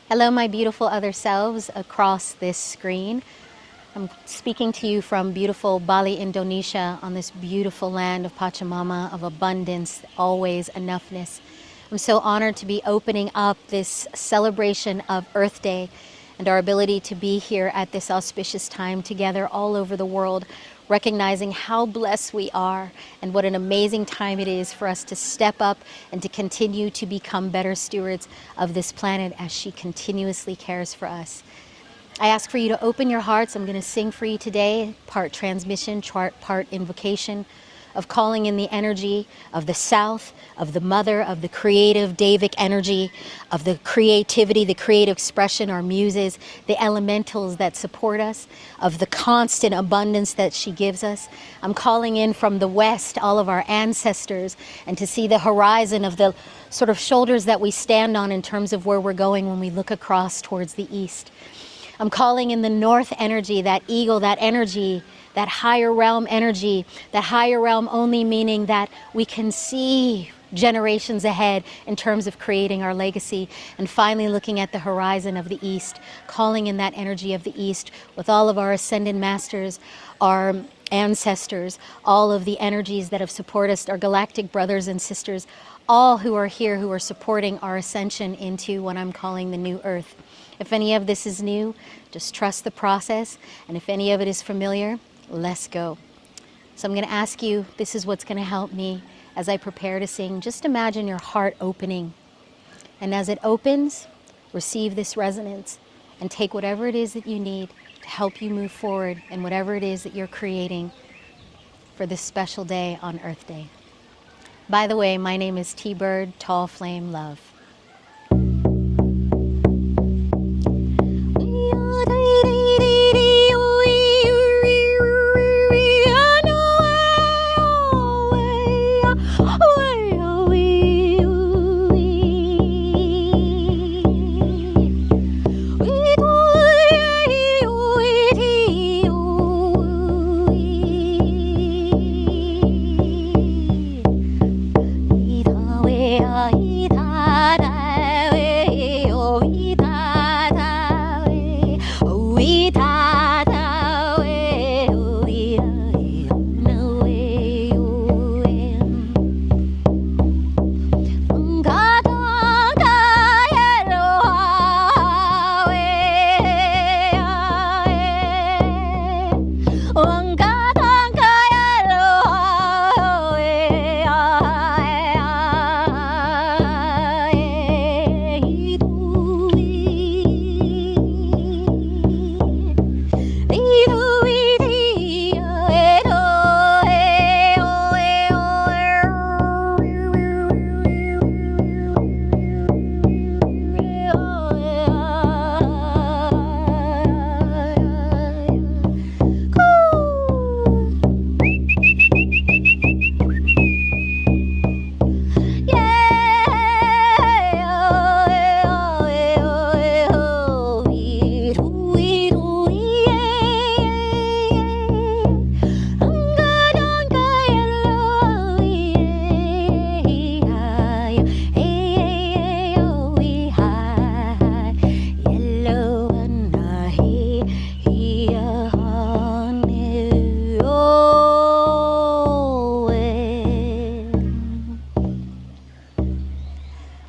Hello, my beautiful other selves across this screen. I'm speaking to you from beautiful Bali, Indonesia, on this beautiful land of Pachamama, of abundance, always enoughness. I'm so honored to be opening up this celebration of Earth Day and our ability to be here at this auspicious time together all over the world, recognizing how blessed we are and what an amazing time it is for us to step up and to continue to become better stewards of this planet as she continuously cares for us. I ask for you to open your hearts. I'm going to sing for you today, part transmission, part invocation, of calling in the energy of the South, of the Mother, of the creative Davic energy, of the creativity, the creative expression, our muses, the elementals that support us, of the constant abundance that she gives us. I'm calling in from the West, all of our ancestors, and to see the horizon of the sort of shoulders that we stand on in terms of where we're going when we look across towards the East. I'm calling in the North energy, that eagle, that energy, that higher realm energy, that higher realm only meaning that we can see generations ahead in terms of creating our legacy, and finally looking at the horizon of the East, calling in that energy of the East with all of our ascended masters, our ancestors, all of the energies that have supported us, our galactic brothers and sisters, all who are here who are supporting our ascension into what I'm calling the new Earth. If any of this is new, just trust the process, and if any of it is familiar, let's go. So I'm going to ask you, this is what's going to help me as I prepare to sing. Just imagine your heart opening, and as it opens, receive this resonance and take whatever it is that you need to help you move forward and whatever it is that you're creating for this special day on Earth Day. By the way, my name is T-Bird, Tall Flame Love.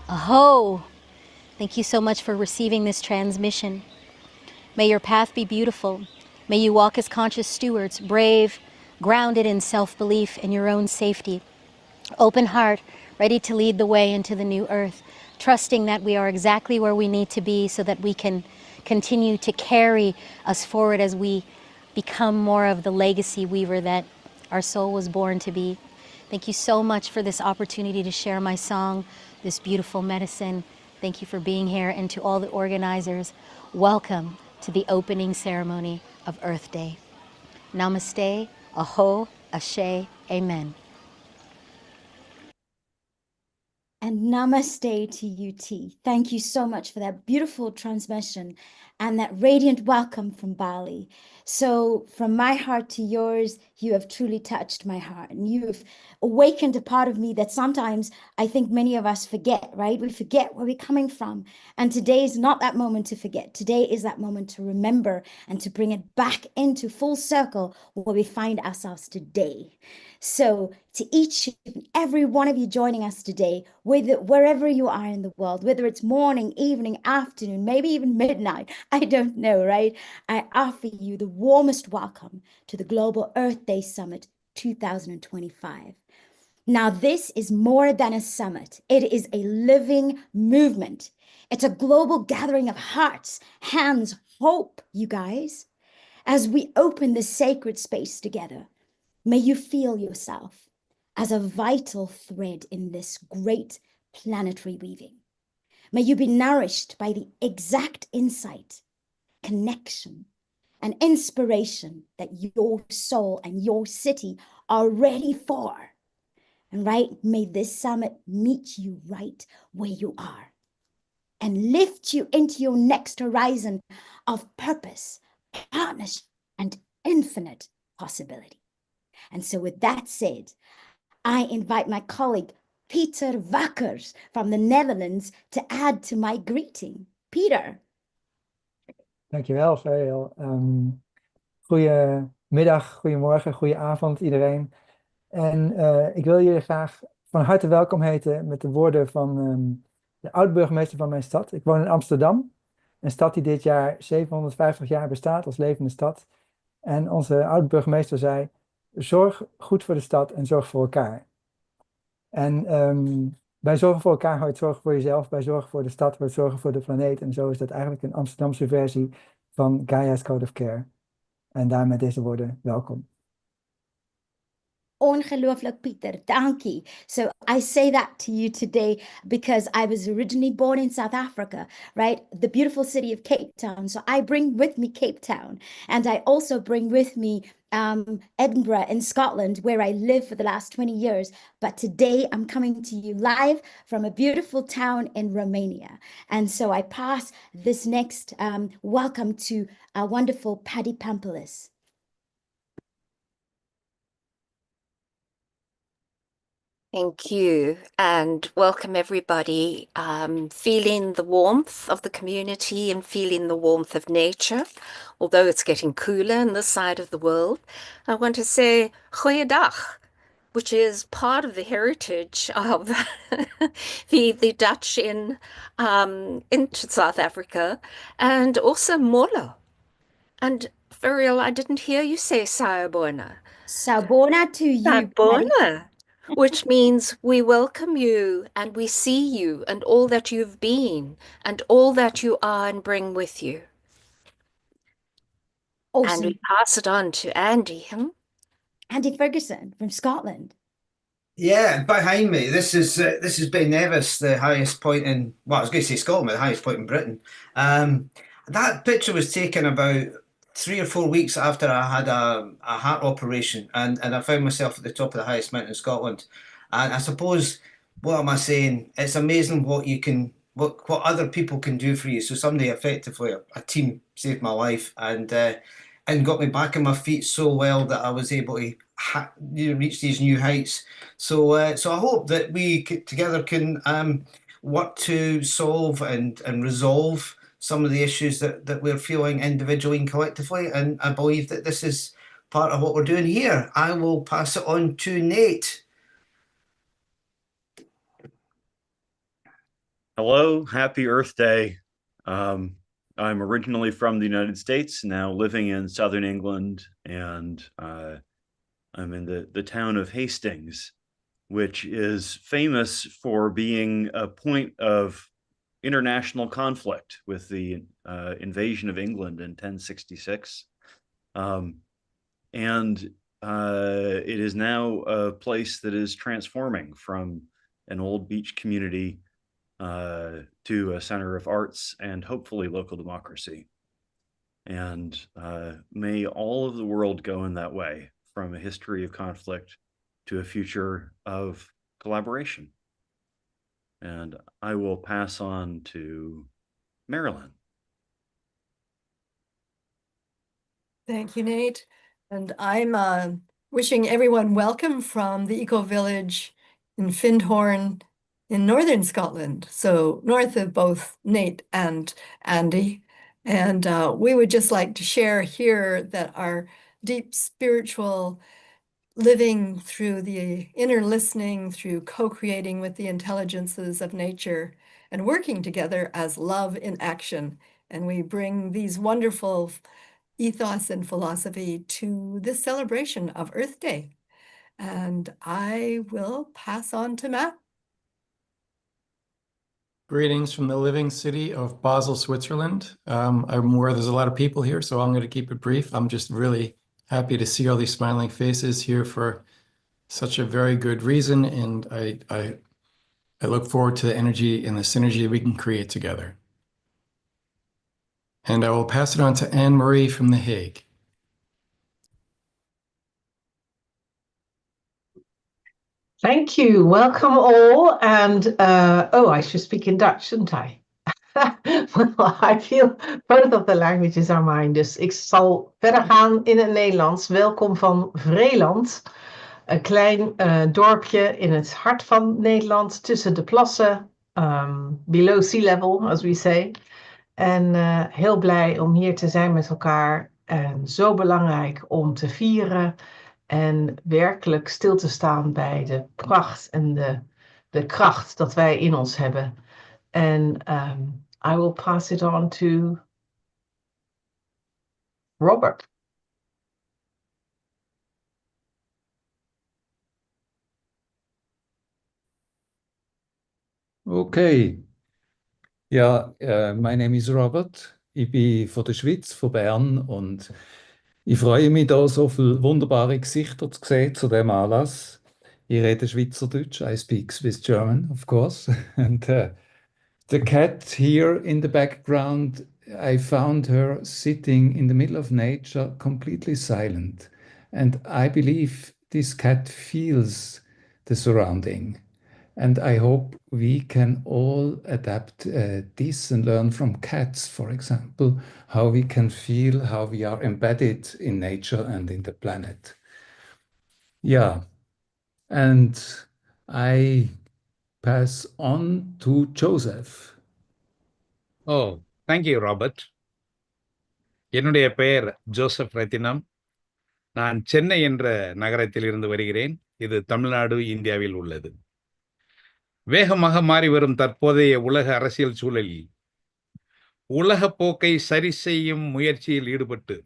Aho! Thank you so much for receiving this transmission. May your path be beautiful. May you walk as conscious stewards, brave, grounded in self-belief in your own safety. Open heart, ready to lead the way into the new Earth, trusting that we are exactly where we need to be so that we can continue to carry us forward as we become more of the legacy weaver that our soul was born to be. Thank you so much for this opportunity to share my song, this beautiful medicine. Thank you for being here, and to all the organizers, welcome to the opening ceremony of Earth Day. Namaste, aho, ashe, amen. and namaste to you, T. Thank you so much for that beautiful transmission and that radiant welcome from Bali. So, from my heart to yours, you have truly touched my heart, and you have awakened a part of me that sometimes I think many of us forget, right? We forget where we're coming from. And today is not that moment to forget. Today is that moment to remember and to bring it back into full circle where we find ourselves today. So, to each and every one of you joining us today, wherever you are in the world, whether it's morning, evening, afternoon, maybe even midnight, I don't know, right? I offer you the warmest welcome to the Global Earth Day Summit 2025. Now, this is more than a summit, it is a living movement. It's a global gathering of hearts, hands, hope, you guys. As we open this sacred space together, may you feel yourself as a vital thread in this great planetary weaving. May you be nourished by the exact insight, connection, and inspiration that your soul and your city are ready for. And right, may this summit meet you right where you are and lift you into your next horizon of purpose, partnership, and infinite possibility. And so, with that said, I invite my colleague Peter Wakkers from the Netherlands to add to my greeting. Peter. Dankjewel, Veriel. Goedemiddag, goedemorgen, goedenavond iedereen. En ik wil jullie graag van harte welkom heten met de woorden van de oud-burgemeester van mijn stad. Ik woon in Amsterdam, een stad die dit jaar 750 jaar bestaat als levende stad. En onze oud-burgemeester zei, zorg goed voor de stad en zorg voor elkaar. En bij zorgen voor elkaar hoort zorgen voor jezelf, bij zorgen voor de stad hoort zorgen voor de planeet. En zo is dat eigenlijk een Amsterdamse versie van Gaia's Code of Care. En daar met deze woorden, welkom. Ongelooflijk, Peter. Dankie. So I say that to you today because I was originally born in South Africa, right? The beautiful city of Cape Town. So I bring with me Cape Town. And I also bring with me Edinburgh in Scotland, where I lived for the last 20 years. But today I'm coming to you live from a beautiful town in Romania. And so I pass this next welcome to our wonderful Paddy Pampoulis. Thank you, and welcome everybody. Feeling the warmth of the community and feeling the warmth of nature, although it's getting cooler in this side of the world. I want to say goeiedag, which is part of the heritage of the Dutch into South Africa, and also molo. And Veriel, I didn't hear you say Sayabona. Sabona to you, Paddy. Sayabona, which means we welcome you and we see you and all that you've been and all that you are and bring with you. Awesome. And we pass it on to Andy. Andy Ferguson from Scotland. Yeah, behind me, this is Ben Nevis, the highest point in, well, I was going to say Scotland, but the highest point in Britain. That picture was taken about 3 or 4 weeks after I had a heart operation, and I found myself at the top of the highest mountain in Scotland. And I suppose, what am I saying? It's amazing what you can, what other people can do for you. So somebody effectively, a team saved my life and got me back on my feet so well that I was able to reach these new heights. So so I hope that we together can work to solve and resolve some of the issues that we're feeling individually and collectively. And I believe that this is part of what we're doing here. I will pass it on to Nate. Hello, happy Earth Day. I'm originally from the United States, now living in Southern England, and I'm in the town of Hastings, which is famous for being a point of international conflict with the invasion of England in 1066. And it is now a place that is transforming from an old beach community to a center of arts and hopefully local democracy. And may all of the world go in that way, from a history of conflict to a future of collaboration. And I will pass on to Marilyn. Thank you, Nate. And I'm wishing everyone welcome from the Eco Village in Findhorn in northern Scotland, so north of both Nate and Andy. And we would just like to share here that our deep spiritual living through the inner listening, through co-creating with the intelligences of nature and working together as love in action. And we bring these wonderful ethos and philosophy to this celebration of Earth Day. And I will pass on to Matt. Greetings from the living city of Basel, Switzerland. I'm aware there's a lot of people here, so I'm going to keep it brief. I'm just really happy to see all these smiling faces here for such a very good reason, and I look forward to the energy and the synergy we can create together. And I will pass it on to Anne-Marie from The Hague. Thank you. Welcome all. And I should speak in Dutch, shouldn't I? Well, I feel both of the languages are mine. Dus ik zal verder gaan in het Nederlands. Welkom van Vreeland. Een klein dorpje in het hart van Nederland, tussen de plassen, below sea level, as we say. En heel blij om hier te zijn met elkaar. En zo belangrijk om te vieren en werkelijk stil te staan bij de pracht en de kracht dat wij in ons hebben. En I will pass it on to Robert. Okay. Ja, my name is Robert. Ich bin von der Schweiz, von Bern, und ich freue mich, da so viele wunderbare Gesichter zu sehen zu dem Anlass. Ich rede Schweizerdeutsch. I speak Swiss German, of course. And the cat here in the background, I found her sitting in the middle of nature, completely silent. And I believe this cat feels the surrounding. And I hope we can all adapt this and learn from cats, for example, how we can feel how we are embedded in nature and in the planet. Yeah, and I pass on to Joseph. Oh, thank you, Robert. என்னுடைய பெயர் Joseph ரத்தினம். நான் சென்னை என்ற நகரத்தில் இருந்து வருகிறேன். இது தமிழ்நாடு, இந்தியாவில் உள்ளது. வேகமாக மாறி வரும் தற்போதைய உலக அரசியல் சூழலில் உலக போக்கை சரி செய்யும் முயற்சியில் ஈடுபட்டு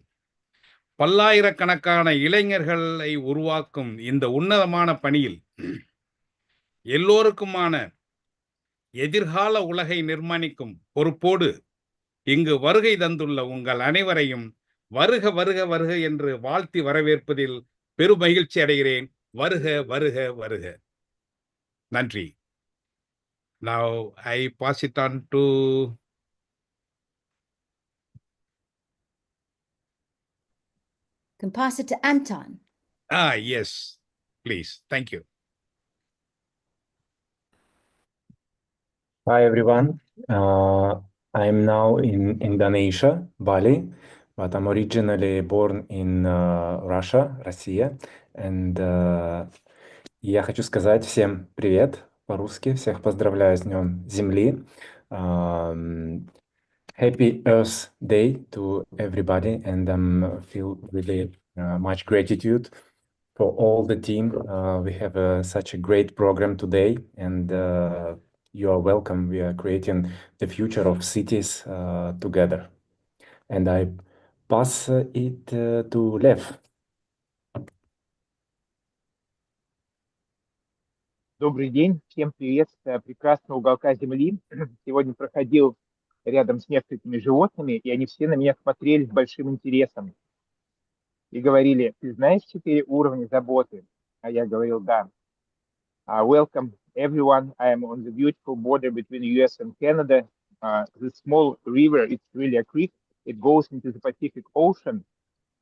பல்லாயிரக்கணக்கான இளைஞர்களை உருவாக்கும் இந்த உன்னதமான பணியில் எல்லோருக்குமான எதிர்கால உலகை நிர்மாணிக்கும் பொறுப்போடு இங்கு வருகை தந்துள்ள உங்கள் அனைவரையும் வருக வருக வருக என்று வாழ்த்தி வரவேற்பதில் பெரும் மகிழ்ச்சி அடைகிறேன். வருக வருக வருக. நன்றி. Now I pass it on to Can pass it to Anton. Yes, please. Thank you. Hi everyone. I'm now in Indonesia, Bali, but I'm originally born in Russia, Россия. And я хочу сказать всем привет по-русски, всех поздравляю с Днем Земли. Happy Earth Day to everybody, and feel really much gratitude for all the team. We have such a great program today, and you are welcome. We are creating the future of cities together. And I pass it to Lev. Добрый день, всем привет с прекрасного уголка Земли. Сегодня проходил рядом с несколькими животными, и они все на меня смотрели с большим интересом. И говорили: ты знаешь 4 уровня заботы? А я говорил: да. Welcome everyone. I am on the beautiful border between US and Canada. The small river, it's really a creek. It goes into the Pacific Ocean,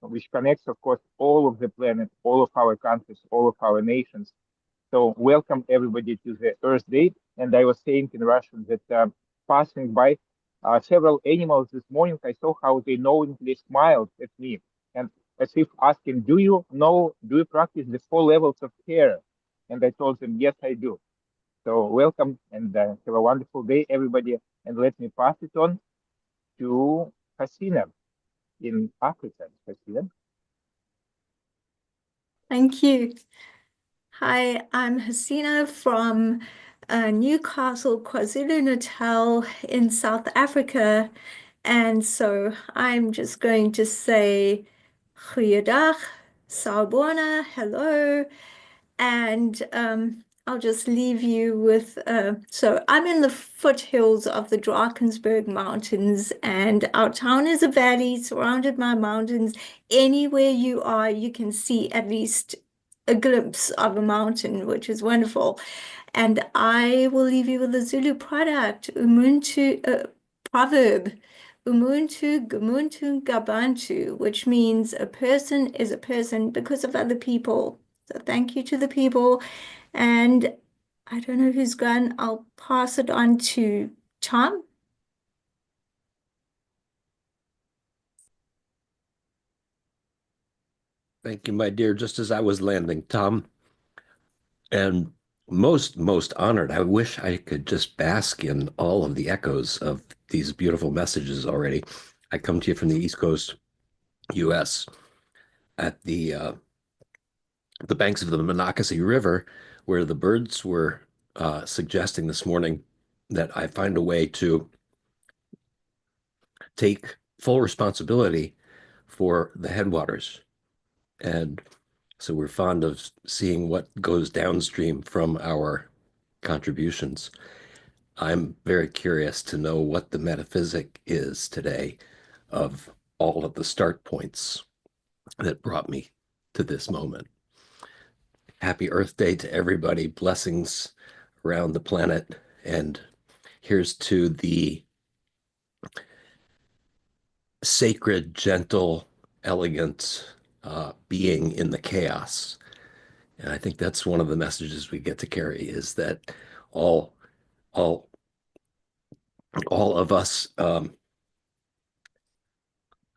which connects, of course, all of the planet, all of our countries, all of our nations. So welcome everybody to the Earth Day. And I was saying in Russian that passing by several animals this morning, I saw how they knowingly smiled at me, and as if asking, do you practice the 4 levels of care? And I told them, yes, I do. So welcome, and have a wonderful day, everybody. And let me pass it on to Hasina in Africa. Hasina. Thank you. Hi, I'm Hasina from Newcastle, KwaZulu-Natal in South Africa. And so I'm just going to say goeiedag, sawubona, hello. And I'll just leave you with, so I'm in the foothills of the Drakensberg Mountains, and our town is a valley surrounded by mountains. Anywhere you are, you can see at least a glimpse of a mountain, which is wonderful. And I will leave you with a Zulu product, proverb, Umuntu Gumuntu Gabantu, which means a person is a person because of other people. So thank you to the people. And I don't know who's gone. I'll pass it on to Tom. Thank you, my dear. Just as I was landing, Tom, and most honored. I wish I could just bask in all of the echoes of these beautiful messages already. I come to you from the East Coast, U.S., at the banks of the Monocacy River, where the birds were suggesting this morning that I find a way to take full responsibility for the headwaters. And so we're fond of seeing what goes downstream from our contributions. I'm very curious to know what the metaphysic is today of all of the start points that brought me to this moment. Happy Earth Day to everybody. Blessings around the planet. And here's to the sacred, gentle, elegant being in the chaos. And I think that's one of the messages we get to carry, is that all of us, I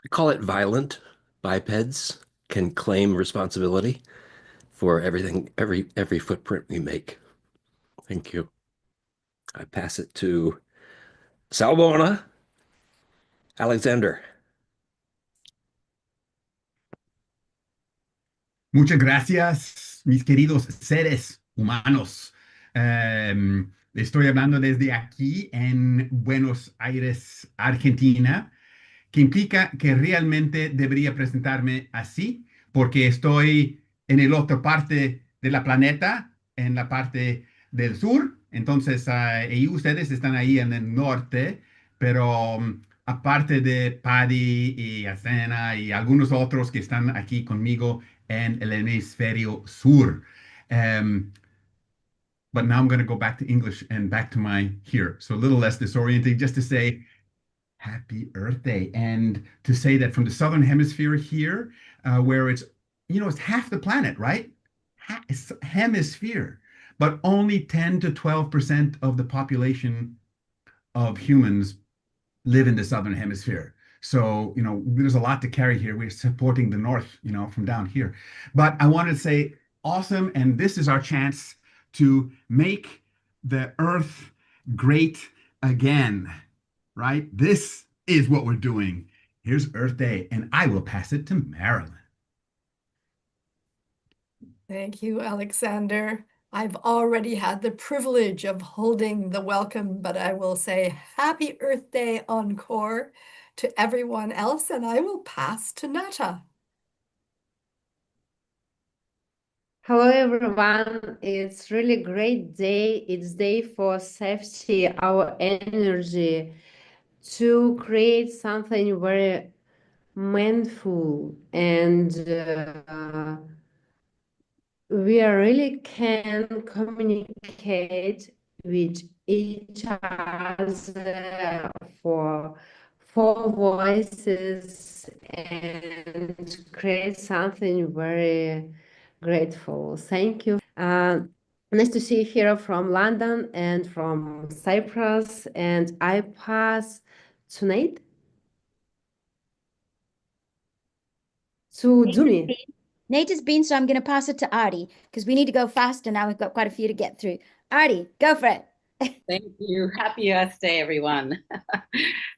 call it violent bipeds, can claim responsibility for everything, every footprint we make. Thank you. I pass it to Sawubona, Alexander. Muchas gracias, mis queridos seres humanos. Estoy hablando desde aquí en Buenos Aires, Argentina, que implica que realmente debería presentarme así, porque estoy en la otra parte de la planeta, en la parte del sur. Entonces, y ustedes están ahí en el norte, pero aparte de Paddy y Asena y algunos otros que están aquí conmigo en el hemisferio sur. But now I'm going to go back to English and back to my here. So a little less disorienting, just to say Happy Earth Day. And to say that from the Southern Hemisphere here, where it's, it's half the planet, right? It's hemisphere, but only 10 to 12% of the population of humans live in the Southern Hemisphere. So, there's a lot to carry here. We're supporting the North, from down here. But I wanted to say, awesome. And this is our chance to make the Earth great again, right? This is what we're doing. Here's Earth Day, and I will pass it to Marilyn. Thank you, Alexander. I've already had the privilege of holding the welcome, but I will say Happy Earth Day encore to everyone else, and I will pass to Nata. Hello, everyone. It's really great day. It's day for safety, our energy to create something very mindful, and we really can communicate with each other for 4 voices and create something very grateful. Thank you. Nice to see you here from London and from Cyprus. And I pass to Nate. To Dumi. Nate has been, so I'm going to pass it to Artie because we need to go faster now. We've got quite a few to get through. Artie, go for it. Thank you. Happy Earth Day, everyone.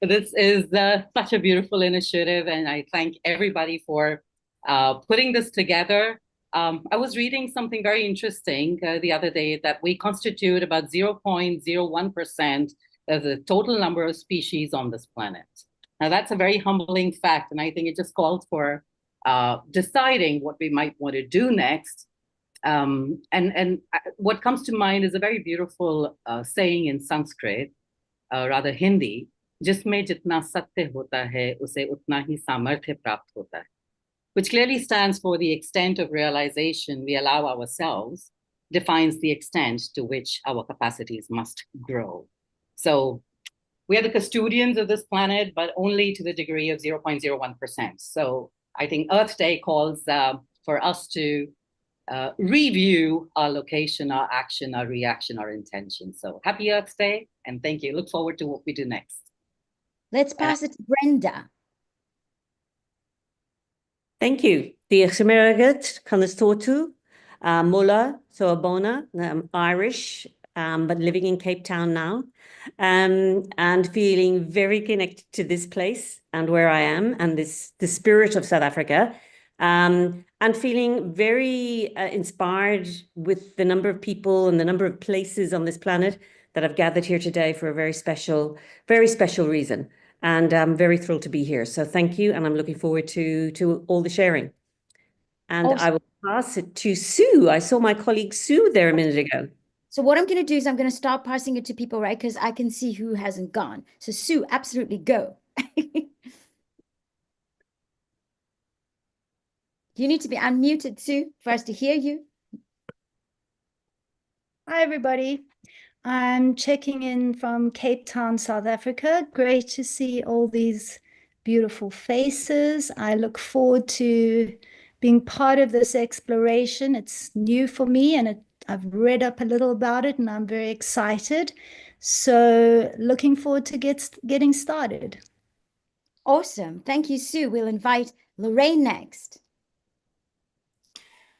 This is such a beautiful initiative, and I thank everybody for putting this together. I was reading something very interesting the other day that we constitute about 0.01% of the total number of species on this planet. Now, that's a very humbling fact, and I think it just calls for deciding what we might want to do next. And what comes to mind is a very beautiful saying in Sanskrit, rather Hindi, जिसमें जितना सत्य होता है उसे उतना ही सामर्थ्य प्राप्त होता है, which clearly stands for the extent of realization we allow ourselves defines the extent to which our capacities must grow. So we are the custodians of this planet, but only to the degree of 0.01%. So I think Earth Day calls for us to review our location, our action, our reaction, our intention. So happy Earth Day, and thank you. Look forward to what we do next. Let's pass it to Brenda. Thank you. Diolch yn fawr, Conestotu, Mulla, Sorbona, Irish, but living in Cape Town now, and feeling very connected to this place and where I am and the spirit of South Africa, and feeling very inspired with the number of people and the number of places on this planet that have gathered here today for a very special reason. And I'm very thrilled to be here. So thank you. And I'm looking forward to all the sharing. And I will pass it to Sue. I saw my colleague Sue there a minute ago. So what I'm going to do is I'm going to start passing it to people, right? Because I can see who hasn't gone. So Sue, absolutely go. You need to be unmuted, Sue, for us to hear you. Hi, everybody. I'm checking in from Cape Town, South Africa. Great to see all these beautiful faces. I look forward to being part of this exploration. It's new for me, and I've read up a little about it, and I'm very excited. So looking forward to getting started. Awesome. Thank you, Sue. We'll invite Lorraine next.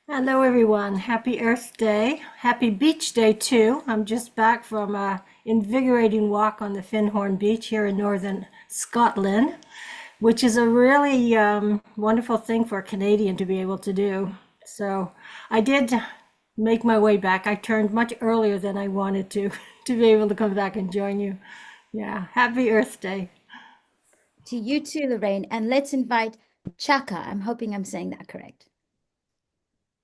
Hello, everyone. Happy Earth Day. Happy Beach Day, too. I'm just back from an invigorating walk on the Findhorn Beach here in northern Scotland, which is a really wonderful thing for a Canadian to be able to do. So I did make my way back. I turned much earlier than I wanted to be able to come back and join you. Yeah, happy Earth Day. To you too, Lorraine. And let's invite Chaka. I'm hoping I'm saying that correct.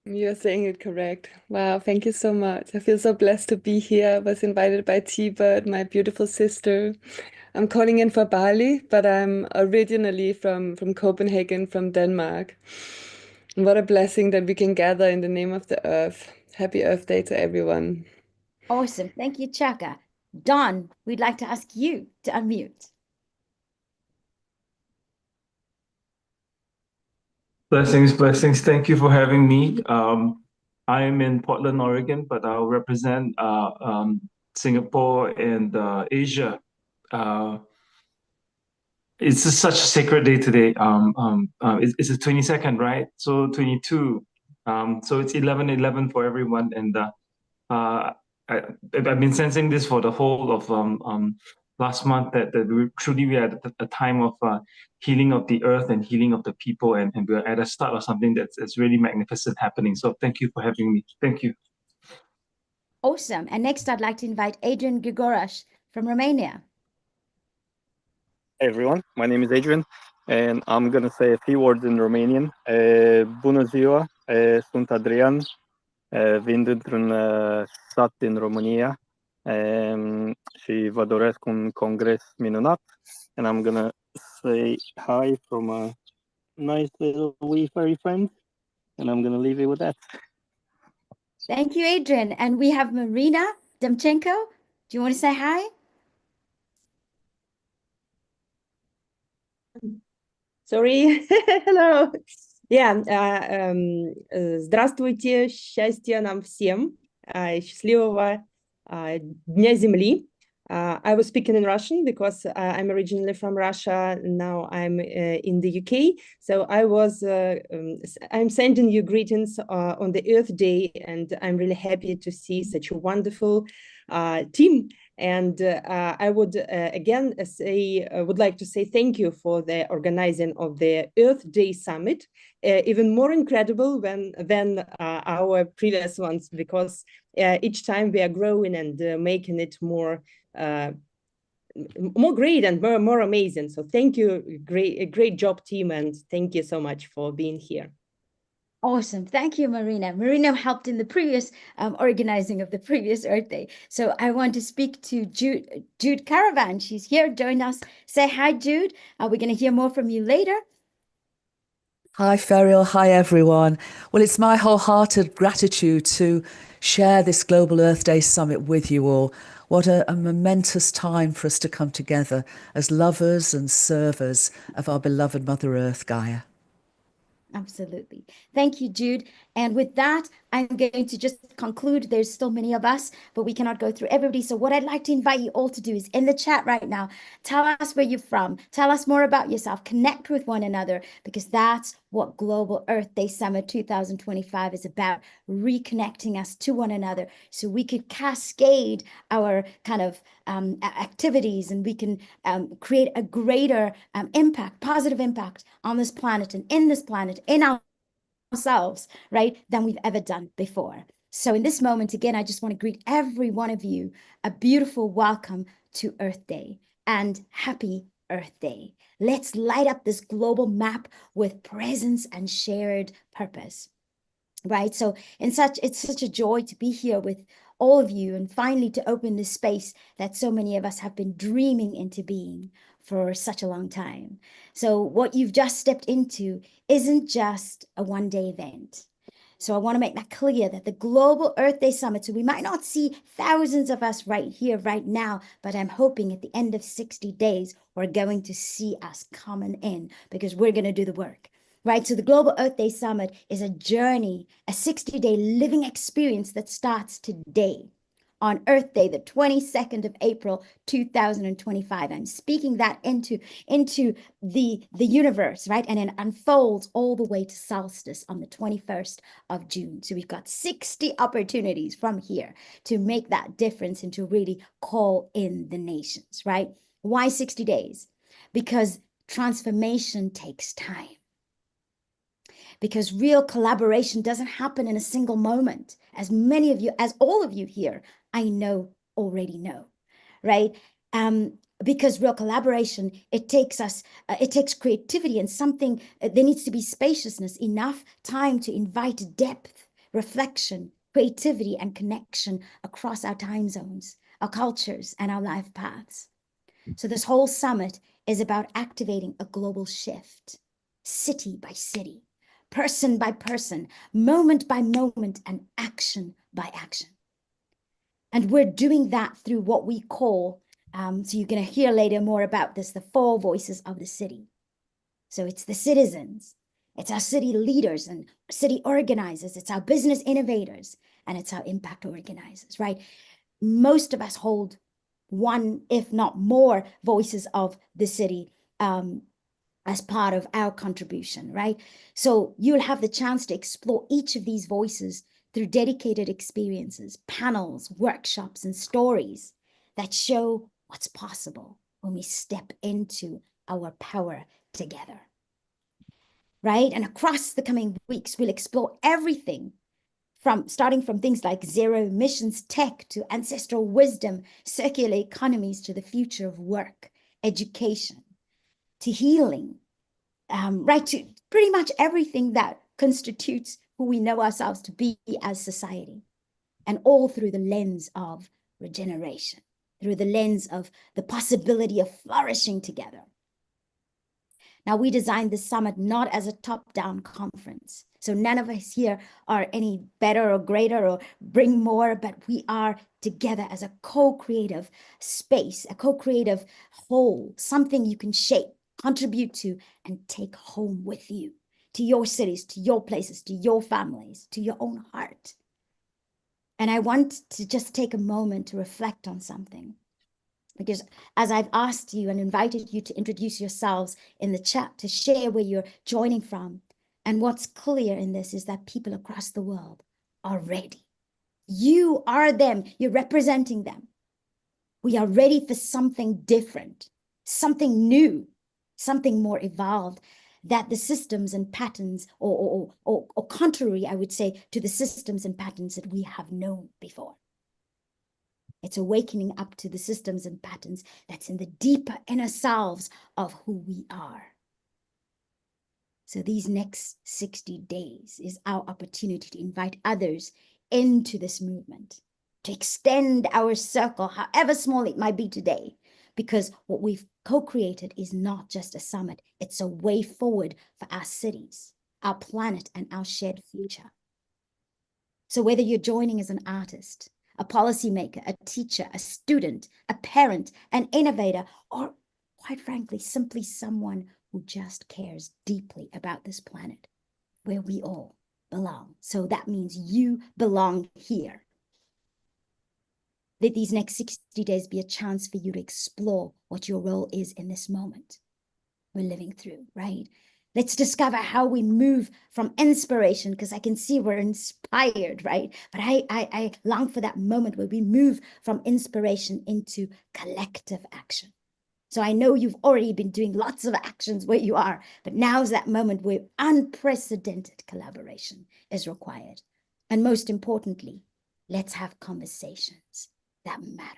You're saying it correct. Wow, thank you so much. I feel so blessed to be here. I was invited by T-Bird, my beautiful sister. I'm calling in for Bali, but I'm originally from Copenhagen, from Denmark. And what a blessing that we can gather in the name of the earth. Happy Earth Day to everyone. Awesome. Thank you, Chaka. Don, we'd like to ask you to unmute. Blessings, blessings. Thank you for having me. I'm in Portland, Oregon, but I'll represent Singapore and Asia. It's just such a sacred day today. It's the 22nd, right? So 22. So it's 11/11 for everyone, and I've been sensing this for the whole of last month that we are at a time of healing of the earth and healing of the people, and we're at a start of something that's really magnificent happening. So thank you for having me. Thank you. Awesome. And next, I'd like to invite Adrian Grigoraș from Romania. Hey everyone, my name is Adrian, and I'm going to say a few words in Romanian. Bună ziua, sunt Adrian, vin dintr-un sat din România. Și vă doresc un congres minunat, and I'm gonna say hi from a nice little wee furry friend, and I'm gonna leave it with that. Thank you, Adrian. And we have Marina Demchenko. Do you want to say hi? Sorry. Hello. Yeah. Здравствуйте. Счастья нам всем. счастливого Дня Земли. I was speaking in Russian because I'm originally from Russia. Now I'm in the UK. So I'm sending you greetings on the Earth Day, and I'm really happy to see such a wonderful team. And I would again would like to say thank you for the organizing of the Earth Day Summit. Even more incredible than our previous ones, because each time we are growing and making it more great and more amazing. So thank you, great job, team, and thank you so much for being here. Awesome. Thank you, Marina. Marina helped in the previous organizing of the previous Earth Day. So I want to speak to Jude Caravan. She's here, join us. Say hi, Jude. We're going to hear more from you later. Hi, Ferial. Hi, everyone. Well, it's my wholehearted gratitude to share this Global Earth Day Summit with you all. What a momentous time for us to come together as lovers and servers of our beloved Mother Earth, Gaia. Absolutely. Thank you, Jude. And with that, I'm going to just conclude. There's still many of us, but we cannot go through everybody. So what I'd like to invite you all to do is in the chat right now, tell us where you're from. Tell us more about yourself. Connect with one another, because that's what Global Earth Day Summit 2025 is about, reconnecting us to one another so we could cascade our kind of activities, and we can create a greater impact, positive impact on this planet and in this planet, in ourselves, right, than we've ever done before. So in this moment, again, I just want to greet every one of you a beautiful welcome to Earth Day and happy Earth Day. Let's light up this global map with presence and shared purpose, right? So it's such a joy to be here with all of you, and finally to open this space that so many of us have been dreaming into being for such a long time. So what you've just stepped into isn't just a one-day event. So I want to make that clear, that the Global Earth Day Summit, so we might not see thousands of us right here, right now, but I'm hoping at the end of 60 days, we're going to see us coming in, because we're going to do the work, right? So the Global Earth Day Summit is a journey, a 60-day living experience that starts today on Earth Day, the 22nd of April, 2025. I'm speaking that into the universe, right? And it unfolds all the way to solstice on the 21st of June. So we've got 60 opportunities from here to make that difference and to really call in the nations, right? Why 60 days? Because transformation takes time. Because real collaboration doesn't happen in a single moment, as many of you, as all of you here, I know already know, right? Because real collaboration, it takes creativity and something, there needs to be spaciousness, enough time to invite depth, reflection, creativity, and connection across our time zones, our cultures, and our life paths. So this whole summit is about activating a global shift, city by city, person by person, moment by moment, and action by action. And we're doing that through what we call, so you're going to hear later more about this, the 4 voices of the city. So it's the citizens, it's our city leaders and city organizers, it's our business innovators, and it's our impact organizers, right? Most of us hold one, if not more, voices of the city as part of our contribution, right? So you'll have the chance to explore each of these voices through dedicated experiences, panels, workshops, and stories that show what's possible when we step into our power together, right? And across the coming weeks, we'll explore everything starting from things like zero emissions tech to ancestral wisdom, circular economies, to the future of work, education, to healing, right, to pretty much everything that constitutes who we know ourselves to be as society, and all through the lens of regeneration, through the lens of the possibility of flourishing together. Now, we designed this summit not as a top-down conference, so none of us here are any better or greater or bring more, but we are together as a co-creative space, a co-creative whole, something you can shape, contribute to, and take home with you, to your cities, to your places, to your families, to your own heart. And I want to just take a moment to reflect on something. Because as I've asked you and invited you to introduce yourselves in the chat, to share where you're joining from, and what's clear in this is that people across the world are ready. You are them. You're representing them. We are ready for something different, something new, something more evolved, that the systems and patterns, or contrary, I would say, to the systems and patterns that we have known before. It's awakening up to the systems and patterns that's in the deeper inner selves of who we are. So these next 60 days is our opportunity to invite others into this movement, to extend our circle, however small it might be today, because what we've co-created is not just a summit, it's a way forward for our cities, our planet, and our shared future. So whether you're joining as an artist, a policymaker, a teacher, a student, a parent, an innovator, or quite frankly, simply someone who just cares deeply about this planet where we all belong. So that means you belong here. Let these next 60 days be a chance for you to explore what your role is in this moment we're living through, right? Let's discover how we move from inspiration, because I can see we're inspired, right? But I long for that moment where we move from inspiration into collective action. So I know you've already been doing lots of actions where you are, but now's that moment where unprecedented collaboration is required. And most importantly, let's have conversations that matter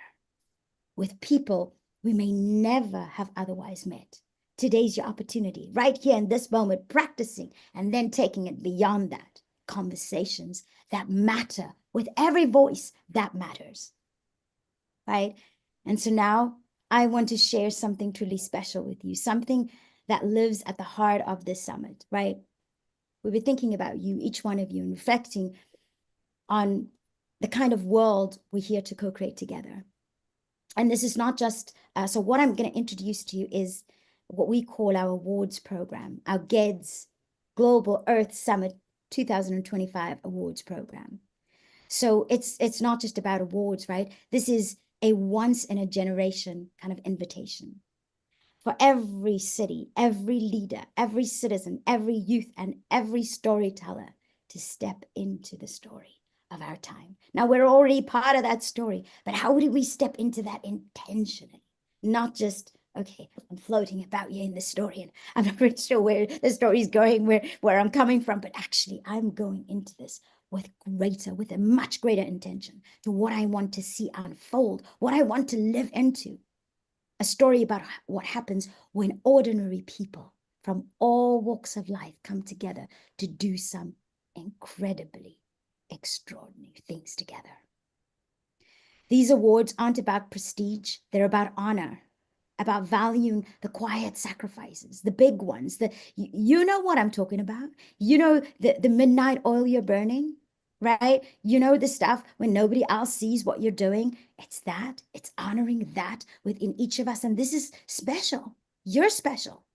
with people we may never have otherwise met. Today's your opportunity, right here in this moment, practicing and then taking it beyond that. Conversations that matter with every voice that matters, right? And so now I want to share something truly special with you, something that lives at the heart of this summit, right? We've been thinking about you, each one of you, and reflecting on the kind of world we're here to co-create together. And this is not just, so what I'm going to introduce to you is what we call our awards program, our GEDS, Global Earth Summit 2025 awards program. So it's not just about awards, right? This is a once in a generation kind of invitation for every city, every leader, every citizen, every youth, and every storyteller to step into the story of our time. Now, we're already part of that story, but how do we step into that intentionally? Not just, okay, I'm floating about here in the story and I'm not really sure where the story is going, where I'm coming from, but actually I'm going into this with a much greater intention to what I want to see unfold, what I want to live into. A story about what happens when ordinary people from all walks of life come together to do some incredibly extraordinary things together. These awards aren't about prestige, they're about honor, about valuing the quiet sacrifices, the big ones. You know what I'm talking about. You know the midnight oil you're burning, right? You know the stuff when nobody else sees what you're doing. It's that, it's honoring that within each of us. And this is special. You're special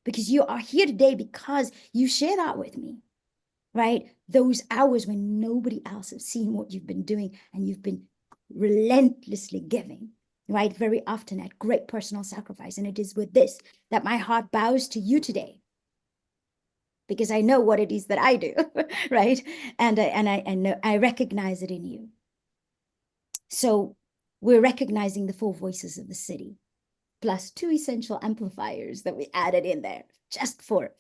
because you are here today because you share that with me, right? Those hours when nobody else has seen what you've been doing and you've been relentlessly giving, right? Very often at great personal sacrifice. And it is with this that my heart bows to you today, because I know what it is that I do, right? And I know, I recognize it in you. So we're recognizing the full voices of the city, plus 2 essential amplifiers that we added in there just for,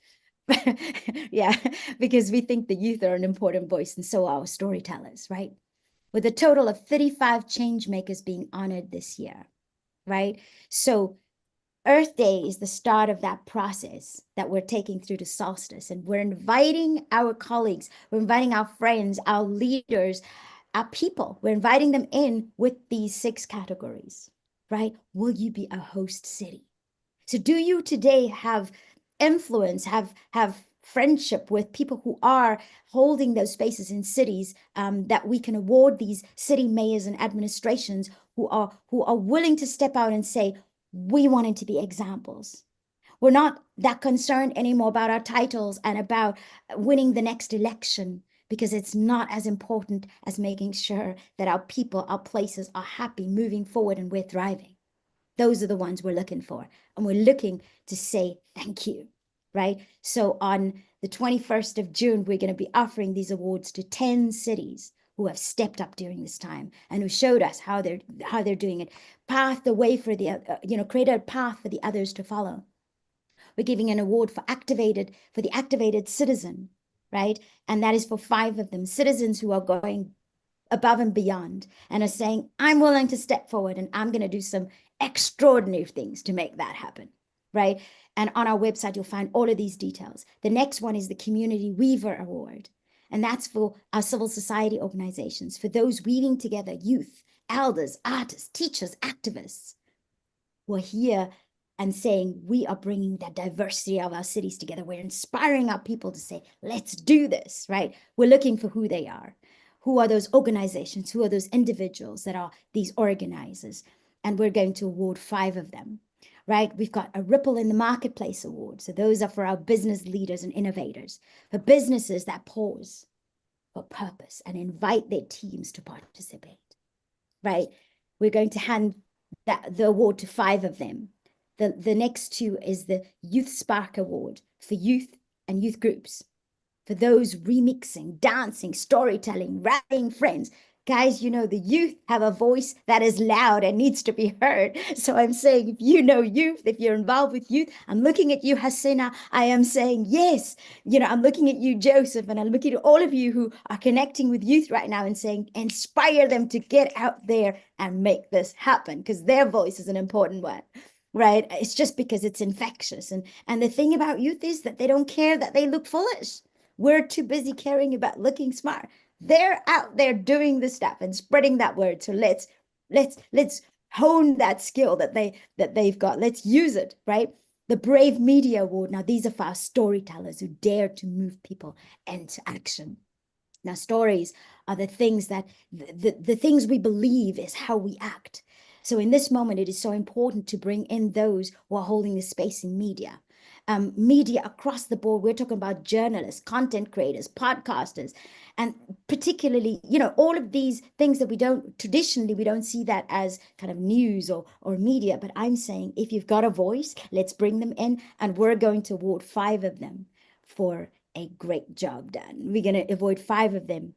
yeah, because we think the youth are an important voice and so are our storytellers, right? With a total of 35 change makers being honored this year, right? So Earth Day is the start of that process that we're taking through to solstice. And we're inviting our colleagues, we're inviting our friends, our leaders, our people. We're inviting them in with these 6 categories, right? Will you be a host city? So do you today have influence, have friendship with people who are holding those spaces in cities, that we can award these city mayors and administrations who are willing to step out and say, we wanted to be examples. We're not that concerned anymore about our titles and about winning the next election, because it's not as important as making sure that our people, our places are happy, moving forward, and we're thriving. Those are the ones we're looking for. And we're looking to say thank you, right? So on the 21st of June, we're going to be offering these awards to 10 cities who have stepped up during this time and who showed us how they're doing it, paved the way for the, created a path for the others to follow. We're giving an award for the activated citizen, right? And that is for 5 of them, citizens who are going above and beyond and are saying, I'm willing to step forward and I'm going to do some extraordinary things to make that happen, right? And on our website, you'll find all of these details. The next one is the Community Weaver Award. And that's for our civil society organizations, for those weaving together youth, elders, artists, teachers, activists who are here and saying, we are bringing that diversity of our cities together. We're inspiring our people to say, let's do this, right? We're looking for who they are. Who are those organizations? Who are those individuals that are these organizers? And we're going to award 5 of them, right? We've got a Ripple in the Marketplace Award. So those are for our business leaders and innovators, for businesses that pause for purpose and invite their teams to participate, right? We're going to hand the award to 5 of them. The next 2 is the Youth Spark Award for youth and youth groups, for those remixing, dancing, storytelling, rallying friends. Guys, the youth have a voice that is loud and needs to be heard. So I'm saying, if you know youth, if you're involved with youth, I'm looking at you, Hasina. I am saying, yes. I'm looking at you, Joseph, and I'm looking at all of you who are connecting with youth right now and saying, inspire them to get out there and make this happen, because their voice is an important one. Right? It's just because it's infectious. And the thing about youth is that they don't care that they look foolish. We're too busy caring about looking smart. They're out there doing the stuff and spreading that word. So let's hone that skill that they've got. Let's use it, right? The Brave Media Award. Now, these are for our storytellers who dare to move people into action. Now, stories are the things that the things we believe is how we act. So in this moment, it is so important to bring in those who are holding the space in media. Media across the board. We're talking about journalists, content creators, podcasters, and particularly, all of these things that we don't see that as kind of news or media. But I'm saying, if you've got a voice, let's bring them in, and we're going to award 5 of them for a great job done. We're going to award 5 of them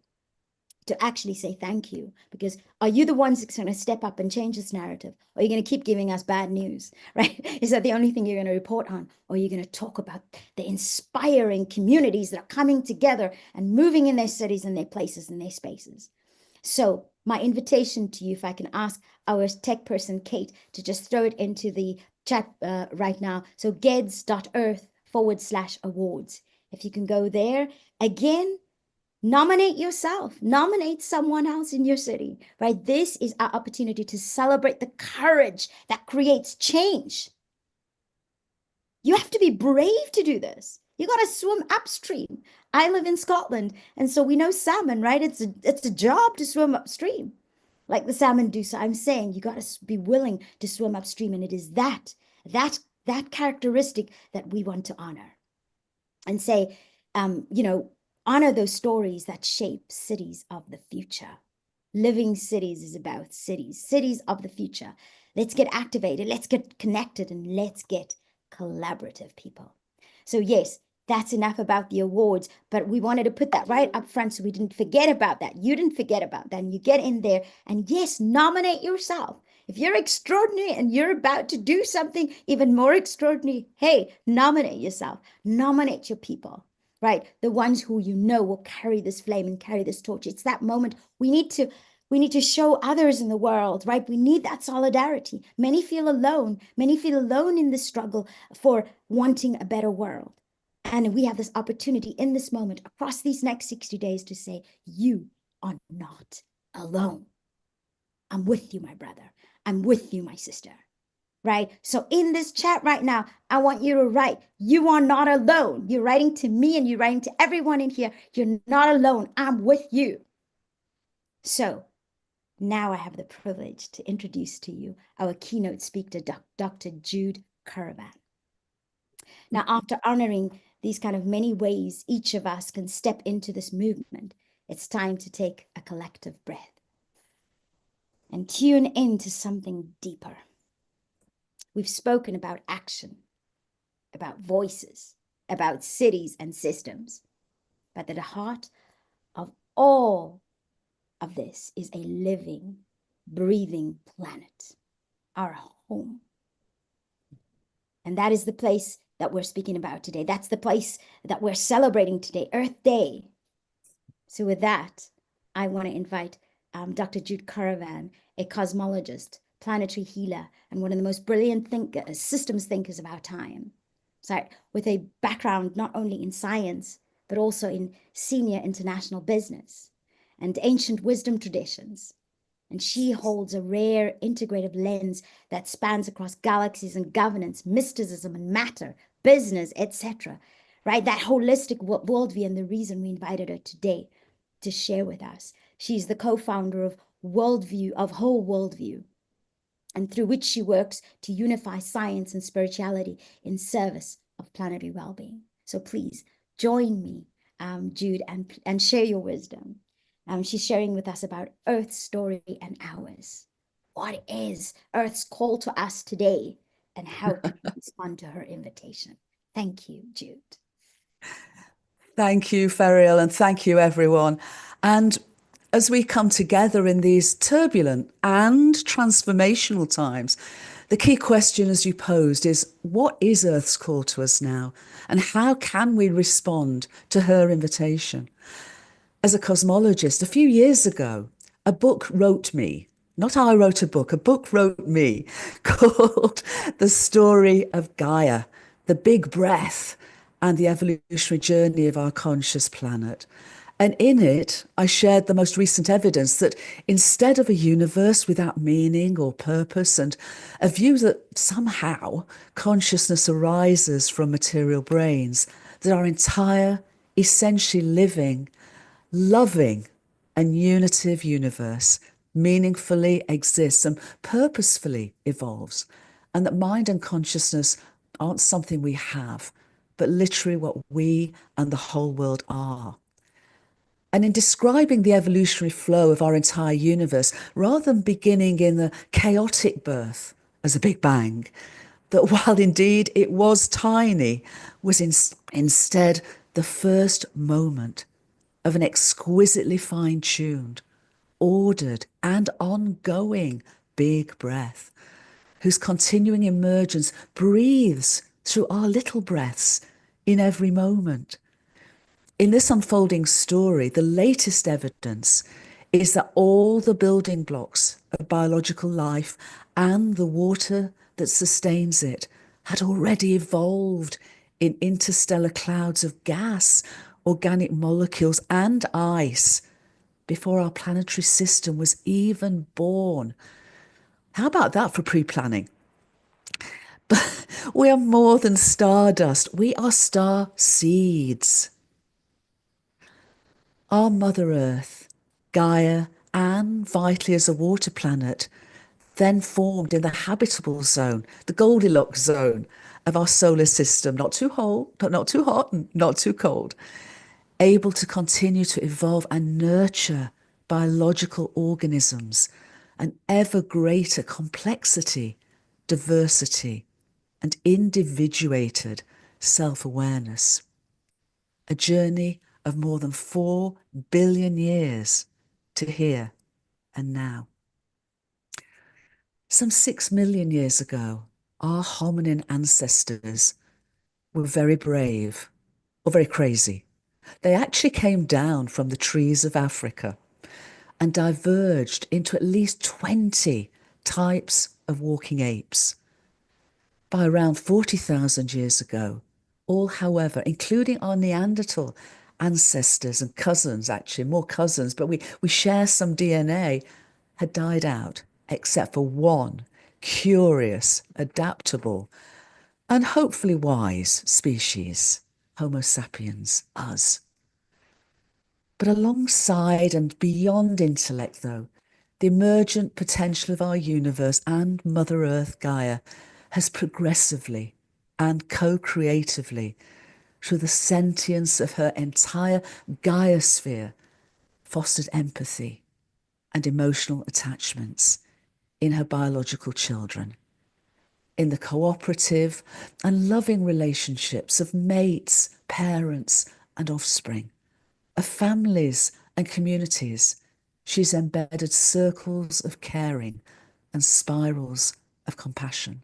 to actually say thank you, because are you the ones that's going to step up and change this narrative? Or are you going to keep giving us bad news, right? Is that the only thing you're going to report on? Or are you going to talk about the inspiring communities that are coming together and moving in their cities and their places and their spaces? So my invitation to you, if I can ask our tech person, Kate, to just throw it into the chat right now. So geds.earth/awards. If you can go there again, nominate yourself, nominate someone else in your city, right? This is our opportunity to celebrate the courage that creates change. You have to be brave to do this. You got to swim upstream. I live in Scotland, and so we know salmon, right? It's a job to swim upstream, like the salmon do. So I'm saying you got to be willing to swim upstream, and it is that characteristic that we want to honor, and say, honor those stories that shape cities of the future. Living cities is about cities of the future. Let's get activated, let's get connected, and let's get collaborative, people. So yes, that's enough about the awards, but we wanted to put that right up front so we didn't forget about that. You didn't forget about that, and you get in there, and yes, nominate yourself. If you're extraordinary and you're about to do something even more extraordinary, hey, nominate yourself, nominate your people. Right? The ones who will carry this flame and carry this torch. It's that moment we need to show others in the world, right? We need that solidarity. Many feel alone. Many feel alone in the struggle for wanting a better world. And we have this opportunity in this moment across these next 60 days to say, you are not alone. I'm with you, my brother. I'm with you, my sister. Right? So in this chat right now, I want you to write, you are not alone. You're writing to me and you're writing to everyone in here. You're not alone. I'm with you. So now I have the privilege to introduce to you our keynote speaker, Dr. Jude Currivan. Now, after honoring these kind of many ways each of us can step into this movement, it's time to take a collective breath and tune into something deeper. We've spoken about action, about voices, about cities and systems, but at the heart of all of this is a living, breathing planet, our home. And that is the place that we're speaking about today. That's the place that we're celebrating today, Earth Day. So with that, I want to invite Dr. Jude Currivan, a cosmologist, planetary healer, and one of the most brilliant systems thinkers of our time. So with a background not only in science, but also in senior international business and ancient wisdom traditions. And she holds a rare integrative lens that spans across galaxies and governance, mysticism and matter, business, etc. Right? That holistic worldview, and the reason we invited her today to share with us. She's the co-founder of Worldview, of Whole Worldview, and through which she works to unify science and spirituality in service of planetary well-being. So please join me, Jude, and share your wisdom. She's sharing with us about Earth's story and ours. What is Earth's call to us today, and how to respond to her invitation? Thank you, Jude. Thank you, Ferial, and thank you, everyone. And as we come together in these turbulent and transformational times, the key question, as you posed, is what is Earth's call to us now? And how can we respond to her invitation? As a cosmologist, a few years ago, a book wrote me, not I wrote a book wrote me, called The Story of Gaia, the Big Breath, and the evolutionary journey of our conscious planet. And in it, I shared the most recent evidence that instead of a universe without meaning or purpose, and a view that somehow consciousness arises from material brains, that our entire, essentially living, loving and unitive universe meaningfully exists and purposefully evolves, and that mind and consciousness aren't something we have, but literally what we and the whole world are. And in describing the evolutionary flow of our entire universe, rather than beginning in the chaotic birth as a Big Bang, that while indeed it was tiny, was instead the first moment of an exquisitely fine-tuned, ordered and ongoing big breath, whose continuing emergence breathes through our little breaths in every moment. In this unfolding story, the latest evidence is that all the building blocks of biological life and the water that sustains it had already evolved in interstellar clouds of gas, organic molecules and ice before our planetary system was even born. How about that for pre-planning? But we are more than stardust. We are star seeds. Our Mother Earth, Gaia, and vitally as a water planet, then formed in the habitable zone, the Goldilocks zone of our solar system, not too hot, and not too cold, able to continue to evolve and nurture biological organisms, an ever greater complexity, diversity, and individuated self-awareness. A journey of more than 4 billion years to here and now. Some 6 million years ago, our hominin ancestors were very brave or very crazy. They actually came down from the trees of Africa and diverged into at least 20 types of walking apes. By around 40,000 years ago, all, however, including our Neanderthal ancestors and cousins, actually, more cousins, but we share some DNA, had died out, except for one curious, adaptable, and hopefully wise species, Homo sapiens, us. But alongside and beyond intellect, though, the emergent potential of our universe and Mother Earth Gaia has progressively and co-creatively through the sentience of her entire Gaia sphere, fostered empathy and emotional attachments in her biological children, in the cooperative and loving relationships of mates, parents, and offspring, of families and communities. She's embedded circles of caring and spirals of compassion,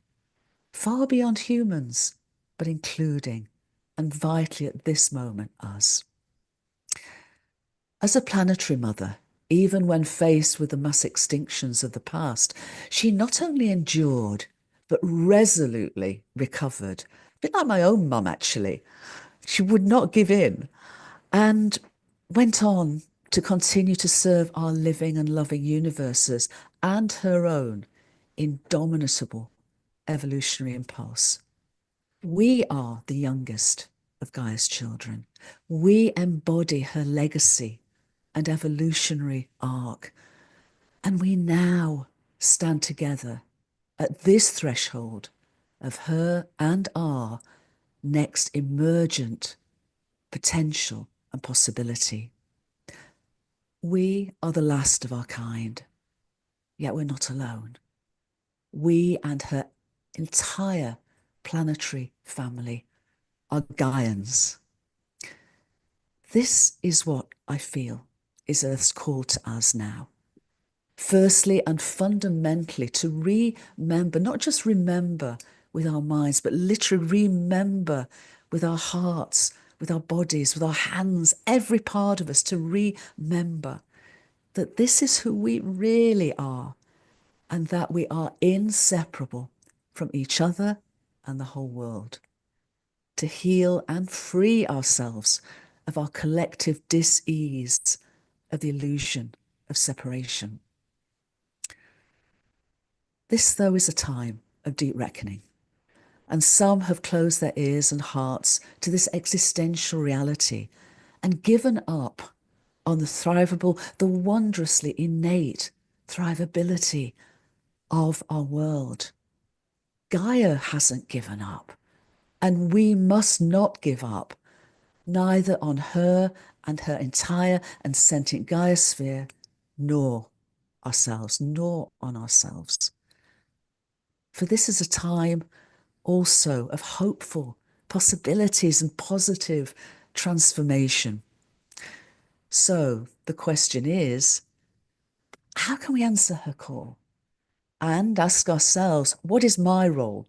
far beyond humans, but including and vitally at this moment us. As a planetary mother, even when faced with the mass extinctions of the past, she not only endured, but resolutely recovered. A bit like my own mum, actually. She would not give in and went on to continue to serve our living and loving universes and her own indomitable evolutionary impulse. We are the youngest of Gaia's children. We embody her legacy and evolutionary arc. And we now stand together at this threshold of her and our next emergent potential and possibility. We are the last of our kind, yet we're not alone. We and her entire planetary family are Gaians. This is what I feel is Earth's call to us now. Firstly and fundamentally, to remember, not just remember with our minds, but literally remember with our hearts, with our bodies, with our hands, every part of us, to remember that this is who we really are and that we are inseparable from each other and the whole world. To heal and free ourselves of our collective dis-ease, of the illusion of separation. This, though, is a time of deep reckoning, and some have closed their ears and hearts to this existential reality and given up on the thrivable, the wondrously innate thrivability of our world. Gaia hasn't given up, and we must not give up, neither on her and her entire and sentient Gaia sphere, nor ourselves, nor on ourselves. For this is a time also of hopeful possibilities and positive transformation. So the question is, how can we answer her call and ask ourselves, what is my role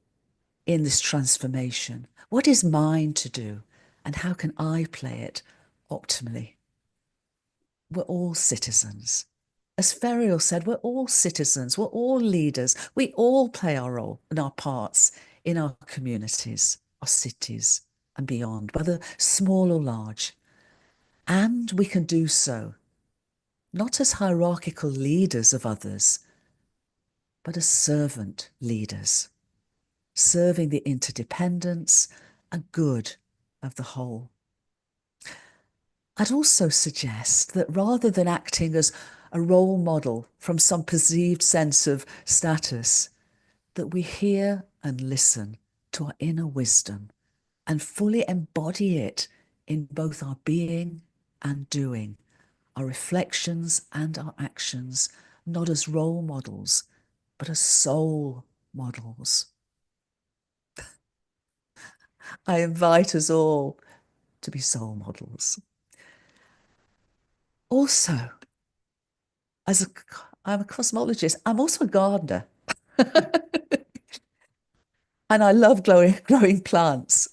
in this transformation? What is mine to do? And how can I play it optimally? We're all citizens. As Ferial said, we're all citizens, we're all leaders. We all play our role and our parts in our communities, our cities and beyond, whether small or large. And we can do so, not as hierarchical leaders of others, but as servant leaders, serving the interdependence and good of the whole. I'd also suggest that rather than acting as a role model from some perceived sense of status, that we hear and listen to our inner wisdom and fully embody it in both our being and doing, our reflections and our actions, not as role models, but as soul models. I invite us all to be soul models. Also, I'm a cosmologist, I'm also a gardener. And I love growing plants.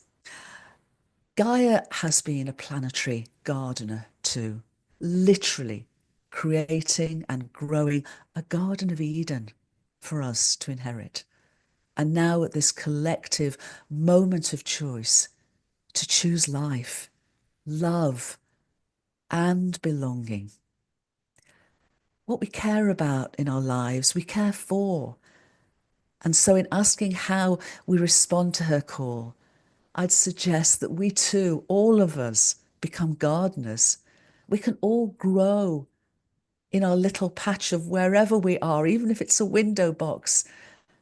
Gaia has been a planetary gardener too, literally creating and growing a Garden of Eden for us to inherit. And now at this collective moment of choice, to choose life, love, and belonging. What we care about in our lives, we care for. And so in asking how we respond to her call, I'd suggest that we too, all of us, become gardeners. We can all grow in our little patch of wherever we are, even if it's a window box,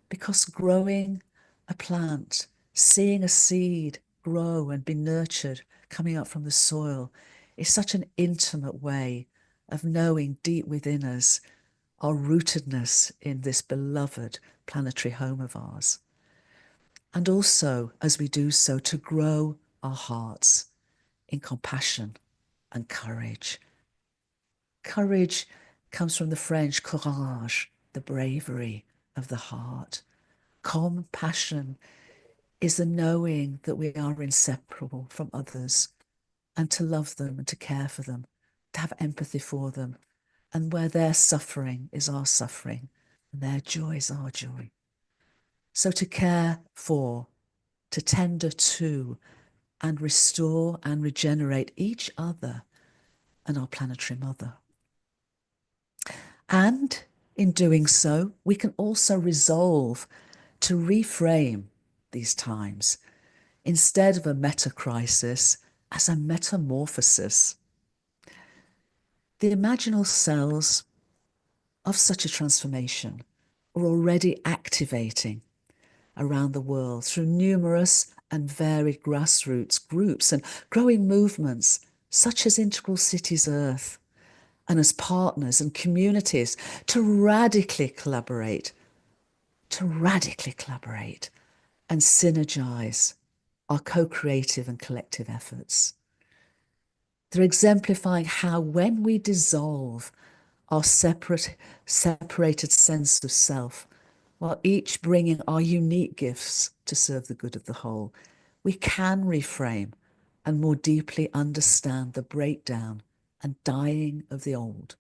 because growing a plant, seeing a seed grow and be nurtured coming up from the soil is such an intimate way of knowing deep within us our rootedness in this beloved planetary home of ours. And also, as we do so, to grow our hearts in compassion and courage. Courage comes from the French courage, the bravery of the heart. Compassion is the knowing that we are inseparable from others, and to love them and to care for them, to have empathy for them, and where their suffering is our suffering and their joy is our joy. So to care for, to tender to, and restore and regenerate each other and our planetary mother. And in doing so, we can also resolve to reframe these times instead of a meta-crisis as a metamorphosis. The imaginal cells of such a transformation are already activating around the world through numerous and varied grassroots groups and growing movements such as Integral Cities Earth, and as partners and communities to radically collaborate and synergize our co-creative and collective efforts. They're exemplifying how when we dissolve our separated sense of self, while each bringing our unique gifts to serve the good of the whole, we can reframe and more deeply understand the breakdown and dying of the old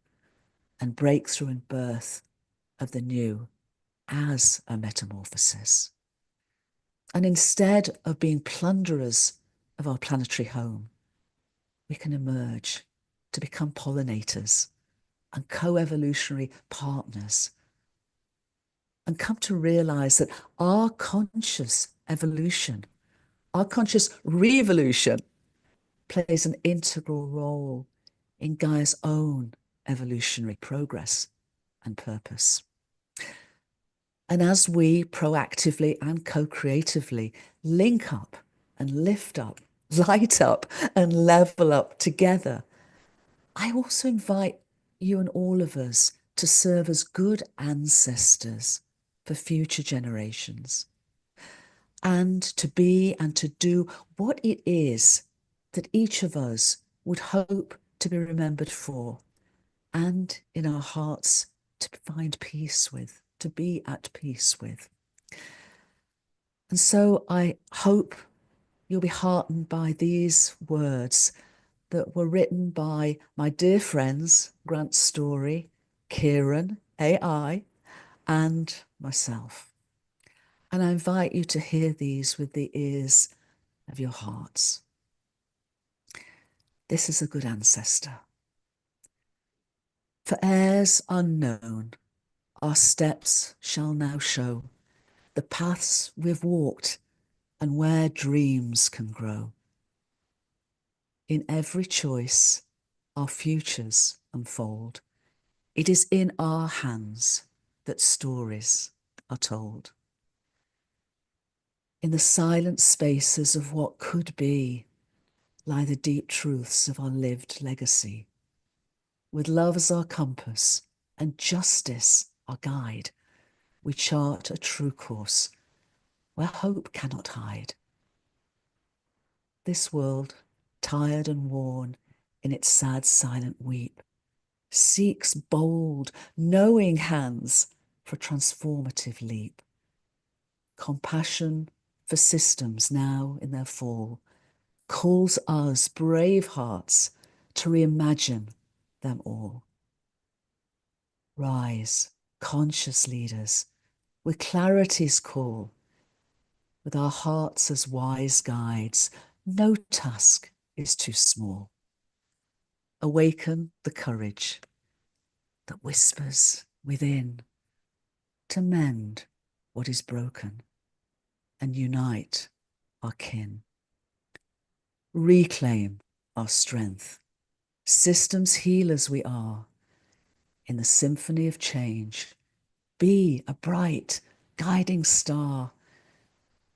and breakthrough and birth of the new as a metamorphosis. And instead of being plunderers of our planetary home, we can emerge to become pollinators and co-evolutionary partners, and come to realize that our conscious evolution, our conscious re-evolution, plays an integral role in Gaia's own evolutionary progress and purpose. And as we proactively and co-creatively link up and lift up, light up and level up together, I also invite you and all of us to serve as good ancestors for future generations, and to be and to do what it is that each of us would hope to be remembered for, and in our hearts to find peace with, to be at peace with. And so I hope you'll be heartened by these words that were written by my dear friends, Grant Story, Kieran, AI, and myself. And I invite you to hear these with the ears of your hearts. This is a good ancestor. For heirs unknown, our steps shall now show the paths we've walked and where dreams can grow. In every choice, our futures unfold. It is in our hands that stories are told. In the silent spaces of what could be lie the deep truths of our lived legacy. With love as our compass and justice our guide, we chart a true course where hope cannot hide. This world, tired and worn in its sad silent weep, seeks bold, knowing hands for transformative leap. Compassion for systems now in their fall calls us brave hearts to reimagine them all. Rise, conscious leaders, with clarity's call, with our hearts as wise guides. No task is too small. Awaken the courage that whispers within to mend what is broken and unite our kin. Reclaim our strength. Systems healers we are. In the symphony of change, be a bright guiding star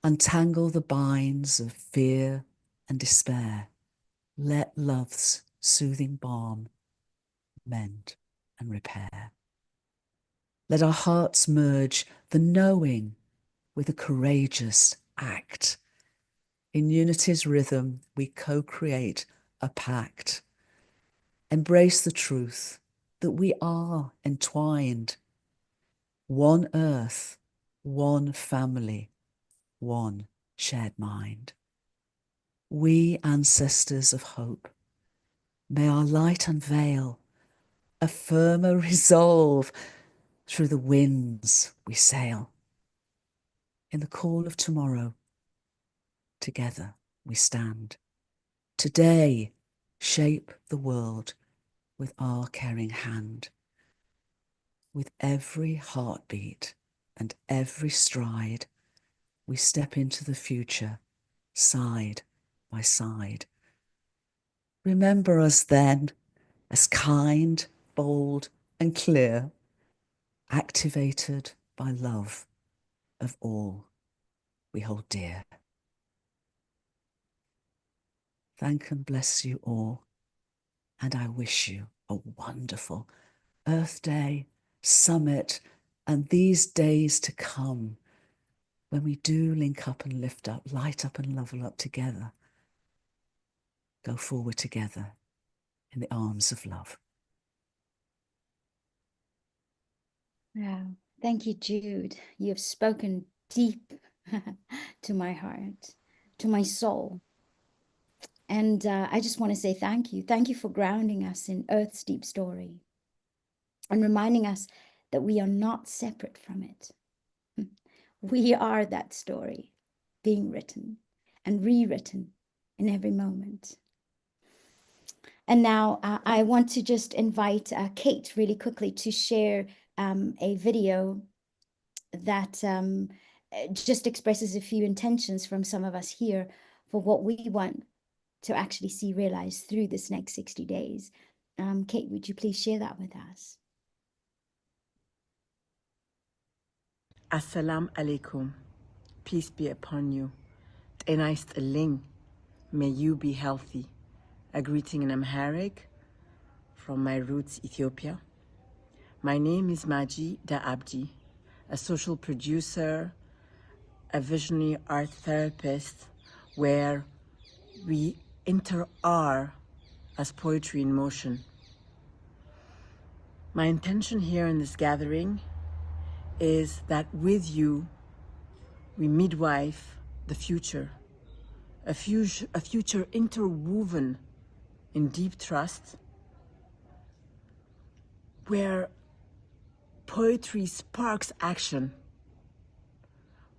Untangle the binds of fear and despair. Let love's soothing balm mend and repair. Let our hearts merge the knowing with a courageous act. In unity's rhythm, we co-create a pact. Embrace the truth that we are entwined. One earth, one family, one shared mind. We, ancestors of hope, may our light unveil a firmer resolve. Through the winds we sail. In the call of tomorrow, together we stand. Today, shape the world with our caring hand. With every heartbeat and every stride, we step into the future, side by side. Remember us then as kind, bold, and clear, activated by love of all we hold dear. Thank and bless you all, and I wish you a wonderful Earth Day, Summit, and these days to come when we do link up and lift up, light up and level up together. Go forward together in the arms of love. Wow. Thank you, Jude. You have spoken deep to my heart, to my soul. And I just want to say thank you. Thank you for grounding us in Earth's deep story and reminding us that we are not separate from it. We are that story being written and rewritten in every moment. And now I want to just invite Kate really quickly to share a video that just expresses a few intentions from some of us here for what we want to actually see realized through this next 60 days. Kate, would you please share that with us? Assalamu alaikum. Peace be upon you. Tena yis'eling. May you be healthy. A greeting in Amharic from my roots, Ethiopia. My name is Maji Da Abdi, a social producer, a visionary art therapist, where we enter-are as poetry in motion. My intention here in this gathering is that with you, we midwife the future, a future interwoven in deep trust, where poetry sparks action,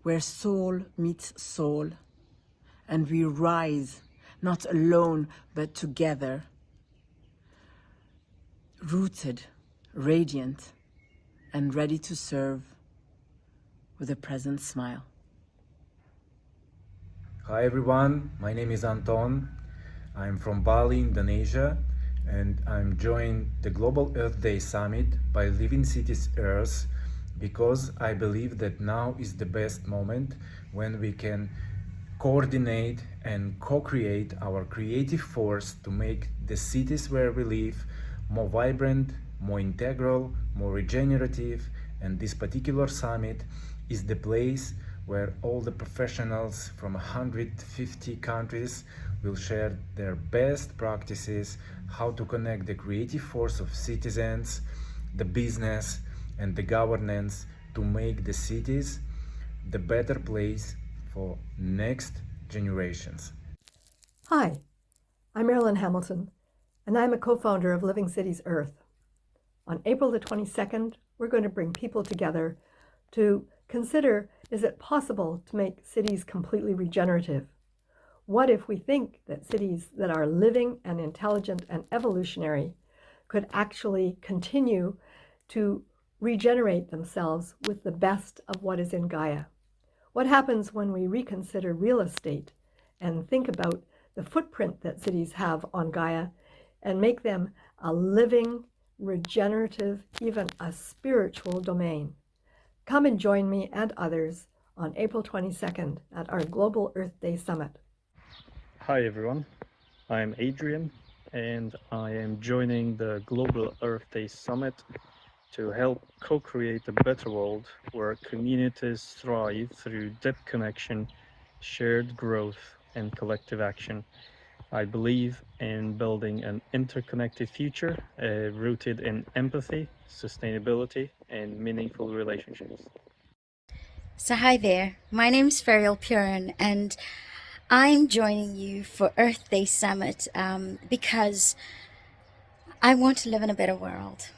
where soul meets soul, and we rise, not alone, but together, rooted, radiant, and ready to serve with a present smile. Hi everyone, my name is Anton. I'm from Bali, Indonesia, and I'm joining the Global Earth Day Summit by Living Cities Earth because I believe that now is the best moment when we can coordinate and co-create our creative force to make the cities where we live more vibrant, more integral, more regenerative, and this particular summit is the place where all the professionals from 150 countries will share their best practices, how to connect the creative force of citizens, the business, and the governance to make the cities the better place for next generations. Hi, I'm Marilyn Hamilton, and I'm a co-founder of Living Cities Earth. On April the 22nd, we're going to bring people together to consider, is it possible to make cities completely regenerative? What if we think that cities that are living and intelligent and evolutionary could actually continue to regenerate themselves with the best of what is in Gaia? What happens when we reconsider real estate and think about the footprint that cities have on Gaia and make them a living, regenerative, even a spiritual domain? Come and join me and others on April 22nd at our Global Earth Day Summit. Hi everyone, I'm Adrian and I am joining the Global Earth Day Summit to help co-create a better world where communities thrive through deep connection, shared growth, and collective action. I believe in building an interconnected future rooted in empathy, sustainability, and meaningful relationships. So hi there, my name's Ferial Purin and I'm joining you for Earth Day Summit because I want to live in a better world.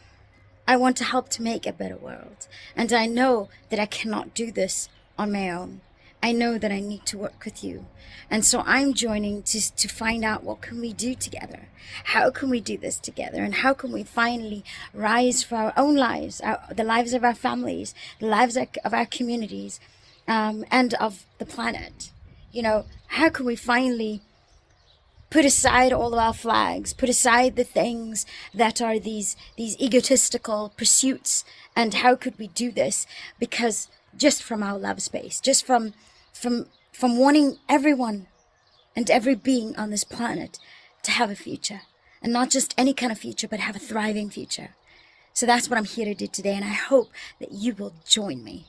I want to help to make a better world. And I know that I cannot do this on my own. I know that I need to work with you. And so I'm joining to find out what can we do together? How can we do this together? And how can we finally rise for our own lives, the lives of our families, the lives of our communities, and of the planet? You know, how can we finally put aside all of our flags, put aside the things that are these egotistical pursuits, and how could we do this? Because just from our love space, just from wanting everyone and every being on this planet to have a future, and not just any kind of future, but have a thriving future. So that's what I'm here to do today, and I hope that you will join me.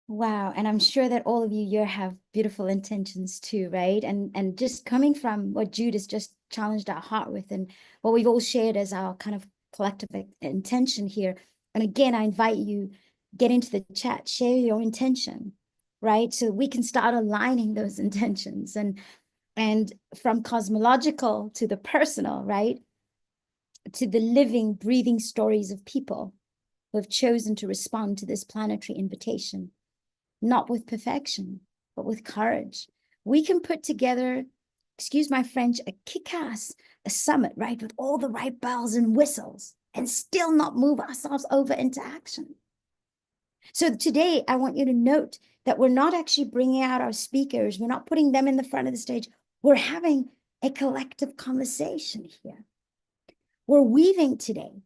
Wow, and I'm sure that all of you here have beautiful intentions too, right? And just coming from what Jude has just challenged our heart with, and what we've all shared as our kind of collective intention here. And again, I invite you, get into the chat, share your intention, right? So we can start aligning those intentions, and from cosmological to the personal, right? To the living, breathing stories of people who have chosen to respond to this planetary invitation. Not with perfection, but with courage. We can put together, excuse my French, a kick-ass, a summit, right, with all the right bells and whistles, and still not move ourselves over into action. So today, I want you to note that we're not actually bringing out our speakers. We're not putting them in the front of the stage. We're having a collective conversation here. We're weaving today.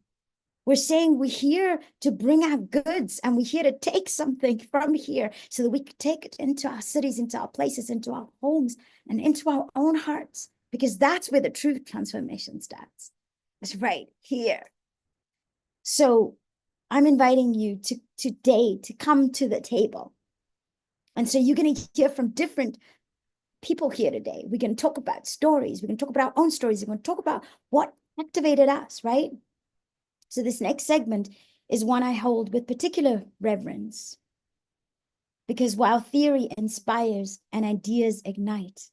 We're saying we're here to bring our goods, and we're here to take something from here so that we can take it into our cities, into our places, into our homes, and into our own hearts, because that's where the true transformation starts. It's right here. So I'm inviting you today to come to the table. And so you're going to hear from different people here today. We're going to talk about stories. We're going to talk about our own stories. We're going to talk about what activated us, right? So this next segment is one I hold with particular reverence, because while theory inspires and ideas ignite,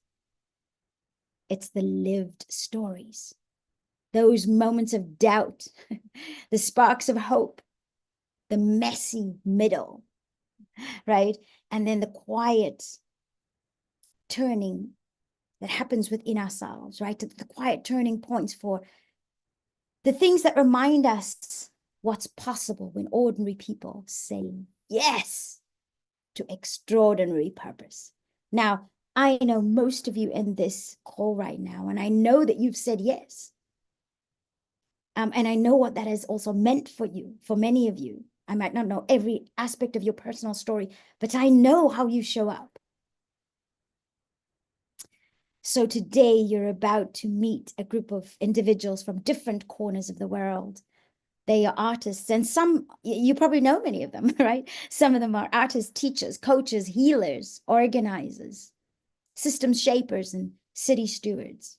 it's the lived stories, those moments of doubt, the sparks of hope, the messy middle, right? And then the quiet turning that happens within ourselves, right? The quiet turning points for the things that remind us what's possible when ordinary people say yes to extraordinary purpose. Now, I know most of you in this call right now, and I know that you've said yes. And I know what that has also meant for you, for many of you. I might not know every aspect of your personal story, but I know how you show up. So today you're about to meet a group of individuals from different corners of the world. They are artists, and some, you probably know many of them, right? Some of them are artists, teachers, coaches, healers, organizers, system shapers, and city stewards.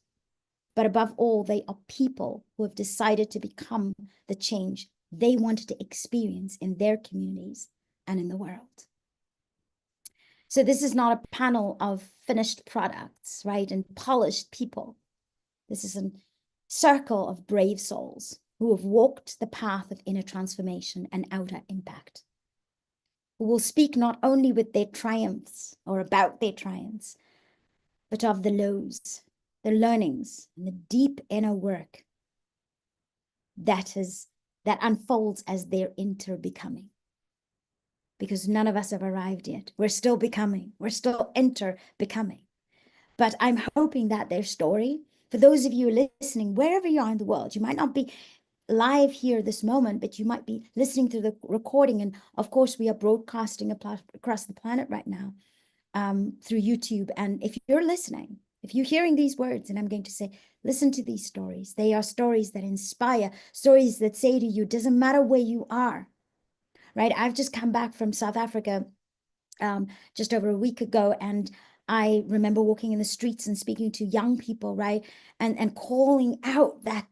But above all, they are people who have decided to become the change they wanted to experience in their communities and in the world. So this is not a panel of finished products, right, and polished people. This is a circle of brave souls who have walked the path of inner transformation and outer impact, who will speak not only with their triumphs or about their triumphs, but of the lows, the learnings, and the deep inner work that unfolds as their inter-becoming. Because none of us have arrived yet. We're still becoming. We're still inter-becoming. But I'm hoping that their story For those of you listening, wherever you are in the world, you might not be live here this moment, but you might be listening to the recording. And of course, we are broadcasting across the planet right now through YouTube. And if you're listening, if you're hearing these words, and I'm going to say, listen to these stories. They are stories that inspire, stories that say to you, doesn't matter where you are, right? I've just come back from South Africa just over a week ago, and I remember walking in the streets and speaking to young people, right? And calling out that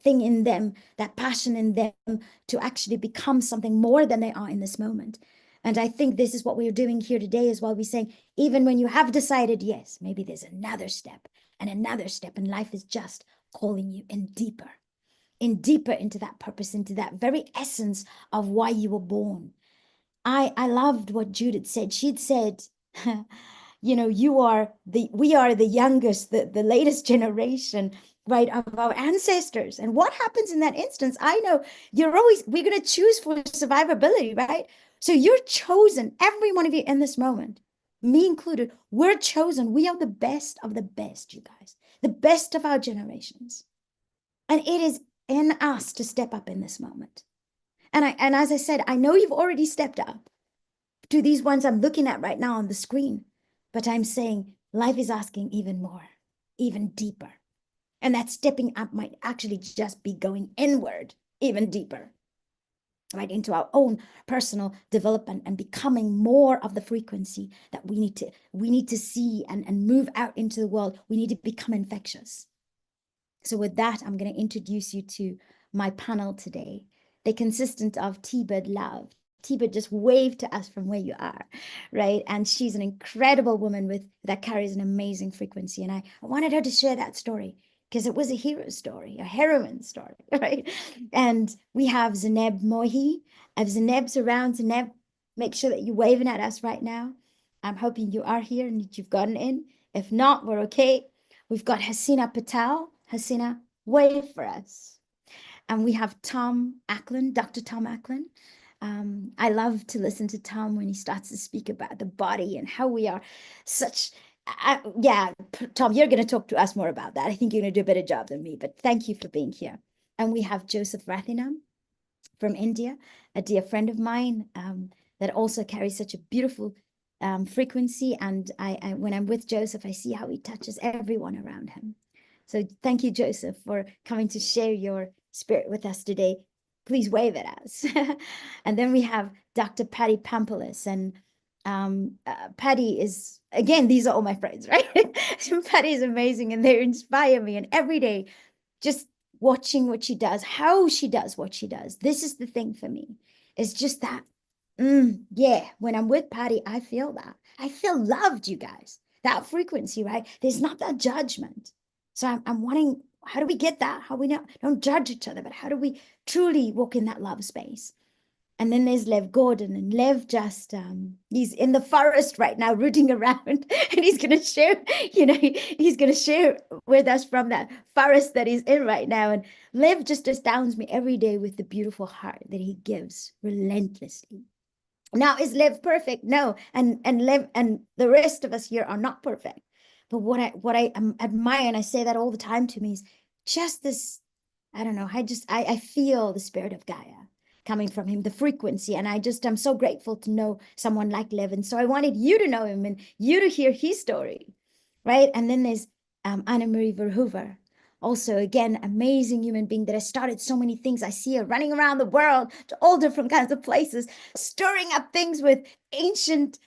thing in them, that passion in them to actually become something more than they are in this moment. And I think this is what we're doing here today as well. We're saying, even when you have decided, yes, maybe there's another step, and life is just calling you in deeper into that purpose, into that very essence of why you were born. I loved what Judith said. She'd said, you know, we are the youngest, the latest generation, right, of our ancestors. And what happens in that instance? I know we're going to choose for survivability, right? So you're chosen, every one of you in this moment, me included, we're chosen. We are the best of the best, you guys, the best of our generations. And it is in us to step up in this moment. And as I said, I know you've already stepped up to these ones I'm looking at right now on the screen, but I'm saying life is asking even more, even deeper. And that stepping up might actually just be going inward, even deeper, right, into our own personal development and becoming more of the frequency that we need to see and move out into the world. We need to become infectious. So with that, I'm going to introduce you to my panel today. They consistent of T-Bird Love. T-Bird just waved to us from where you are, right? And she's an incredible woman that carries an amazing frequency. And I wanted her to share that story because it was a hero story, a heroine story, right? And we have Zeneb Mohi. If Zeneb's around, Zeneb, make sure that you're waving at us right now. I'm hoping you are here and that you've gotten in. If not, we're okay. We've got Hasina Patel. Hasina, wave for us. And we have Tom Acklin, Dr. Tom Acklin. I love to listen to Tom when he starts to speak about the body and how we are such, yeah, Tom, you're going to talk to us more about that. I think you're going to do a better job than me, but thank you for being here. And we have Joseph Rathinam from India, a dear friend of mine that also carries such a beautiful frequency. And I when I'm with Joseph, I see how he touches everyone around him. So thank you, Joseph, for coming to share your spirit with us today. Please wave at us. And then we have Dr. Patty Pampoulis. And Patty is, again, these are all my friends, right? Patty is amazing and they inspire me. And every day, just watching what she does, how she does what she does. This is the thing for me. It's just that, yeah, when I'm with Patty, I feel that. I feel loved, you guys. That frequency, right? There's not that judgment. So I'm wanting, how do we get that? How we don't judge each other, but how do we truly walk in that love space? And then there's Lev Gordon, and Lev just, he's in the forest right now, rooting around, and he's going to share, he's going to share with us from that forest that he's in right now. And Lev just astounds me every day with the beautiful heart that he gives relentlessly. Now, is Lev perfect? No. And Lev and the rest of us here are not perfect. But what I admire, and I say that all the time to me, is just this, I don't know, I feel the spirit of Gaia coming from him, the frequency. And I'm so grateful to know someone like Lev. And so I wanted you to know him and you to hear his story, right? And then there's Anna Marie Verhoeven. Also, again, amazing human being that has started so many things. I see her running around the world to all different kinds of places, stirring up things with ancient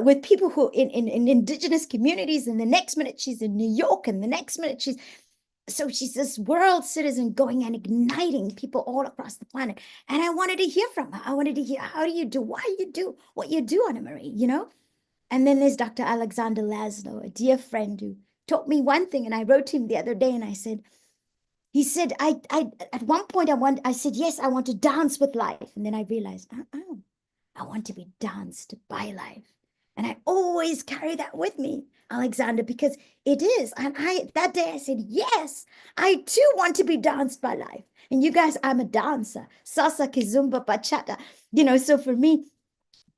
with people who in indigenous communities, and the next minute she's in New York, and the next minute she's this world citizen going and igniting people all across the planet. And I wanted to hear from her. I wanted to hear, why you do what you do, Anna Marie, And then there's Dr. Alexander Laszlo, a dear friend who taught me one thing. And I wrote to him the other day and I said, he said, I at one point I said, yes, I want to dance with life. And then I realized, I want to be danced by life. And I always carry that with me, Alexander, because it is. And that day I said, yes, I too want to be danced by life. And you guys, I'm a dancer, salsa, kizomba, bachata, so for me,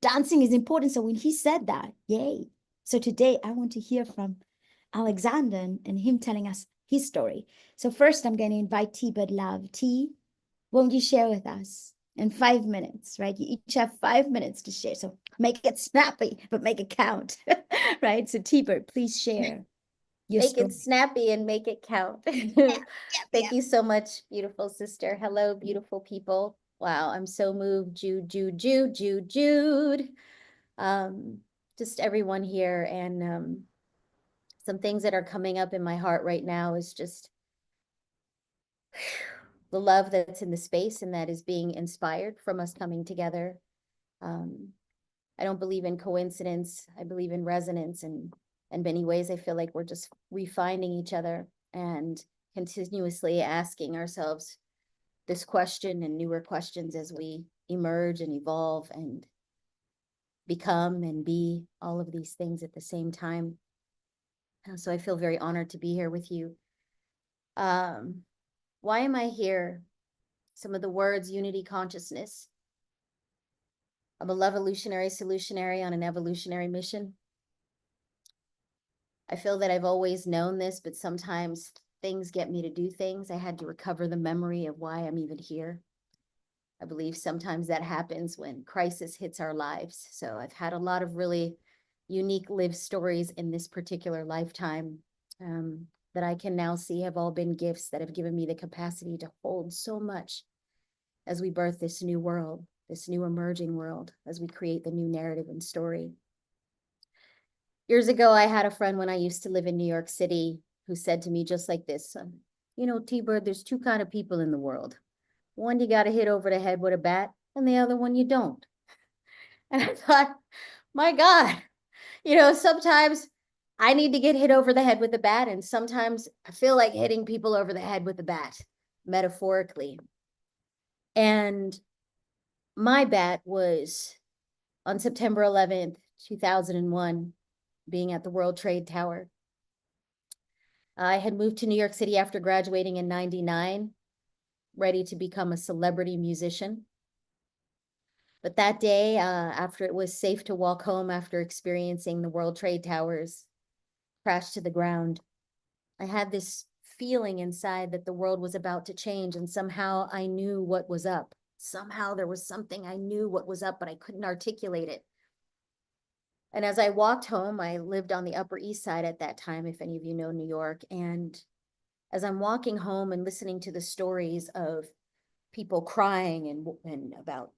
dancing is important. So when he said that, yay. So today I want to hear from Alexander and him telling us his story. So first, I'm going to invite T-Bird Love. T, won't you share with us in 5 minutes, right? You each have 5 minutes to share. So make it snappy, but make it count, right? So T-Bird, please share your Make story. it snappy and make it count. Thank you so much, beautiful sister. Hello, beautiful people. Wow, I'm so moved. Jude. Just everyone here, and some things that are coming up in my heart right now is just the love that's in the space and that is being inspired from us coming together. I don't believe in coincidence. I believe in resonance, and in many ways, I feel like we're just refining each other and continuously asking ourselves this question and newer questions as we emerge and evolve and become and be all of these things at the same time. So I feel very honored to be here with you. Why am I here? Some of the words: unity, consciousness. I'm a Lovolutionary solutionary on an evolutionary mission. I feel that I've always known this, but sometimes things get me to do things. I had to recover the memory of why I'm even here. I believe sometimes that happens when crisis hits our lives. So I've had a lot of really unique lived stories in this particular lifetime that I can now see have all been gifts that have given me the capacity to hold so much as we birth this new world, this new emerging world, as we create the new narrative and story. Years ago, I had a friend when I used to live in New York City who said to me just like this, you know, T-Bird, there's two kinds of people in the world. One you got to hit over the head with a bat, and the other one you don't. And I thought, my God, you know, sometimes I need to get hit over the head with a bat, and sometimes I feel like hitting people over the head with a bat, metaphorically. And my bat was on September 11th, 2001, being at the World Trade Tower. I had moved to New York City after graduating in '99, ready to become a celebrity musician. But that day, after it was safe to walk home after experiencing the World Trade Towers crash to the ground, I had this feeling inside that the world was about to change, and somehow I knew what was up. Somehow there was something I knew what was up, but I couldn't articulate it. And as I walked home, I lived on the Upper East Side at that time, if any of you know New York. And as I'm walking home and listening to the stories of people crying and about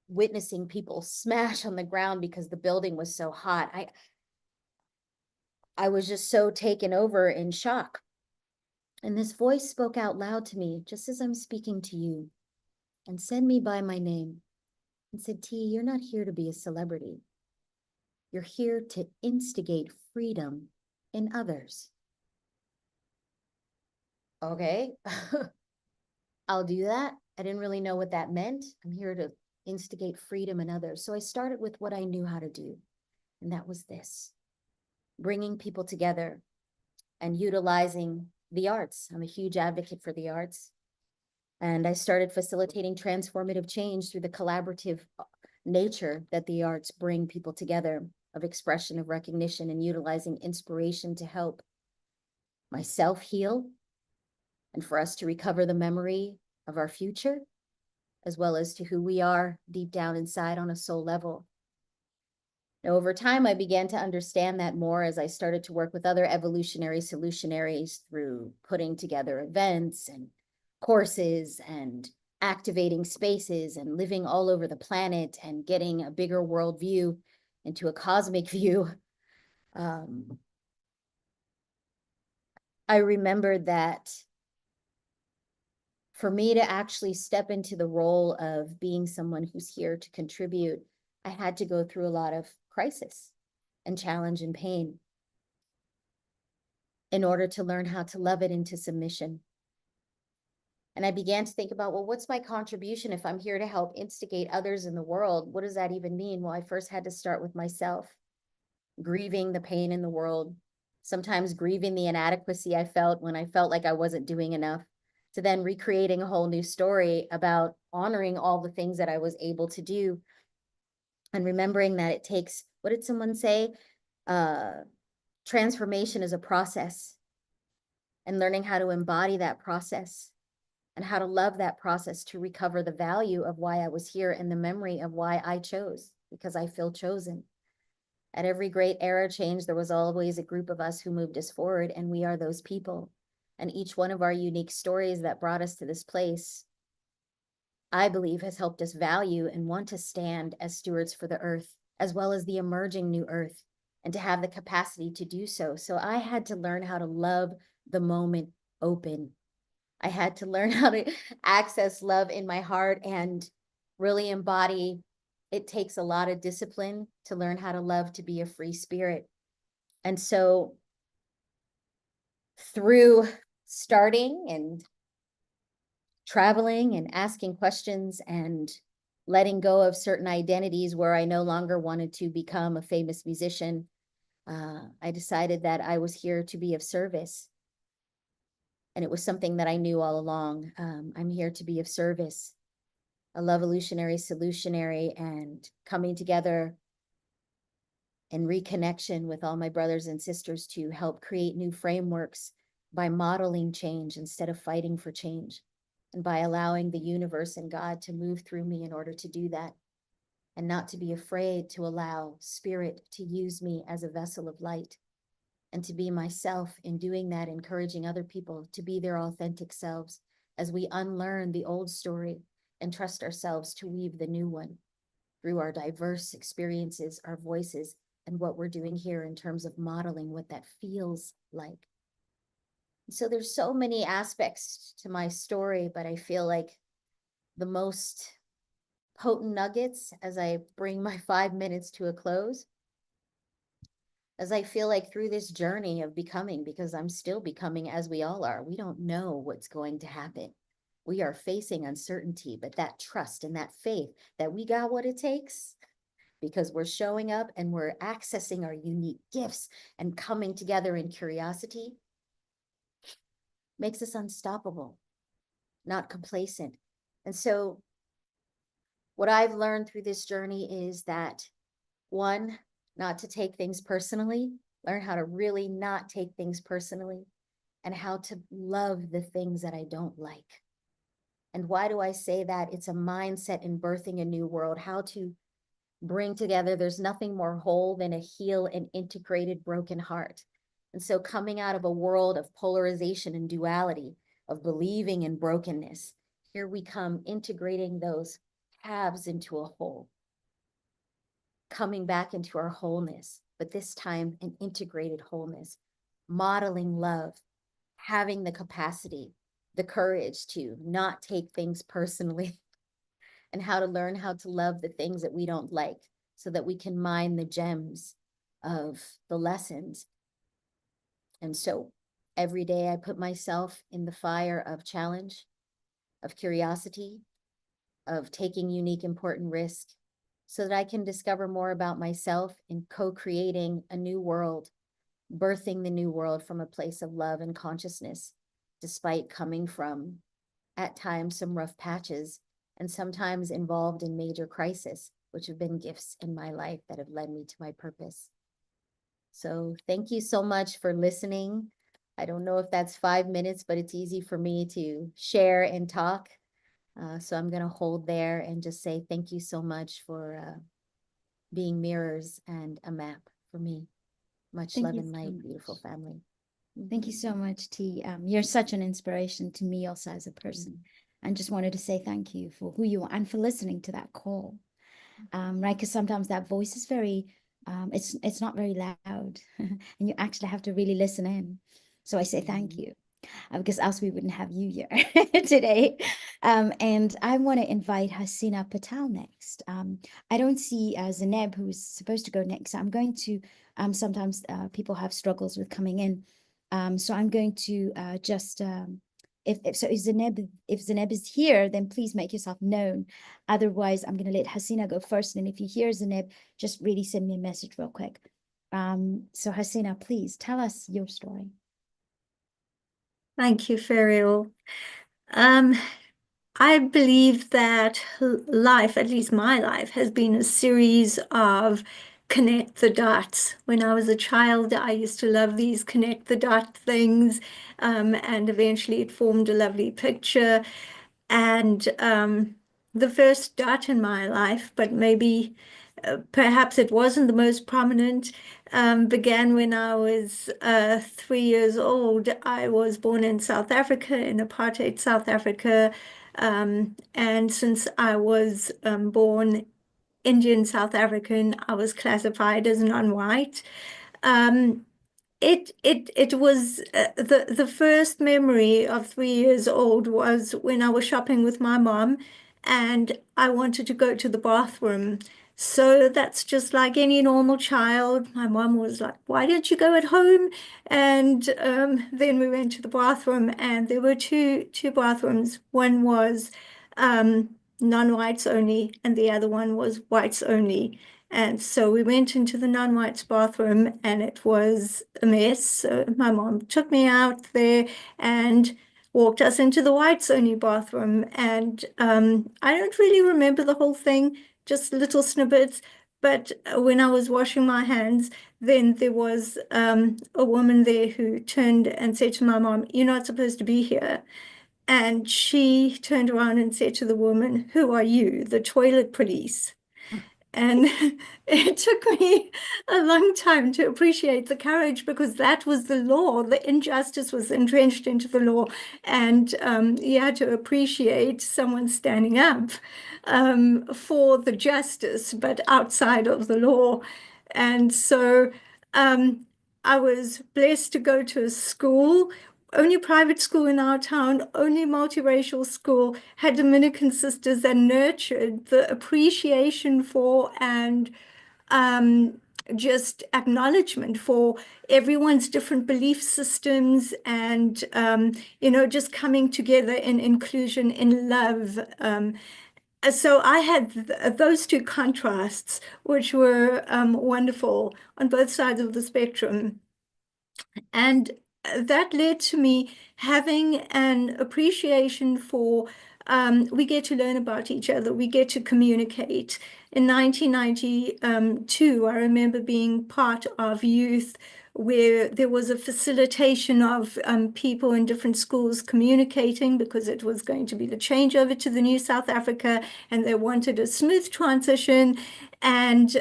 witnessing people smash on the ground because the building was so hot, I was just so taken over in shock. And this voice spoke out loud to me, just as I'm speaking to you, and said me by my name and said, T, you're not here to be a celebrity. You're here to instigate freedom in others. Okay, I'll do that. I didn't really know what that meant. I'm here to instigate freedom in others. So I started with what I knew how to do. And that was this: bringing people together and utilizing the arts. I'm a huge advocate for the arts. And I started facilitating transformative change through the collaborative nature that the arts bring people together, of expression, of recognition, and utilizing inspiration to help myself heal and for us to recover the memory of our future, as well as to who we are deep down inside on a soul level. Now, over time, I began to understand that more as I started to work with other evolutionary solutionaries through putting together events and courses and activating spaces and living all over the planet and getting a bigger world view into a cosmic view. I remembered that for me to actually step into the role of being someone who's here to contribute, I had to go through a lot of crisis and challenge and pain in order to learn how to love it into submission. And I began to think about, well, what's my contribution if I'm here to help instigate others in the world? What does that even mean? Well, I first had to start with myself, grieving the pain in the world, sometimes grieving the inadequacy I felt when I felt like I wasn't doing enough, to then recreating a whole new story about honoring all the things that I was able to do. And remembering that it takes, what did someone say? Transformation is a process. and learning how to embody that process and how to love that process to recover the value of why I was here and the memory of why I chose, because I feel chosen. At every great era change, there was always a group of us who moved us forward, and we are those people. And each one of our unique stories that brought us to this place, I believe, has helped us value and want to stand as stewards for the earth, as well as the emerging new earth, and to have the capacity to do so. So I had to learn how to love the moment open. I had to learn how to access love in my heart and really embody. It takes a lot of discipline to learn how to love, to be a free spirit. And so through starting and traveling and asking questions and letting go of certain identities where I no longer wanted to become a famous musician, I decided that I was here to be of service. And it was something that I knew all along. I'm here to be of service, a Lovolutionary, solutionary, and coming together in reconnection with all my brothers and sisters to help create new frameworks by modeling change instead of fighting for change, and by allowing the universe and God to move through me in order to do that, and not to be afraid to allow spirit to use me as a vessel of light, and to be myself in doing that, encouraging other people to be their authentic selves as we unlearn the old story and trust ourselves to weave the new one through our diverse experiences, our voices, and what we're doing here in terms of modeling what that feels like. So there's so many aspects to my story, but I feel like the most potent nuggets, as I bring my 5 minutes to a close, as I feel like through this journey of becoming, because I'm still becoming, as we all are, we don't know what's going to happen. We are facing uncertainty, but that trust and that faith that we got what it takes, because we're showing up and we're accessing our unique gifts and coming together in curiosity, makes us unstoppable, not complacent. And so what I've learned through this journey is that, one, not to take things personally, learn how to really not take things personally, and how to love the things that I don't like. And why do I say that? It's a mindset in birthing a new world, how to bring together. There's nothing more whole than a healed and integrated broken heart. And so coming out of a world of polarization and duality, of believing in brokenness, here we come integrating those halves into a whole, coming back into our wholeness, but this time an integrated wholeness, modeling love, having the capacity, the courage to not take things personally, and how to learn how to love the things that we don't like so that we can mine the gems of the lessons. And so every day I put myself in the fire of challenge, of curiosity, of taking unique, important risks so that I can discover more about myself in co-creating a new world, birthing the new world from a place of love and consciousness, despite coming from, at times, some rough patches, and sometimes involved in major crisis, which have been gifts in my life that have led me to my purpose. So thank you so much for listening. I don't know if that's 5 minutes, but it's easy for me to share and talk. So I'm going to hold there and just say thank you so much for being mirrors and a map for me. Much Thank love you and so light, much. beautiful family. Thank you so much, T. You're such an inspiration to me also as a person. And just wanted to say thank you for who you are and for listening to that call. Right, because sometimes that voice is very, it's not very loud, and you actually have to really listen in. So I say thank you, because else we wouldn't have you here today. And I want to invite Hasina Patel next. I don't see Zaneb, who's supposed to go next. I'm going to, sometimes people have struggles with coming in. So I'm going to just, if Zaneb is here, then please make yourself known. Otherwise, I'm going to let Hasina go first. And if you hear Zaneb, just really send me a message real quick. So Hasina, please tell us your story. Thank you, Ferial. I believe that life, at least my life, has been a series of connect the dots. When I was a child, I used to love these connect the dot things, and eventually it formed a lovely picture. And the first dot in my life, but maybe perhaps it wasn't the most prominent, began when I was 3 years old. I was born in South Africa, in apartheid South Africa. And since I was born Indian South African, I was classified as non-white. It was the first memory of 3 years old was when I was shopping with my mom and I wanted to go to the bathroom. So that's just like any normal child. My mom was like, "Why don't you go at home?" And then we went to the bathroom, and there were two bathrooms. One was non-whites only, and the other one was whites only. And so we went into the non-whites bathroom, and it was a mess. So my mom took me out there and walked us into the whites only bathroom. And I don't really remember the whole thing, just little snippets. But when I was washing my hands, then there was a woman there who turned and said to my mom, "You're not supposed to be here." And she turned around and said to the woman, "Who are you? The toilet police?" And it took me a long time to appreciate the courage, because that was the law. The injustice was entrenched into the law. And you had to appreciate someone standing up for the justice, but outside of the law. And so I was blessed to go to a school, only private school in our town, only multiracial school, had Dominican sisters that nurtured the appreciation for and just acknowledgement for everyone's different belief systems and, just coming together in inclusion, in love. So I had those two contrasts, which were wonderful on both sides of the spectrum. And that led to me having an appreciation for, we get to learn about each other, we get to communicate. In 1992, I remember being part of youth where there was a facilitation of people in different schools communicating, because it was going to be the changeover to the new South Africa, and they wanted a smooth transition. And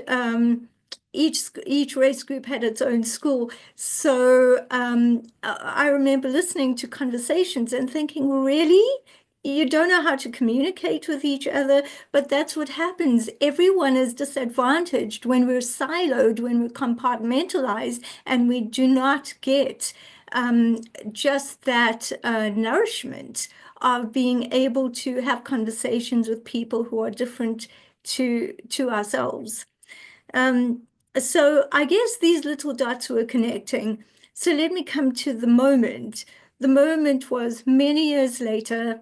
each race group had its own school. So I remember listening to conversations and thinking, really? You don't know how to communicate with each other, but that's what happens. Everyone is disadvantaged when we're siloed, when we're compartmentalized, and we do not get just that nourishment of being able to have conversations with people who are different to ourselves. So I guess these little dots were connecting. So let me come to the moment. The moment was many years later.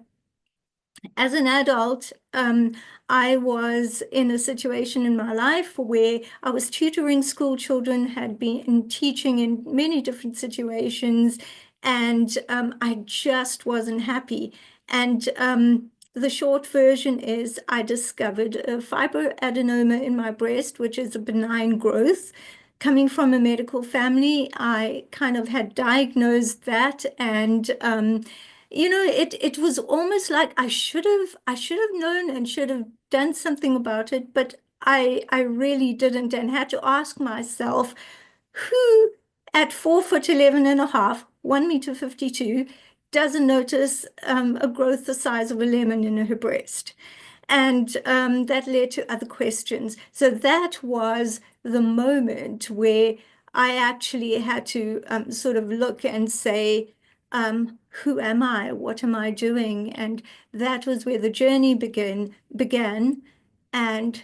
As an adult, I was in a situation in my life where I was tutoring school children, had been teaching in many different situations, and I just wasn't happy. And the short version is I discovered a fibroadenoma in my breast, which is a benign growth. Coming from a medical family, I kind of had diagnosed that, and it was almost like I should have known and should have done something about it, but I really didn't, and had to ask myself, who at 4'11.5", 1 meter 52, doesn't notice a growth the size of a lemon in her breast? And that led to other questions. So that was the moment where I actually had to sort of look and say, who am I? What am I doing? And that was where the journey began. And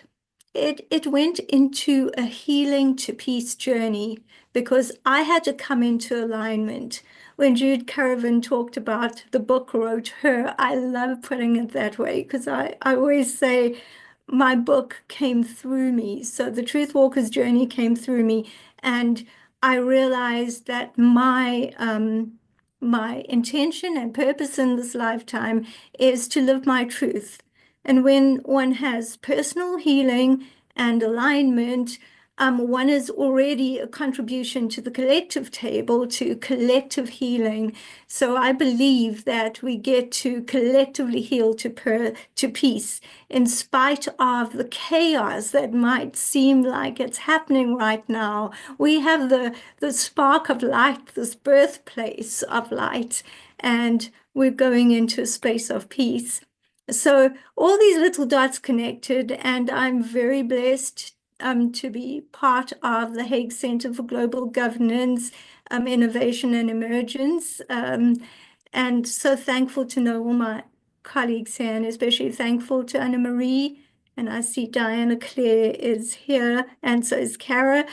it went into a healing to peace journey, because I had to come into alignment. When Jude Caravan talked about the book wrote her, I love putting it that way, because I always say my book came through me. So the Truth Walker's journey came through me. And I realized that my intention and purpose in this lifetime is to live my truth. And when one has personal healing and alignment, one is already a contribution to the collective table, to collective healing. So I believe that we get to collectively heal to peace, in spite of the chaos that might seem like it's happening right now. We have the spark of light, this birthplace of light, and we're going into a space of peace. So all these little dots connected, and I'm very blessed to be part of the Hague Center for Global Governance, Innovation and Emergence. And so thankful to know all my colleagues here, and especially thankful to Anna Marie. And I see Diana Claire is here, and so is Kara.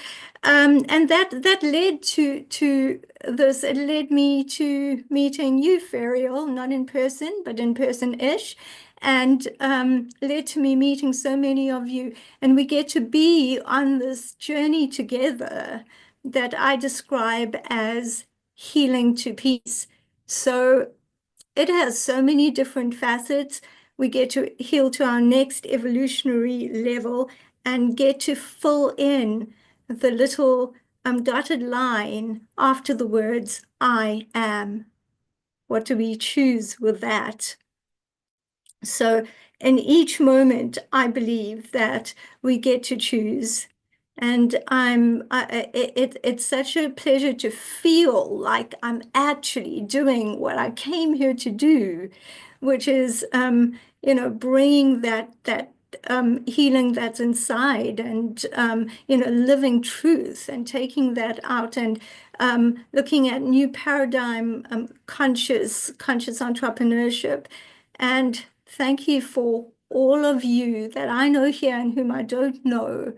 And that led to this. It led me to meeting you, Ferial, not in person, but in person-ish, and led to me meeting so many of you. And we get to be on this journey together that I describe as healing to peace. So it has so many different facets. We get to heal to our next evolutionary level and get to fill in the little dotted line after the words, I am. What do we choose with that? So in each moment, I believe that we get to choose. And it's such a pleasure to feel like I'm actually doing what I came here to do, which is, bringing that healing that's inside, and living truth and taking that out, and looking at new paradigm, conscious entrepreneurship. And thank you for all of you that I know here and whom I don't know,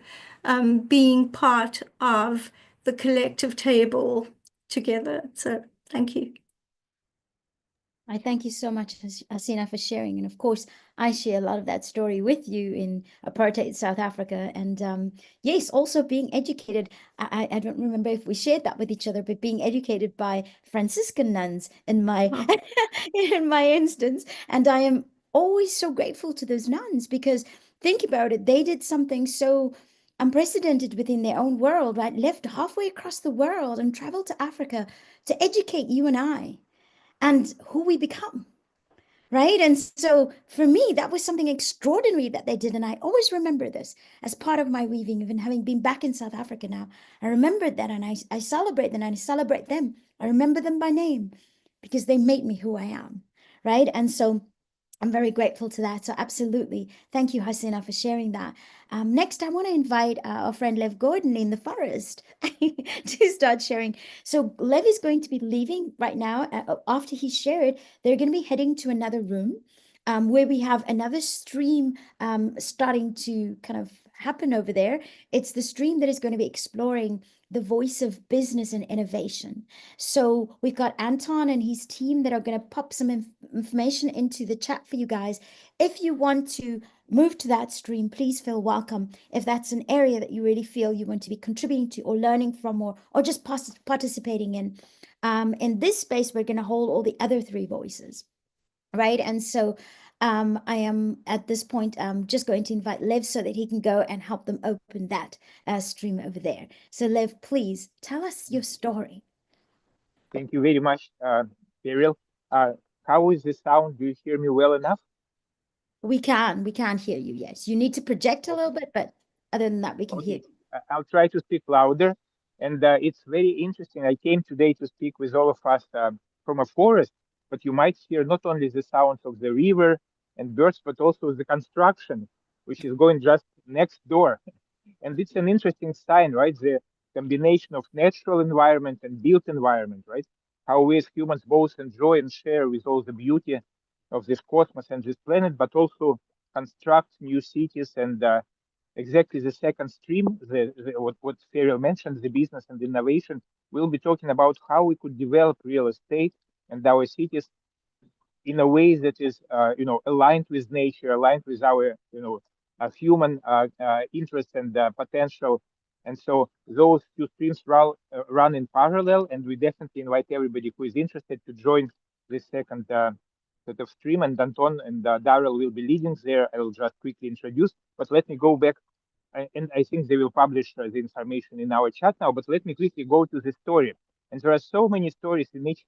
being part of the collective table together. So thank you. I thank you so much, Hasina, for sharing. And of course, I share a lot of that story with you in apartheid South Africa. And yes, also being educated. I don't remember if we shared that with each other, but being educated by Franciscan nuns in my in my instance. And I am always so grateful to those nuns, because think about it, they did something so unprecedented within their own world, right? Left halfway across the world and traveled to Africa to educate you and I and who we become, right? And so for me, that was something extraordinary that they did. And I always remember this as part of my weaving, even having been back in South Africa now. I remembered that, and I celebrate them, and I celebrate them. I remember them by name because they made me who I am, right? And so I'm very grateful to that. So absolutely. Thank you, Hasina, for sharing that. Next, I want to invite our friend Lev Gordon in the forest to start sharing. So Lev is going to be leaving right now. After he shared, they're going to be heading to another room where we have another stream starting to kind of happen over there. It's the stream that is going to be exploring the voice of business and innovation. So we've got Anton and his team that are going to pop some information into the chat for you guys. If you want to move to that stream, please feel welcome. If that's an area that you really feel you want to be contributing to or learning from, or just participating in this space, we're going to hold all the other three voices, right? And so I am at this point just going to invite Lev so that he can go and help them open that stream over there. So Lev, please tell us your story. Thank you very much, Ferial. How is the sound? Do you hear me well enough? We can hear you, yes. You need to project a little bit, but other than that, we can hear you. I'll try to speak louder. And it's very interesting. I came today to speak with all of us from a forest, but you might hear not only the sounds of the river and birds, but also the construction, which is going just next door. And it's an interesting sign, right? The combination of natural environment and built environment, right? How we as humans both enjoy and share with all the beauty of this cosmos and this planet, but also construct new cities. And exactly the second stream, what Ferial mentioned, the business and innovation, we'll be talking about how we could develop real estate and our cities in a way that is, aligned with nature, aligned with our, human interests and potential. And so those two streams run in parallel, and we definitely invite everybody who is interested to join this second set of stream. And Anton and Daryl will be leading there. I will just quickly introduce, but let me go back and I think they will publish the information in our chat now, but let me quickly go to the story. And there are so many stories in each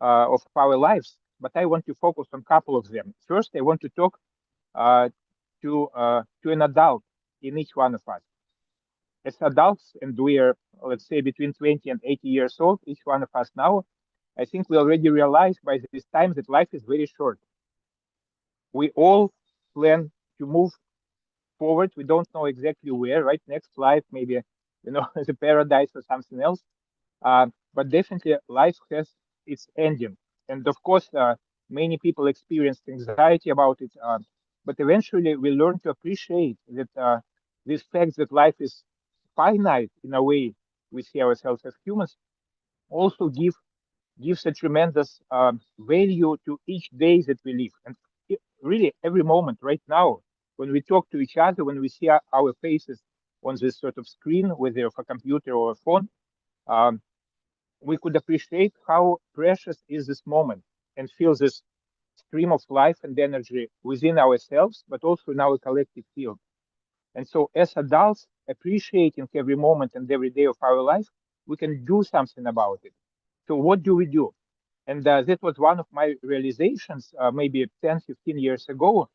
of our lives, but I want to focus on a couple of them. First, I want to talk to an adult in each one of us. As adults, and we are, let's say, between 20 and 80 years old, each one of us now, I think we already realize by this time that life is very short. We all plan to move forward. We don't know exactly where, right? Next life, maybe, the paradise or something else. But definitely life has its ending. And of course, many people experience anxiety about it. But eventually we learn to appreciate that this fact that life is finite in a way we see ourselves as humans also gives a tremendous value to each day that we live. And really every moment right now, when we talk to each other, when we see our faces on this sort of screen, whether of a computer or a phone, we could appreciate how precious is this moment and feel this stream of life and energy within ourselves, but also in our collective field. And so as adults, appreciating every moment and every day of our life, we can do something about it. So what do we do? And that was one of my realizations maybe 10, 15 years ago,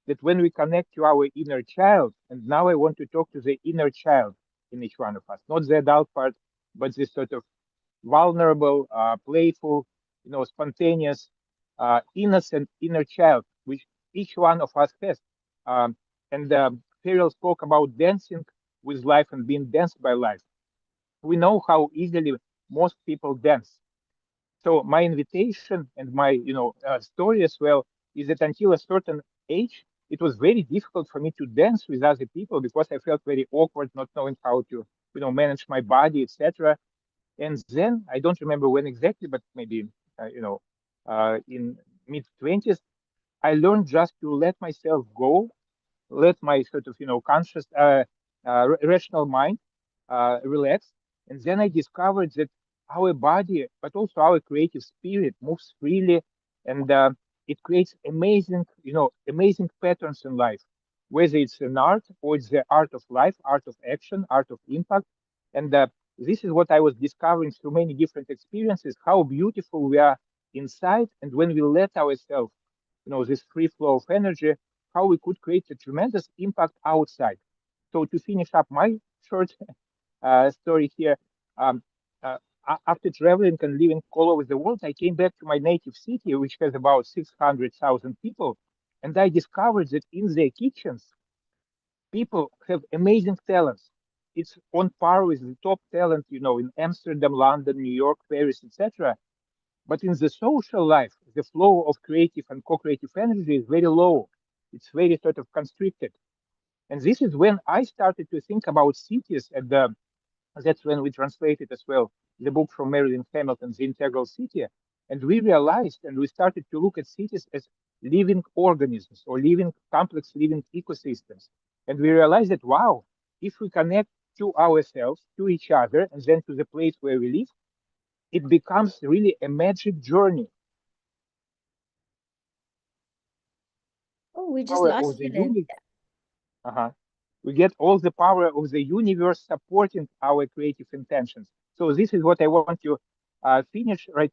that when we connect to our inner child, and now I want to talk to the inner child in each one of us, not the adult part, but this sort of vulnerable, playful, spontaneous, innocent inner child, which each one of us has. And Ferial spoke about dancing with life and being danced by life. We know how easily most people dance. So my invitation and my story as well is that until a certain age, it was very difficult for me to dance with other people because I felt very awkward, not knowing how to manage my body, etc. And then I don't remember when exactly, but maybe in mid-20s, I learned just to let myself go, let my sort of conscious, rational mind relax, and then I discovered that our body, but also our creative spirit, moves freely, and it creates amazing patterns in life, whether it's an art or it's the art of life, art of action, art of impact, and this is what I was discovering through many different experiences, how beautiful we are inside, and when we let ourselves, this free flow of energy, how we could create a tremendous impact outside. So to finish up my short story here, after traveling and living all over the world, I came back to my native city, which has about 600,000 people, and I discovered that in their kitchens, people have amazing talents. It's on par with the top talent, in Amsterdam, London, New York, Paris, etc. But in the social life, the flow of creative and co-creative energy is very low. It's very sort of constricted. And this is when I started to think about cities, and that's when we translated as well the book from Marilyn Hamilton, The Integral City. And we realized, and we started to look at cities as living organisms or complex living ecosystems. And we realized that, wow, if we connect to ourselves, to each other, and then to the place where we live, it becomes really a magic journey. Oh, we just lost you, Lev. We get all the power of the universe supporting our creative intentions. So this is what I want to finish right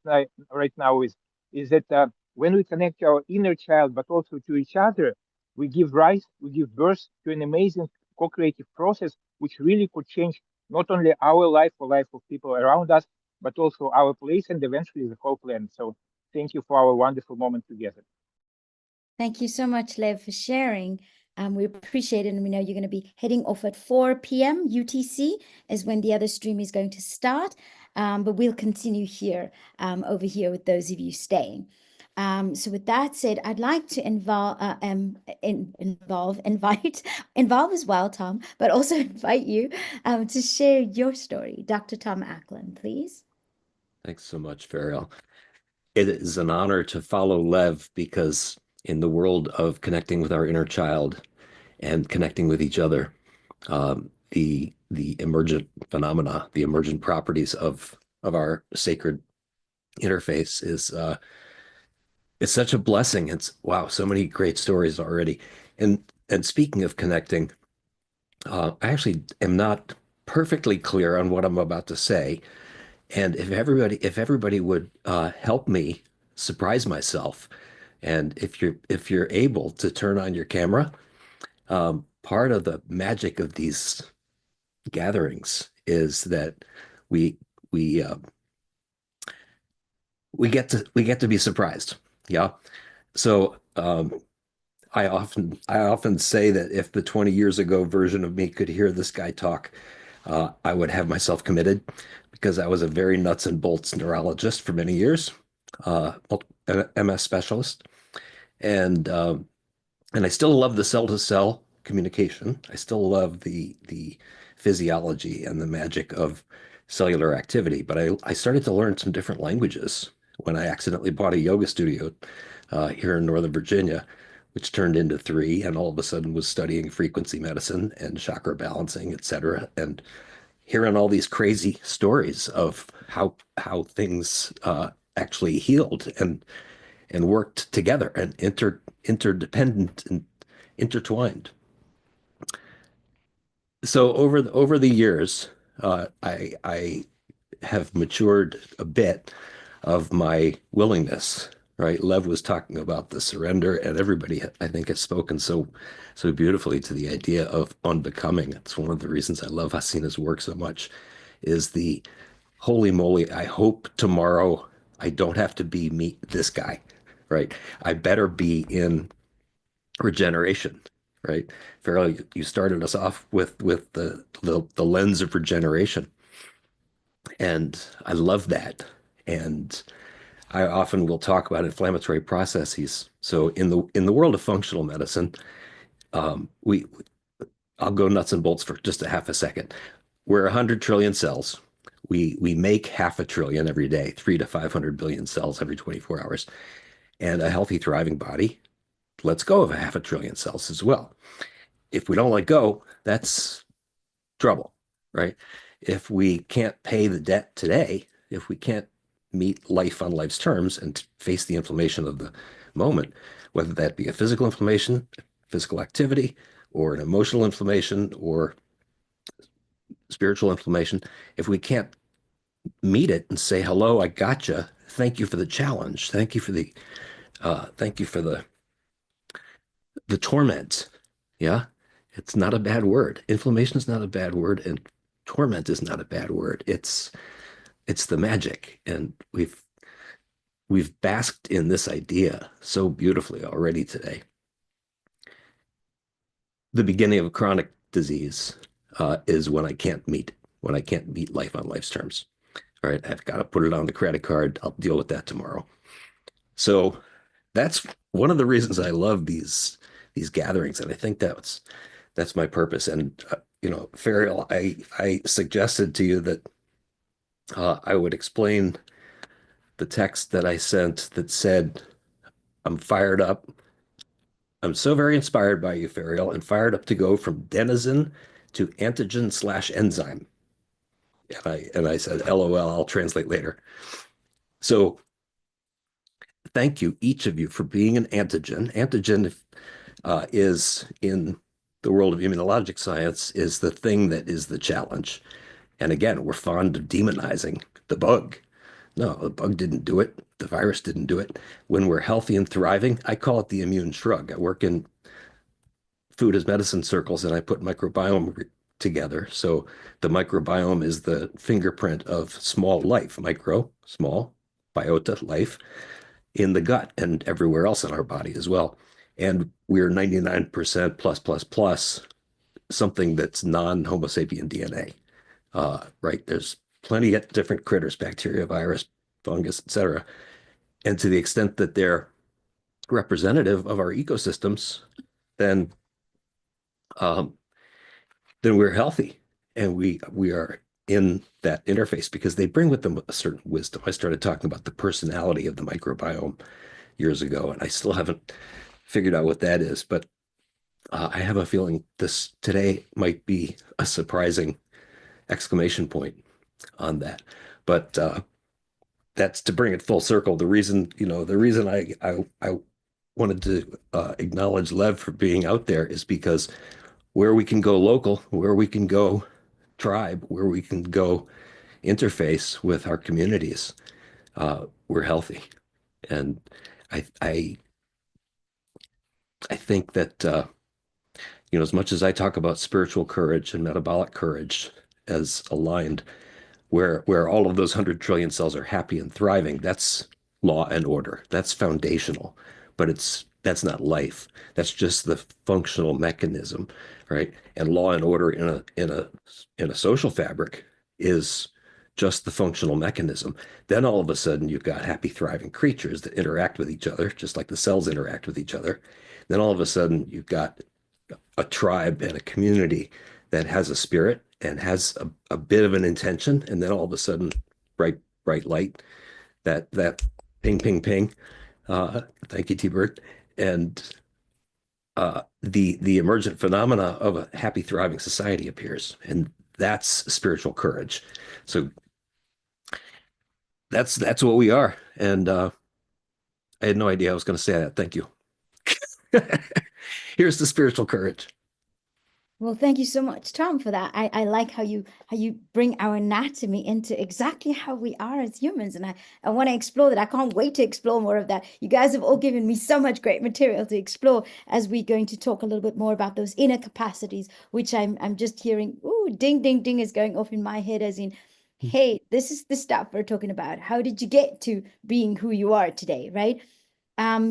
now with, is that when we connect to our inner child, but also to each other, we give rise, we give birth to an amazing co-creative process, which really could change not only our life or life of people around us, but also our place and eventually the whole planet. So thank you for our wonderful moment together. Thank you so much, Lev, for sharing. We appreciate it, and we know you're going to be heading off at 4 p.m. UTC is when the other stream is going to start, but we'll continue here, over here with those of you staying. So with that said, I'd like to involve as well, Tom, but also invite you to share your story. Dr. Tom Acklin, please. Thanks so much, Ferial. It is an honor to follow Lev because in the world of connecting with our inner child and connecting with each other, the emergent phenomena, the emergent properties of our sacred interface is it's such a blessing. It's wow, so many great stories already. And speaking of connecting, I actually am not perfectly clear on what I'm about to say. And if everybody would help me surprise myself, and if you're able to turn on your camera, part of the magic of these gatherings is that we we uh, we get to be surprised. Yeah. So I often say that if the 20 years ago version of me could hear this guy talk, I would have myself committed, because I was a very nuts and bolts neurologist for many years, MS specialist, and I still love the cell to cell communication. I still love the physiology and the magic of cellular activity. But I started to learn some different languages when I accidentally bought a yoga studio here in Northern Virginia, which turned into three, and all of a sudden was studying frequency medicine and chakra balancing, et cetera, and hearing all these crazy stories of how things actually healed and worked together and interdependent and intertwined. So over the years, I have matured a bit of my willingness. Right, Lev was talking about the surrender, and everybody, I think, has spoken so beautifully to the idea of unbecoming. It's one of the reasons I love Hasina's work so much, is the holy moly, I hope tomorrow I don't have to be this guy, right? I better be in regeneration, right? Farrell, you started us off with the lens of regeneration, and I love that. And I often will talk about inflammatory processes. So in the world of functional medicine, I'll go nuts and bolts for just a half a second. We're 100 trillion cells. We make half a trillion every day, 3 to 500 billion cells every 24 hours. And a healthy, thriving body lets go of a half a trillion cells as well. If we don't let go, that's trouble, right? If we can't pay the debt today, if we can't meet life on life's terms and face the inflammation of the moment, whether that be a physical inflammation, physical activity, or an emotional inflammation, or spiritual inflammation, if we can't meet it and say, hello, I gotcha, thank you for the challenge, thank you for the torment. Yeah, it's not a bad word. Inflammation is not a bad word, and torment is not a bad word. It's the magic, and we've basked in this idea so beautifully already today. The beginning of chronic disease is when I can't meet life on life's terms. All right, I've got to put it on the credit card. I'll deal with that tomorrow. So that's one of the reasons I love these gatherings, and I think that's my purpose. And Farrell, I suggested to you that I would explain the text that I sent that said, I'm fired up. I'm so very inspired by you, Farrell, and fired up to go from denizen to antigen/enzyme. And I said, LOL, I'll translate later. So thank you, each of you, for being an antigen. Antigen is, in the world of immunologic science, is the thing that is the challenge. And again, we're fond of demonizing the bug. No, the bug didn't do it. The virus didn't do it. When we're healthy and thriving, I call it the immune shrug. I work in food as medicine circles, and I put microbiome together. So the microbiome is the fingerprint of small life, micro, small, biota, life, in the gut and everywhere else in our body as well. And we're 99% plus something that's non-Homo sapien DNA, right? There's plenty of different critters, bacteria, virus, fungus, etc. And to the extent that they're representative of our ecosystems, then we're healthy, and we are in that interface, because they bring with them a certain wisdom. I started talking about the personality of the microbiome years ago, and I still haven't figured out what that is, but I have a feeling this today might be a surprising exclamation point on that. But that's to bring it full circle. The reason I wanted to acknowledge Lev for being out there is because where we can go local, where we can go tribe, where we can go interface with our communities, we're healthy. And I think that as much as I talk about spiritual courage and metabolic courage as aligned, where all of those 100 trillion cells are happy and thriving, that's law and order. That's foundational, but that's not life. That's just the functional mechanism, right? And law and order in a social fabric is just the functional mechanism. Then all of a sudden you've got happy, thriving creatures that interact with each other, just like the cells interact with each other. Then all of a sudden you've got a tribe and a community that has a spirit and has a bit of an intention. And then all of a sudden, bright light, that ping, ping, ping. Thank you, T-Bird. And the emergent phenomena of a happy, thriving society appears. And that's spiritual courage. So that's what we are. And I had no idea I was going to say that. Thank you. Here's the spiritual courage. Well, thank you so much, Tom, for that. I like how you bring our anatomy into exactly how we are as humans. And I want to explore that. I can't wait to explore more of that. You guys have all given me so much great material to explore as we're going to talk a little bit more about those inner capacities, which I'm just hearing, ooh, ding, ding, ding is going off in my head as in, hey, this is the stuff we're talking about. How did you get to being who you are today, right?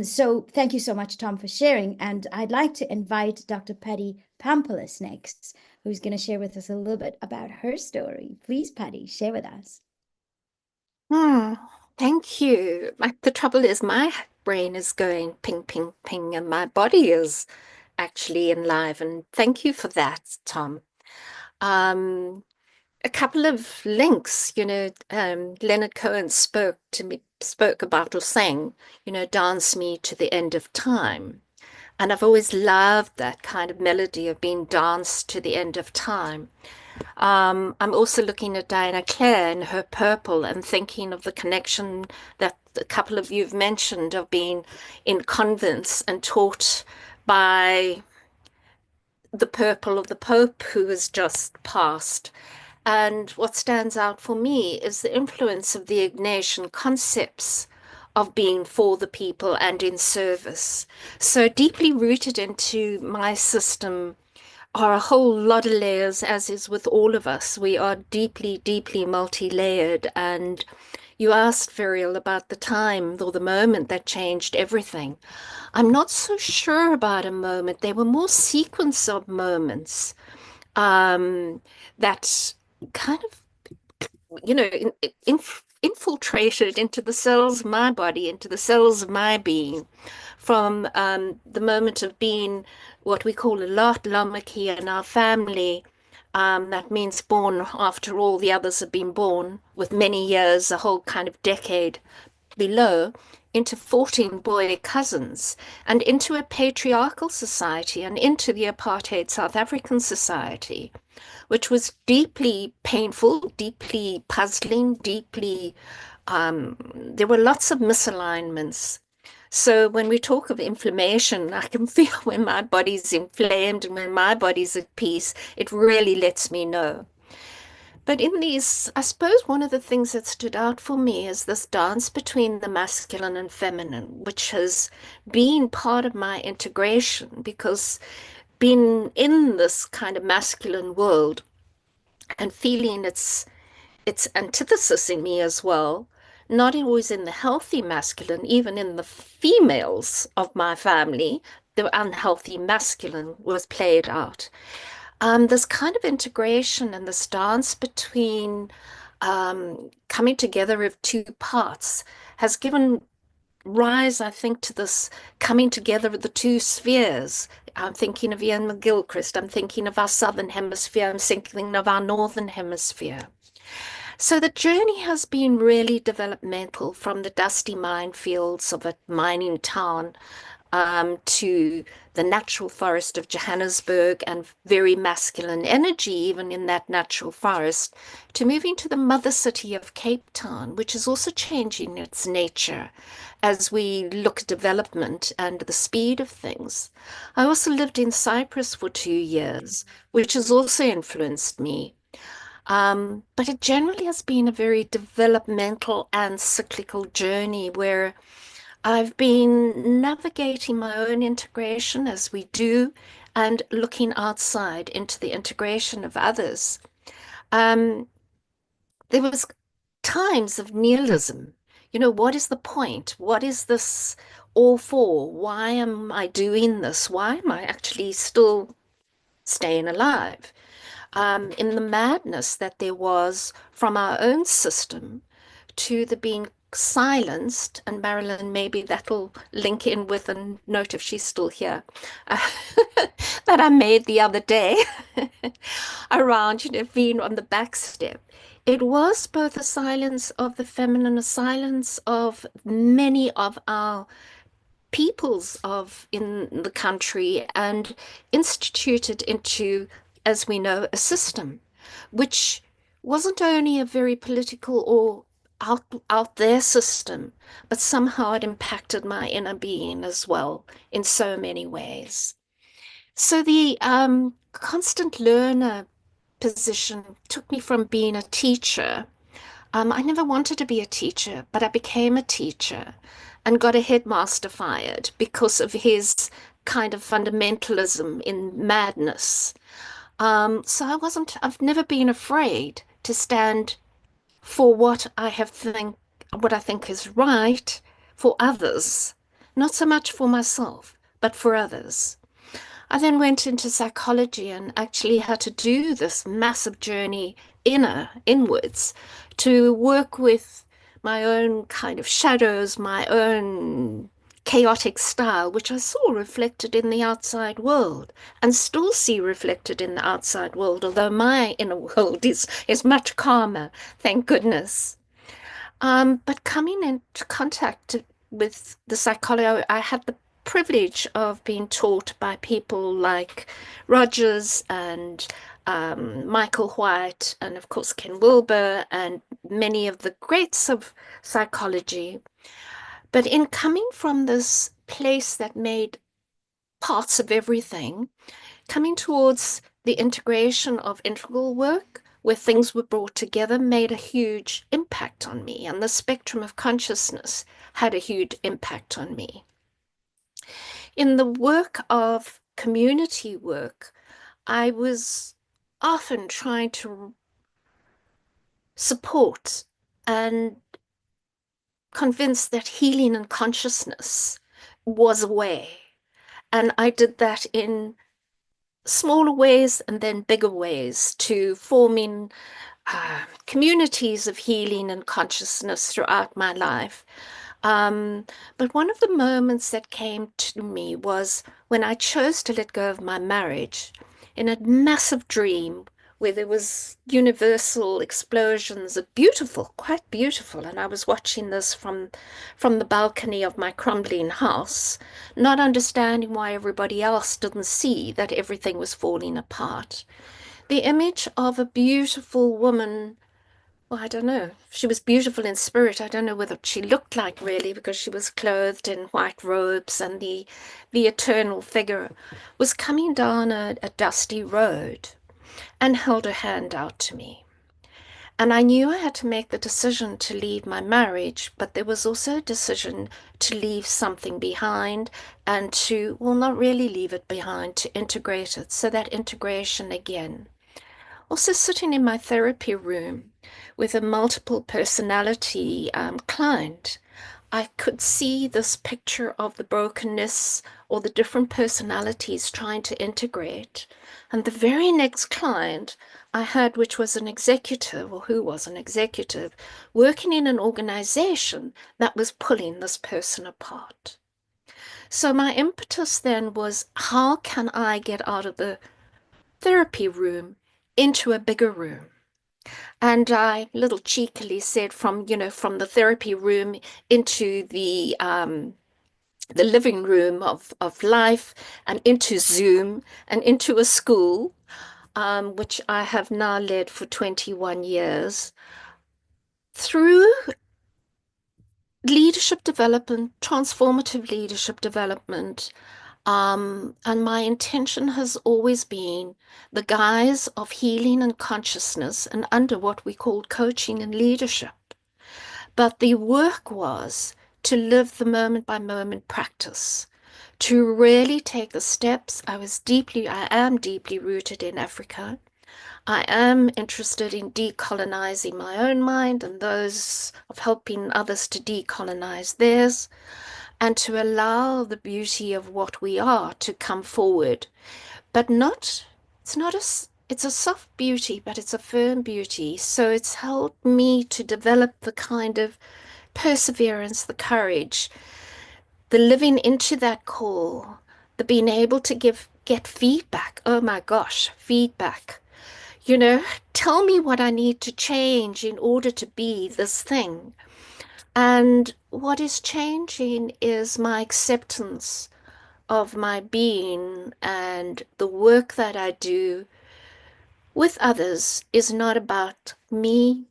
So thank you so much, Tom, for sharing. And I'd like to invite Dr. Patty Pampulis next, who's going to share with us a little bit about her story. Please, Patty, share with us. Thank you. The trouble is my brain is going ping, ping, ping, and my body is actually enlivened. Thank you for that, Tom. A couple of links, Leonard Cohen spoke about or sang, dance me to the end of time. And I've always loved that kind of melody of being danced to the end of time. I'm also looking at Diana Clare in her purple and thinking of the connection that a couple of you have mentioned of being in convents and taught by the purple of the Pope who has just passed. And what stands out for me is the influence of the Ignatian concepts of being for the people and in service. So deeply rooted into my system are a whole lot of layers, as is with all of us. We are deeply, deeply multi-layered. And you asked, Virial, about the time or the moment that changed everything. I'm not so sure about a moment. They were more sequence of moments that kind of, infiltrated into the cells of my body, into the cells of my being, from the moment of being what we call a lot Lomaki in our family. That means born after all the others have been born, with many years, a whole kind of decade below, into 14 boy cousins, and into a patriarchal society, and into the apartheid South African society, which was deeply painful, deeply puzzling, deeply, there were lots of misalignments. So when we talk of inflammation, I can feel when my body's inflamed and when my body's at peace, it really lets me know. But in these, I suppose one of the things that stood out for me is this dance between the masculine and feminine, which has been part of my integration, because being in this kind of masculine world and feeling its antithesis in me as well, not always in the healthy masculine, even in the females of my family, the unhealthy masculine was played out. This kind of integration and this dance between coming together of two parts has given rise, I think, to this coming together of the two spheres. I'm thinking of Ian McGilchrist, I'm thinking of our southern hemisphere, I'm thinking of our northern hemisphere. So the journey has been really developmental, from the dusty minefields of a mining town to the natural forest of Johannesburg and very masculine energy, even in that natural forest, to moving to the mother city of Cape Town, which is also changing its nature as we look at development and the speed of things. I also lived in Cyprus for 2 years, which has also influenced me. But it generally has been a very developmental and cyclical journey where I've been navigating my own integration as we do and looking outside into the integration of others. There was times of nihilism. You know, what is the point? What is this all for? Why am I doing this? Why am I actually still staying alive? In the madness that there was from our own system to the being silenced, and Marilyn, maybe that'll link in with a note if she's still here, that I made the other day around, you know, being on the back step. It was both a silence of the feminine, a silence of many of our peoples in the country, and instituted into, as we know, a system which wasn't only a very political or out there system, but somehow it impacted my inner being as well in so many ways. So the constant learner position took me from being a teacher. I never wanted to be a teacher, but I became a teacher and got a headmaster fired because of his kind of fundamentalism in madness. So I've never been afraid to stand for what I think is right for others, not so much for myself, but for others. I then went into psychology and actually had to do this massive journey inwards to work with my own kind of shadows, my own chaotic style, which I saw reflected in the outside world and still see reflected in the outside world, although my inner world is much calmer, thank goodness. But coming into contact with the psychology, I had the privilege of being taught by people like Rogers and Michael White, and of course Ken Wilber, and many of the greats of psychology. But in coming from this place that made parts of everything, coming towards the integration of integral work, where things were brought together, made a huge impact on me, and the spectrum of consciousness had a huge impact on me. In the work of community work, I was often trying to support and convince that healing and consciousness was a way. And I did that in smaller ways and then bigger ways, to forming communities of healing and consciousness throughout my life. But one of the moments that came to me was when I chose to let go of my marriage in a massive dream where there was universal explosions of beautiful, quite beautiful. And I was watching this from the balcony of my crumbling house, not understanding why everybody else didn't see that everything was falling apart. The image of a beautiful woman, well, I don't know. She was beautiful in spirit. I don't know what she looked like really, because she was clothed in white robes, and the eternal figure was coming down a dusty road and held her hand out to me. And I knew I had to make the decision to leave my marriage, but there was also a decision to leave something behind and to, well, not really leave it behind, to integrate it. So that integration again. Also sitting in my therapy room with a multiple personality client, I could see this picture of the brokenness or the different personalities trying to integrate. And the very next client I had, which was an executive, or who was an executive, working in an organization that was pulling this person apart. So my impetus then was, how can I get out of the therapy room into a bigger room? And I little cheekily said, from the therapy room into the the living room of life and into Zoom and into a school, which I have now led for 21 years, through leadership development, transformative leadership development. And my intention has always been the guise of healing and consciousness and under what we called coaching and leadership. But the work was to live the moment by moment practice, to really take the steps. I am deeply rooted in Africa. I am interested in decolonizing my own mind and those of helping others to decolonize theirs, and to allow the beauty of what we are to come forward. But it's a soft beauty, but it's a firm beauty. So it's helped me to develop the kind of perseverance, the courage, the living into that call, the being able to get feedback. Oh my gosh, feedback. Tell me what I need to change in order to be this thing. And what is changing is my acceptance of my being, and the work that I do with others is not about me.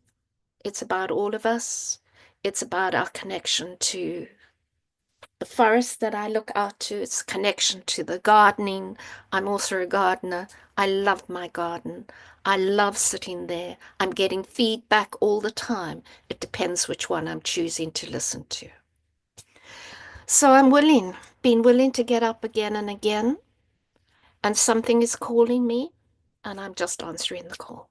It's about all of us. It's about our connection to the forest that I look out to. It's connection to the gardening. I'm also a gardener. I love my garden. I love sitting there. I'm getting feedback all the time. It depends which one I'm choosing to listen to. So I'm been willing to get up again and again, and something is calling me, and I'm just answering the call.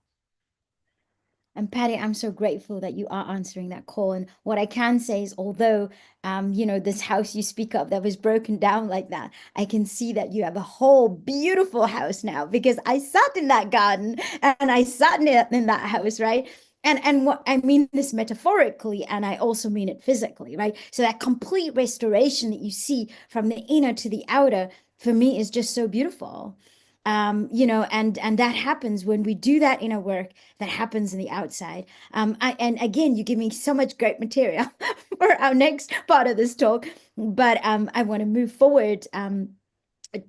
And Patty, I'm so grateful that you are answering that call. And what I can say is, although, this house you speak of that was broken down like that, I can see that you have a whole beautiful house now, because I sat in that garden and I sat in that house, right? And what I mean this metaphorically, and I also mean it physically, right? So that complete restoration that you see from the inner to the outer, for me, is just so beautiful. And that happens when we do that inner work. That happens in the outside. And again, you give me so much great material for our next part of this talk. But I want to move forward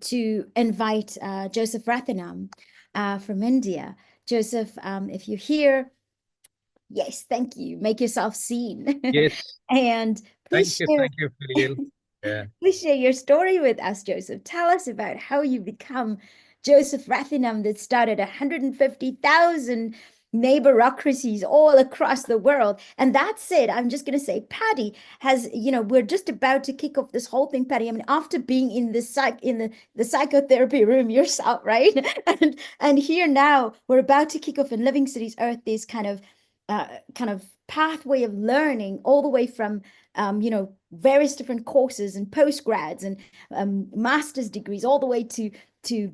to invite Joseph Rathinam from India. Joseph, if you're here, yes, thank you. Make yourself seen. Yes. And please Thank you, Phil. Yeah. Please share your story with us, Joseph. Tell us about how you become Joseph Rathinam that started 150,000 neighborocracies all across the world. And that's it. I'm just going to say, Patty has, we're just about to kick off this whole thing, Patty. I mean, after being in the psychotherapy room yourself, right? and here now we're about to kick off in Living Cities Earth, this kind of pathway of learning, all the way from various different courses and postgrads and master's degrees, all the way to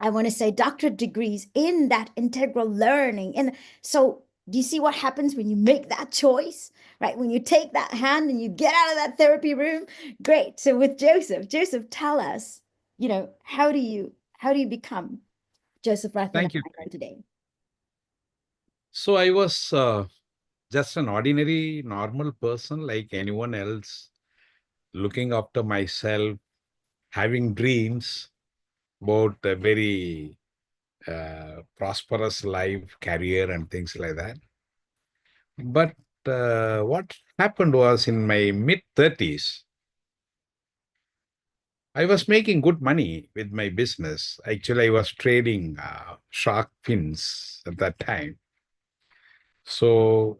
I want to say doctorate degrees in that integral learning. And so do you see what happens when you make that choice, right? When you take that hand and you get out of that therapy room? Great. So with Joseph, tell us, how do you become Joseph Rathinam today? So I was just an ordinary, normal person like anyone else, looking after myself, having dreams about a very prosperous life, career, and things like that. But what happened was, in my mid-30s, I was making good money with my business. Actually, I was trading shark fins at that time. So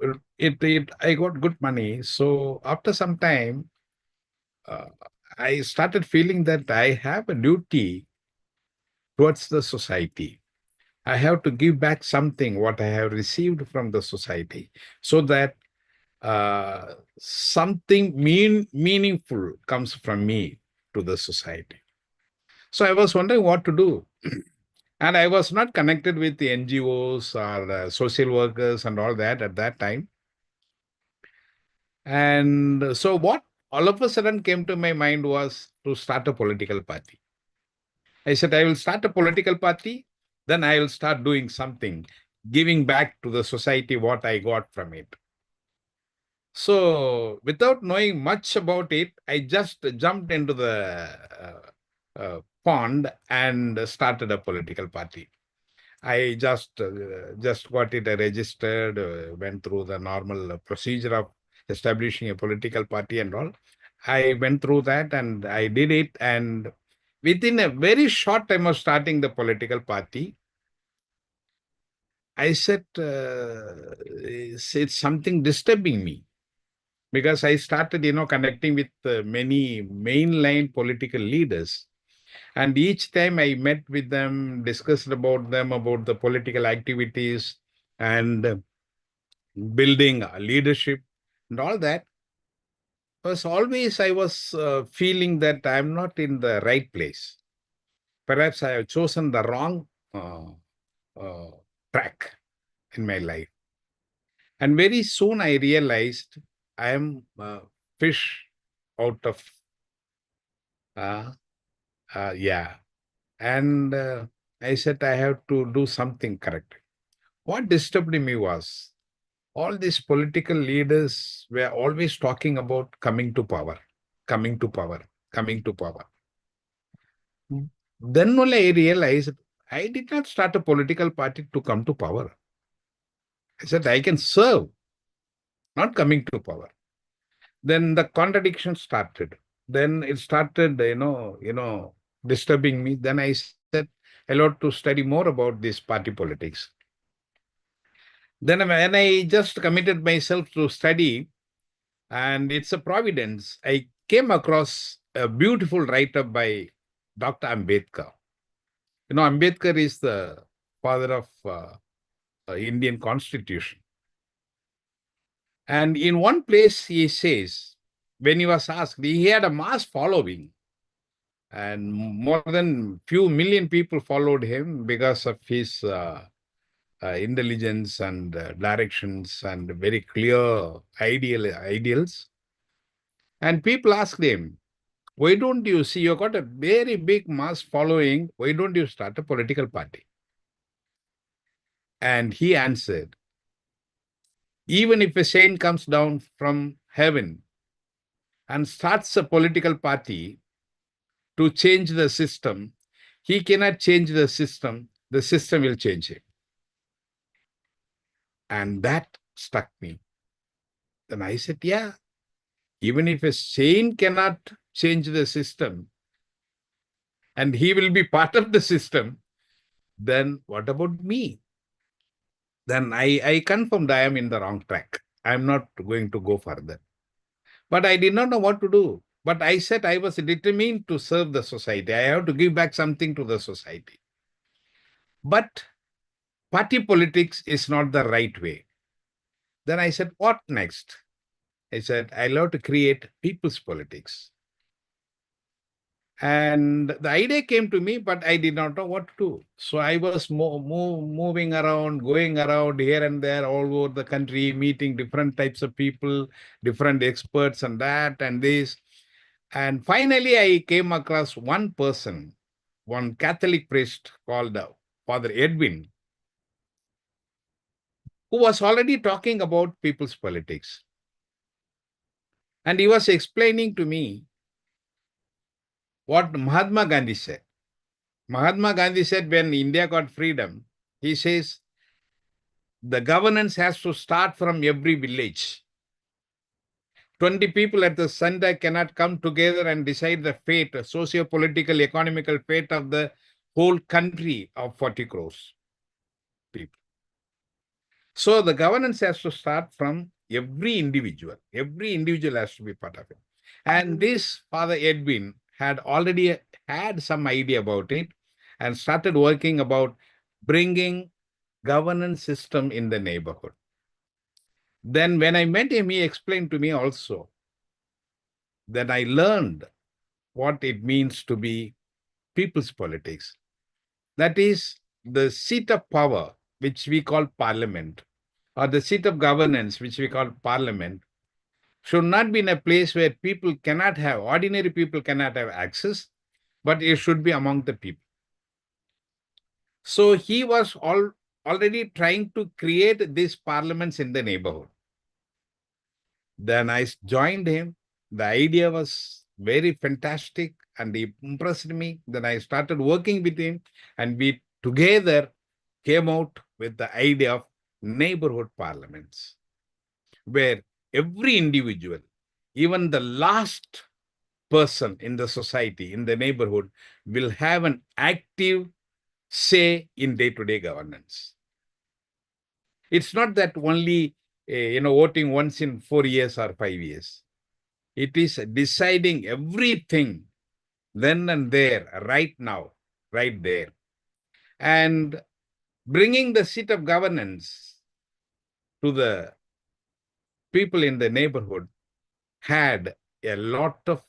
I got good money. So after some time, I started feeling that I have a duty towards the society. I have to give back something what I have received from the society, so that something meaningful comes from me to the society. So I was wondering what to do. And I was not connected with the NGOs or social workers and all that at that time. And so what all of a sudden came to my mind was to start a political party. I said, I will start a political party, then I will start doing something, giving back to the society what I got from it. So without knowing much about it, I just jumped into the pond and started a political party. I just got it registered, went through the normal procedure of establishing a political party and all. I went through that and I did it. And within a very short time of starting the political party, I said, it's something disturbing me. Because I started, connecting with many mainline political leaders. And each time I met with them, discussed about them, about the political activities and building leadership and all that, was always I was feeling that I'm not in the right place. Perhaps I have chosen the wrong track in my life. And very soon I realized I am a fish out of, yeah. And I said, I have to do something correct. What disturbed me was all these political leaders were always talking about coming to power, coming to power, coming to power. Then only I realized I did not start a political party to come to power. I said, I can serve, not coming to power. Then the contradiction started. Then it started, disturbing me. Then I said, I ought to study more about this party politics. Then when I just committed myself to study, and it's a providence, I came across a beautiful write-up by Dr. Ambedkar. Ambedkar is the father of Indian Constitution. And in one place he says, when he was asked, he had a mass following. And more than few million people followed him because of his intelligence and directions and very clear ideals. And people asked him, why don't you see, you've got a very big mass following, why don't you start a political party? And he answered, even if a saint comes down from heaven and starts a political party to change the system, he cannot change the system will change him. And that struck me. Then I said, yeah, even if a saint cannot change the system and he will be part of the system, then what about me? Then I confirmed I am in the wrong track. I'm not going to go further. But I did not know what to do. But I said I was determined to serve the society. I have to give back something to the society. But party politics is not the right way. Then I said, what next? I said, I love to create people's politics. And the idea came to me, but I did not know what to do. So I was moving around, going around here and there all over the country, meeting different types of people, different experts and that and this. And finally, I came across one person, one Catholic priest called Father Edwin, who was already talking about people's politics. And he was explaining to me what Mahatma Gandhi said. Mahatma Gandhi said when India got freedom, he says, the governance has to start from every village. 20 people at the center cannot come together and decide the fate, socio-political, economical fate of the whole country of 40 crores people. So the governance has to start from every individual. Every individual has to be part of it. And this Father Edwin had already had some idea about it and started working about bringing governance system in the neighborhood. Then when I met him, he explained to me also that I learned what it means to be people's politics. That is the seat of power, which we call parliament, or the seat of governance, which we call parliament, should not be in a place where people cannot have, ordinary people cannot have access, but it should be among the people. So he was already trying to create these parliaments in the neighborhood. Then I joined him. The idea was very fantastic and he impressed me. Then I started working with him and we together came out with the idea of neighborhood parliaments, where every individual, even the last person in the society, in the neighborhood, will have an active say in day-to-day governance. It's not that only voting once in 4 years or 5 years. It is deciding everything then and there, right now, right there. And bringing the seat of governance to the people in the neighborhood had a lot of,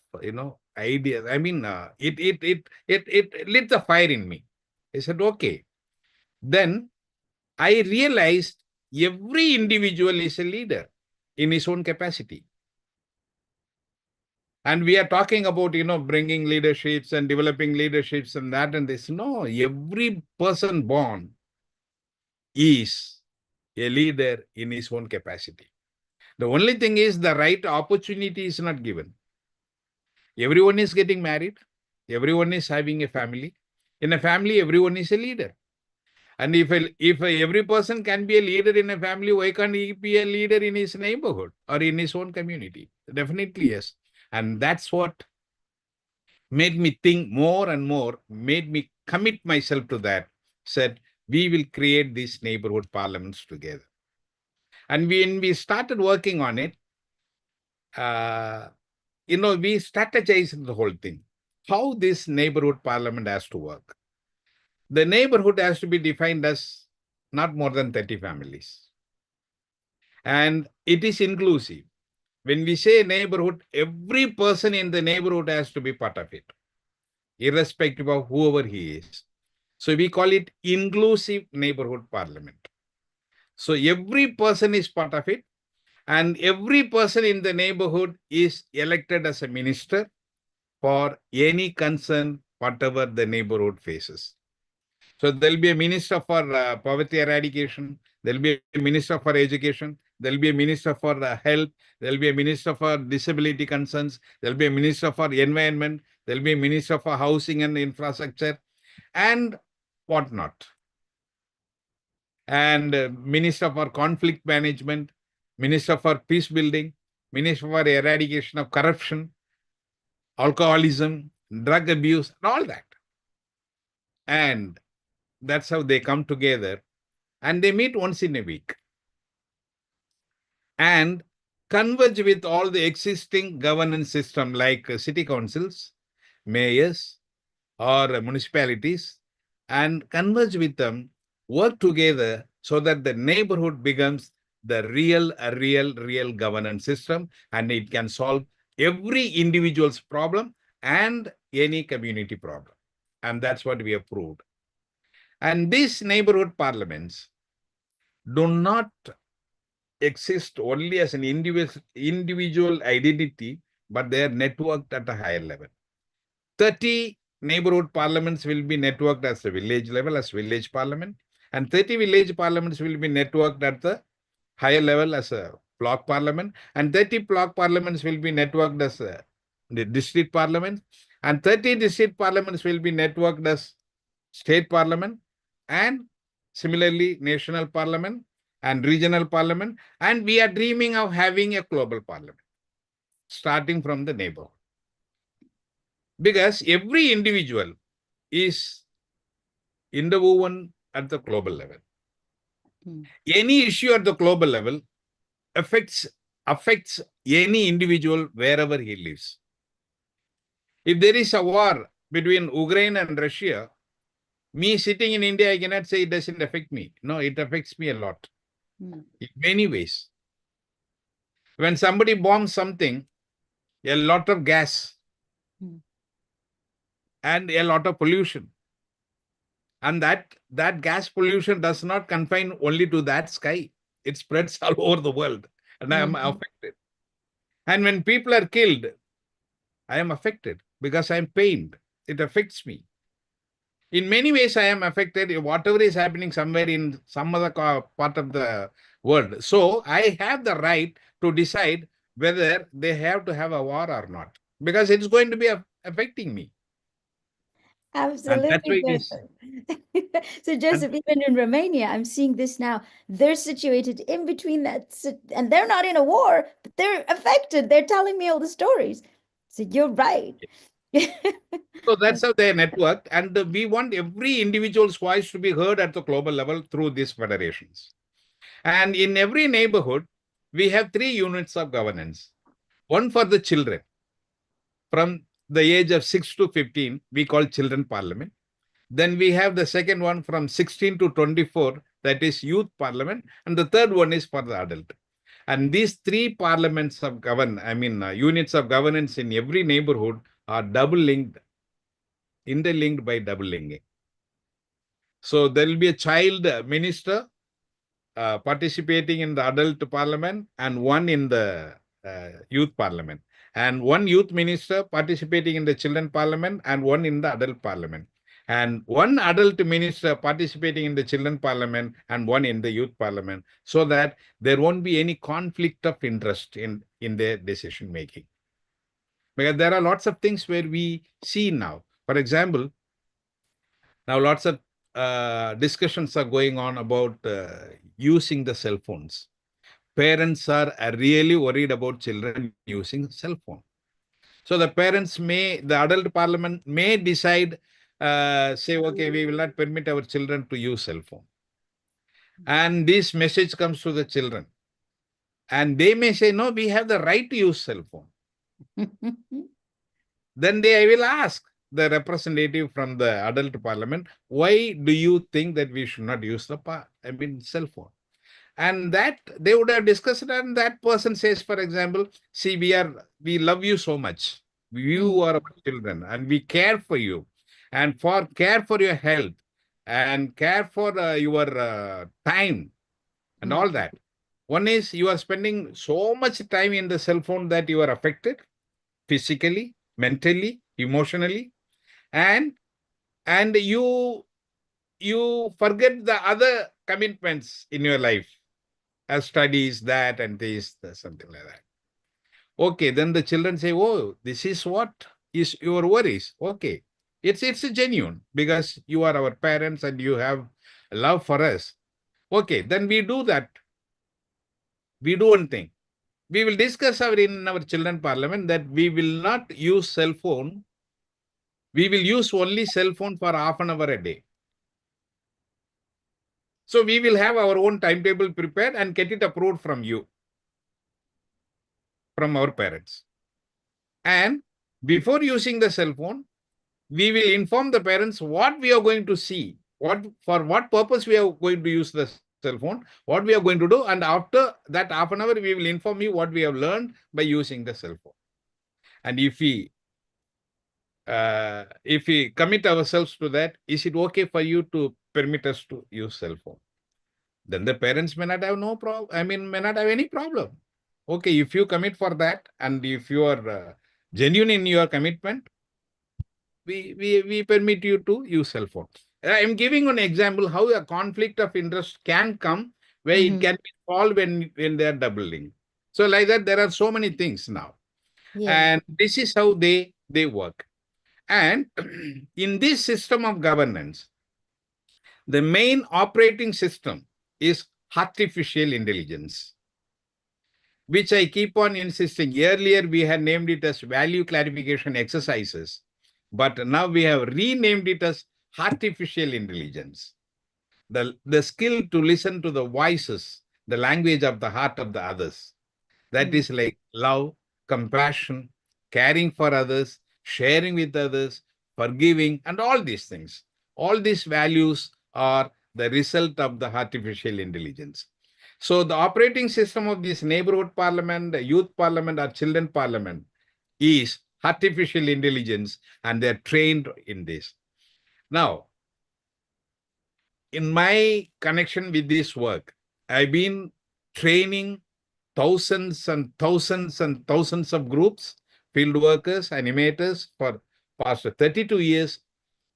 ideas. I mean, it lit the fire in me. I said, okay. Then I realized every individual is a leader in his own capacity. And we are talking about, bringing leaderships and developing leaderships and that and this. No, every person born is a leader in his own capacity. The only thing is the right opportunity is not given. Everyone is getting married. Everyone is having a family. In a family, everyone is a leader. And if every person can be a leader in a family, why can't he be a leader in his neighborhood or in his own community? Definitely yes. And that's what made me think more and more, made me commit myself to that, said, we will create these neighborhood parliaments together. And when we started working on it, we strategized the whole thing, how this neighborhood parliament has to work. The neighborhood has to be defined as not more than 30 families. And it is inclusive. When we say neighborhood, every person in the neighborhood has to be part of it, irrespective of whoever he is. So we call it inclusive neighborhood parliament. So every person is part of it, and every person in the neighborhood is elected as a minister for any concern, whatever the neighborhood faces. So there'll be a minister for poverty eradication, there'll be a minister for education, there'll be a minister for health, there'll be a minister for disability concerns, there'll be a minister for environment, there'll be a minister for housing and infrastructure, and whatnot. And minister for conflict management, minister for peace building, minister for eradication of corruption, alcoholism, drug abuse, and all that. And that's how they come together and they meet once in a week and converge with all the existing governance system like city councils, mayors, or municipalities, and converge with them, work together so that the neighborhood becomes the real governance system, and it can solve every individual's problem and any community problem. And that's what we have proved. And these neighborhood parliaments do not exist only as an individual identity, but they are networked at a higher level. 30 neighborhood parliaments will be networked as a village level, as village parliament, and 30 village parliaments will be networked at the higher level as a block parliament, and 30 block parliaments will be networked as the district parliament, and 30 district parliaments will be networked as state parliament, and similarly national parliament and regional parliament, and we are dreaming of having a global parliament, starting from the neighborhood. Because every individual is interwoven at the global level. Any issue at the global level affects any individual wherever he lives. If there is a war between Ukraine and Russia, me sitting in India, I cannot say it doesn't affect me. No, it affects me a lot. In many ways. When somebody bombs something, a lot of gas and a lot of pollution. And that gas pollution does not confine only to that sky. It spreads all over the world. And I am affected. And when people are killed, I am affected because I am pained. It affects me. In many ways, I am affected, whatever is happening somewhere in some other part of the world. So I have the right to decide whether they have to have a war or not, because it's going to be affecting me. And that's Absolutely, why it is. Joseph. So, Joseph, even in Romania, I'm seeing this now. They're situated in between that, and they're not in a war, but they're affected. They're telling me all the stories. So you're right. So that's how they network, and we want every individual's voice to be heard at the global level through these federations. And in every neighborhood, we have 3 units of governance. One for the children. From the age of 6 to 15, we call Children Parliament. Then we have the second one from 16 to 24, that is Youth Parliament. And the third one is for the adult. And these 3 parliaments of units of governance in every neighborhood are double linked, interlinked by double linking. So there will be a child minister participating in the adult parliament and one in the youth parliament, and one youth minister participating in the children parliament and one in the adult parliament, and one adult minister participating in the children parliament and one in the youth parliament, so that there won't be any conflict of interest in their decision making. Because there are lots of things where we see now. For example, now lots of discussions are going on about using the cell phones. Parents are really worried about children using cell phone. So the adult parliament may decide, say, okay, we will not permit our children to use cell phone. And this message comes to the children. And they may say, no, we have the right to use cell phone. Then they will ask the representative from the adult parliament, why do you think that we should not use the cell phone? And that they would have discussed it, and that person says, for example, see, we love you so much. You are our children and we care for you, and care for your health and care for your time and all that. One is you are spending so much time in the cell phone that you are affected physically, mentally, emotionally, and you forget the other commitments in your life, as studies, that and this, something like that. Okay, then the children say, oh, this is what is your worries. Okay, it's genuine because you are our parents and you have love for us. Okay, then we do that. We do one thing. We will discuss in our children parliament that we will not use cell phone. We will use only cell phone for half an hour a day. So we will have our own timetable prepared and get it approved from you, from our parents. And before using the cell phone, we will inform the parents what we are going to see, for what purpose we are going to use the cell phone, what we are going to do, and after that half an hour, we will inform you what we have learned by using the cell phone. And if we commit ourselves to that, is it okay for you to permit us to use cell phone? Then the parents may not have may not have any problem. Okay, if you commit for that and if you are genuine in your commitment, we permit you to use cell phone. I am giving an example how a conflict of interest can come, where it can be solved when they are doubling. So like that, there are so many things now. And this is how they work. And in this system of governance, the main operating system is artificial intelligence, which I keep on insisting. Earlier, we had named it as value clarification exercises, but now we have renamed it as artificial intelligence. The skill to listen to the voices, the language of the heart of the others. That is like love, compassion, caring for others, sharing with others, forgiving, and all these things. All these values are the result of the artificial intelligence. So the operating system of this neighborhood parliament, the youth parliament, or children parliament is artificial intelligence, and they're trained in this. Now, in my connection with this work, I've been training thousands and thousands and thousands of groups, field workers, animators for past 32 years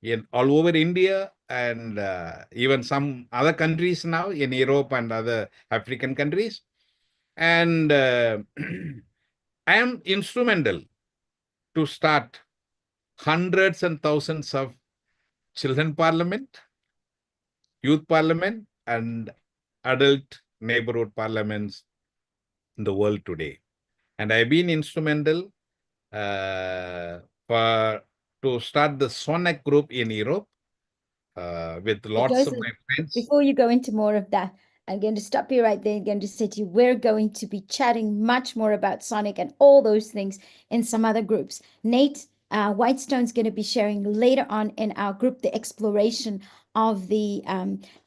in all over India and even some other countries now in Europe and other African countries. And I am instrumental to start hundreds and thousands of children parliament, youth parliament, and adult neighborhood parliaments in the world today. And I've been instrumental to start the SONEC group in Europe with lots Joseph, of my friends. before you go into more of that, I'm going to stop you right there. I'm going to say to you, we're going to be chatting much more about SONEC and all those things in some other groups. Nate Whitestone's going to be sharing later on in our group the exploration of the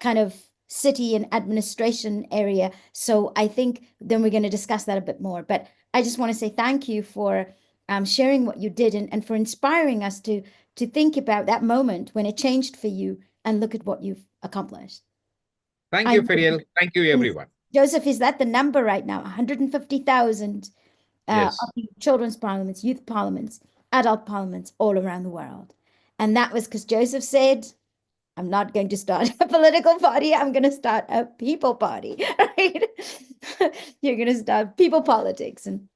kind of city and administration area. So I think then we're going to discuss that a bit more. But I just want to say thank you for sharing what you did and for inspiring us to think about that moment when it changed for you and look at what you've accomplished. Thank you, Ferial. Thank you, everyone. Joseph, is that the number right now? 150,000 Yes. of children's parliaments, youth parliaments, adult parliaments all around the world. And that was because Joseph said, I'm not going to start a political party. I'm going to start a people party, right? You're going to start people politics. And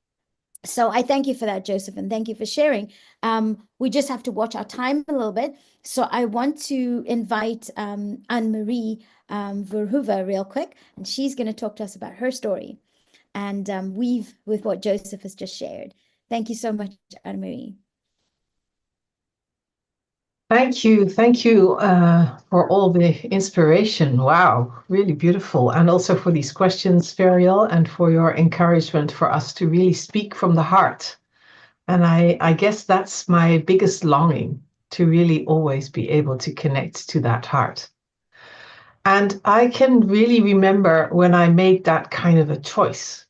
so I thank you for that, Joseph, and thank you for sharing. We just have to watch our time a little bit. So I want to invite Anne-Marie Verhoeven real quick, and she's going to talk to us about her story and weave with what Joseph has just shared. Thank you so much, Anne-Marie. Thank you for all the inspiration. Wow, really beautiful. And also for these questions, Ferial, and for your encouragement for us to really speak from the heart. And I guess that's my biggest longing, to really always be able to connect to that heart. And I can really remember when I made that kind of a choice.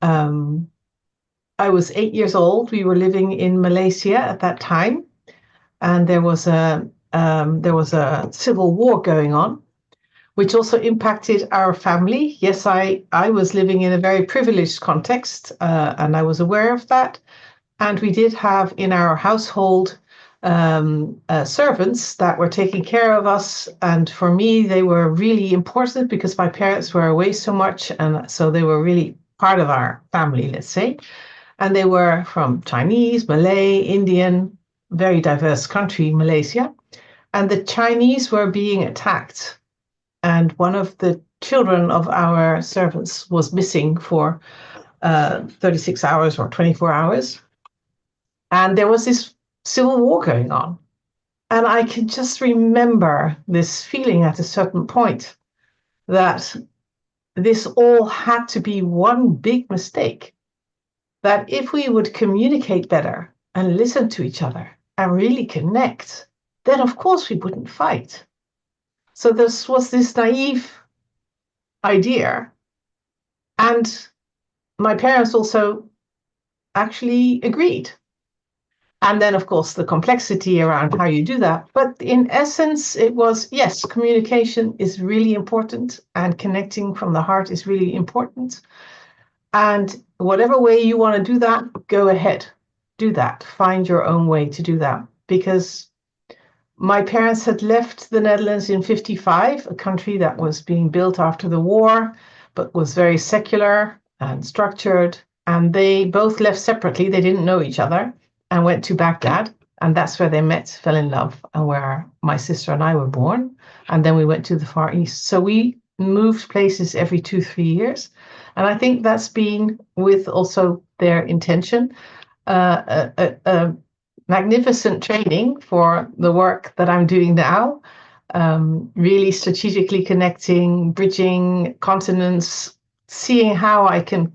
I was 8 years old. We were living in Malaysia at that time. And there was a civil war going on, which also impacted our family. Yes, I was living in a very privileged context, and I was aware of that. And we did have in our household servants that were taking care of us. And for me, they were really important because my parents were away so much, and so they were really part of our family, let's say. And they were from Chinese, Malay, Indian, very diverse country, Malaysia. And the Chinese were being attacked. And one of the children of our servants was missing for 36 hours or 24 hours. And there was this civil war going on. And I can just remember this feeling at a certain point that this all had to be one big mistake. That if we would communicate better and listen to each other and really connect, then of course we wouldn't fight. So this was this naive idea. And my parents also actually agreed. And then, of course, the complexity around how you do that. But in essence, it was, yes, communication is really important and connecting from the heart is really important. And whatever way you want to do that, go ahead. Do that. Find your own way to do that. Because my parents had left the Netherlands in 1955, a country that was being built after the war, but was very secular and structured. And they both left separately. They didn't know each other and went to Baghdad. And that's where they met, fell in love, and where my sister and I were born. And then we went to the Far East. So we moved places every 2-3 years. And I think that's been with also their intention, a magnificent training for the work that I'm doing now, really strategically connecting, bridging continents, seeing how I can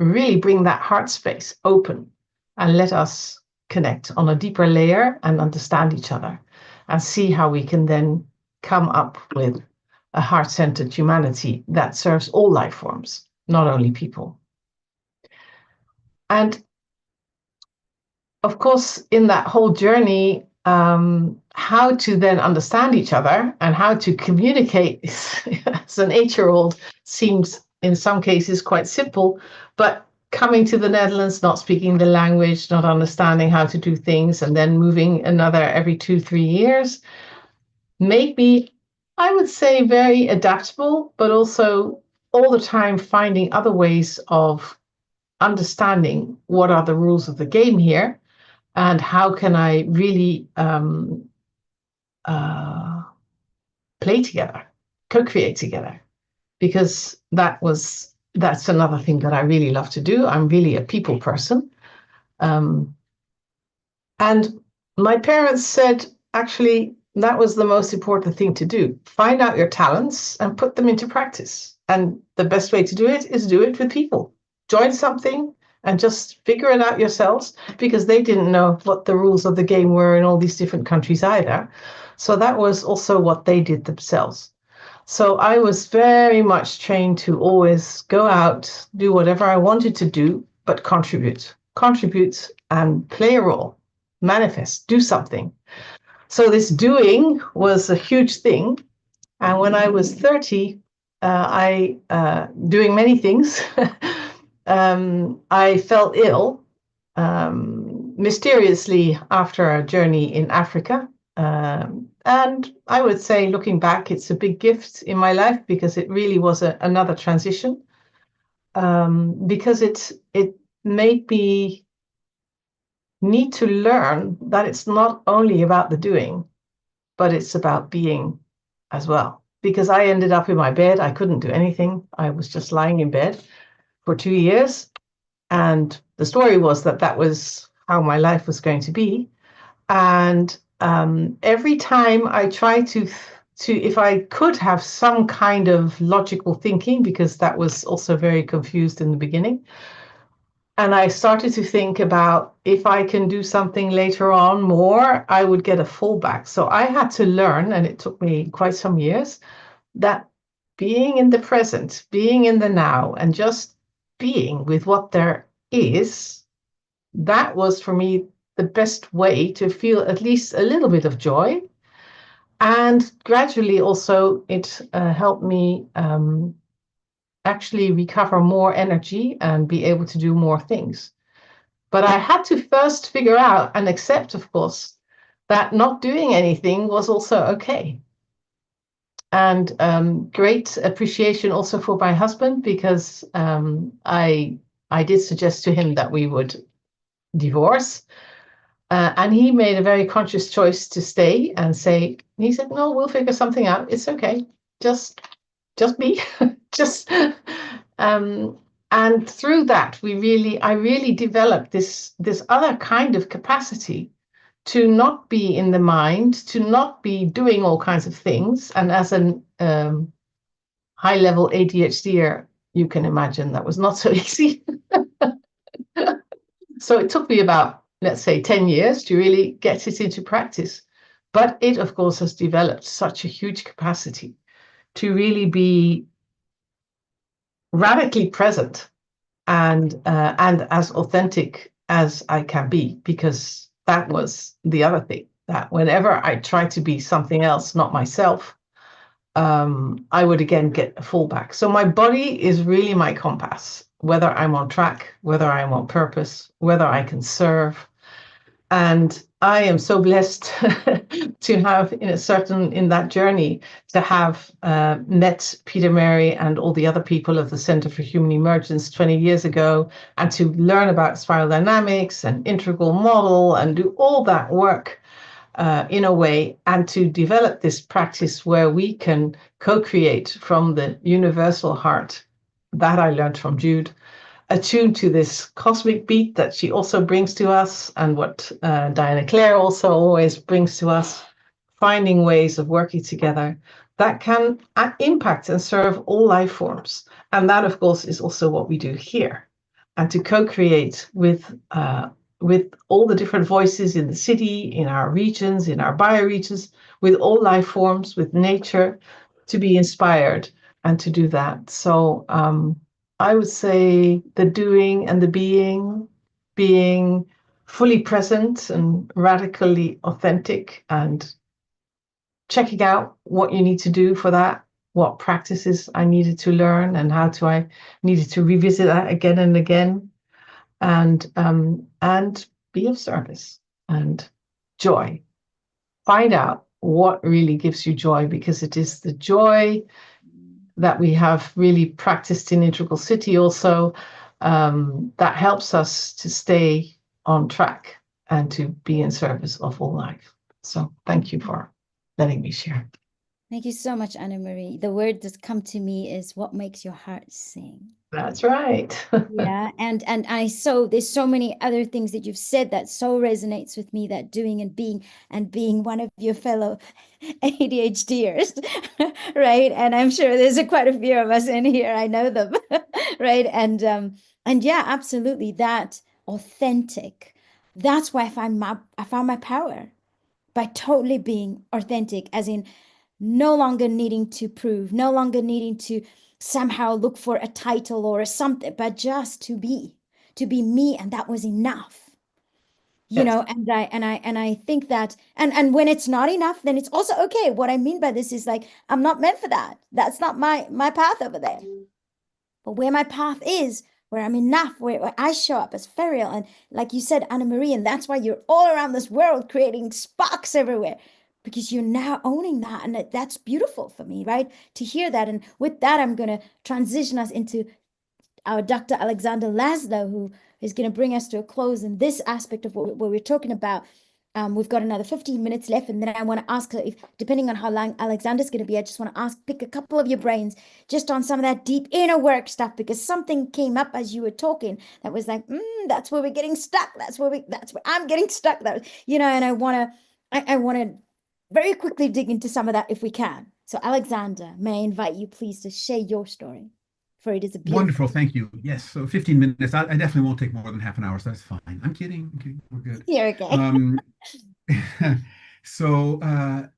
really bring that heart space open and let us connect on a deeper layer and understand each other and see how we can then come up with a heart-centered humanity that serves all life forms, not only people. And of course, in that whole journey, how to then understand each other and how to communicate as an 8-year-old seems in some cases quite simple, but coming to the Netherlands, not speaking the language, not understanding how to do things, and then moving another every 2-3 years, made me, I would say, very adaptable, but also all the time finding other ways of understanding what are the rules of the game here, and how can I really play together, co-create together, because that's another thing that I really love to do. I'm really a people person. And my parents said, actually, that was the most important thing to do. Find out your talents and put them into practice. And the best way to do it is do it with people. Join something and just figure it out yourselves, because they didn't know what the rules of the game were in all these different countries either. So that was also what they did themselves. So I was very much trained to always go out, do whatever I wanted to do, but contribute and play a role, manifest, do something. So this doing was a huge thing. And when I was 30, doing many things, I fell ill mysteriously after a journey in Africa. And I would say, looking back, it's a big gift in my life, because it really was another transition, because it made me need to learn that it's not only about the doing, but it's about being as well. Because I ended up in my bed, I couldn't do anything. I was just lying in bed for 2 years. And the story was that was how my life was going to be. And every time I tried to if I could have some kind of logical thinking, because that was also very confused in the beginning, and I started to think about if I can do something later on more, I would get a fallback. So I had to learn, and it took me quite some years, that being in the present, being in the now, and just being with what there is, that was for me the best way to feel at least a little bit of joy. And gradually also it helped me actually recover more energy and be able to do more things. But I had to first figure out and accept, of course, that not doing anything was also okay. And great appreciation also for my husband, because I did suggest to him that we would divorce. And he made a very conscious choice to stay and say, he said, no, we'll figure something out. It's okay. Just be. And through that, I really developed this other kind of capacity to not be in the mind, to not be doing all kinds of things. And as an high-level ADHDer, you can imagine that was not so easy. So it took me about, let's say, 10 years to really get it into practice. But it, of course, has developed such a huge capacity to really be radically present and as authentic as I can be, because that was the other thing, that whenever I tried to be something else, not myself, I would again get a fallback. So my body is really my compass, whether I'm on track, whether I'm on purpose, whether I can serve. And I am so blessed to have, in that journey, to have met Peter Mary and all the other people of the Center for Human Emergence 20 years ago, and to learn about spiral dynamics and integral model and do all that work in a way, and to develop this practice where we can co-create from the universal heart that I learned from Jude, attuned to this cosmic beat that she also brings to us, and what Diana Claire also always brings to us, finding ways of working together that can impact and serve all life forms. And that, of course, is also what we do here. And to co-create with all the different voices in the city, in our regions, in our bioregions, with all life forms, with nature, to be inspired and to do that. So I would say the doing and the being fully present and radically authentic, and checking out what you need to do for that, what practices I needed to learn, and how I needed to revisit that again and again, and be of service and joy. Find out what really gives you joy, because it is the joy that we have really practiced in Integral City also, that helps us to stay on track and to be in service of all life. So thank you for letting me share. Thank you so much, Anna Marie. The word that's come to me is what makes your heart sing. That's right. Yeah, and there's so many other things that you've said that so resonates with me, that doing and being one of your fellow ADHDers, right? And I'm sure there's quite a few of us in here. I know them, right? And yeah, absolutely, that authentic. That's why I found my power, by totally being authentic, as in no longer needing to prove, no longer needing to somehow look for a title or something, but just to be me, and that was enough. You know, and I think that, and when it's not enough, then it's also okay. What I mean by this is, like, I'm not meant for that. That's not my path over there. But where my path is, where I'm enough, where I show up as Ferial, and like you said, Anna Marie, and that's why you're all around this world creating sparks everywhere, because you're now owning that, and that's beautiful for me, right? To hear that. And with that, I'm going to transition us into our Dr. Alexander Laszlo, who is going to bring us to a close in this aspect of what we're talking about. We've got another 15 minutes left, and then I want to ask her, if, depending on how long Alexander's going to be, I just want to pick a couple of your brains just on some of that deep inner work stuff, because something came up as you were talking that was like, that's where we're getting stuck. That's where I'm getting stuck. That, you know, and I want to very quickly dig into some of that if we can. So Alexander, may I invite you please to share your story, for it is a beautiful. Wonderful, thank you. Yes, so 15 minutes. I definitely won't take more than half an hour, so that's fine. I'm kidding. Okay, we're good. You're okay. So I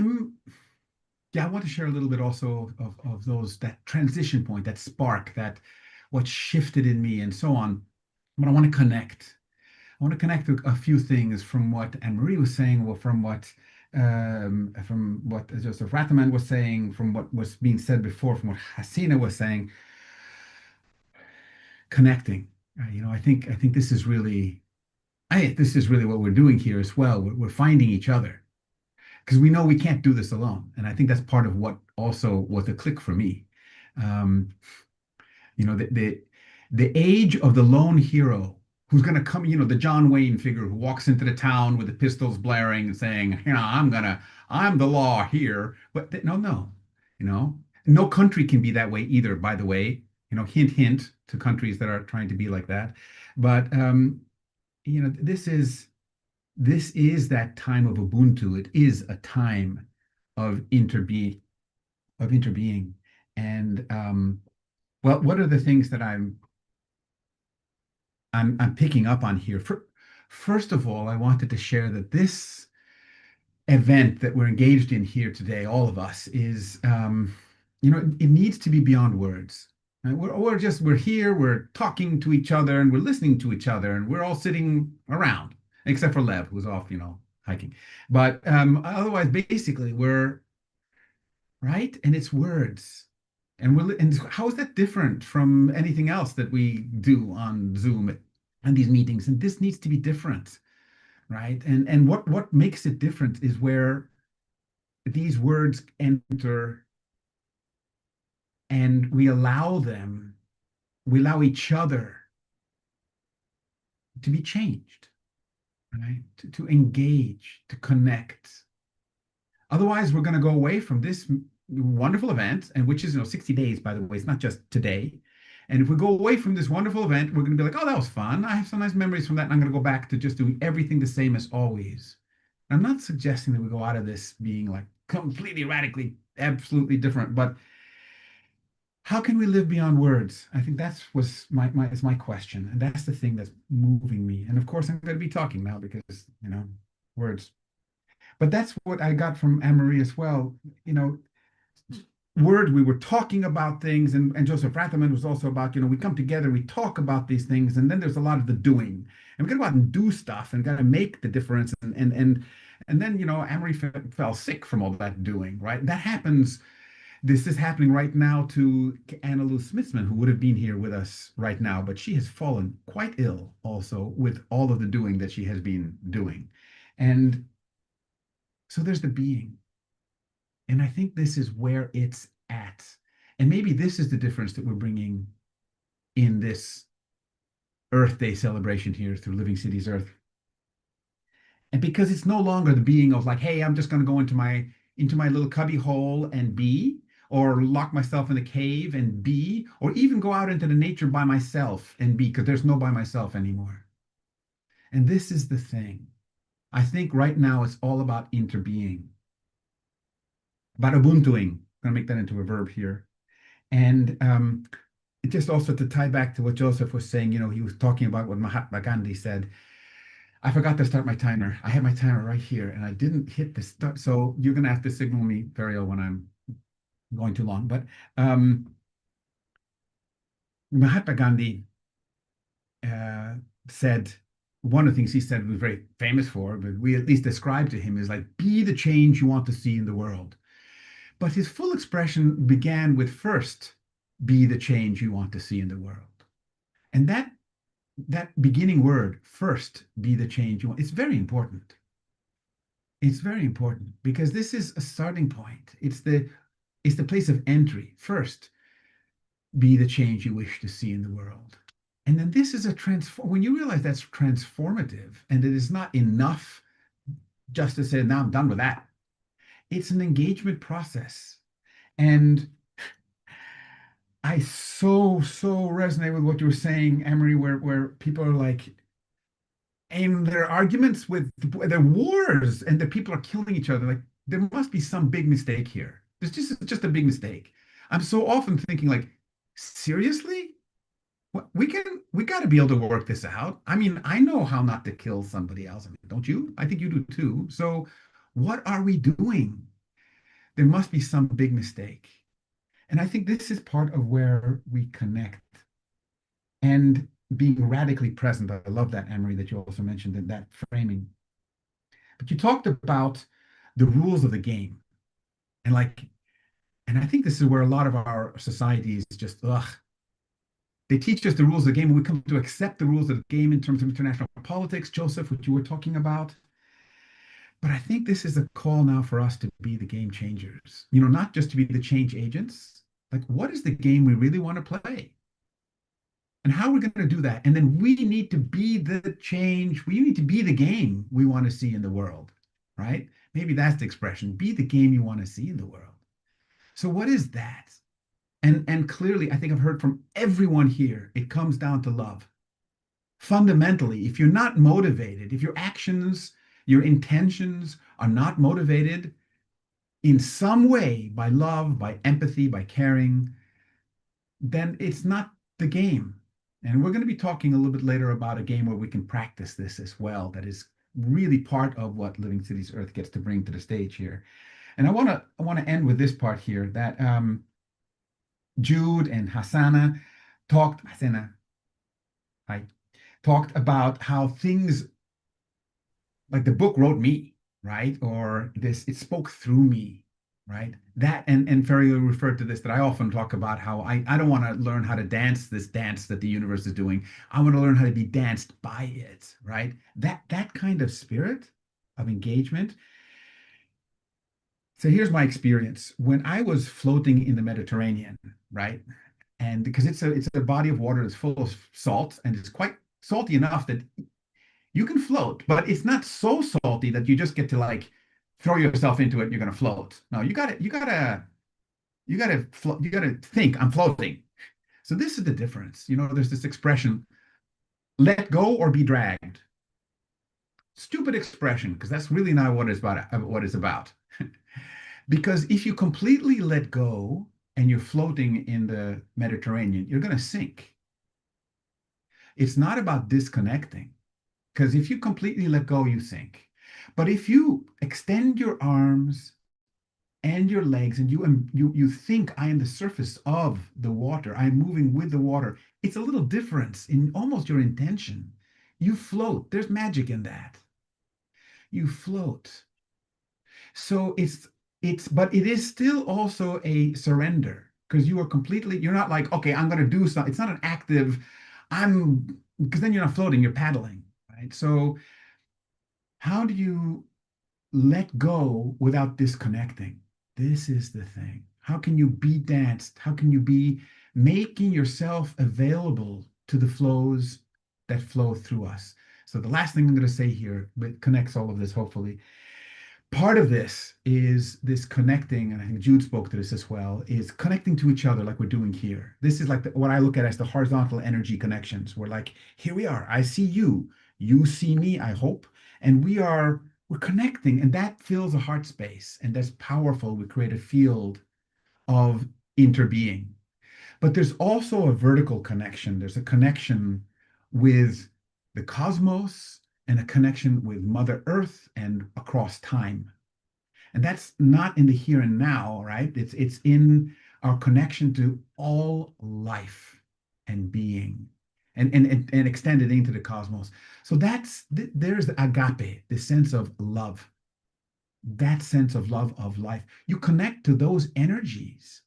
want to share a little bit also of that transition point, that spark, that what shifted in me and so on. But I want to connect. I want to connect a few things from what Anne-Marie was saying, or from what Joseph Ratterman was saying, from what was being said before, from what Hasina was saying. Connecting, you know, I think this is really what we're doing here as well. We're finding each other, because we know we can't do this alone, and I think that's part of what also was a click for me. You know, the age of the lone hero who's going to come, you know, the John Wayne figure who walks into the town with the pistols blaring and saying, you know, I'm the law here. But no, you know, no country can be that way either, by the way, you know, hint, hint to countries that are trying to be like that. But, you know, this is that time of Ubuntu. It is a time of interbeing. And, well, what are the things that I'm picking up on here? First of all, I wanted to share that this event that we're engaged in here today, all of us, is, you know, it needs to be beyond words. Right? We're here, we're talking to each other, and we're listening to each other, and we're all sitting around, except for Lev, who's off, you know, hiking. But otherwise, basically, we're right, and it's words. And how is that different from anything else that we do on Zoom and these meetings? And this needs to be different, right? And what makes it different is where these words enter, and we allow each other to be changed, right? To engage, to connect. Otherwise, we're going to go away from this wonderful event, and which is, you know, 60 days, by the way. It's not just today. And if we go away from this wonderful event, we're going to be like, oh, that was fun. I have some nice memories from that, and I'm going to go back to just doing everything the same as always. I'm not suggesting that we go out of this being like completely, radically, absolutely different, but how can we live beyond words? I think that's was my question, and that's the thing that's moving me. And of course, I'm going to be talking now because, you know, words. But that's what I got from Anne-Marie as well. You know, we were talking about things, and Joseph Ratterman was also about, you know, we come together, we talk about these things, and then there's a lot of the doing, and we got to go out and do stuff and got to make the difference, and then, you know, Anne-Marie fell sick from all that doing, right? That happens. This is happening right now to Anna-Lou Smitsman, who would have been here with us right now, but she has fallen quite ill also with all of the doing that she has been doing. And so there's the being. And I think this is where it's at. And maybe this is the difference that we're bringing in this Earth Day celebration here through Living Cities Earth. And because it's no longer the being of like, hey, I'm just going to go into my little cubby hole and be, or lock myself in a cave and be, or even go out into the nature by myself and be, because there's no by myself anymore. And this is the thing. I think right now it's all about interbeing, about Ubuntuing. I'm going to make that into a verb here. And just also to tie back to what Joseph was saying, he was talking about what Mahatma Gandhi said. I forgot to start my timer. I had my timer right here and I didn't hit the start. So you're going to have to signal me, Ferial, when I'm going too long. But Mahatma Gandhi said, one of the things he said was very famous for, but we at least describe to him is like, be the change you want to see in the world. But his full expression began with first, be the change you want to see in the world. And that beginning word, first, be the change you want, it's very important. It's very important because this is a starting point. It's the place of entry. First, be the change you wish to see in the world. And then this is when you realize that's transformative and it is not enough just to say, now I'm done with that. It's an engagement process. And I so resonate with what you were saying, Emery, where people are like, in their arguments with their wars and the people are killing each other, like there must be some big mistake here. There's just a big mistake. I'm so often thinking like, seriously? We got to be able to work this out. I mean, I know how not to kill somebody else. I mean, don't you? I think you do too. So what are we doing? There must be some big mistake. And I think this is part of where we connect and being radically present. I love that, Emery, that you also mentioned in that framing. But you talked about the rules of the game. And I think this is where a lot of our societies just, they teach us the rules of the game and we come to accept the rules of the game in terms of international politics, Joseph, what you were talking about. But I think this is a call now for us to be the game changers, not just to be the change agents. Like, what is the game we really want to play? And how are we going to do that? And then we need to be the change. We need to be the game we want to see in the world, right? Maybe that's the expression, be the game you want to see in the world. So what is that? And clearly, I think I've heard from everyone here, it comes down to love. Fundamentally, if you're not motivated, if your actions, your intentions are not motivated in some way by love, by empathy, by caring, then it's not the game. And we're going to be talking a little bit later about a game where we can practice this as well. That is really part of what Living Cities Earth gets to bring to the stage here. And I want to end with this part here that Jude and Hassana talked about how things like the book wrote me, right? Or it spoke through me, right? That and Ferial referred to this, that I often talk about how I don't want to learn how to dance this dance that the universe is doing. I want to learn how to be danced by it, right? That kind of spirit of engagement. So here's my experience. When I was floating in the Mediterranean, right? And because it's a body of water that's full of salt and it's quite salty enough that you can float, but it's not so salty that you just get to like throw yourself into it and you're going to float. No, you gotta think I'm floating. So this is the difference. There's this expression, let go or be dragged. Stupid expression, because that's really not what it's about. Because if you completely let go and you're floating in the Mediterranean, you're going to sink. It's not about disconnecting, because if you completely let go, you sink. But if you extend your arms and your legs and you think I am the surface of the water, I'm moving with the water, it's a little difference in almost your intention. You float. There's magic in that. You float. So but it is still also a surrender, because you're not like, okay, I'm going to do something. It's not an active, because then you're not floating, you're paddling, right? So how do you let go without disconnecting? This is the thing. How can you be danced? How can you be making yourself available to the flows that flow through us. So the last thing I'm going to say here, but connects all of this, hopefully. Part of this is this connecting, and I think Jude spoke to this as well, is connecting to each other like we're doing here. This is like what I look at as the horizontal energy connections. We're like, here we are. I see you. You see me, I hope. And we're connecting, and that fills a heart space. And that's powerful. We create a field of interbeing. But there's also a vertical connection. There's a connection with the cosmos and a connection with Mother Earth and across time. And that's not in the here and now, right? It's in our connection to all life and being and extended into the cosmos. So there's the agape, the sense of love, that sense of love of life. You connect to those energies.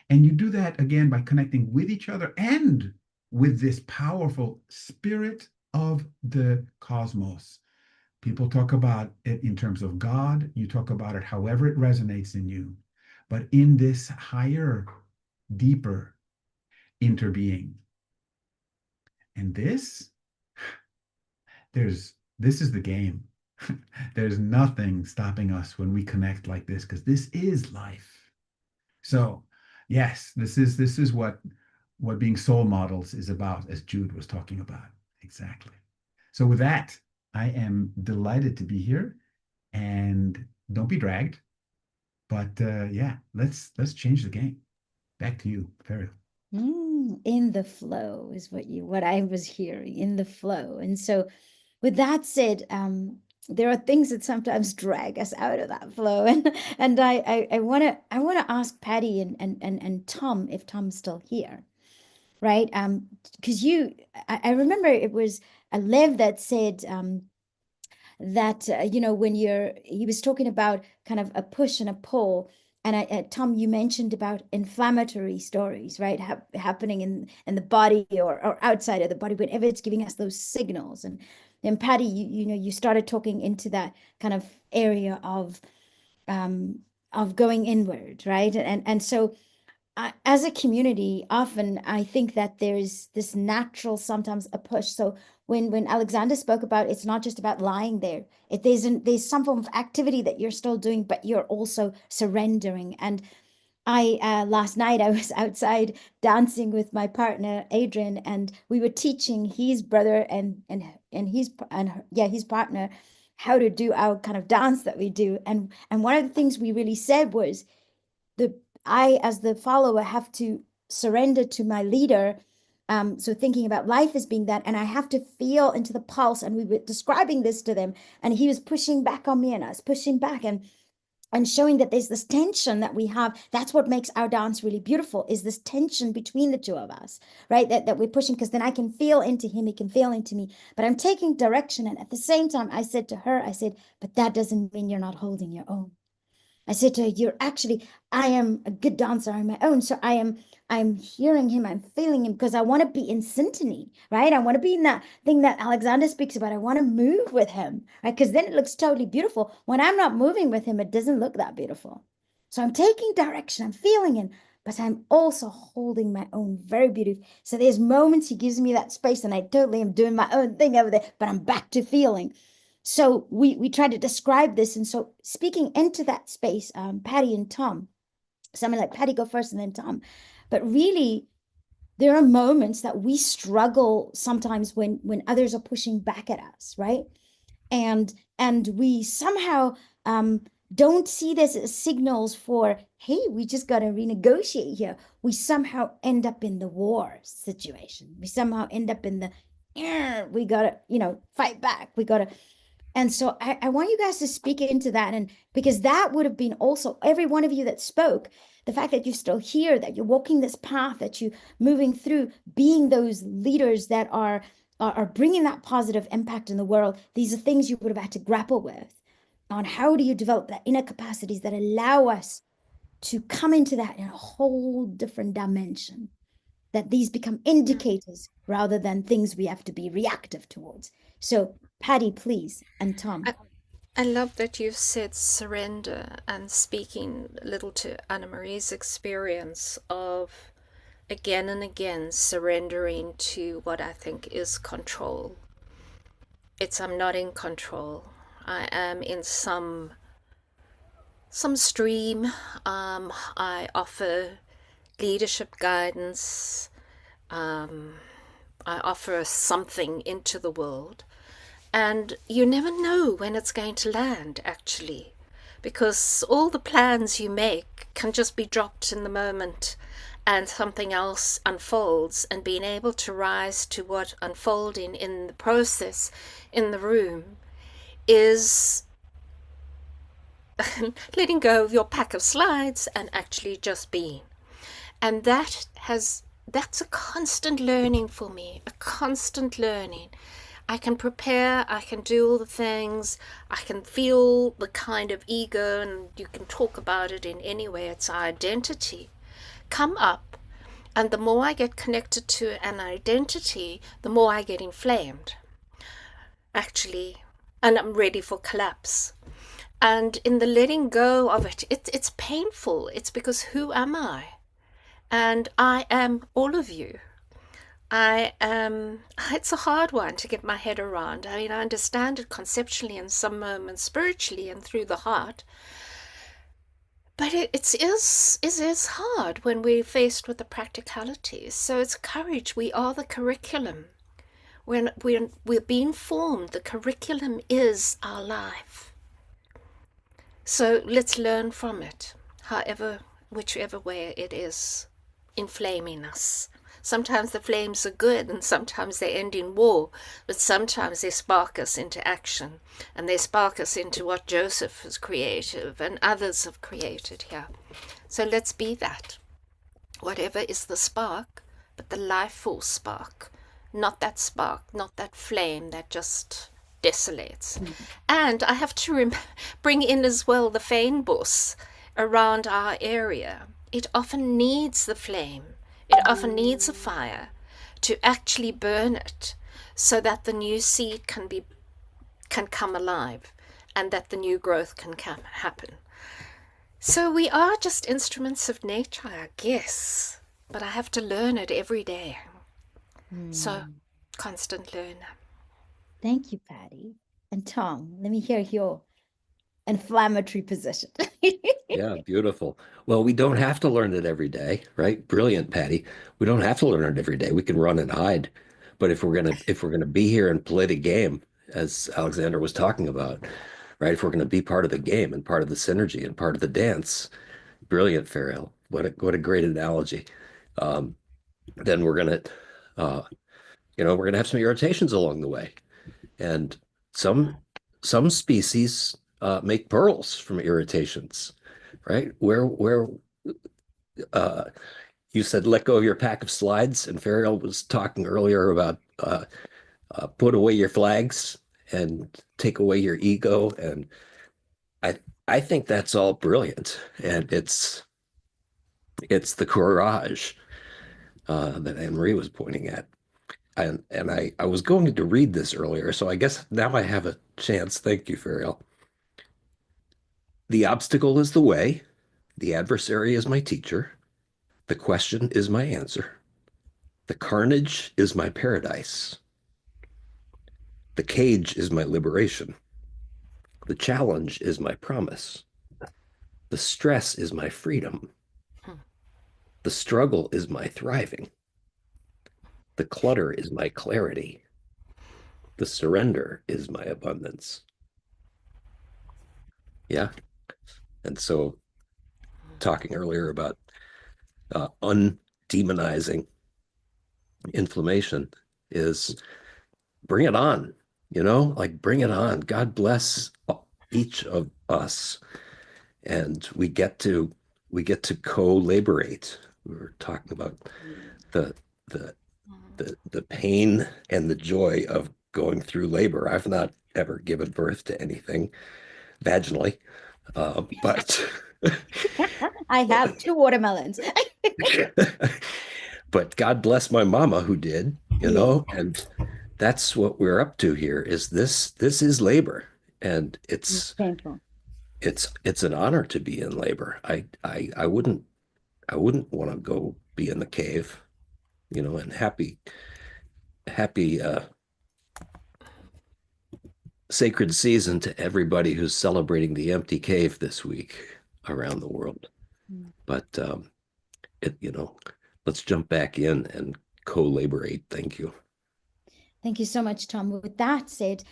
And you do that again by connecting with each other and with this powerful spirit of the cosmos. People talk about it in terms of God. You talk about it however it resonates in you. But in this higher, deeper interbeing. And this is the game. There's nothing stopping us when we connect like this, because this is life. So yes, this is what being soul models is about, as Jude was talking about. Exactly. So with that, I am delighted to be here, and don't be dragged. But yeah, let's change the game. Back to you, Ferial. In the flow is what I was hearing, in the flow. And so with that said, there are things that sometimes drag us out of that flow. And I wanna ask Patty and Tom, if Tom's still here. Right? Because I remember it was Lev that said that, when he was talking about kind of a push and a pull. And Tom, you mentioned about inflammatory stories, right? Happening in the body or outside of the body, whenever it's giving us those signals. And Patty, you started talking into that kind of area of going inward, right? And so as a community, often I think that there's this natural, sometimes a push. So when Alexander spoke about, it's not just about lying there. There's some form of activity that you're still doing, but you're also surrendering. And last night I was outside dancing with my partner Adrian, and we were teaching his brother and his partner how to do our kind of dance that we do. And one of the things we really said was I, as the follower, have to surrender to my leader. So thinking about life as being that, and I have to feel into the pulse. And we were describing this to them, and he was pushing back on me, and I was pushing back, and showing that there's this tension that we have. That's what makes our dance really beautiful, is this tension between the two of us, right? That we're pushing, because then I can feel into him, he can feel into me, but I'm taking direction. And at the same time, I said to her, but that doesn't mean you're not holding your own. I said to her, I am a good dancer on my own. So I'm hearing him, I'm feeling him, because I want to be in syntony, right? I want to be in that thing that Alexander speaks about. I want to move with him, right? Because then it looks totally beautiful. When I'm not moving with him, it doesn't look that beautiful. So I'm taking direction, I'm feeling him, but I'm also holding my own very beautifully. So there's moments he gives me that space, and I totally am doing my own thing over there, but I'm back to feeling. So we try to describe this. And so speaking into that space, Patty and Tom, someone like Patty go first and then Tom. But really, there are moments that we struggle sometimes when others are pushing back at us, right? And we somehow don't see this as signals for, hey, we just got to renegotiate here. We somehow end up in the war situation. We somehow end up in we got to, fight back. We got to. And so I want you guys to speak into that. And because that would have been also every one of you that spoke, the fact that you're still here, that you're walking this path, that you're moving through, being those leaders that are bringing that positive impact in the world. These are things you would have had to grapple with on how do you develop that inner capacities that allow us to come into that in a whole different dimension, that these become indicators rather than things we have to be reactive towards. So Patty, please, and Tom. I love that you said surrender, and speaking a little to Anna Marie's experience of again and again surrendering to what I think is control. I'm not in control. I am in some stream. I offer leadership guidance. I offer something into the world. And you never know when it's going to land, actually, because all the plans you make can just be dropped in the moment and something else unfolds, and being able to rise to what unfolding in the process in the room is letting go of your pack of slides and actually just being. And that's a constant learning for me, a constant learning. I can prepare, I can do all the things, I can feel the kind of ego, and you can talk about it in any way, it's our identity, come up. And the more I get connected to an identity, the more I get inflamed, actually, and I'm ready for collapse. And in the letting go of it, it's painful. It's because who am I? And I am all of you. It's a hard one to get my head around. I mean, I understand it conceptually in some moments, spiritually and through the heart. But it is hard when we're faced with the practicalities. So it's courage. We are the curriculum. When we're being formed, the curriculum is our life. So let's learn from it, whichever way it is inflaming us. Sometimes the flames are good and sometimes they end in war, but sometimes they spark us into action, and they spark us into what Joseph has created and others have created here. So let's be that. Whatever is the spark, but the life force spark, not that flame that just desolates. And I have to bring in as well the fynbos around our area. It often needs the flame. It often needs a fire to actually burn it, so that the new seed can come alive, and that the new growth can happen. So we are just instruments of nature, I guess, but I have to learn it every day. So constant learner. Thank you, Patty. And Tom, let me hear your inflammatory position. Yeah, beautiful. Well, we don't have to learn it every day, right? Brilliant, Patty. We don't have to learn it every day. We can run and hide. But if we're gonna be here and play the game, as Alexander was talking about, right? If we're gonna be part of the game and part of the synergy and part of the dance, brilliant, Fariel. What a great analogy. Then we're gonna have some irritations along the way, and some species make pearls from irritations, right? Where you said let go of your pack of slides, and Fariel was talking earlier about put away your flags and take away your ego, and I think that's all brilliant, and it's the courage that Anne-Marie was pointing at. And I was going to read this earlier, so I guess now I have a chance. Thank you, Fariel. The obstacle is the way. The adversary is my teacher. The question is my answer. The carnage is my paradise. The cage is my liberation. The challenge is my promise. The stress is my freedom. The struggle is my thriving. The clutter is my clarity. The surrender is my abundance. Yeah. And so, talking earlier about undemonizing inflammation is bring it on, bring it on. God bless each of us. And we get to co-laborate. We were talking about the pain and the joy of going through labor. I've not ever given birth to anything vaginally, but I have 2 watermelons. But God bless my mama who did, and that's what we're up to here. Is this is labor, and it's painful. It's an honor to be in labor. I wouldn't want to go be in the cave, and happy sacred season to everybody who's celebrating the empty cave this week around the world. But let's jump back in and co-laborate. Thank you. Thank you so much, Tom. With that said,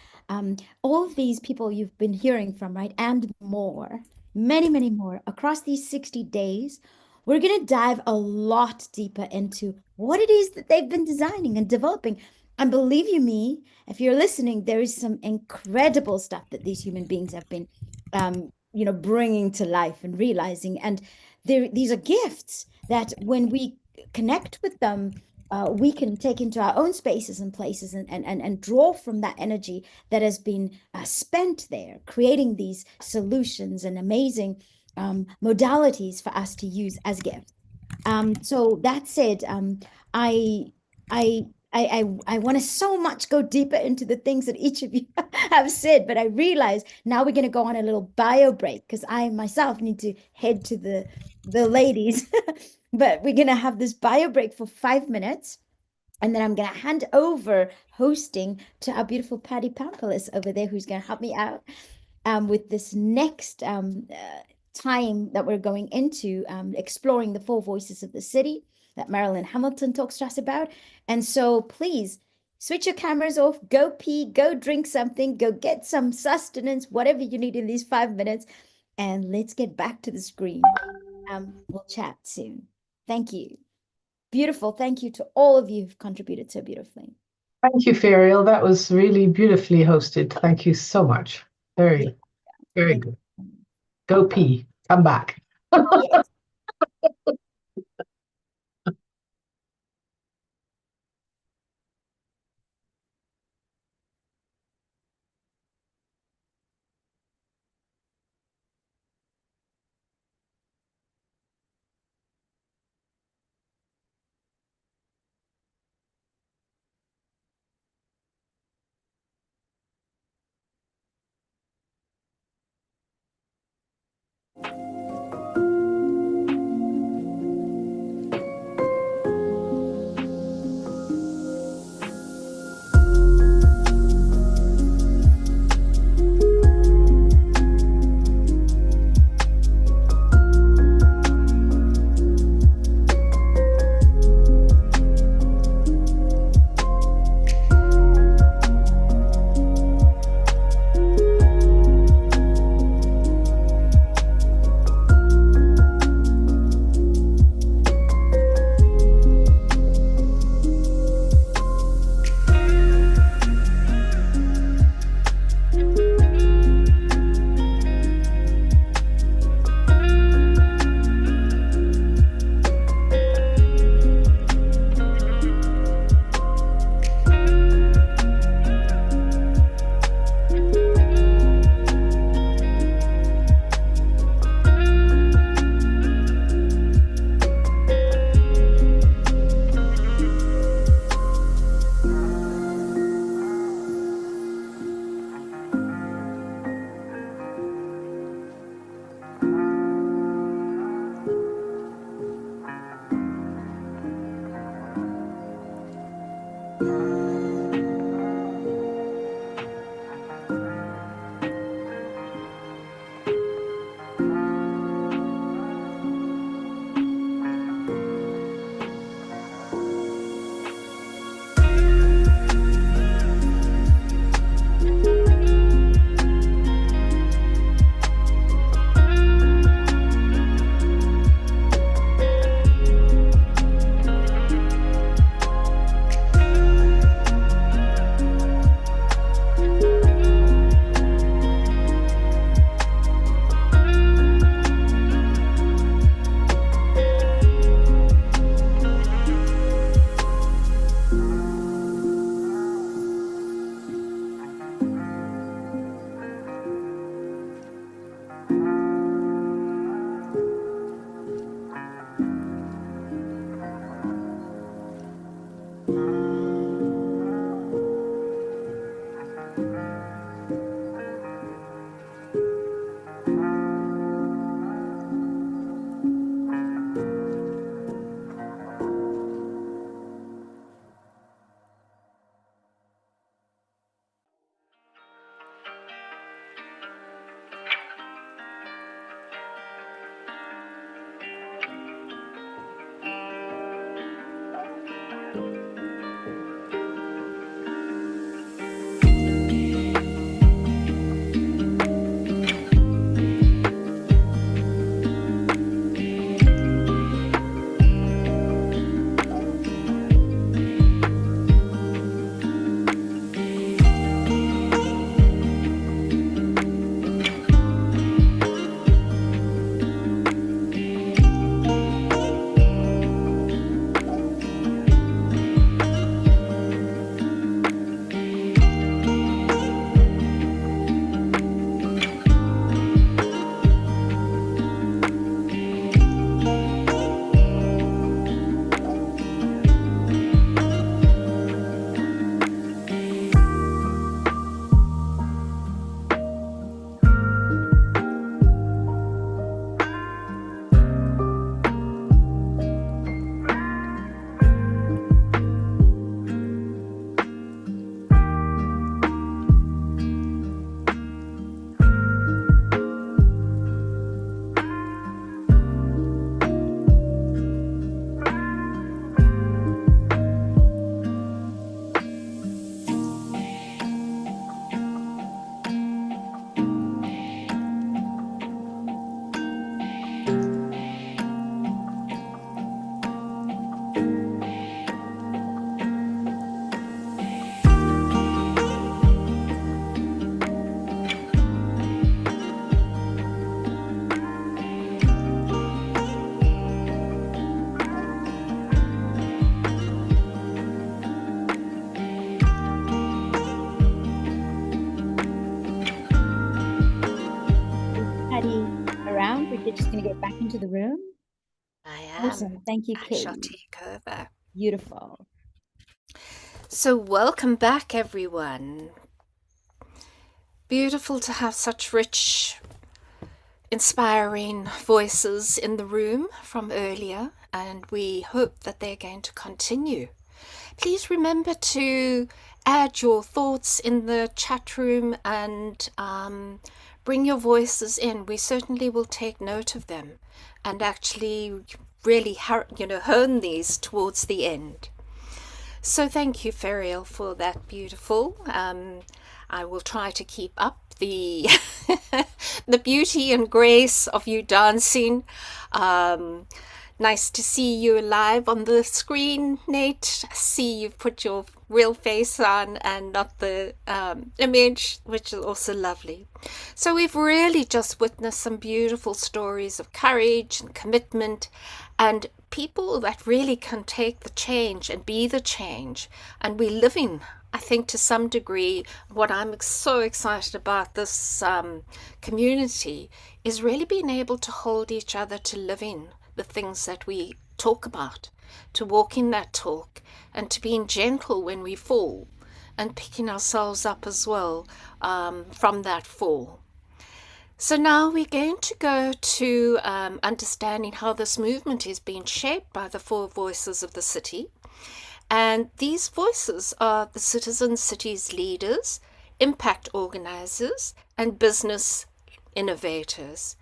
all of these people you've been hearing from, right, and more, many, many more, across these 60 days, we're going to dive a lot deeper into what it is that they've been designing and developing. And believe you me, if you're listening, there is some incredible stuff that these human beings have been, bringing to life and realizing. And these are gifts that when we connect with them, we can take into our own spaces and places and draw from that energy that has been spent there, creating these solutions and amazing modalities for us to use as gifts. So that said, I want to so much go deeper into the things that each of you have said, but I realize now we're going to go on a little bio break because I myself need to head to the ladies. But we're going to have this bio break for 5 minutes, and then I'm going to hand over hosting to our beautiful Patty Pampalis over there, who's going to help me out with this next time that we're going into exploring the 4 voices of the city that Marilyn Hamilton talks to us about. And so please switch your cameras off, go pee, go drink something, go get some sustenance, whatever you need in these 5 minutes, and let's get back to the screen. We'll chat soon. Thank you. Beautiful. Thank you to all of you who've contributed so beautifully. Thank you, Ferial. That was really beautifully hosted. Thank you so much. Very, very good. Go pee. Come back. Yes. you're just going to get back into the room? I am. Awesome. Thank you, I shall Kate. take over. Beautiful. So welcome back, everyone. Beautiful to have such rich, inspiring voices in the room from earlier, and we hope that they're going to continue. Please remember to add your thoughts in the chat room and bring your voices in. We certainly will take note of them and actually really hone these towards the end. So thank you, Ferial, for that beautiful. I will try to keep up the the beauty and grace of you dancing. Nice to see you live on the screen, Nate. I see you've put your real face on and not the image, which is also lovely. So we've really just witnessed some beautiful stories of courage and commitment and people that really can take the change and be the change. And we're living, I think, to some degree, what I'm so excited about this community is really being able to hold each other to living the things that we talk about, to walk in that talk, and to being gentle when we fall and picking ourselves up as well from that fall. So now we're going to go to understanding how this movement is being shaped by the 4 voices of the city. And these voices are the citizens, cities leaders, impact organizers, and business innovators.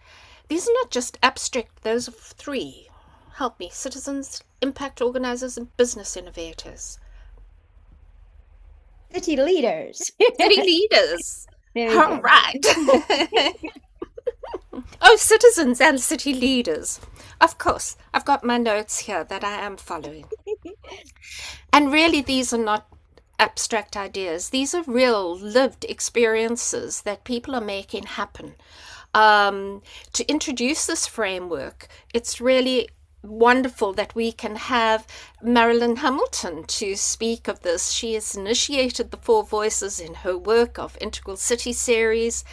These are not just abstract, those are 3. Help me, citizens, impact organizers, and business innovators. City leaders. City leaders. Very All good. right. Oh, citizens and city leaders. Of course, I've got my notes here that I am following. And really, these are not abstract ideas. These are real lived experiences that people are making happen. To introduce this framework, it's really wonderful that we can have Marilyn Hamilton to speak of this. She has initiated the 4 voices in her work of Integral City series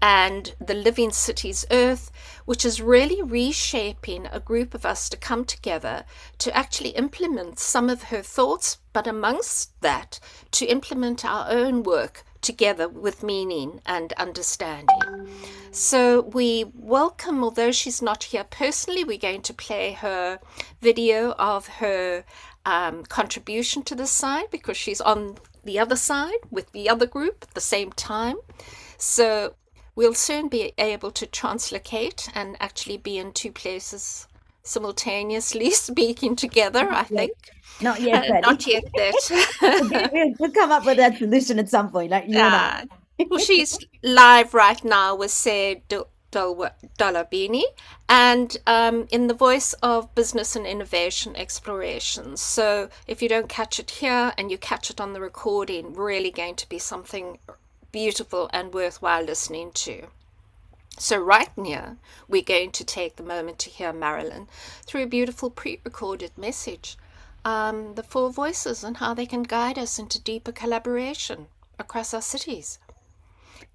and the Living Cities Earth, which is really reshaping a group of us to come together to actually implement some of her thoughts, but amongst that, to implement our own work together with meaning and understanding. So we welcome, although she's not here personally, we're going to play her video of her contribution to the side because she's on the other side with the other group at the same time. So we'll soon be able to translocate and actually be in 2 places simultaneously speaking together, I think. Not yet, Betty. Not yet that. We'll come up with that solution at some point, like you and I. Well, she's live right now with Say Dolabini and in the voice of business and innovation explorations. So if you don't catch it here and you catch it on the recording, really going to be something beautiful and worthwhile listening to. So right now, we're going to take the moment to hear Marilyn through a beautiful pre-recorded message. The 4 voices and how they can guide us into deeper collaboration across our cities.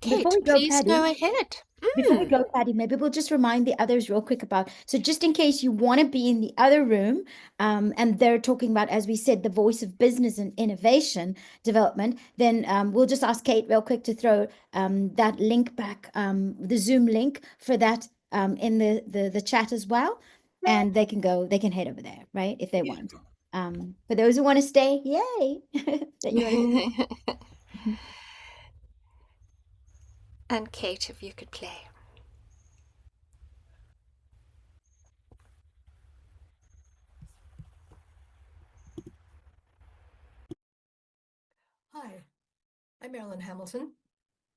Kate, please go ahead. Before we go, Patty, maybe we'll just remind the others real quick about, so just in case you want to be in the other room, and they're talking about, as we said, the voice of business and innovation development, then we'll just ask Kate real quick to throw that link back, the Zoom link for that in the chat as well. And they can head over there, right, if they want. For those who want to stay, yay! And Kate, if you could play. Hi, I'm Marilyn Hamilton,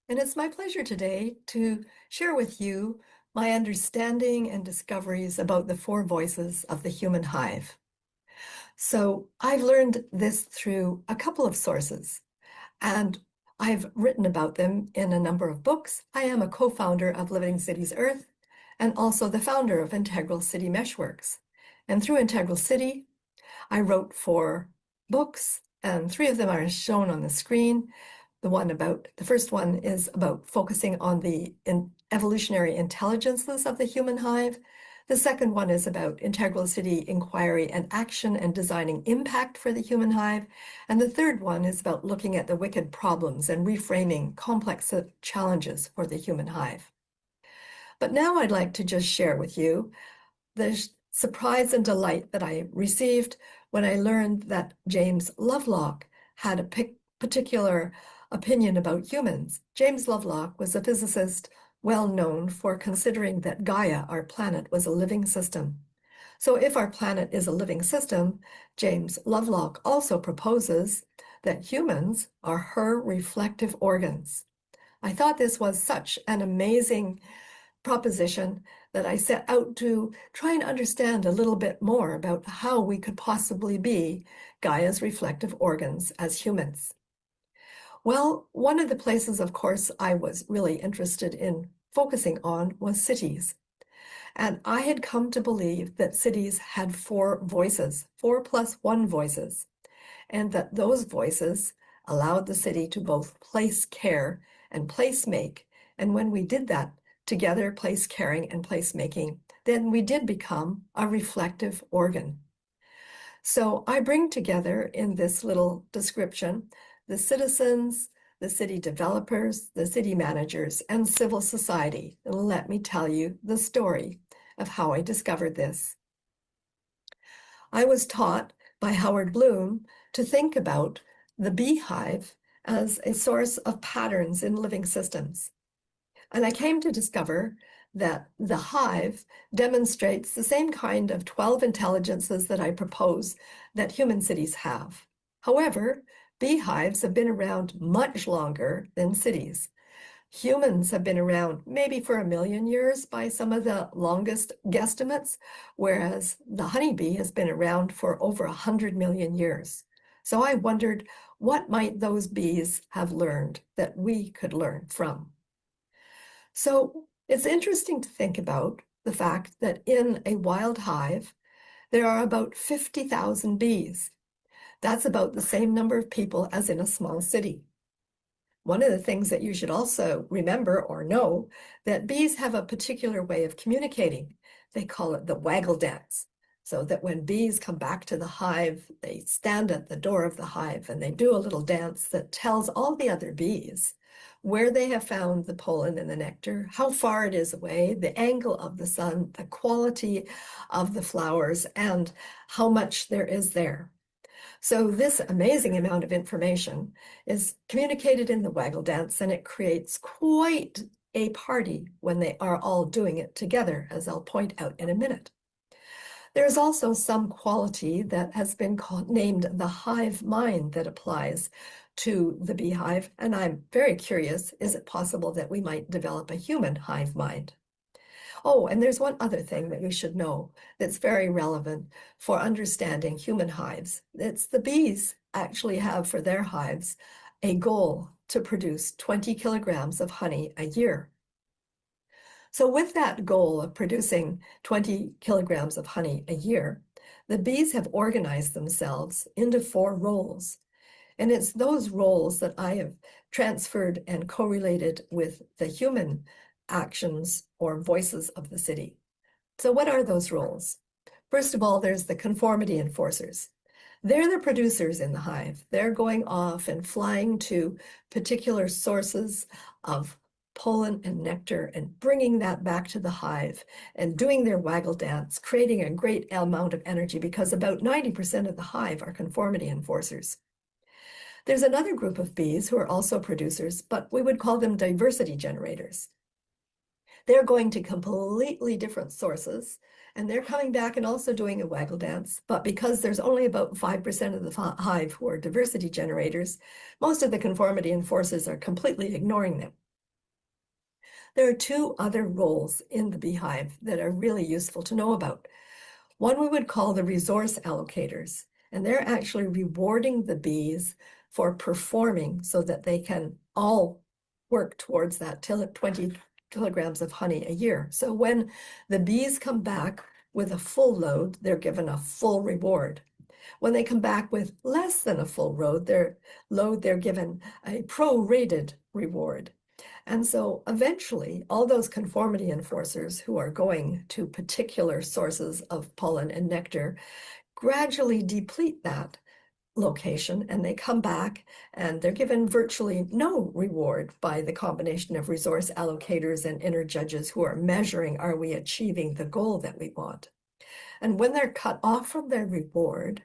and it's my pleasure today to share with you my understanding and discoveries about the 4 voices of the human hive. So I've learned this through a couple of sources, and I've written about them in a number of books. I am a co-founder of Living Cities Earth and also the founder of Integral City Meshworks. And through Integral City, I wrote 4 books, and 3 of them are shown on the screen. The first one is about focusing on the evolutionary intelligences of the human hive. The second one is about integral city inquiry and action and designing impact for the human hive. And the third one is about looking at the wicked problems and reframing complex challenges for the human hive. But now I'd like to just share with you the surprise and delight that I received when I learned that James Lovelock had a particular opinion about humans. James Lovelock was a physicist well known for considering that Gaia, our planet, was a living system. So if our planet is a living system, James Lovelock also proposes that humans are her reflective organs. I thought this was such an amazing proposition that I set out to try and understand a little bit more about how we could possibly be Gaia's reflective organs as humans. Well, one of the places, of course, I was really interested in focusing on was cities. And I had come to believe that cities had 4 voices, 4 plus 1 voices, and that those voices allowed the city to both place care and place make. And when we did that together, place caring and place making, then we did become a reflective organ. So I bring together in this little description the citizens, the city developers, the city managers, and civil society. And let me tell you the story of how I discovered this. I was taught by Howard Bloom to think about the beehive as a source of patterns in living systems. And I came to discover that the hive demonstrates the same kind of 12 intelligences that I propose that human cities have. However, beehives have been around much longer than cities. Humans have been around maybe for 1 million years by some of the longest guesstimates, whereas the honeybee has been around for over 100 million years. So I wondered, what might those bees have learned that we could learn from? So it's interesting to think about the fact that in a wild hive, there are about 50,000 bees. That's about the same number of people as in a small city. One of the things that you should also remember or know, that bees have a particular way of communicating. They call it the waggle dance. So that when bees come back to the hive, they stand at the door of the hive and they do a little dance that tells all the other bees where they have found the pollen and the nectar, how far it is away, the angle of the sun, the quality of the flowers, and how much there is there. So this amazing amount of information is communicated in the waggle dance, and it creates quite a party when they are all doing it together, as I'll point out in a minute. There's also some quality that has been named the hive mind that applies to the beehive, and I'm very curious, is it possible that we might develop a human hive mind? Oh, and there's one other thing that you should know that's very relevant for understanding human hives. It's the bees actually have for their hives a goal to produce 20 kilograms of honey a year. So with that goal of producing 20 kilograms of honey a year, the bees have organized themselves into 4 roles. And it's those roles that I have transferred and correlated with the human actions or voices of the city. So what are those roles? First of all, there's the conformity enforcers. They're the producers in the hive. They're going off and flying to particular sources of pollen and nectar and bringing that back to the hive and doing their waggle dance, creating a great amount of energy because about 90% of the hive are conformity enforcers. There's another group of bees who are also producers, but we would call them diversity generators. They're going to completely different sources, and they're coming back and also doing a waggle dance. But because there's only about 5% of the hive who are diversity generators, most of the conformity enforcers are completely ignoring them. There are 2 other roles in the beehive that are really useful to know about. One we would call the resource allocators, and they're actually rewarding the bees for performing so that they can all work towards that 20 kilograms of honey a year. So when the bees come back with a full load, they're given a full reward. When they come back with less than a full load, they're given a prorated reward. And so eventually, all those conformity enforcers who are going to particular sources of pollen and nectar gradually deplete that location, and they come back and they're given virtually no reward by the combination of resource allocators and inner judges who are measuring, are we achieving the goal that we want? And when they're cut off from their reward,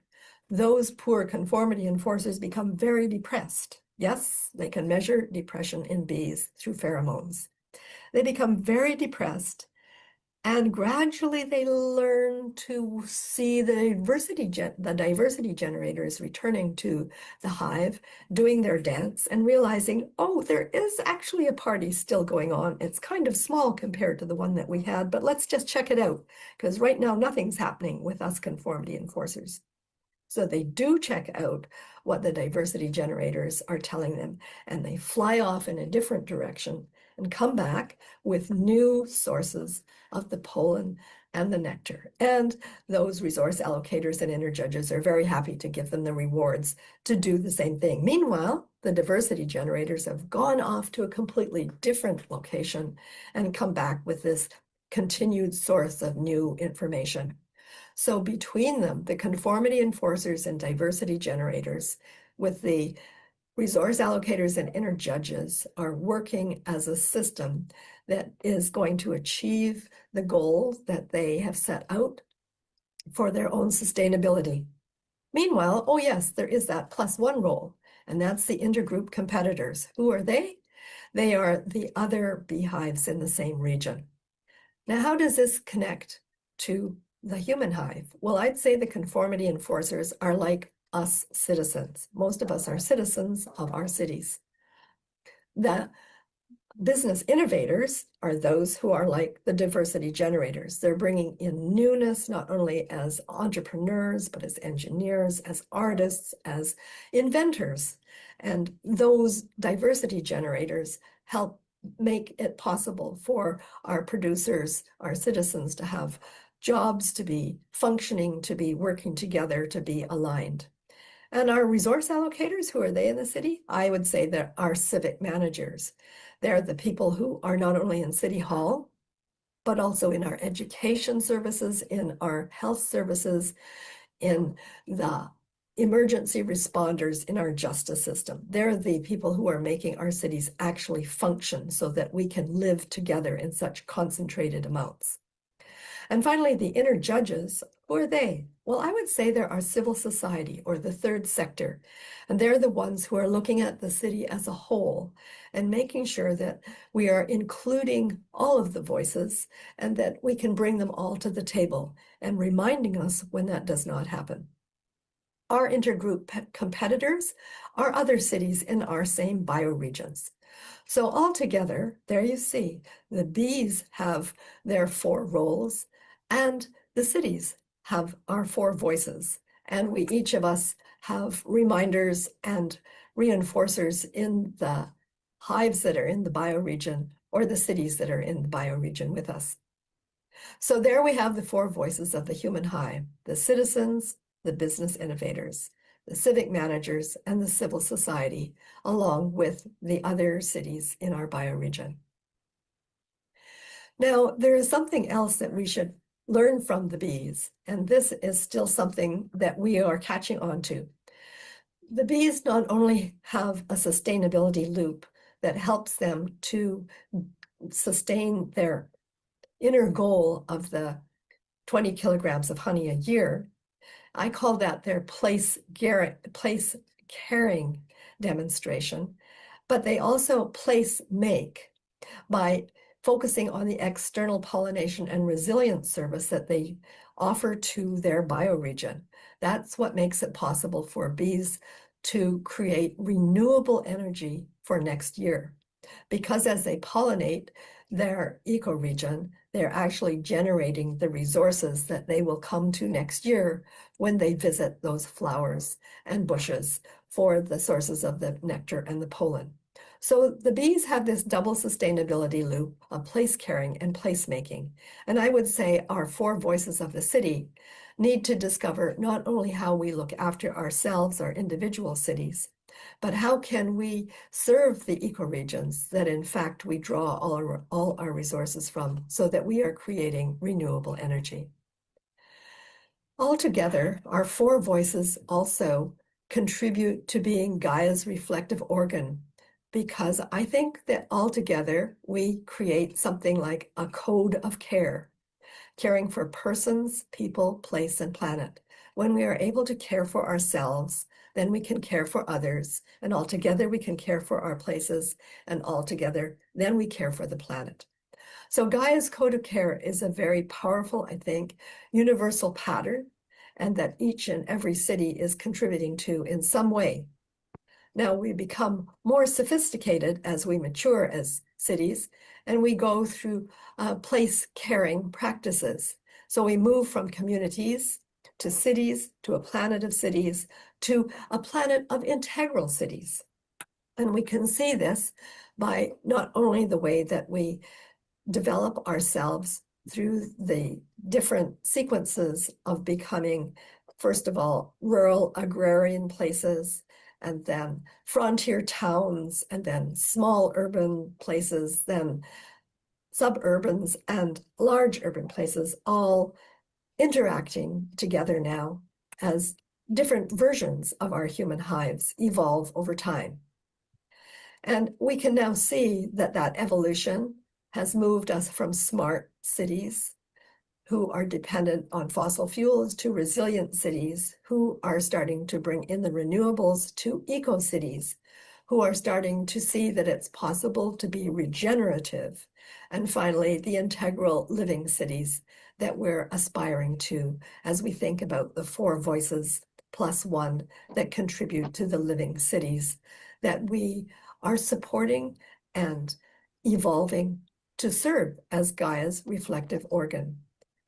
those poor conformity enforcers become very depressed. Yes, they can measure depression in bees through pheromones. They become very depressed, and gradually they learn to see the diversity generators returning to the hive, doing their dance and realizing, oh, there is actually a party still going on. It's kind of small compared to the one that we had, but let's just check it out, because right now nothing's happening with us conformity enforcers. So they do check out what the diversity generators are telling them, and they fly off in a different direction and come back with new sources of the pollen and the nectar. And those resource allocators and inner judges are very happy to give them the rewards to do the same thing. Meanwhile, the diversity generators have gone off to a completely different location and come back with this continued source of new information. So between them, the conformity enforcers and diversity generators with the resource allocators and inner judges are working as a system that is going to achieve the goals that they have set out for their own sustainability. Meanwhile, oh yes, there is that +1 role, and that's the intergroup competitors. Who are they? They are the other beehives in the same region. Now, how does this connect to the human hive? Well, I'd say the conformity enforcers are like us citizens. Most of us are citizens of our cities. The business innovators are those who are like the diversity generators. They're bringing in newness, not only as entrepreneurs, but as engineers, as artists, as inventors. And those diversity generators help make it possible for our producers, our citizens, to have jobs, to be functioning, to be working together, to be aligned. And our resource allocators, who are they in the city? I would say they're our civic managers. They're the people who are not only in City Hall, but also in our education services, in our health services, in the emergency responders, in our justice system. They're the people who are making our cities actually function so that we can live together in such concentrated amounts. And finally, the inner judges, who are they? Well, I would say they're our civil society, or the third sector. And they're the ones who are looking at the city as a whole and making sure that we are including all of the voices and that we can bring them all to the table, and reminding us when that does not happen. Our intergroup competitors are other cities in our same bioregions. So altogether, there you see, the bees have their 4 roles, and the cities have our 4 voices. And we, each of us, have reminders and reinforcers in the hives that are in the bioregion, or the cities that are in the bioregion with us. So there we have the 4 voices of the human hive: the citizens, the business innovators, the civic managers, and the civil society, along with the other cities in our bioregion. Now, there is something else that we should learn from the bees, and this is still something that we are catching on to. The bees not only have a sustainability loop that helps them to sustain their inner goal of the 20 kilograms of honey a year. I call that their place caring demonstration, but they also place make by focusing on the external pollination and resilience service that they offer to their bioregion. That's what makes it possible for bees to create renewable energy for next year. Because as they pollinate their ecoregion, they're actually generating the resources that they will come to next year when they visit those flowers and bushes for the sources of the nectar and the pollen. So the bees have this double sustainability loop of place caring and placemaking. And I would say our 4 voices of the city need to discover not only how we look after ourselves, our individual cities, but how can we serve the ecoregions that in fact we draw all our resources from so that we are creating renewable energy. Altogether, our 4 voices also contribute to being Gaia's reflective organ, because I think that altogether we create something like a code of care, caring for persons, people, place, and planet. When we are able to care for ourselves, then we can care for others, and altogether we can care for our places, and altogether then we care for the planet. So Gaia's Code of Care is a very powerful, I think, universal pattern, and that each and every city is contributing to in some way. Now we become more sophisticated as we mature as cities, and we go through place caring practices. So we move from communities to cities, to a planet of cities, to a planet of integral cities. And we can see this by not only the way that we develop ourselves through the different sequences of becoming, first of all, rural agrarian places, and then frontier towns, and then small urban places, then suburbans and large urban places, all interacting together now as different versions of our human hives evolve over time. And we can now see that that evolution has moved us from smart cities who are dependent on fossil fuels to resilient cities who are starting to bring in the renewables, to eco-cities who are starting to see that it's possible to be regenerative, and finally the integral living cities that we're aspiring to as we think about the 4 voices plus 1 that contribute to the living cities that we are supporting and evolving to serve as Gaia's reflective organ.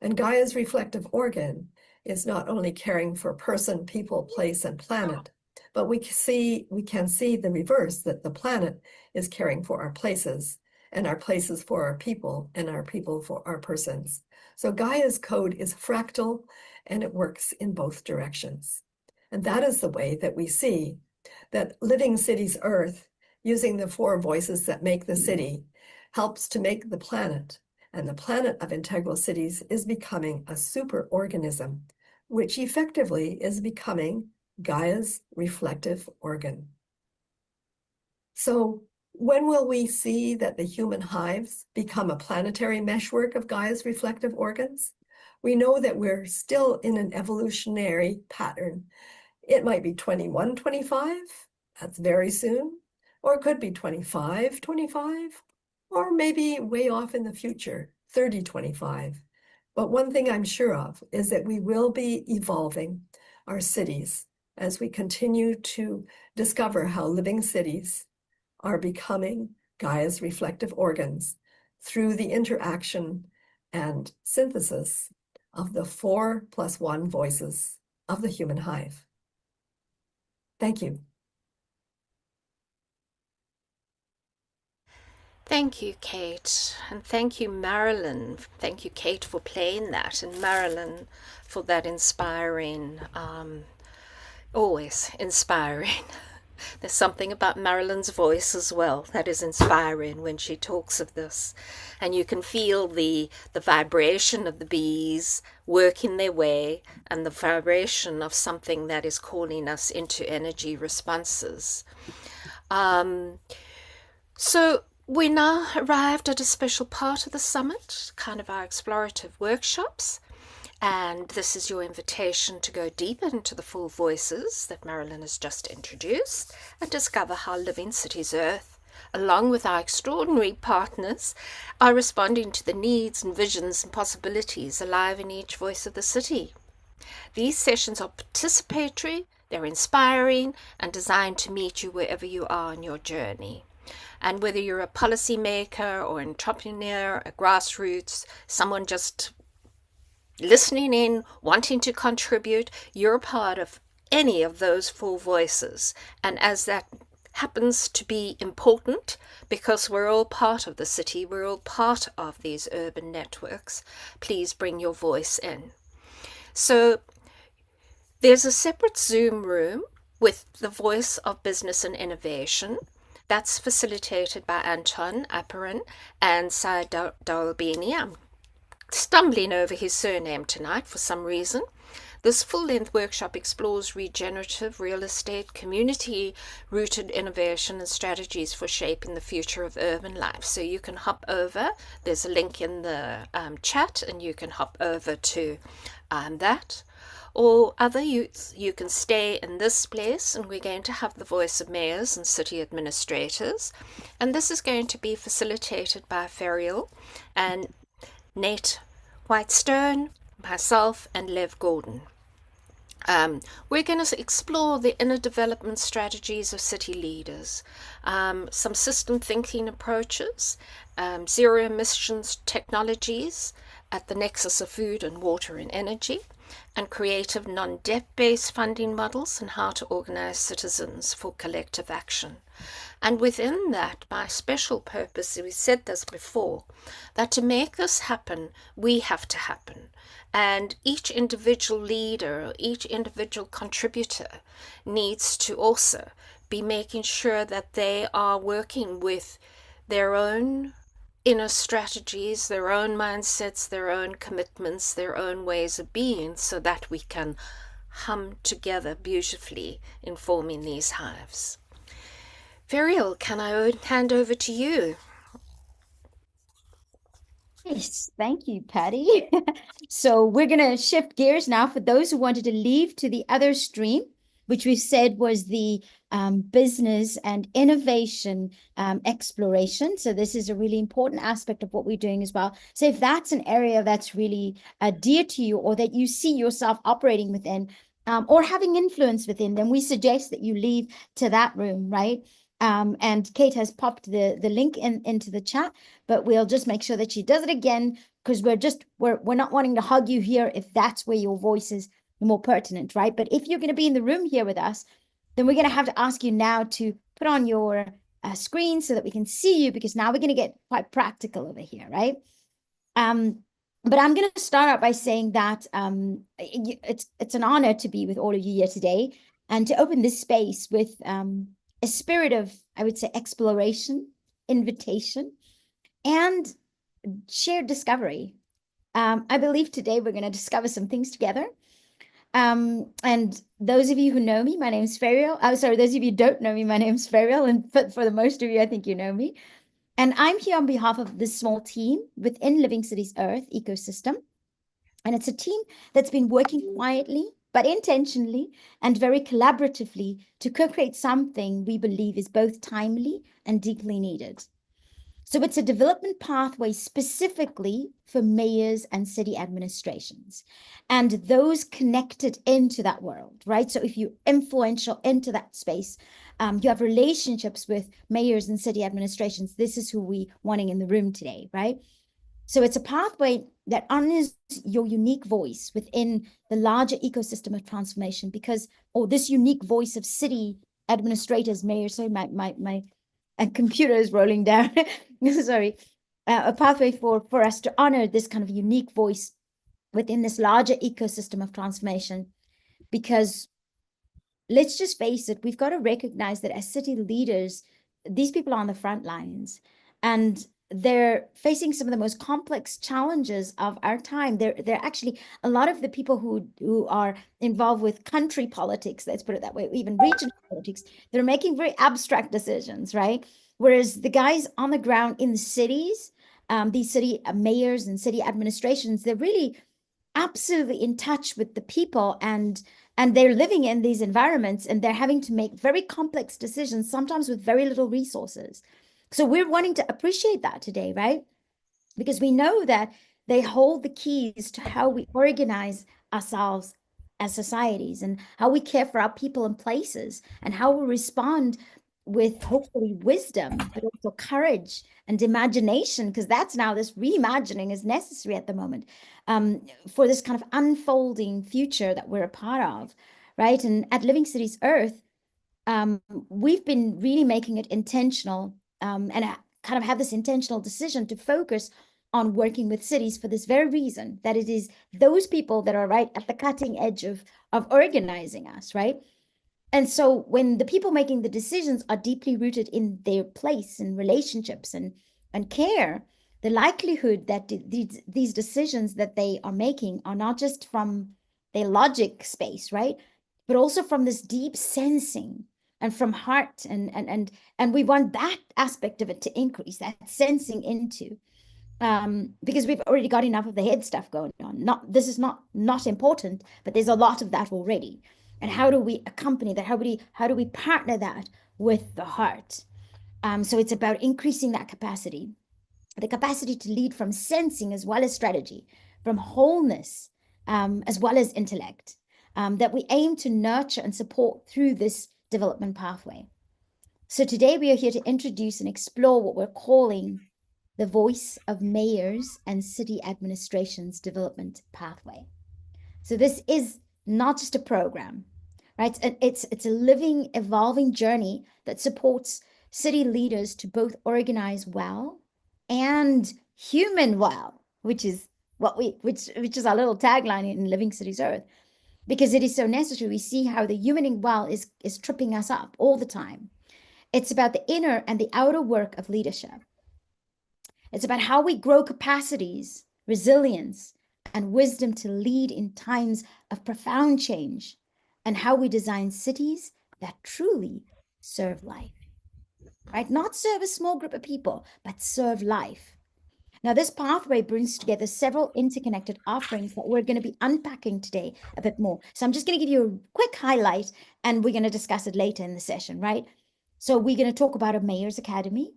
And Gaia's reflective organ is not only caring for person, people, place, and planet, but we can see the reverse, that the planet is caring for our places, and our places for our people, and our people for our persons. So Gaia's code is fractal, and it works in both directions. And that is the way that we see that Living Cities Earth, using the 4 voices that make the city, helps to make the planet, and the planet of integral cities is becoming a superorganism, which effectively is becoming Gaia's reflective organ. So when will we see that the human hives become a planetary meshwork of Gaia's reflective organs? We know that we're still in an evolutionary pattern. It might be 2125, that's very soon, or it could be 2525, or maybe way off in the future, 3025. But one thing I'm sure of is that we will be evolving our cities as we continue to discover how living cities are becoming Gaia's reflective organs through the interaction and synthesis of the 4 plus 1 voices of the human hive. Thank you. Thank you, Kate, and thank you, Marilyn. Thank you, Kate, for playing that, and Marilyn for that inspiring, always inspiring. There's something about Marilyn's voice as well that is inspiring when she talks of this, and you can feel the vibration of the bees working their way, and the vibration of something that is calling us into energy responses. So we now arrived at a special part of the summit, kind of our explorative workshops. And this is your invitation to go deeper into the 4 voices that Marilyn has just introduced and discover how Living Cities Earth, along with our extraordinary partners, are responding to the needs and visions and possibilities alive in each voice of the city. These sessions are participatory, they're inspiring, and designed to meet you wherever you are on your journey. And whether you're a policymaker or an entrepreneur, a grassroots, someone just listening in, wanting to contribute, you're a part of any of those 4 voices. And as that happens to be important, because we're all part of the city, we're all part of these urban networks, please bring your voice in. So there's a separate Zoom room with the Voice of Business and Innovation. That's facilitated by Anton Apperin and Syed Dalbini. I'm stumbling over his surname tonight for some reason. This full-length workshop explores regenerative real estate, community-rooted innovation and strategies for shaping the future of urban life. So you can hop over. There's a link in the chat, and you can hop over to that. Or other youth, you can stay in this place, and we're going to have the voice of mayors and city administrators. And this is going to be facilitated by Ferial and Nate Whitestone, myself, and Lev Gordon. We're going to explore the inner development strategies of city leaders, some system thinking approaches, zero emissions technologies at the nexus of food and water and energy, and creative non-debt-based funding models, and how to organize citizens for collective action. And within that, my special purpose, we said this before, that to make this happen, we have to happen. And each individual leader, each individual contributor needs to also be making sure that they are working with their own inner strategies, their own mindsets, their own commitments, their own ways of being, so that we can hum together beautifully in forming these hives. Ferial, can I hand over to you? Yes, thank you, Patty. So we're going to shift gears now for those who wanted to leave to the other stream, which we said was the business and innovation exploration. So this is a really important aspect of what we're doing as well. So if that's an area that's really dear to you, or that you see yourself operating within, or having influence within, then we suggest that you leave to that room, right? And Kate has popped the link into the chat, but we'll just make sure that she does it again, because we're not wanting to hug you here if that's where your voice is more pertinent, right? But if you're going to be in the room here with us, then we're going to have to ask you now to put on your screen so that we can see you, because now we're going to get quite practical over here, right? But I'm going to start out by saying that it's an honor to be with all of you here today, and to open this space with a spirit of, I would say, exploration, invitation, and shared discovery. I believe today we're going to discover some things together. And those of you who know me, my name is Ferial. I'm sorry, those of you who don't know me, my name is Ferial. And for the most of you, I think you know me. And I'm here on behalf of this small team within Living Cities Earth ecosystem. And it's a team that's been working quietly, but intentionally and very collaboratively to co-create something we believe is both timely and deeply needed. So it's a development pathway specifically for mayors and city administrations and those connected into that world, right? So if you're influential into that space, you have relationships with mayors and city administrations, this is who we wanting in the room today, right? So it's a pathway that honors your unique voice within the larger ecosystem of transformation, because, this unique voice of city administrators, mayors, sorry, my computer is rolling down, sorry, a pathway for us to honor this kind of unique voice within this larger ecosystem of transformation. Because let's just face it, we've got to recognize that as city leaders, these people are on the front lines, and they're facing some of the most complex challenges of our time. They're actually, a lot of the people who are involved with country politics, let's put it that way, even regional politics, they're making very abstract decisions, right? Whereas the guys on the ground in the cities, these city mayors and city administrations, they're really absolutely in touch with the people, and they're living in these environments, and they're having to make very complex decisions, sometimes with very little resources. So we're wanting to appreciate that today, right? Because we know that they hold the keys to how we organize ourselves as societies, and how we care for our people and places, and how we respond with hopefully wisdom, but also courage and imagination, because that's now, this reimagining is necessary at the moment for this kind of unfolding future that we're a part of, right? And at Living Cities Earth, we've been really making it intentional, and I kind of have this intentional decision to focus on working with cities for this very reason, that it is those people that are right at the cutting edge of organizing us, right? And so when the people making the decisions are deeply rooted in their place and relationships and care, the likelihood that these decisions that they are making are not just from their logic space, right? But also from this deep sensing and from heart. And we want that aspect of it to increase, that sensing into, because we've already got enough of the head stuff going on. This is not important, but there's a lot of that already. And how do we accompany that? How do we partner that with the heart? So it's about increasing that capacity, the capacity to lead from sensing as well as strategy, from wholeness as well as intellect, that we aim to nurture and support through this development pathway. So today we are here to introduce and explore what we're calling the Voice of Mayors and City Administration's Development Pathway. So this is not just a program, right? It's a living, evolving journey that supports city leaders to both organize well and human well, which is which is our little tagline in Living Cities Earth, because it is so necessary. We see how the humaning well is tripping us up all the time. It's about the inner and the outer work of leadership. It's about how we grow capacities, resilience, and wisdom to lead in times of profound change, and how we design cities that truly serve life, right? Not serve a small group of people, but serve life. Now, this pathway brings together several interconnected offerings that we're going to be unpacking today a bit more. So I'm just going to give you a quick highlight, and we're going to discuss it later in the session, right? So we're going to talk about a Mayor's Academy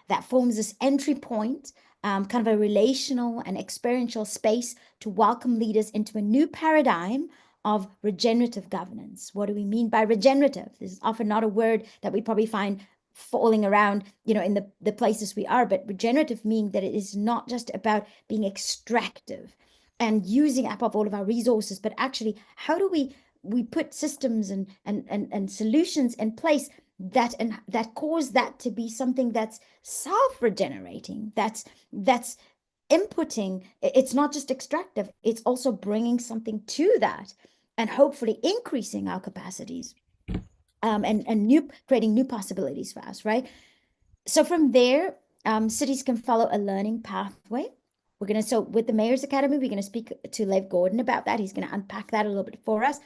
that forms this entry point, kind of a relational and experiential space to welcome leaders into a new paradigm of regenerative governance. What do we mean by regenerative? This is often not a word that we probably find falling around, in the places we are, but regenerative meaning that it is not just about being extractive and using up of all of our resources, but actually how do we put systems and solutions in place that cause that to be something that's self-regenerating, that's inputting. It's not just extractive, it's also bringing something to that and hopefully increasing our capacities, and creating new possibilities for us, right? So from there, cities can follow a learning pathway. So with the Mayor's Academy, we're going to speak to Lev Gordon about that. He's going to unpack that a little bit for us,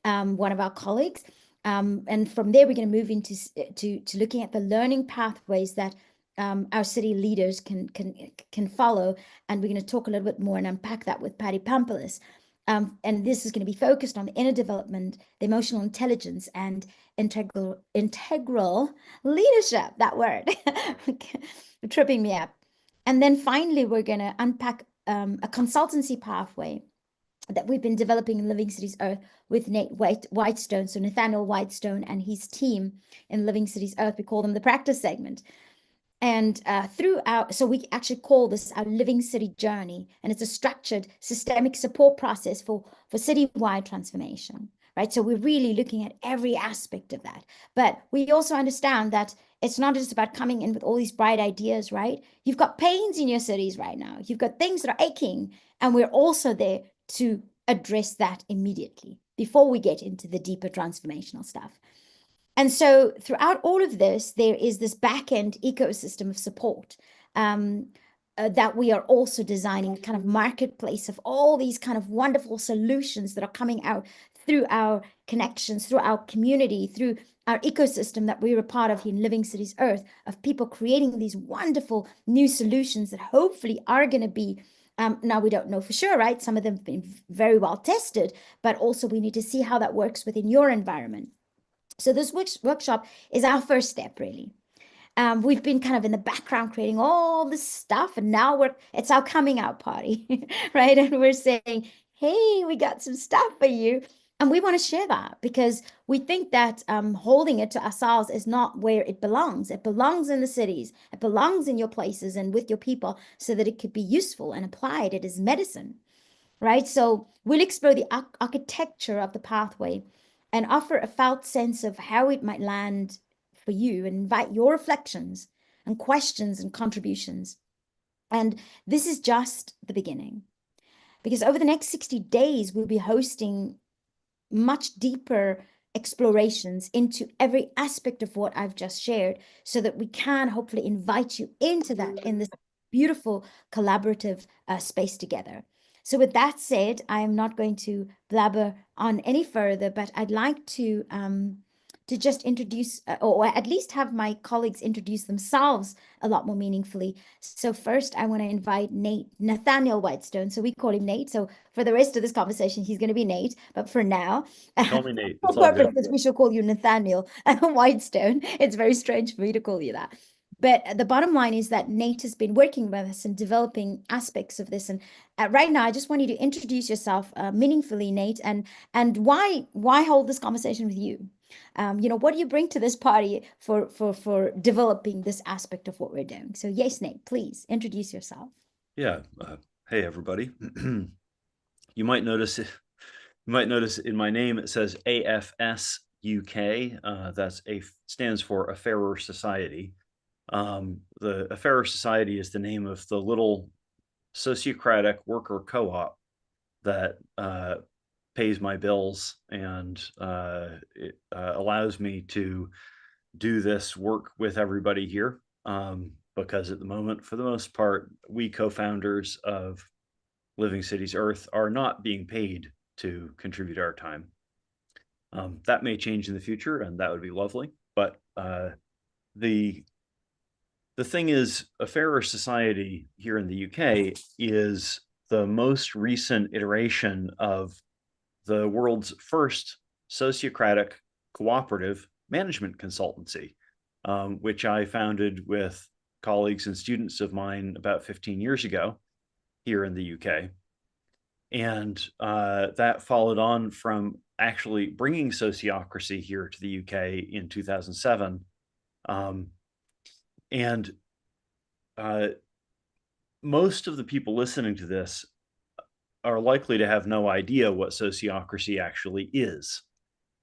one of our colleagues. And from there, we're going to move into to looking at the learning pathways that our city leaders can follow. And we're going to talk a little bit more and unpack that with Patty Pampoulis. And this is going to be focused on the inner development, the emotional intelligence, and integral leadership, that word, tripping me up. And then finally, we're going to unpack a consultancy pathway that we've been developing in Living Cities Earth with Nate Whitestone, so Nathaniel Whitestone and his team in Living Cities Earth. We call them the practice segment. And so we actually call this our Living City Journey, and it's a structured systemic support process for citywide transformation, right? So we're really looking at every aspect of that. But we also understand that it's not just about coming in with all these bright ideas, right? You've got pains in your cities right now. You've got things that are aching, and we're also there to address that immediately before we get into the deeper transformational stuff. And so throughout all of this, there is this back-end ecosystem of support that we are also designing, kind of marketplace of all these kind of wonderful solutions that are coming out through our connections, through our community, through our ecosystem that we're a part of here in Living Cities Earth, of people creating these wonderful new solutions that hopefully are going to be, now we don't know for sure, right? Some of them have been very well tested, but also we need to see how that works within your environment. So this workshop is our first step, really. We've been kind of in the background creating all this stuff, and now it's our coming out party, right? And we're saying, hey, we got some stuff for you. And we want to share that because we think that holding it to ourselves is not where it belongs. It belongs in the cities. It belongs in your places and with your people so that it could be useful and applied. It is medicine, right? So we'll explore the architecture of the pathway and offer a felt sense of how it might land for you, and invite your reflections and questions and contributions. And this is just the beginning, because over the next 60 days, we'll be hosting much deeper explorations into every aspect of what I've just shared, so that we can hopefully invite you into that in this beautiful collaborative space together. So with that said, I am not going to blabber on any further, but I'd like to just introduce, or at least have my colleagues introduce themselves a lot more meaningfully. So first, I want to invite Nathaniel Whitestone. So we call him Nate. So for the rest of this conversation, he's going to be Nate. But for now, Call me Nate. for It's all good. purposes, we shall call you Nathaniel Whitestone. It's very strange for me to call you that. But the bottom line is that Nate has been working with us and developing aspects of this. And right now, I just want you to introduce yourself meaningfully, Nate, and why hold this conversation with you? What do you bring to this party for developing this aspect of what we're doing? So yes, Nate, please introduce yourself. Yeah. Hey, everybody. You might notice in my name it says AFS UK. That's stands for A Fairer Society. The A Fairer Society is the name of the little sociocratic worker co-op that pays my bills, and it allows me to do this work with everybody here, because at the moment, for the most part, we co-founders of Living Cities Earth are not being paid to contribute our time. That may change in the future, and that would be lovely, but the thing is, A Fairer Society here in the UK is the most recent iteration of the world's first sociocratic cooperative management consultancy, which I founded with colleagues and students of mine about 15 years ago here in the UK. And that followed on from actually bringing sociocracy here to the UK in 2007. Most of the people listening to this are likely to have no idea what sociocracy actually is.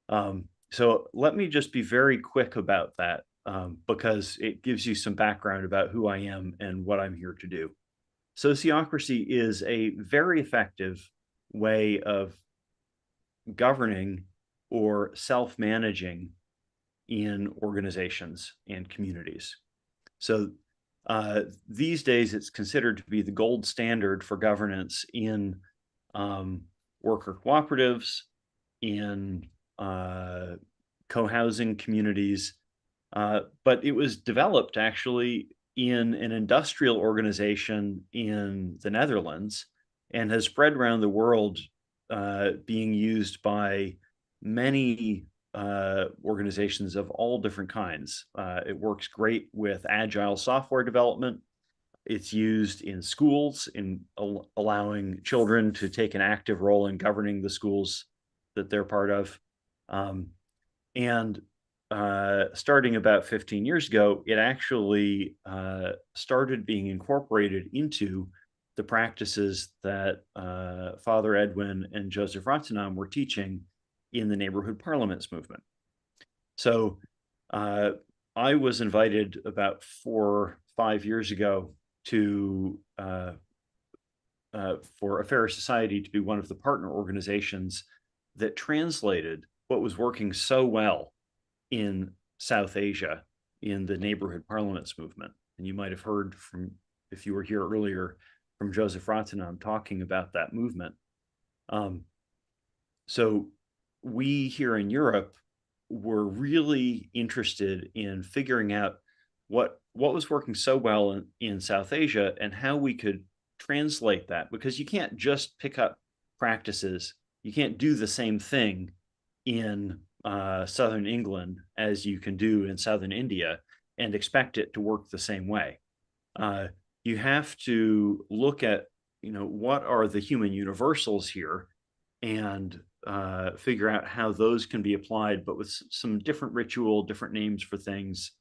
So let me just be very quick about that, because it gives you some background about who I am and what I'm here to do. Sociocracy is a very effective way of governing or self-managing in organizations and communities. So these days, it's considered to be the gold standard for governance in worker cooperatives, in co-housing communities, but it was developed actually in an industrial organization in the Netherlands and has spread around the world, being used by many organizations of all different kinds. It works great with agile software development. It's used in schools in allowing children to take an active role in governing the schools that they're part of. Starting about 15 years ago, it actually started being incorporated into the practices that Father Edwin and Joseph Rathenau were teaching in the neighborhood parliaments movement. So I was invited about 4 or 5 years ago to for A Fairer Society to be one of the partner organizations that translated what was working so well in South Asia in the neighborhood parliaments movement. And you might have heard from, if you were here earlier, from Joseph Rathenau talking about that movement. So we here in Europe were really interested in figuring out what was working so well in South Asia and how we could translate that, because you can't just pick up practices. You can't do the same thing in Southern England as you can do in Southern India and expect it to work the same way. You have to look at, what are the human universals here and figure out how those can be applied, but with some different ritual, different names for things.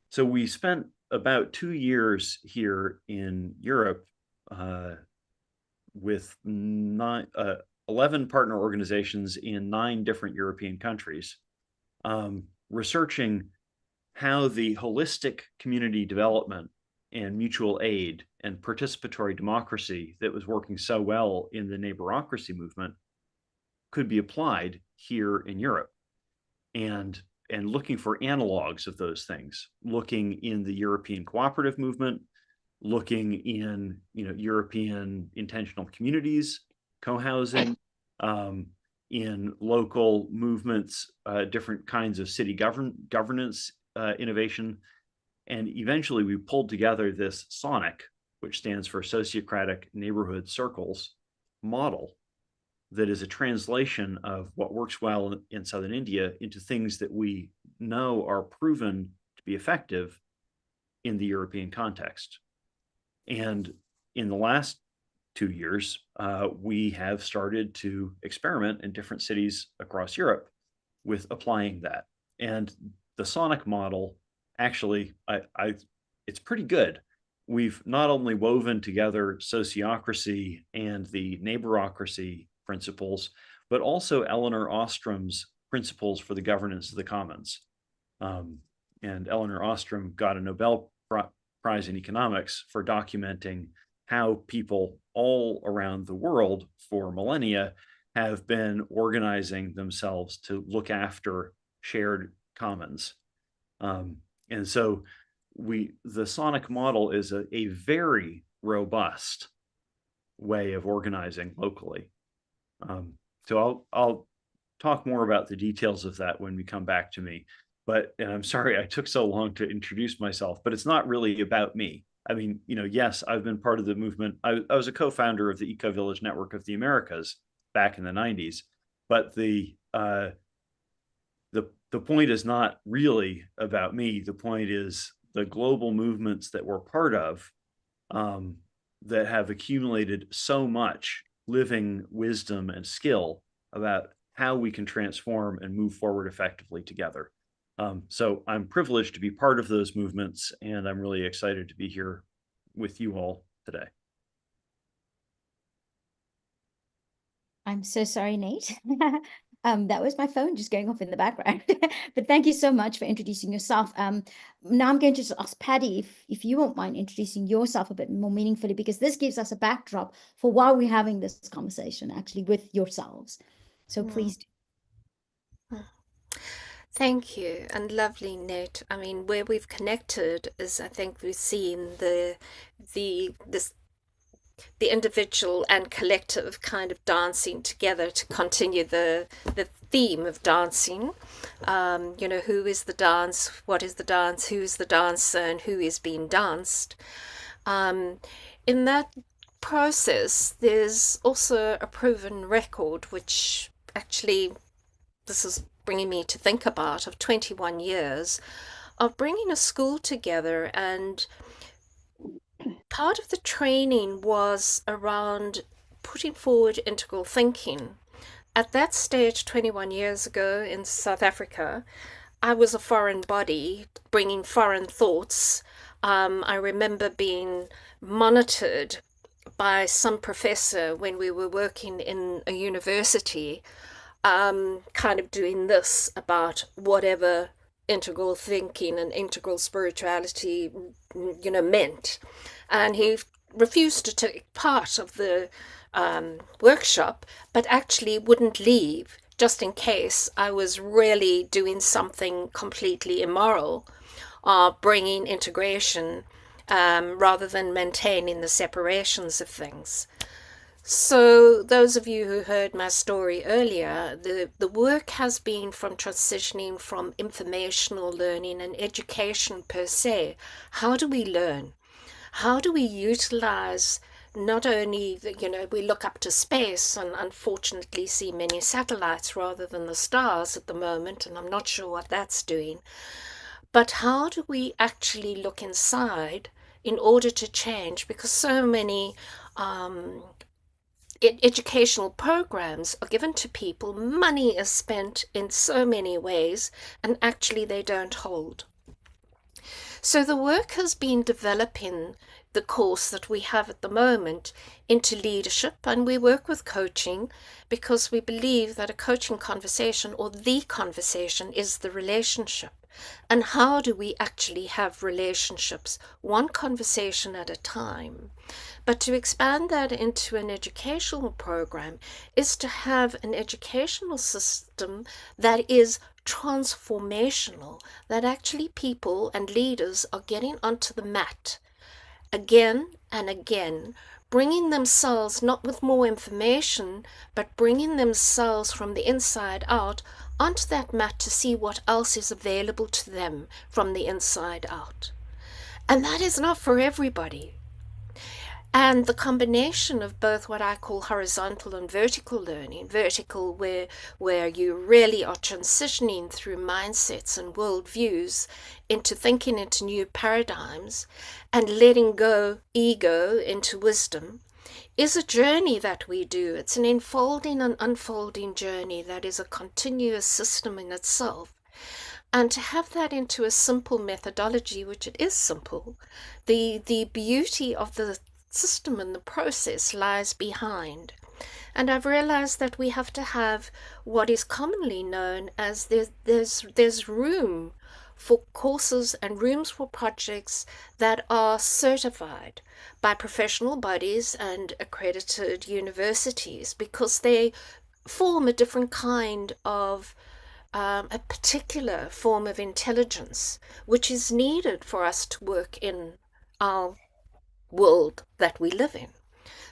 So we spent about 2 years here in Europe with 11 partner organizations in 9 different European countries, researching how the holistic community development and mutual aid and participatory democracy that was working so well in the neighborocracy movement could be applied here in Europe. And looking for analogs of those things, looking in the European cooperative movement, looking in European intentional communities, co-housing, in local movements, different kinds of city governance innovation. And eventually we pulled together this SONIC, which stands for Sociocratic Neighborhood Circles model, that is a translation of what works well in Southern India into things that we know are proven to be effective in the European context. And in the last 2 years, we have started to experiment in different cities across Europe with applying that. And the SONIC model, actually, it's pretty good. We've not only woven together sociocracy and the neighborocracy principles, but also Elinor Ostrom's principles for the governance of the commons. And Elinor Ostrom got a Nobel Prize in economics for documenting how people all around the world for millennia have been organizing themselves to look after shared commons. And so the SONIC model is a very robust way of organizing locally. So I'll talk more about the details of that when we come back to me. And I'm sorry I took so long to introduce myself, but it's not really about me. I mean, yes, I've been part of the movement. I was a co-founder of the Eco-Village Network of the Americas back in the 90s, but the point is not really about me. The point is the global movements that we're part of that have accumulated so much living wisdom and skill about how we can transform and move forward effectively together. So I'm privileged to be part of those movements, and I'm really excited to be here with you all today. I'm so sorry, Nate. That was my phone just going off in the background. But thank you so much for introducing yourself. Now I'm going to just ask Paddy if you won't mind introducing yourself a bit more meaningfully, because this gives us a backdrop for why we're having this conversation actually with yourselves. So please do. Thank you, and lovely, Nate. I mean, where we've connected is, I think we've seen the individual and collective kind of dancing together to continue the theme of dancing. Who is the dance? What is the dance? Who is the dancer? And who is being danced? In that process, there's also a proven record, which actually, this is bringing me to think about, of 21 years of bringing a school together. And part of the training was around putting forward integral thinking. At that stage, 21 years ago in South Africa, I was a foreign body bringing foreign thoughts. I remember being monitored by some professor when we were working in a university, kind of doing this about whatever integral thinking and integral spirituality, meant. And he refused to take part of the workshop, but actually wouldn't leave just in case I was really doing something completely immoral, bringing integration rather than maintaining the separations of things. So those of you who heard my story earlier, the work has been from transitioning from informational learning and education per se. How do we learn? How do we utilize not only, we look up to space and unfortunately see many satellites rather than the stars at the moment, and I'm not sure what that's doing, but how do we actually look inside in order to change? Because so many educational programs are given to people, money is spent in so many ways, and actually they don't hold. So the work has been developing the course that we have at the moment into leadership, and we work with coaching because we believe that a coaching conversation, or the conversation, is the relationship. And how do we actually have relationships, one conversation at a time? But to expand that into an educational program is to have an educational system that is transformational, that actually people and leaders are getting onto the mat again and again, bringing themselves not with more information, but bringing themselves from the inside out onto that mat to see what else is available to them from the inside out. And that is not for everybody. And the combination of both what I call horizontal and vertical learning, vertical where you really are transitioning through mindsets and worldviews into thinking into new paradigms and letting go ego into wisdom, is a journey that we do. It's an enfolding and unfolding journey that is a continuous system in itself. And to have that into a simple methodology, which it is simple, the beauty of the system and the process lies behind. And I've realized that we have to have what is commonly known as there's room for courses and rooms for projects that are certified by professional bodies and accredited universities, because they form a different kind of a particular form of intelligence which is needed for us to work in our world that we live in.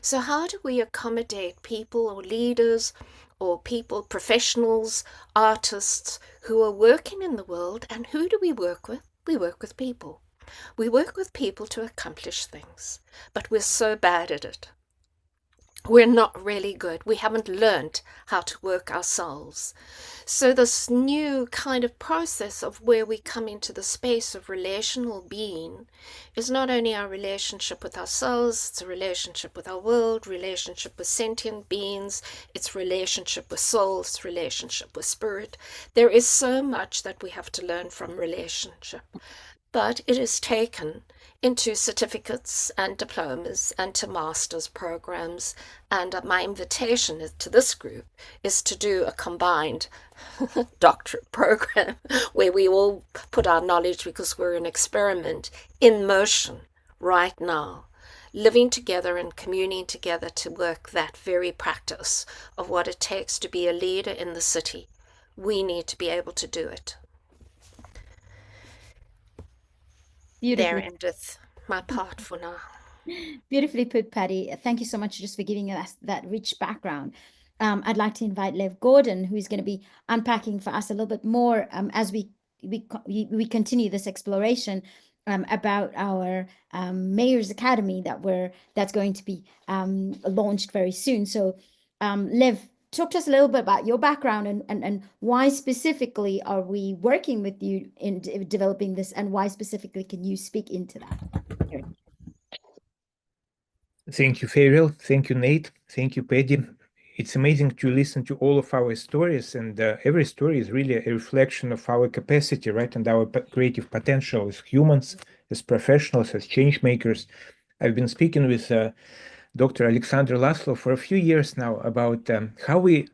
So how do we accommodate people or leaders or people, professionals, artists who are working in the world? And who do we work with? We work with people. We work with people to accomplish things, but we're so bad at it. We're not really good. We haven't learned how to work ourselves. So this new kind of process of where we come into the space of relational being is not only our relationship with ourselves, it's a relationship with our world, relationship with sentient beings, it's relationship with soul, it's relationship with spirit. There is so much that we have to learn from relationship. But it is taken into certificates and diplomas and to master's programs. And my invitation to this group is to do a combined doctorate program where we all put our knowledge, because we're an experiment in motion right now, living together and communing together to work that very practice of what it takes to be a leader in the city. We need to be able to do it. There endeth my part for now. Beautifully put, Patty. Thank you so much just for giving us that rich background. I'd like to invite Lev Gordon, who's going to be unpacking for us a little bit more as we continue this exploration about our Mayor's Academy that's going to be launched very soon. So, Lev, talk to us a little bit about your background and why specifically are we working with you in developing this, and why specifically can you speak into that? Thank you, Ferial. Thank you, Nate. Thank you, Paddy. It's amazing to listen to all of our stories, and every story is really a reflection of our capacity, right? And our creative potential as humans, as professionals, as change makers. I've been speaking with Dr. Alexander Laszlo for a few years now about how we,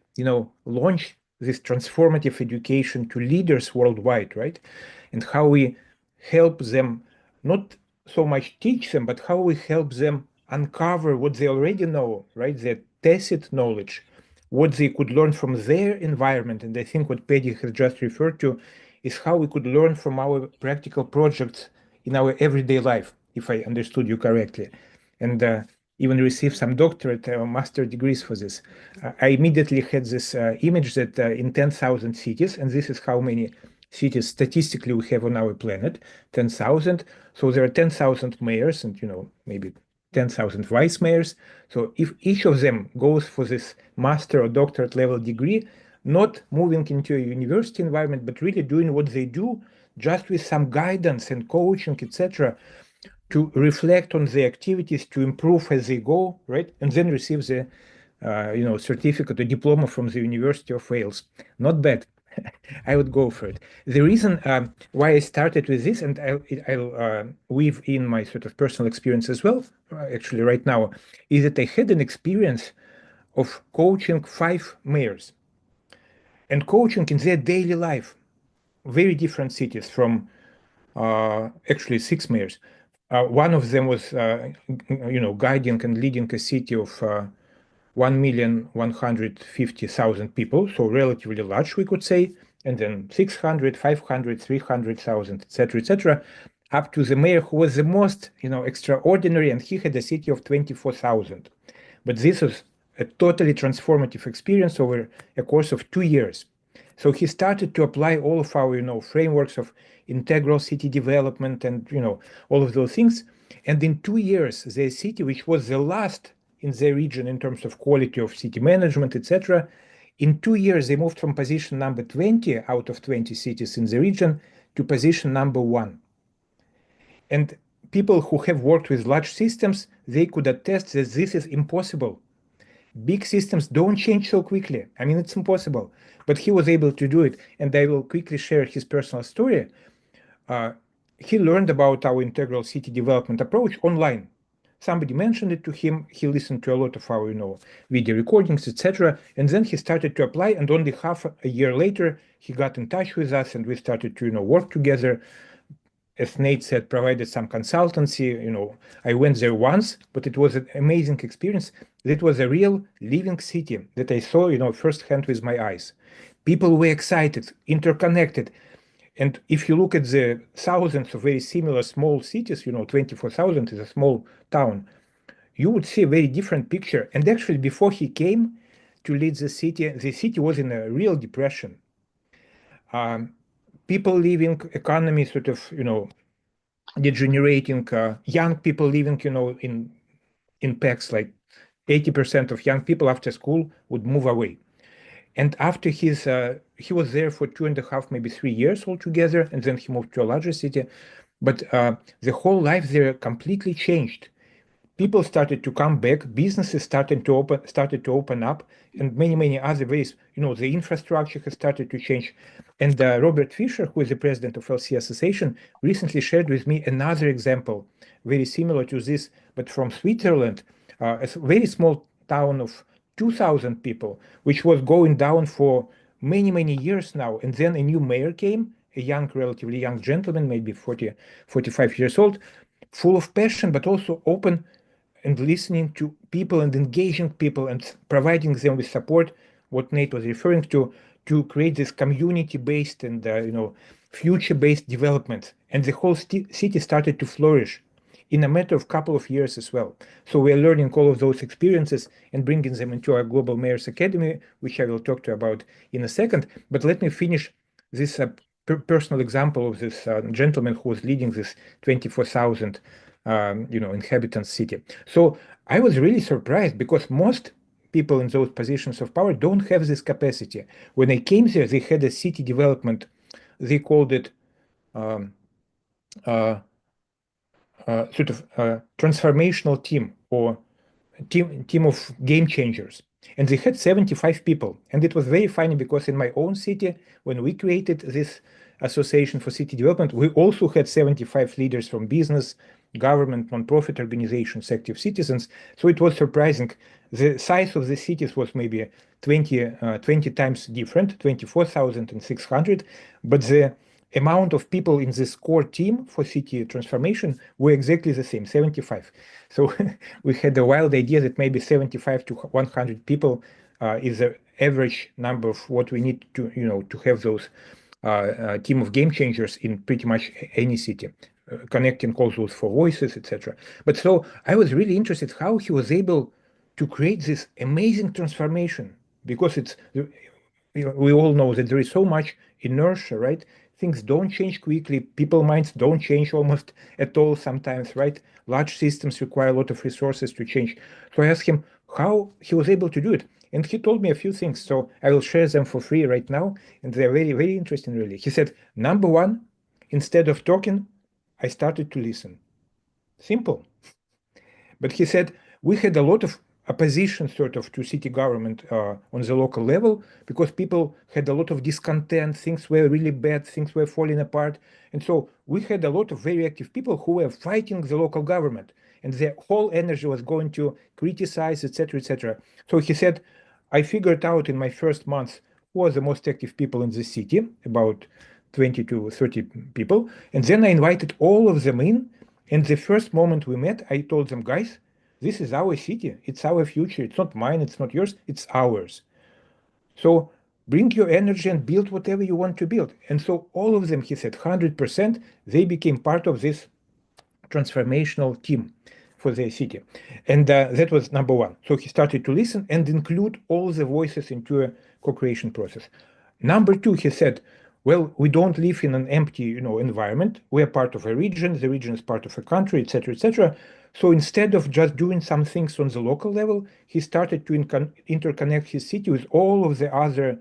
launch this transformative education to leaders worldwide, right? And how we help them, not so much teach them, but how we help them uncover what they already know, right? Their tacit knowledge, what they could learn from their environment. And I think what Paddy has just referred to is how we could learn from our practical projects in our everyday life, if I understood you correctly. And even received some doctorate or master degrees for this. I immediately had this image that in 10,000 cities, and this is how many cities statistically we have on our planet, 10,000. So there are 10,000 mayors and, maybe 10,000 vice mayors. So if each of them goes for this master or doctorate level degree, not moving into a university environment, but really doing what they do, just with some guidance and coaching, etc., to reflect on the activities, to improve as they go, right? And then receive the, certificate or diploma from the University of Wales. Not bad. I would go for it. The reason why I started with this, and I'll weave in my sort of personal experience as well, actually right now, is that I had an experience of coaching 5 mayors and coaching in their daily life. very different cities from actually 6 mayors. One of them was, guiding and leading a city of 1,150,000 people, so relatively large, we could say, and then 600, 500, 300,000, etc., up to the mayor who was the most, extraordinary, and he had a city of 24,000. But this was a totally transformative experience over a course of 2 years. So he started to apply all of our, frameworks of integral city development and, all of those things. And in 2 years, the city, which was the last in the region in terms of quality of city management, etc., in 2 years, they moved from position number 20 out of 20 cities in the region to position number 1. And people who have worked with large systems, they could attest that this is impossible. Big systems don't change so quickly. I mean, it's impossible. But he was able to do it. And I will quickly share his personal story. He learned about our integral city development approach online. Somebody mentioned it to him. He listened to a lot of our, video recordings, etc. And then he started to apply. And only half a year later, he got in touch with us and we started to, work together. As Nate said, provided some consultancy. I went there once, but it was an amazing experience. It was a real living city that I saw, firsthand with my eyes. People were excited, interconnected. And if you look at the thousands of very similar small cities, 24,000 is a small town, you would see a very different picture. And actually, before he came to lead the city was in a real depression. People leaving, economy sort of, degenerating, young people living, in packs, like 80% of young people after school would move away. And after he was there for 2.5, maybe 3 years altogether, and then he moved to a larger city. But the whole life there completely changed. People started to come back, businesses started to open up, and many other ways. The infrastructure has started to change. And Robert Fisher, who is the president of LC Association, recently shared with me another example, very similar to this, but from Switzerland, a very small town of 2,000 people, which was going down for many years now. And then a new mayor came, a relatively young gentleman, maybe 40, 45 years old, full of passion, but also open and listening to people and engaging people and providing them with support, what Nate was referring to create this community-based and future-based development. And the whole city started to flourish in a matter of couple of years as well. So we're learning all of those experiences and bringing them into our Global Mayors Academy, which I will talk to you about in a second. But let me finish this personal example of this gentleman who was leading this 24,000 inhabitants city. So I was really surprised because most people in those positions of power don't have this capacity. When I came there, they had a city development. They called it transformational team or team of game changers. And they had 75 people. And it was very funny because in my own city, when we created this Association for City Development, we also had 75 leaders from business, government, non-profit organizations, active citizens. So it was surprising. The size of the cities was maybe 20 times different, 24,600, but the amount of people in this core team for city transformation were exactly the same, 75. So we had a wild idea that maybe 75 to 100 people is the average number of what we need to, to have those team of game changers in pretty much any city, connecting all those 4 voices, etc. But so I was really interested how he was able to create this amazing transformation, because it's, we all know that there is so much inertia, right? Things don't change quickly. People minds don't change almost at all sometimes, right? Large systems require a lot of resources to change. So I asked him how he was able to do it. And he told me a few things. So I will share them for free right now. And they're very interesting, really. He said, number one, instead of talking, I started to listen. Simple. But he said, we had a lot of opposition sort of to city government on the local level, because people had a lot of discontent, things were really bad, things were falling apart. And so we had a lot of very active people who were fighting the local government, and their whole energy was going to criticize, etc., etc. So he said, I figured out in my first month who are the most active people in the city, about 20 to 30 people. And then I invited all of them in. And the first moment we met, I told them, guys, this is our city. It's our future. It's not mine. It's not yours. It's ours. So bring your energy and build whatever you want to build. And so all of them, he said, 100%, they became part of this transformational team for their city. And that was number one. So he started to listen and include all the voices into a co-creation process. Number two, he said, well, we don't live in an empty, environment. We are part of a region. The region is part of a country, etc., etc. So instead of just doing some things on the local level, he started to interconnect his city with all of the other,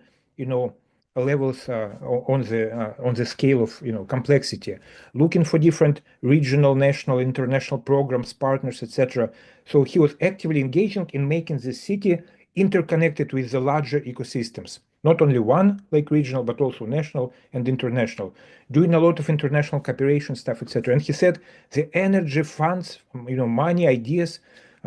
levels on the scale of complexity, looking for different regional, national, international programs, partners, etc. So he was actively engaging in making the city interconnected with the larger ecosystems. Not only one, like regional, but also national and international, doing a lot of international cooperation stuff, etc. And he said the energy, funds, money, ideas,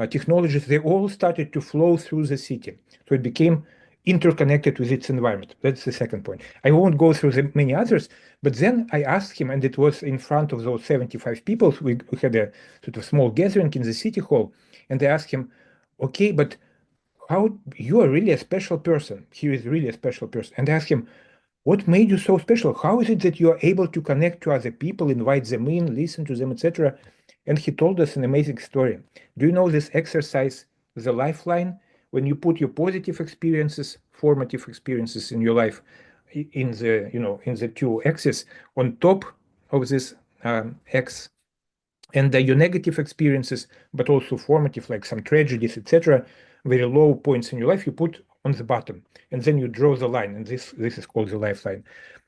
technologies, they all started to flow through the city. So it became interconnected with its environment. That's the second point. I won't go through the many others, but then I asked him, and it was in front of those 75 people. We had a sort of small gathering in the city hall, and I asked him, okay, but how you are really a special person. He is really a special person. And I asked him, what made you so special? How is it that you are able to connect to other people, invite them in, listen to them, etc.? And he told us an amazing story. Do you know this exercise, the lifeline? When you put your positive experiences, formative experiences in your life in the, in the two axes on top of this X, and your negative experiences, but also formative, like some tragedies, etc., very low points in your life, you put on the bottom, and then you draw the line, and this is called the lifeline.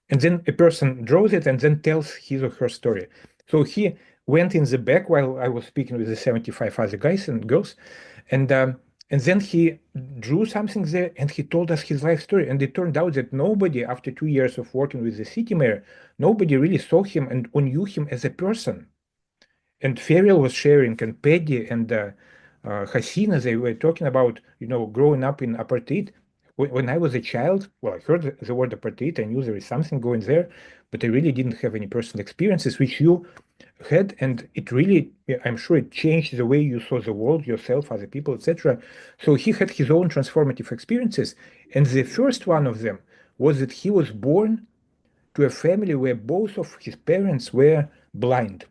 And then a person draws it and then tells his or her story. So he went in the back while I was speaking with the 75 other guys and girls, and then he drew something there and he told us his life story. And it turned out that nobody, after 2 years of working with the city mayor, nobody really saw him and knew him as a person. And Ferial was sharing, and Paddy and Hasina, they were talking about, growing up in apartheid. When I was a child, well, I heard the word apartheid, I knew there is something going there, but I really didn't have any personal experiences, which you had, and it really, I'm sure it changed the way you saw the world, yourself, other people, etc. So he had his own transformative experiences, and the first one of them was that he was born to a family where both of his parents were blind.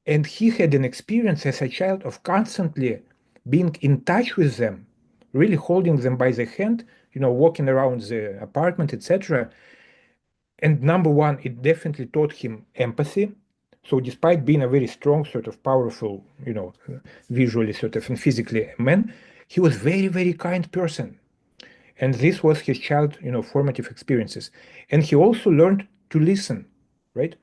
And he had an experience as a child of constantly being in touch with them, really holding them by the hand, walking around the apartment, etc. And number one, it definitely taught him empathy. So despite being a very strong, sort of powerful, visually sort of and physically man, he was very, very kind person. And this was his child, formative experiences. And he also learned to listen, right?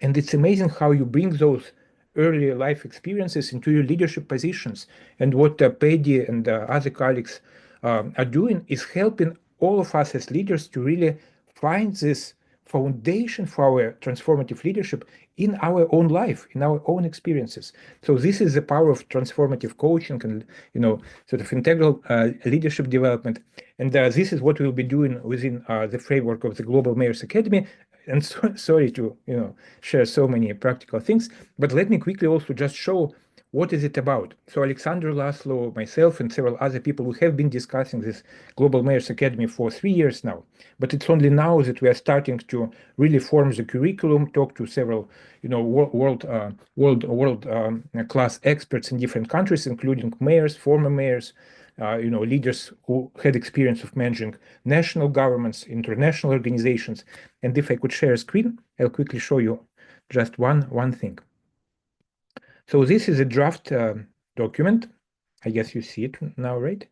And it's amazing how you bring those early life experiences into your leadership positions. And what Paddy and other colleagues are doing is helping all of us as leaders to really find this foundation for our transformative leadership in our own life, in our own experiences. So this is the power of transformative coaching and, sort of integral leadership development. And this is what we'll be doing within the framework of the Global Mayors Academy. And sorry to, share so many practical things, but let me quickly also just show what is it about. So Alexander, Laszlo, myself, and several other people, we have been discussing this Global Mayors Academy for 3 years now. But it's only now that we are starting to really form the curriculum, talk to several, world class experts in different countries, including mayors, former mayors, leaders who had experience of managing national governments, international organizations. And if I could share a screen, I'll quickly show you just one thing. So this is a draft document. I guess you see it now, right?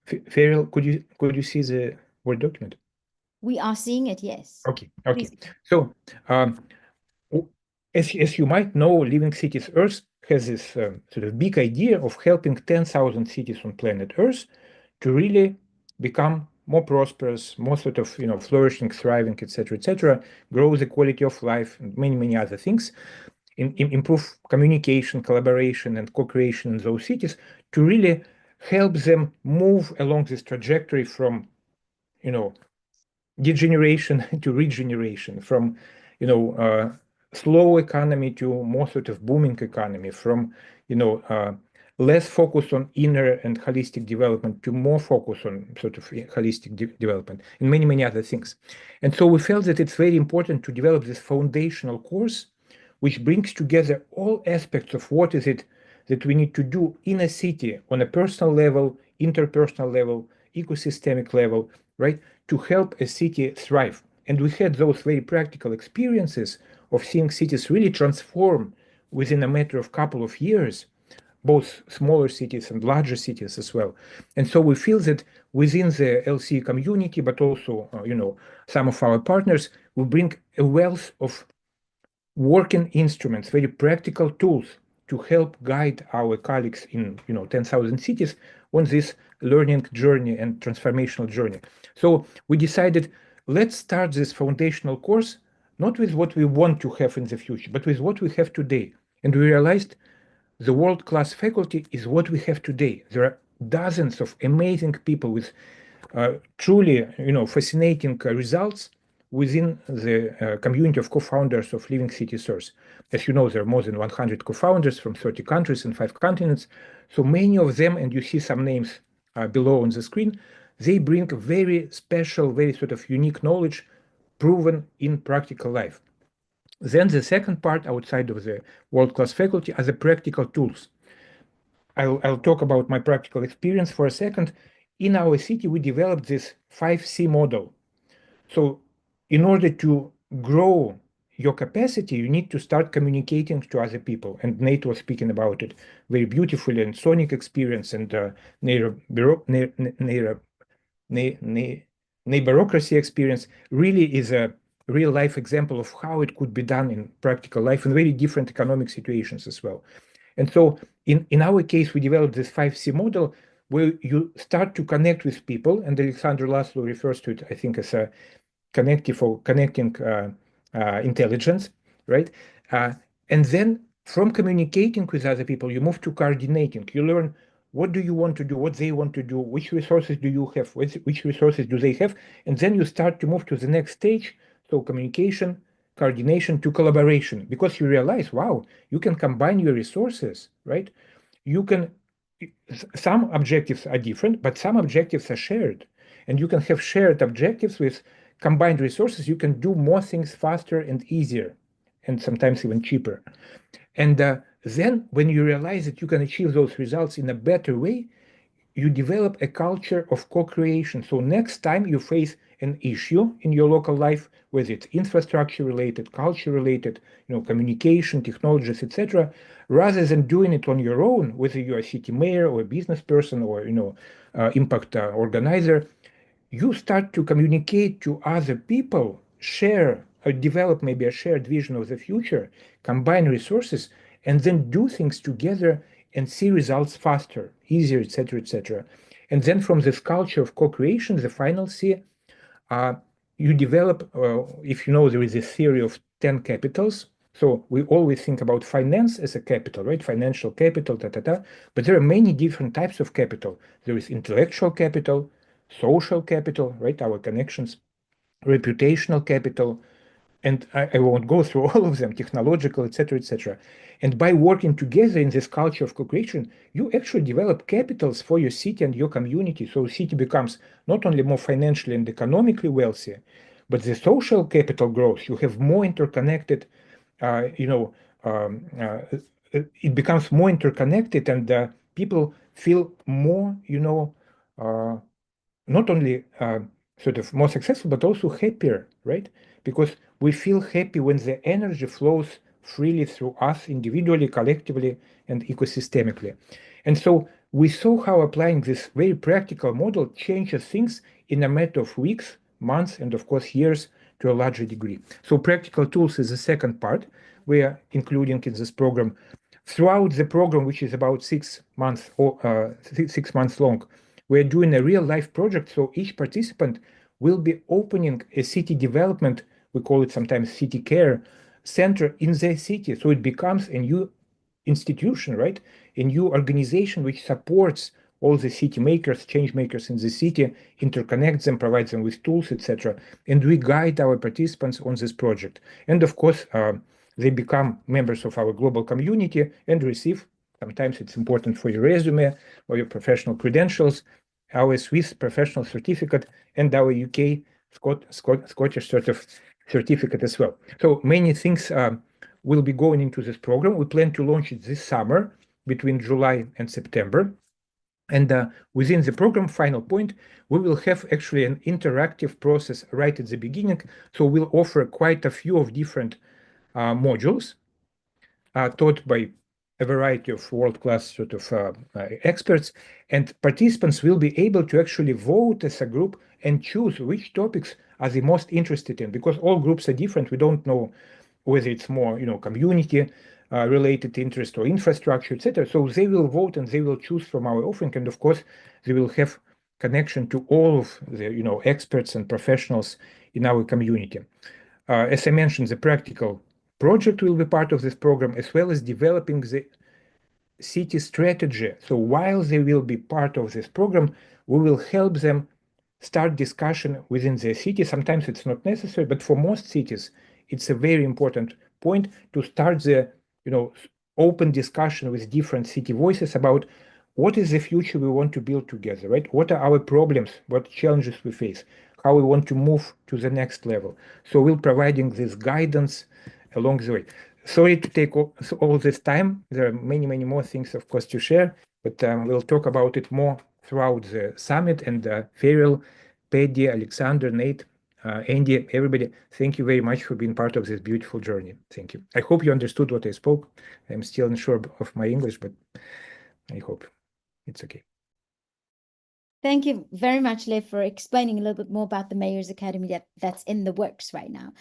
Ferial, could you see the Word document? We are seeing it, yes. Okay. Please. So as you might know, Living Cities Earth has this sort of big idea of helping 10,000 cities on planet Earth to really become more prosperous, more sort of, flourishing, thriving, etc., grow the quality of life, and many, many other things, improve communication, collaboration, and co-creation in those cities to really help them move along this trajectory from, degeneration to regeneration, from, slow economy to more sort of booming economy, from, less focus on inner and holistic development to more focus on sort of holistic development, and many, many other things. And so we felt that it's very important to develop this foundational course, which brings together all aspects of what is it that we need to do in a city on a personal level, interpersonal level, ecosystemic level, right, to help a city thrive. And we had those very practical experiences of seeing cities really transform within a matter of couple of years, both smaller cities and larger cities as well. And so we feel that within the LC community, but also, some of our partners will bring a wealth of working instruments, very practical tools to help guide our colleagues in 10,000 cities on this learning journey and transformational journey. So we decided, let's start this foundational course not with what we want to have in the future, but with what we have today. And we realized the world-class faculty is what we have today. There are dozens of amazing people with truly, fascinating results within the community of co-founders of Living City Source. As you know, there are more than 100 co-founders from 30 countries and 5 continents. So many of them, and you see some names below on the screen, they bring very special, very sort of unique knowledge proven in practical life. Then the second part outside of the world-class faculty are the practical tools. I'll talk about my practical experience for a second. In our city, we developed this 5C model. So in order to grow your capacity, you need to start communicating to other people. And Nate was speaking about it very beautifully, and Sonic experience and neighborocracy experience really is a real life example of how it could be done in practical life in very different economic situations as well. And so in our case, we developed this 5C model where you start to connect with people, and Alexander Laszlo refers to it, I think, as a connective or connecting intelligence, right? And then from communicating with other people, you move to coordinating. You learn what do you want to do, what they want to do, which resources do you have, which resources do they have, and then you start to move to the next stage, so communication, coordination to collaboration, because you realize, wow, you can combine your resources, right? You can, some objectives are different, but some objectives are shared, and you can have shared objectives with combined resources. You can do more things faster and easier, and sometimes even cheaper. And then when you realize that you can achieve those results in a better way, you develop a culture of co-creation. So next time you face an issue in your local life, whether it's infrastructure related, culture related, communication, technologies, etc., rather than doing it on your own, whether you're a city mayor or a business person or impact organizer, you start to communicate to other people, share or develop maybe a shared vision of the future, combine resources, and then do things together and see results faster, easier, etc., etc. And then from this culture of co-creation, the final C, you develop, if you know, there is a theory of 10 capitals. So we always think about finance as a capital, right? Financial capital, but there are many different types of capital. There is intellectual capital, social capital, right? Our connections, reputational capital, and I won't go through all of them, technological, etc., etc. And by working together in this culture of co-creation, you actually develop capitals for your city and your community. So the city becomes not only more financially and economically wealthy, but the social capital grows. You have more interconnected, it becomes more interconnected, and people feel more, not only sort of more successful, but also happier, right? Because we feel happy when the energy flows freely through us individually, collectively, and ecosystemically. And so we saw how applying this very practical model changes things in a matter of weeks, months, and of course years to a larger degree. So practical tools is the second part we are including in this program. Throughout the program, which is about 6 months or 6 months long, we're doing a real life project. So each participant will be opening a city development, we call it sometimes city care center in their city. So it becomes a new institution, right? A new organization which supports all the city makers, change makers in the city, interconnect them, provide them with tools, etc. And we guide our participants on this project. And of course, they become members of our global community and receive, sometimes it's important for your resume or your professional credentials, our Swiss professional certificate and our UK Scottish certificate as well. So many things will be going into this program. We plan to launch it this summer between July and September. And within the program, final point, we will have actually an interactive process right at the beginning. So we'll offer quite a few of different modules taught by a variety of world-class sort of experts, and participants will be able to actually vote as a group and choose which topics are the most interested in, because all groups are different. We don't know whether it's more, community related interest or infrastructure, etc. So they will vote and they will choose from our offering, and of course they will have connection to all of the experts and professionals in our community. As I mentioned, the practical project will be part of this program, as well as developing the city strategy. So while they will be part of this program, we will help them start discussion within their city. Sometimes it's not necessary, but for most cities, it's a very important point to start the open discussion with different city voices about what is the future we want to build together, right? What are our problems? What challenges we face? How we want to move to the next level. So we're providing this guidance along the way. Sorry to take all this time. There are many, many more things, of course, to share, but we'll talk about it more throughout the summit. And Ferial, Paddy, Alexander, Nate, Andy, everybody, thank you very much for being part of this beautiful journey. Thank you. I hope you understood what I spoke. I'm still unsure of my English, but I hope it's okay. Thank you very much, Lev, for explaining a little bit more about the Mayor's Academy that's in the works right now.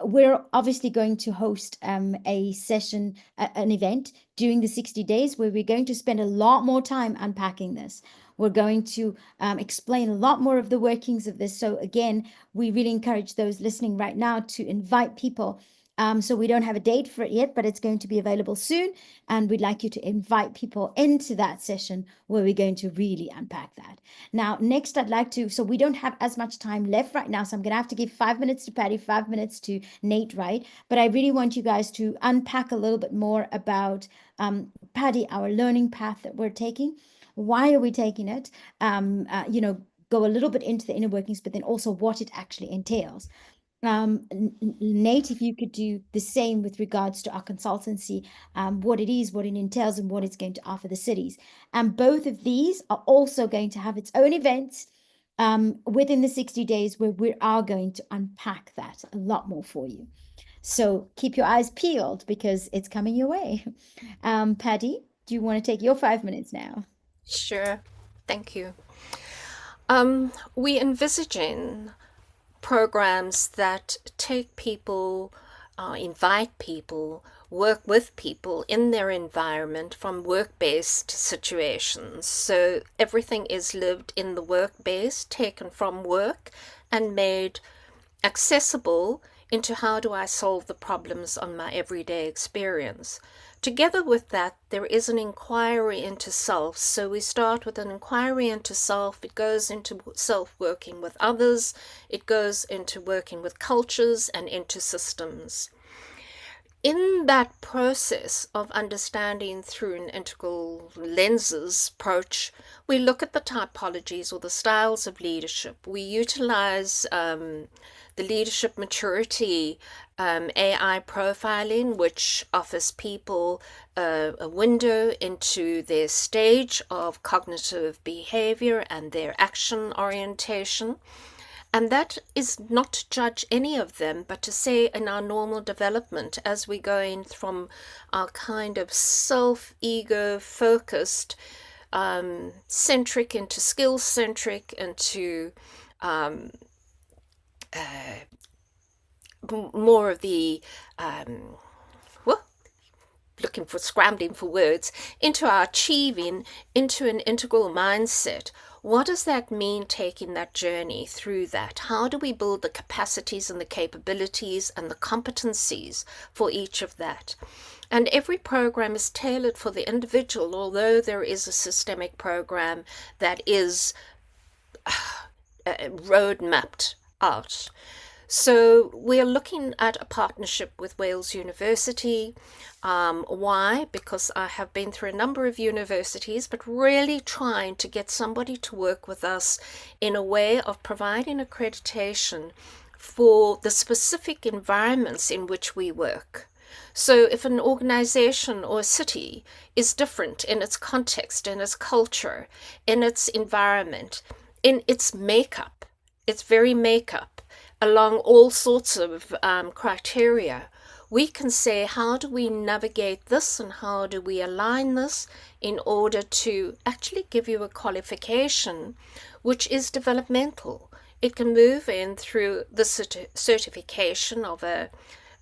We're obviously going to host a session, an event during the 60 days where we're going to spend a lot more time unpacking this. We're going to explain a lot more of the workings of this. So again, we really encourage those listening right now to invite people. So we don't have a date for it yet, but it's going to be available soon. And we'd like you to invite people into that session where we're going to really unpack that. Now, next, I'd like to, so we don't have as much time left right now. So I'm going to have to give 5 minutes to Paddy, 5 minutes to Nate, right? But I really want you guys to unpack a little bit more about Paddy, our learning path that we're taking. Why are we taking it? Go a little bit into the inner workings, but then also what it actually entails. Nate, if you could do the same with regards to our consultancy, what it is, what it entails, and what it's going to offer the cities. And both of these are also going to have its own events within the 60 days where we are going to unpack that a lot more for you. So keep your eyes peeled because it's coming your way. Paddy, do you want to take your 5 minutes now? Sure. Thank you. We envisaging programs that take people, invite people, work with people in their environment from work-based situations. So everything is lived in the work-base, taken from work and made accessible into how do I solve the problems on my everyday experience. Together with that, there is an inquiry into self. So we start with an inquiry into self. It goes into self working with others. It goes into working with cultures and into systems. In that process of understanding through an integral lenses approach, we look at the typologies or the styles of leadership. We utilize the leadership maturity AI profiling, which offers people a window into their stage of cognitive behavior and their action orientation. And that is not to judge any of them, but to say in our normal development, as we're going from our kind of self-ego focused, centric into skill-centric, into more of the scrambling for words, into our achieving, into an integral mindset. what does that mean, taking that journey through that? How do we build the capacities and the capabilities and the competencies for each of that? And every program is tailored for the individual, although there is a systemic program that is road mapped out. So we're looking at a partnership with Wales University. Why? Because I have been through a number of universities, but really trying to get somebody to work with us in a way of providing accreditation for the specific environments in which we work. So if an organization or a city is different in its context, in its culture, in its environment, in its makeup, its very makeup, along all sorts of criteria, we can say, how do we navigate this and how do we align this in order to actually give you a qualification which is developmental. It can move in through the certification of a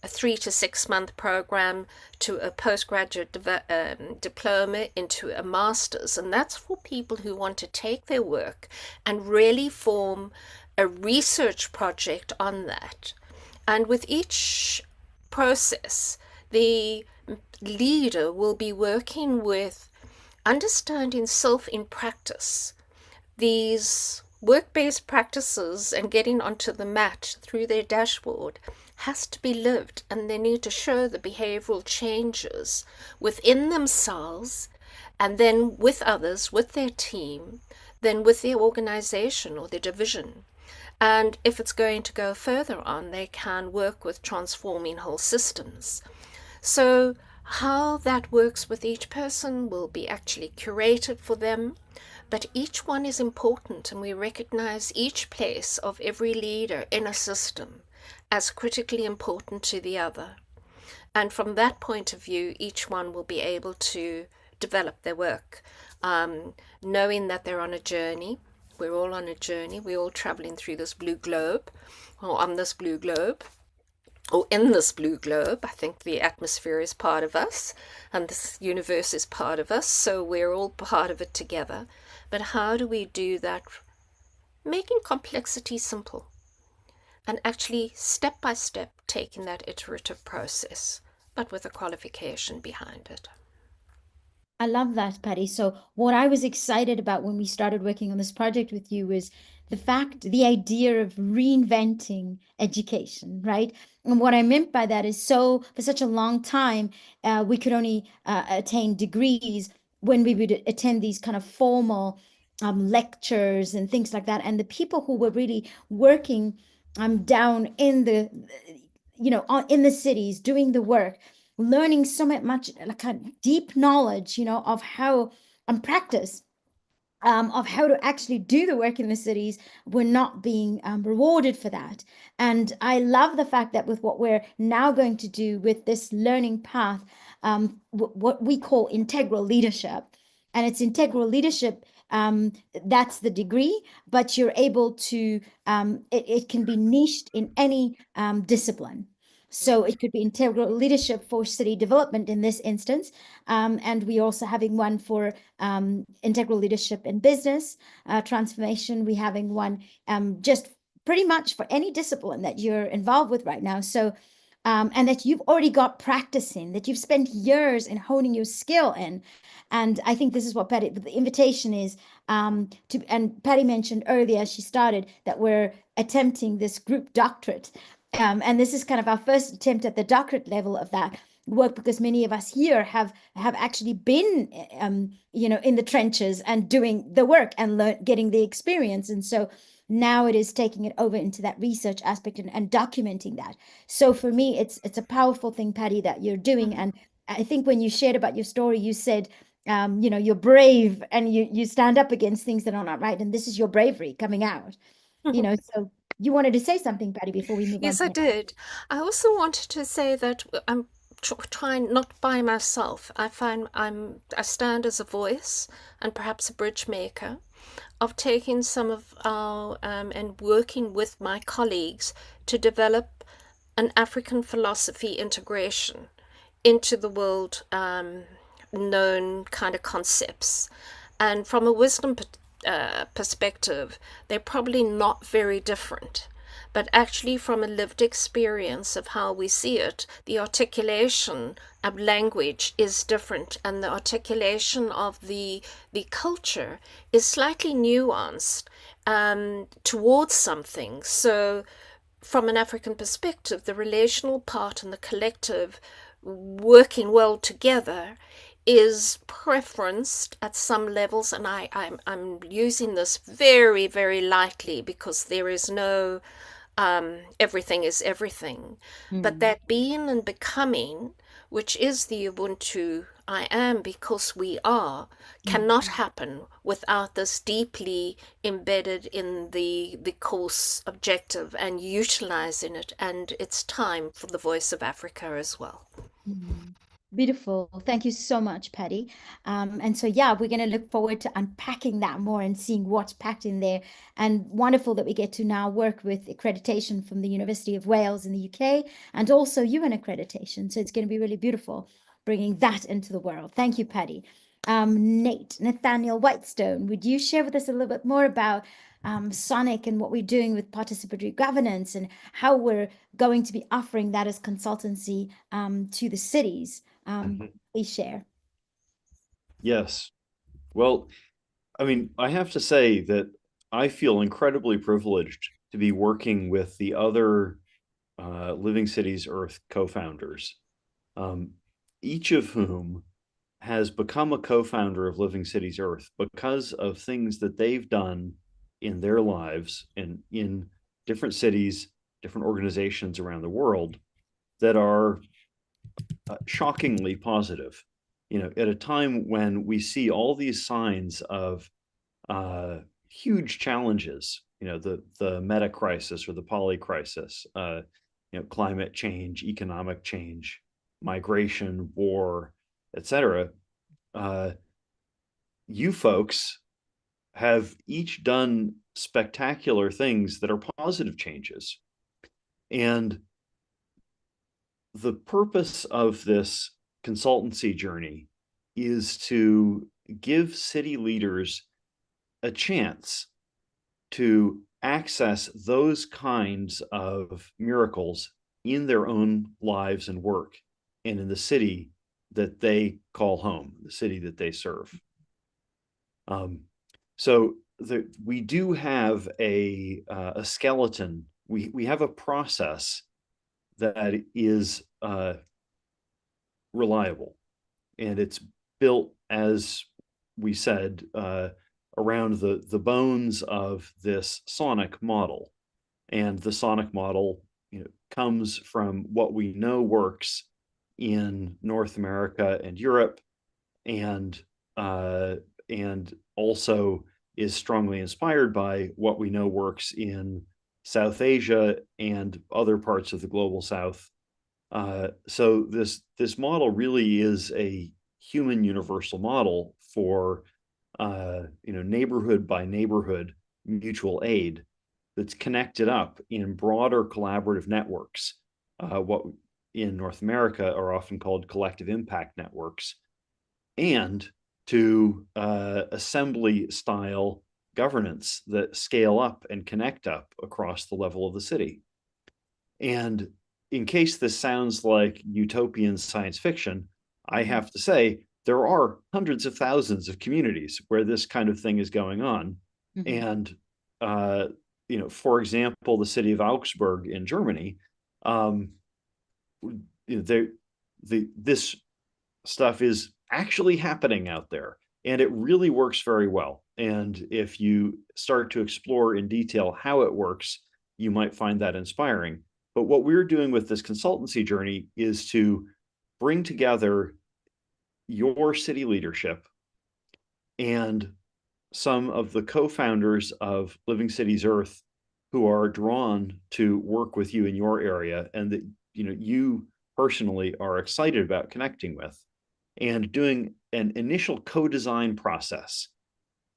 3 to 6 month program to a postgraduate diploma into a master's. And that's for people who want to take their work and really form a research project on that. And with each process, the leader will be working with understanding self in practice. These work-based practices and getting onto the mat through their dashboard has to be lived, and they need to show the behavioral changes within themselves and then with others, with their team, then with their organization or their division. And if it's going to go further on, they can work with transforming whole systems. So how that works with each person will be actually curated for them, but each one is important, and we recognize each place of every leader in a system as critically important to the other. And from that point of view, each one will be able to develop their work, knowing that they're on a journey. We're all on a journey. We're all traveling through this blue globe, or on this blue globe, or in this blue globe. I think the atmosphere is part of us, and this universe is part of us, so we're all part of it together. But how do we do that? Making complexity simple, and actually step by step taking that iterative process, but with a qualification behind it. I love that, Patty. So what I was excited about when we started working on this project with you was the idea of reinventing education, right? And what I meant by that is, so for such a long time, we could only attain degrees when we would attend these kind of formal lectures and things like that. And the people who were really working down in the, in the cities, doing the work, learning so much, like a deep knowledge, of how and practice of how to actually do the work in the cities, we're not being rewarded for that. And I love the fact that with what we're now going to do with this learning path, what we call integral leadership, and it's integral leadership, that's the degree, but you're able to, it can be niched in any discipline. So it could be integral leadership for city development in this instance. And we're also having one for integral leadership in business transformation. We're having one just pretty much for any discipline that you're involved with right now. So, and that you've already got practice in, that you've spent years in honing your skill in. And I think this is what Patty, the invitation is and Patty mentioned earlier, she started, that we're attempting this group doctorate. And this is kind of our first attempt at the doctorate level of that work, because many of us here have actually been, in the trenches and doing the work and getting the experience. And so now it is taking it over into that research aspect and documenting that. So for me, it's a powerful thing, Patty, that you're doing. And I think when you shared about your story, you said, you're brave and you stand up against things that are not right. And this is your bravery coming out, so. You wanted to say something, Patty, before we move on? Yes, I did. I also wanted to say that I'm trying not by myself. I find I stand as a voice and perhaps a bridge maker of taking some of our and working with my colleagues to develop an African philosophy integration into the world known kind of concepts. And from a wisdom perspective, they're probably not very different. But actually, from a lived experience of how we see it, the articulation of language is different, and the articulation of the culture is slightly nuanced towards something. So from an African perspective, the relational part and the collective working well together is preferenced at some levels, and I'm using this very, very lightly because there is no everything is everything. But that being and becoming, which is the Ubuntu I am because we are, cannot happen without this deeply embedded in the course objective and utilizing it. And it's time for the Voice of Africa as well. Beautiful. Thank you so much, Patty. And so, yeah, we're going to look forward to unpacking that more and seeing what's packed in there. And wonderful that we get to now work with accreditation from the University of Wales in the UK and also UN accreditation. So it's going to be really beautiful bringing that into the world. Thank you, Patty. Nathaniel Whitestone, would you share with us a little bit more about Sonic and what we're doing with participatory governance and how we're going to be offering that as consultancy to the cities? Please share. Yes. Well, I mean, I have to say that I feel incredibly privileged to be working with the other Living Cities Earth co-founders, each of whom has become a co-founder of Living Cities Earth because of things that they've done in their lives and in different cities, different organizations around the world that are shockingly positive. You know, at a time when we see all these signs of huge challenges, you know, the meta crisis or the poly crisis, you know, climate change, economic change, migration, war, etc. You folks have each done spectacular things that are positive changes. And the purpose of this consultancy journey is to give city leaders a chance to access those kinds of miracles in their own lives and work and in the city that they call home, the city that they serve. So we do have a skeleton. We have a process that is reliable, and it's built, as we said, around the bones of this Sonic model. And the Sonic model, you know, comes from what we know works in North America and Europe, and also is strongly inspired by what we know works in South Asia and other parts of the global South. So this model really is a human universal model for you know, neighborhood by neighborhood mutual aid that's connected up in broader collaborative networks, what in North America are often called collective impact networks, and to assembly style governance that scale up and connect up across the level of the city. And in case this sounds like utopian science fiction, I have to say there are hundreds of thousands of communities where this kind of thing is going on. And you know, for example, the city of Augsburg in Germany, you know, this stuff is actually happening out there, and it really works very well. And if you start to explore in detail how it works, you might find that inspiring. But what we're doing with this consultancy journey is to bring together your city leadership and some of the co-founders of Living Cities Earth who are drawn to work with you in your area and that, you know, you personally are excited about connecting with, and doing an initial co-design process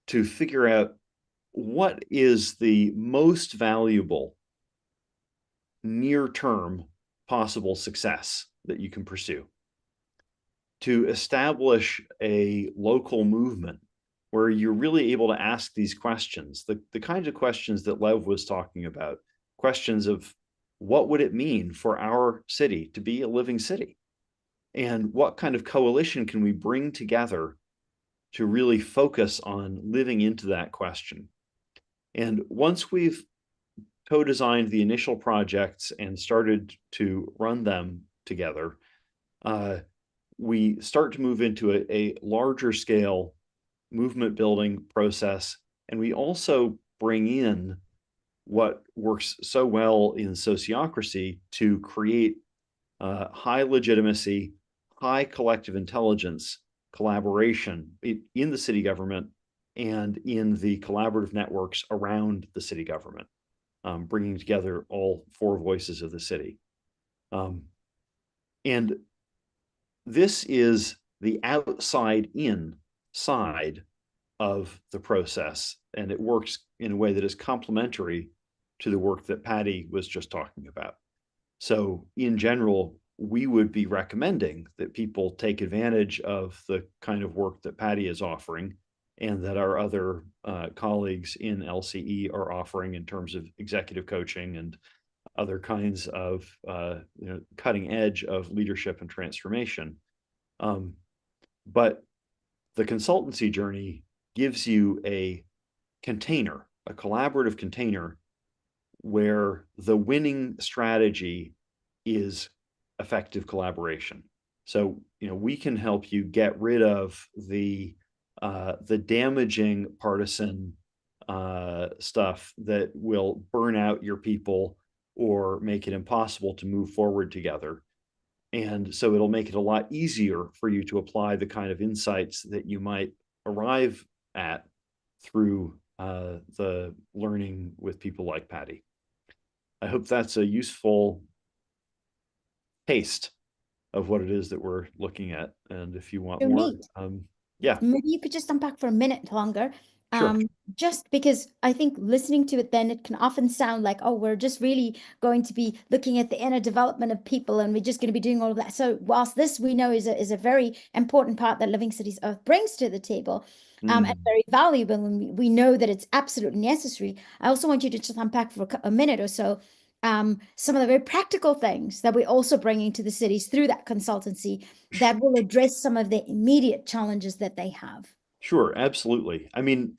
to figure out what is the most valuable near-term possible success that you can pursue, to establish a local movement where you're really able to ask these questions, the kinds of questions that Lev was talking about, questions of what would it mean for our city to be a living city? And what kind of coalition can we bring together to really focus on living into that question? And once we've co-designed the initial projects and started to run them together, we start to move into a larger scale movement building process. And we also bring in what works so well in sociocracy to create high legitimacy, high collective intelligence collaboration in the city government and in the collaborative networks around the city government, bringing together all four voices of the city. And this is the outside-in side of the process, and it works in a way that is complementary to the work that Patty was just talking about. So in general, we would be recommending that people take advantage of the kind of work that Patty is offering and that our other colleagues in LCE are offering in terms of executive coaching and other kinds of cutting edge of leadership and transformation. But the consultancy journey gives you a container, a collaborative container, where the winning strategy is effective collaboration. So, we can help you get rid of the damaging partisan stuff that will burn out your people or make it impossible to move forward together. And so it'll make it a lot easier for you to apply the kind of insights that you might arrive at through the learning with people like Patty. I hope that's a useful taste of what it is that we're looking at. And if you want more, yeah. Maybe you could just unpack for a minute longer. Sure. Just because I think listening to it, then it can often sound like, oh, we're just really going to be looking at the inner development of people and we're just going to be doing all of that. So whilst this we know is a very important part that Living Cities Earth brings to the table, and very valuable, and we know that it's absolutely necessary, I also want you to just unpack for a minute or so some of the very practical things that we're also bringing to the cities through that consultancy that will address some of the immediate challenges that they have. Sure, absolutely. I mean,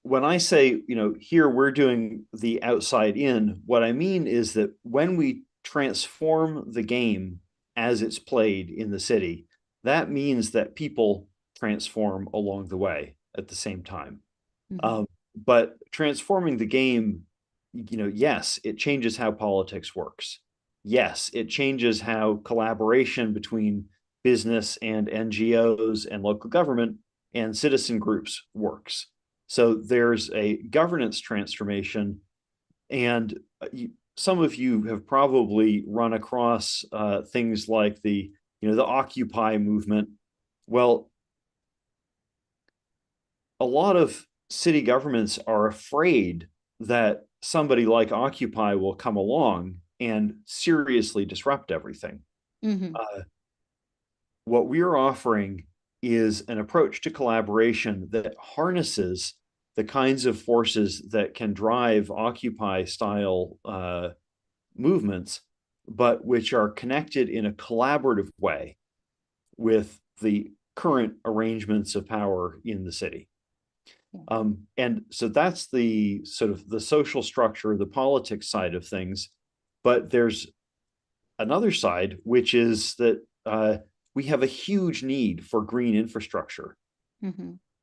when I say, here we're doing the outside in, what I mean is that when we transform the game as it's played in the city, that means that people transform along the way at the same time. But transforming the game, yes, it changes how politics works. Yes, it changes how collaboration between business and NGOs and local government and citizen groups works. So there's a governance transformation, and some of you have probably run across things like the Occupy movement. Well, a lot of city governments are afraid that somebody like Occupy will come along and seriously disrupt everything. What we're offering is an approach to collaboration that harnesses the kinds of forces that can drive Occupy style movements, but which are connected in a collaborative way with the current arrangements of power in the city. And so that's the sort of the social structure, the politics side of things. But there's another side, which is that we have a huge need for green infrastructure.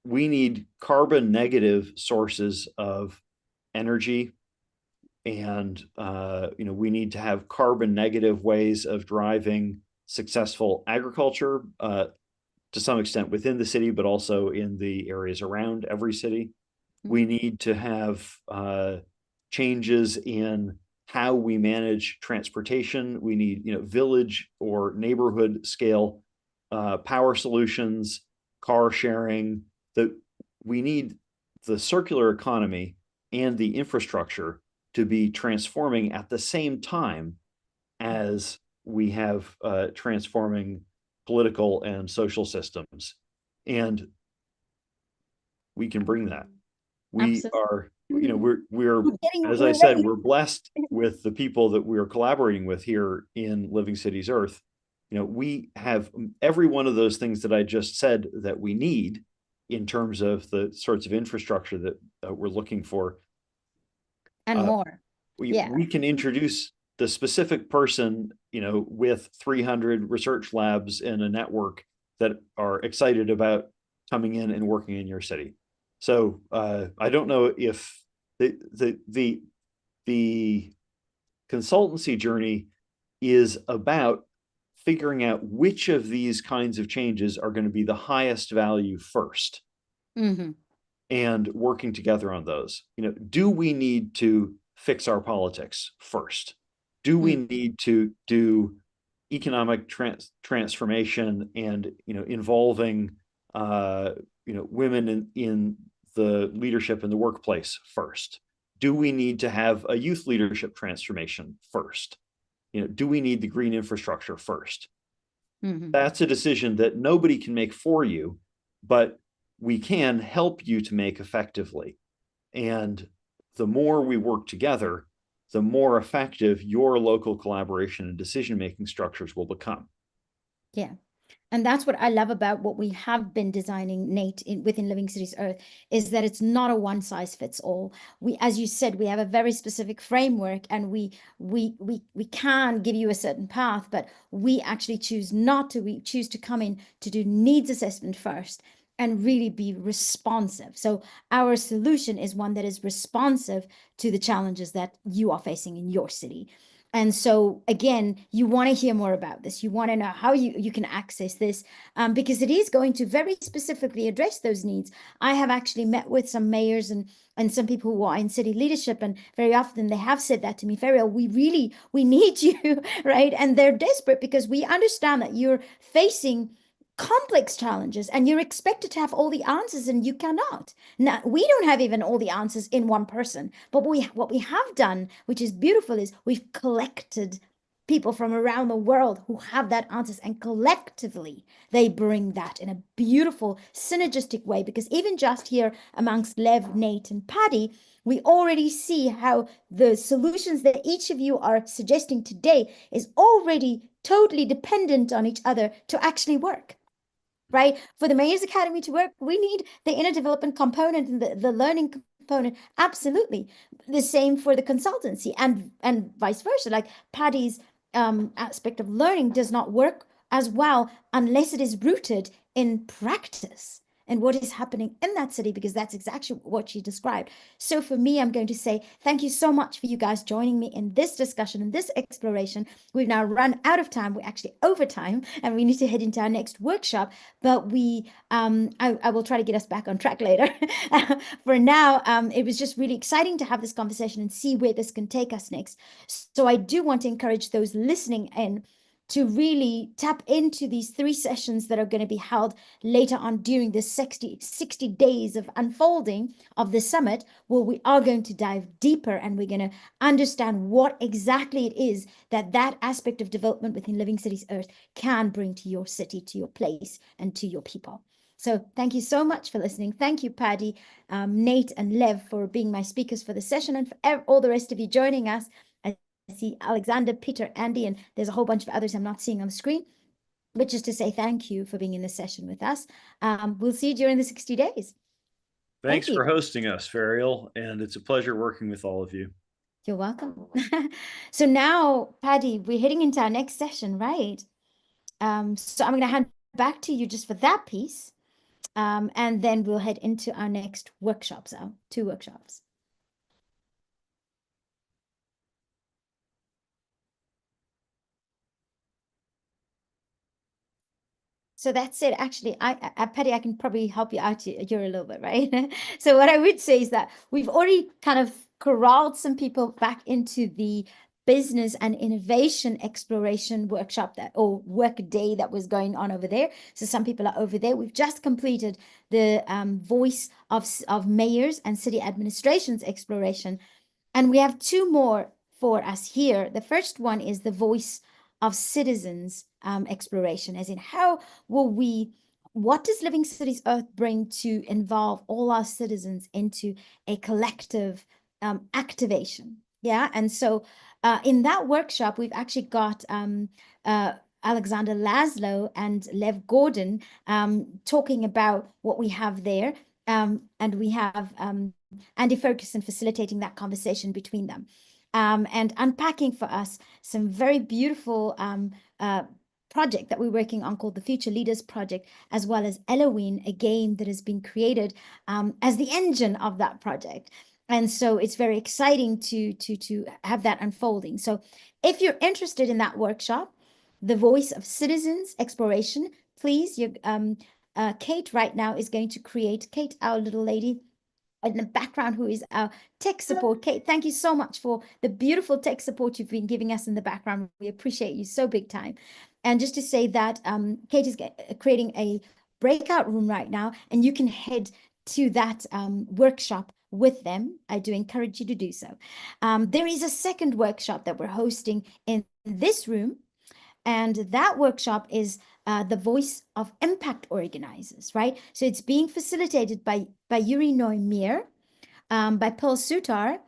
We need carbon negative sources of energy, and we need to have carbon negative ways of driving successful agriculture, to some extent within the city, but also in the areas around every city. We need to have changes in how we manage transportation. We need, village or neighborhood scale power solutions, car sharing. We need the circular economy and the infrastructure to be transforming at the same time as we have transforming political and social systems. And we can bring that. We Absolutely. are, you know, we're as I we're said, ready. we're blessed with the people that we are collaborating with here in Living Cities Earth. You know, we have every one of those things that I just said that we need in terms of the sorts of infrastructure that we're looking for. And more. We can introduce the specific person, you know, with 300 research labs and a network that are excited about coming in and working in your city. So I don't know if the consultancy journey is about figuring out which of these kinds of changes are going to be the highest value first, and working together on those. You know, do we need to fix our politics first? Do we need to do economic transformation and, you know, involving you know, women in the leadership in the workplace first? Do we need to have a youth leadership transformation first? You know, do we need the green infrastructure first? That's a decision that nobody can make for you, but we can help you to make effectively. And the more we work together, the more effective your local collaboration and decision-making structures will become. Yeah. And that's what I love about what we have been designing, Nate, within Living Cities Earth, is that it's not a one size fits all. We, as you said, we have a very specific framework, and we can give you a certain path, but we actually choose not to. We choose to come in to do needs assessment first and really be responsive. So our solution is one that is responsive to the challenges that you are facing in your city. And so, again, you want to hear more about this. You want to know how you can access this, because it is going to very specifically address those needs. I have actually met with some mayors and some people who are in city leadership, and very often they have said that to me, Ferial, we need you, right? And they're desperate because we understand that you're facing complex challenges and you're expected to have all the answers, and you cannot. Now, we don't have even all the answers in one person, but what we have done, which is beautiful, is we've collected people from around the world who have that answers, and collectively they bring that in a beautiful synergistic way. Because even just here amongst Lev, Nate, and Paddy, we already see how the solutions that each of you are suggesting today is already totally dependent on each other to actually work. Right? For the Mayors Academy to work, we need the inner development component and the learning component. Absolutely. The same for the consultancy and vice versa. Like Paddy's aspect of learning does not work as well unless it is rooted in practice and what is happening in that city, because that's exactly what she described. So for me, I'm going to say thank you so much for you guys joining me in this discussion and this exploration. We've now run out of time. We're actually over time, and we need to head into our next workshop. But I will try to get us back on track later. For now, it was just really exciting to have this conversation and see where this can take us next. So I do want to encourage those listening in to really tap into these 3 sessions that are going to be held later on during the 60 days of unfolding of the summit, where we are going to dive deeper and we're going to understand what exactly it is that aspect of development within Living Cities Earth can bring to your city, to your place, and to your people. So thank you so much for listening. Thank you, Paddy, Nate, and Lev for being my speakers for the session, and for all the rest of you joining us. I see Alexander, Peter, Andy, and there's a whole bunch of others I'm not seeing on the screen. But just to say thank you for being in this session with us. We'll see you during the 60 days. Thanks for hosting us, Ferial, and it's a pleasure working with all of you. You're welcome. So now, Paddy, we're heading into our next session, right? So I'm going to hand back to you just for that piece. And then we'll head into our next workshops, our 2 workshops. So that's it. Actually, Paddy, I can probably help you out here a little bit, right? So what I would say is that we've already kind of corralled some people back into the business and innovation exploration workshop or work day that was going on over there. So some people are over there. We've just completed the voice of mayors and city administrations exploration. And we have 2 more for us here. The first one is the voice of citizens exploration, as in how will we what does Living Cities Earth bring to involve all our citizens into a collective activation? Yeah, and so in that workshop, we've actually got Alexander Laszlo and Lev Gordon talking about what we have there. And we have Andy Ferguson facilitating that conversation between them and unpacking for us some very beautiful project that we're working on called the Future Leaders Project, as well as Elohim, a game that has been created as the engine of that project. And so it's very exciting to have that unfolding. So if you're interested in that workshop, The Voice of Citizens Exploration, please, Kate right now is going to create, Kate, our little lady in the background, who is our tech support. Kate, thank you so much for the beautiful tech support you've been giving us in the background. We appreciate you so big time. And just to say that Kate is creating a breakout room right now, and you can head to that workshop with them. I do encourage you to do so. There is a second workshop that we're hosting in this room, and that workshop is the Voice of Impact Organizers, right? So it's being facilitated by Yuri Noymir, by Pearl Sutar,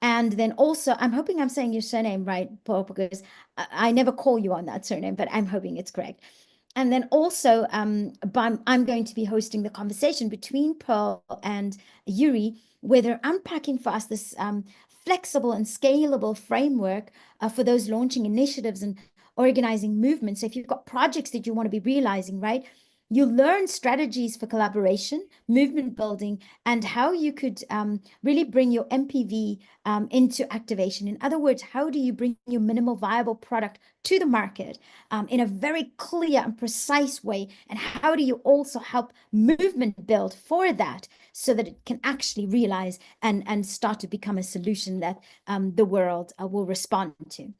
and then also, I'm hoping I'm saying your surname right, Pearl, because I never call you on that surname, but I'm hoping it's correct. And then also, I'm going to be hosting the conversation between Pearl and Yuri, where they're unpacking for us this flexible and scalable framework for those launching initiatives and organizing movements. So if you've got projects that you want to be realizing, right, you learn strategies for collaboration, movement building, and how you could really bring your MPV into activation. In other words, how do you bring your minimal viable product to the market in a very clear and precise way? And how do you also help movement build for that so that it can actually realize and start to become a solution that the world will respond to?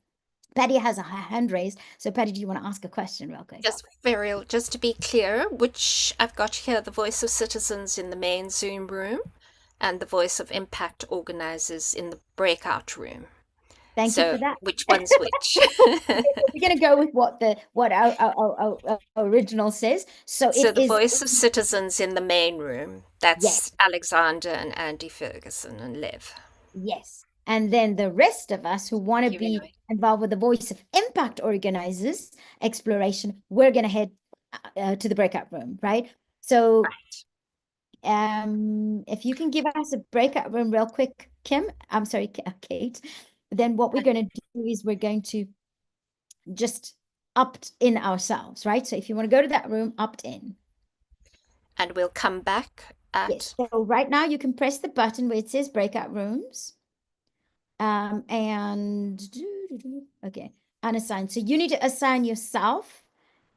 Patty has a hand raised. So Patty, do you want to ask a question real quick? Yes, Ferial, just to be clear, which I've got here, the Voice of Citizens in the main Zoom room and the Voice of Impact Organizers in the breakout room. Thank you for that. Which one's which? We're going to go with what our original says. So the Voice of Citizens in the main room. That's yes. Alexander and Andy Ferguson and Lev. Yes. And then the rest of us who want to be involved with the Voice of Impact Organizers exploration, we're going to head to the breakout room, right? So if you can give us a breakout room real quick, Kim, I'm sorry, Kate, then what we're going to do is we're going to just opt in ourselves, right? So if you want to go to that room, opt in. And we'll come back at... Yes. So right now you can press the button where it says breakout rooms. And okay, unassign. So you need to assign yourself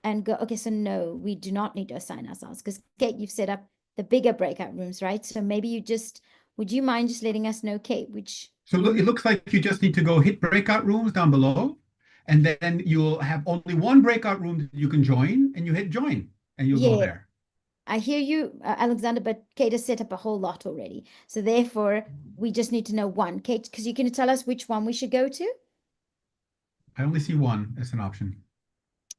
and go. Okay, so no, we do not need to assign ourselves because Kate, you've set up the bigger breakout rooms, right? So maybe you just, would you mind just letting us know, Kate, which? So look, it looks like you just need to go hit breakout rooms down below, and then you'll have only one breakout room that you can join, and you hit join, and you'll go there. I hear you, Alexander, but Kate has set up a whole lot already. So therefore, we just need to know one. Kate, because you can tell us which one we should go to? I only see one as an option.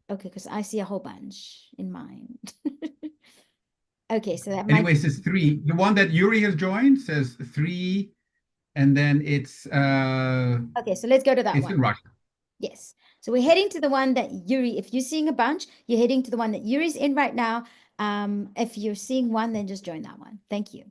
Okay, because I see a whole bunch in mine. Okay, so that anyway, it says 3. The one that Yuri has joined says 3, and then it's... okay, so let's go to that one. It's in Russia. Yes. So we're heading to the one that Yuri, if you're seeing a bunch, you're heading to the one that Yuri's in right now. If you're seeing one, then just join that one. Thank you.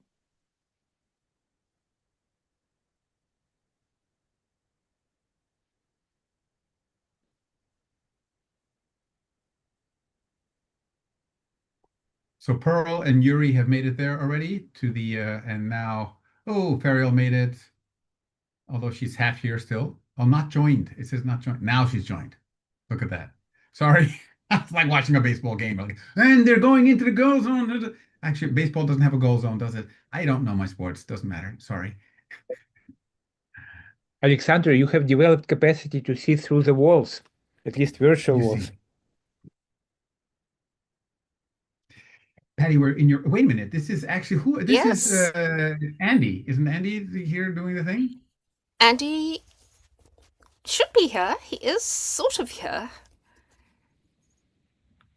So Pearl and Yuri have made it there already to the, and now, oh, Ferial made it, although she's half here still. Oh, not joined. It says not joined. Now she's joined. Look at that. Sorry. It's like watching a baseball game. Like, and they're going into the goal zone. Actually, baseball doesn't have a goal zone, does it? I don't know my sports. Doesn't matter. Sorry. Alexander, you have developed capacity to see through the walls, at least virtual walls. Patty, we're in your... Wait a minute. This is actually who? This yes. is Andy. Isn't Andy here doing the thing? Andy should be here. He is sort of here.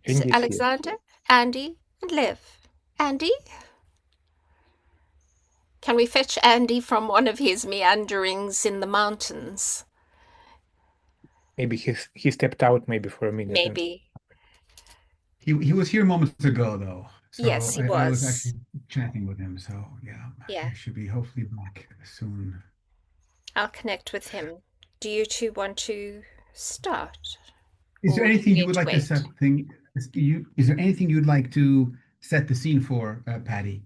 So Alexander, Andy, and live. Andy? Can we fetch Andy from one of his meanderings in the mountains? Maybe he stepped out maybe for a minute. Maybe. He was here moments ago though. So Yes, he I was was. actually chatting with him. So yeah, Yeah. he should be hopefully back soon. I'll connect with him. Do you two want to start? Is there Or anything you need would to like to wait? set is there anything you'd like to set the scene for, Patty?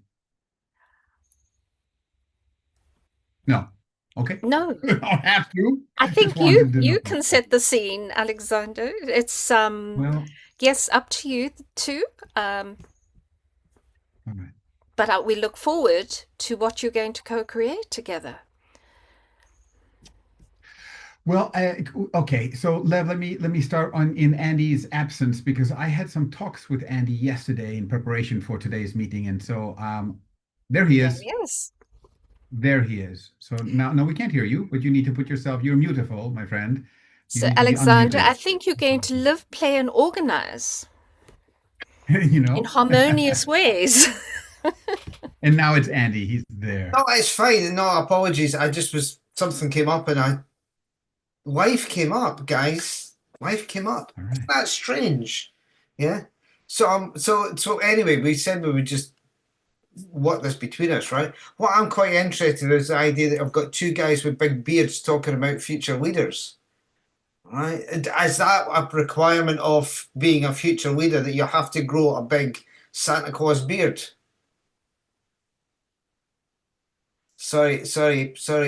No. Okay. No. I don't have to. I think Just wanted to know. you can set the scene, Alexander. It's Well, yes, up to you too. all right. But we look forward to what you're going to co-create together. Well, okay. So let me start in Andy's absence, because I had some talks with Andy yesterday in preparation for today's meeting, and so there he is. Yes. There he is. So now we can't hear you, but you need to put yourself. You're mutable, my friend. You So need to be Alexander, unmuted. I think you're going to live, play, and organize You know. in harmonious ways. And now it's Andy. He's there. No, it's fine. No apologies. I just was something came up and life came up, guys. Life came up. All right. That's strange. Yeah. So anyway, we said we would just work this between us, right? What I'm quite interested in is the idea that I've got two guys with big beards talking about future leaders. Right? Is that a requirement of being a future leader, that you have to grow a big Santa Claus beard? Sorry,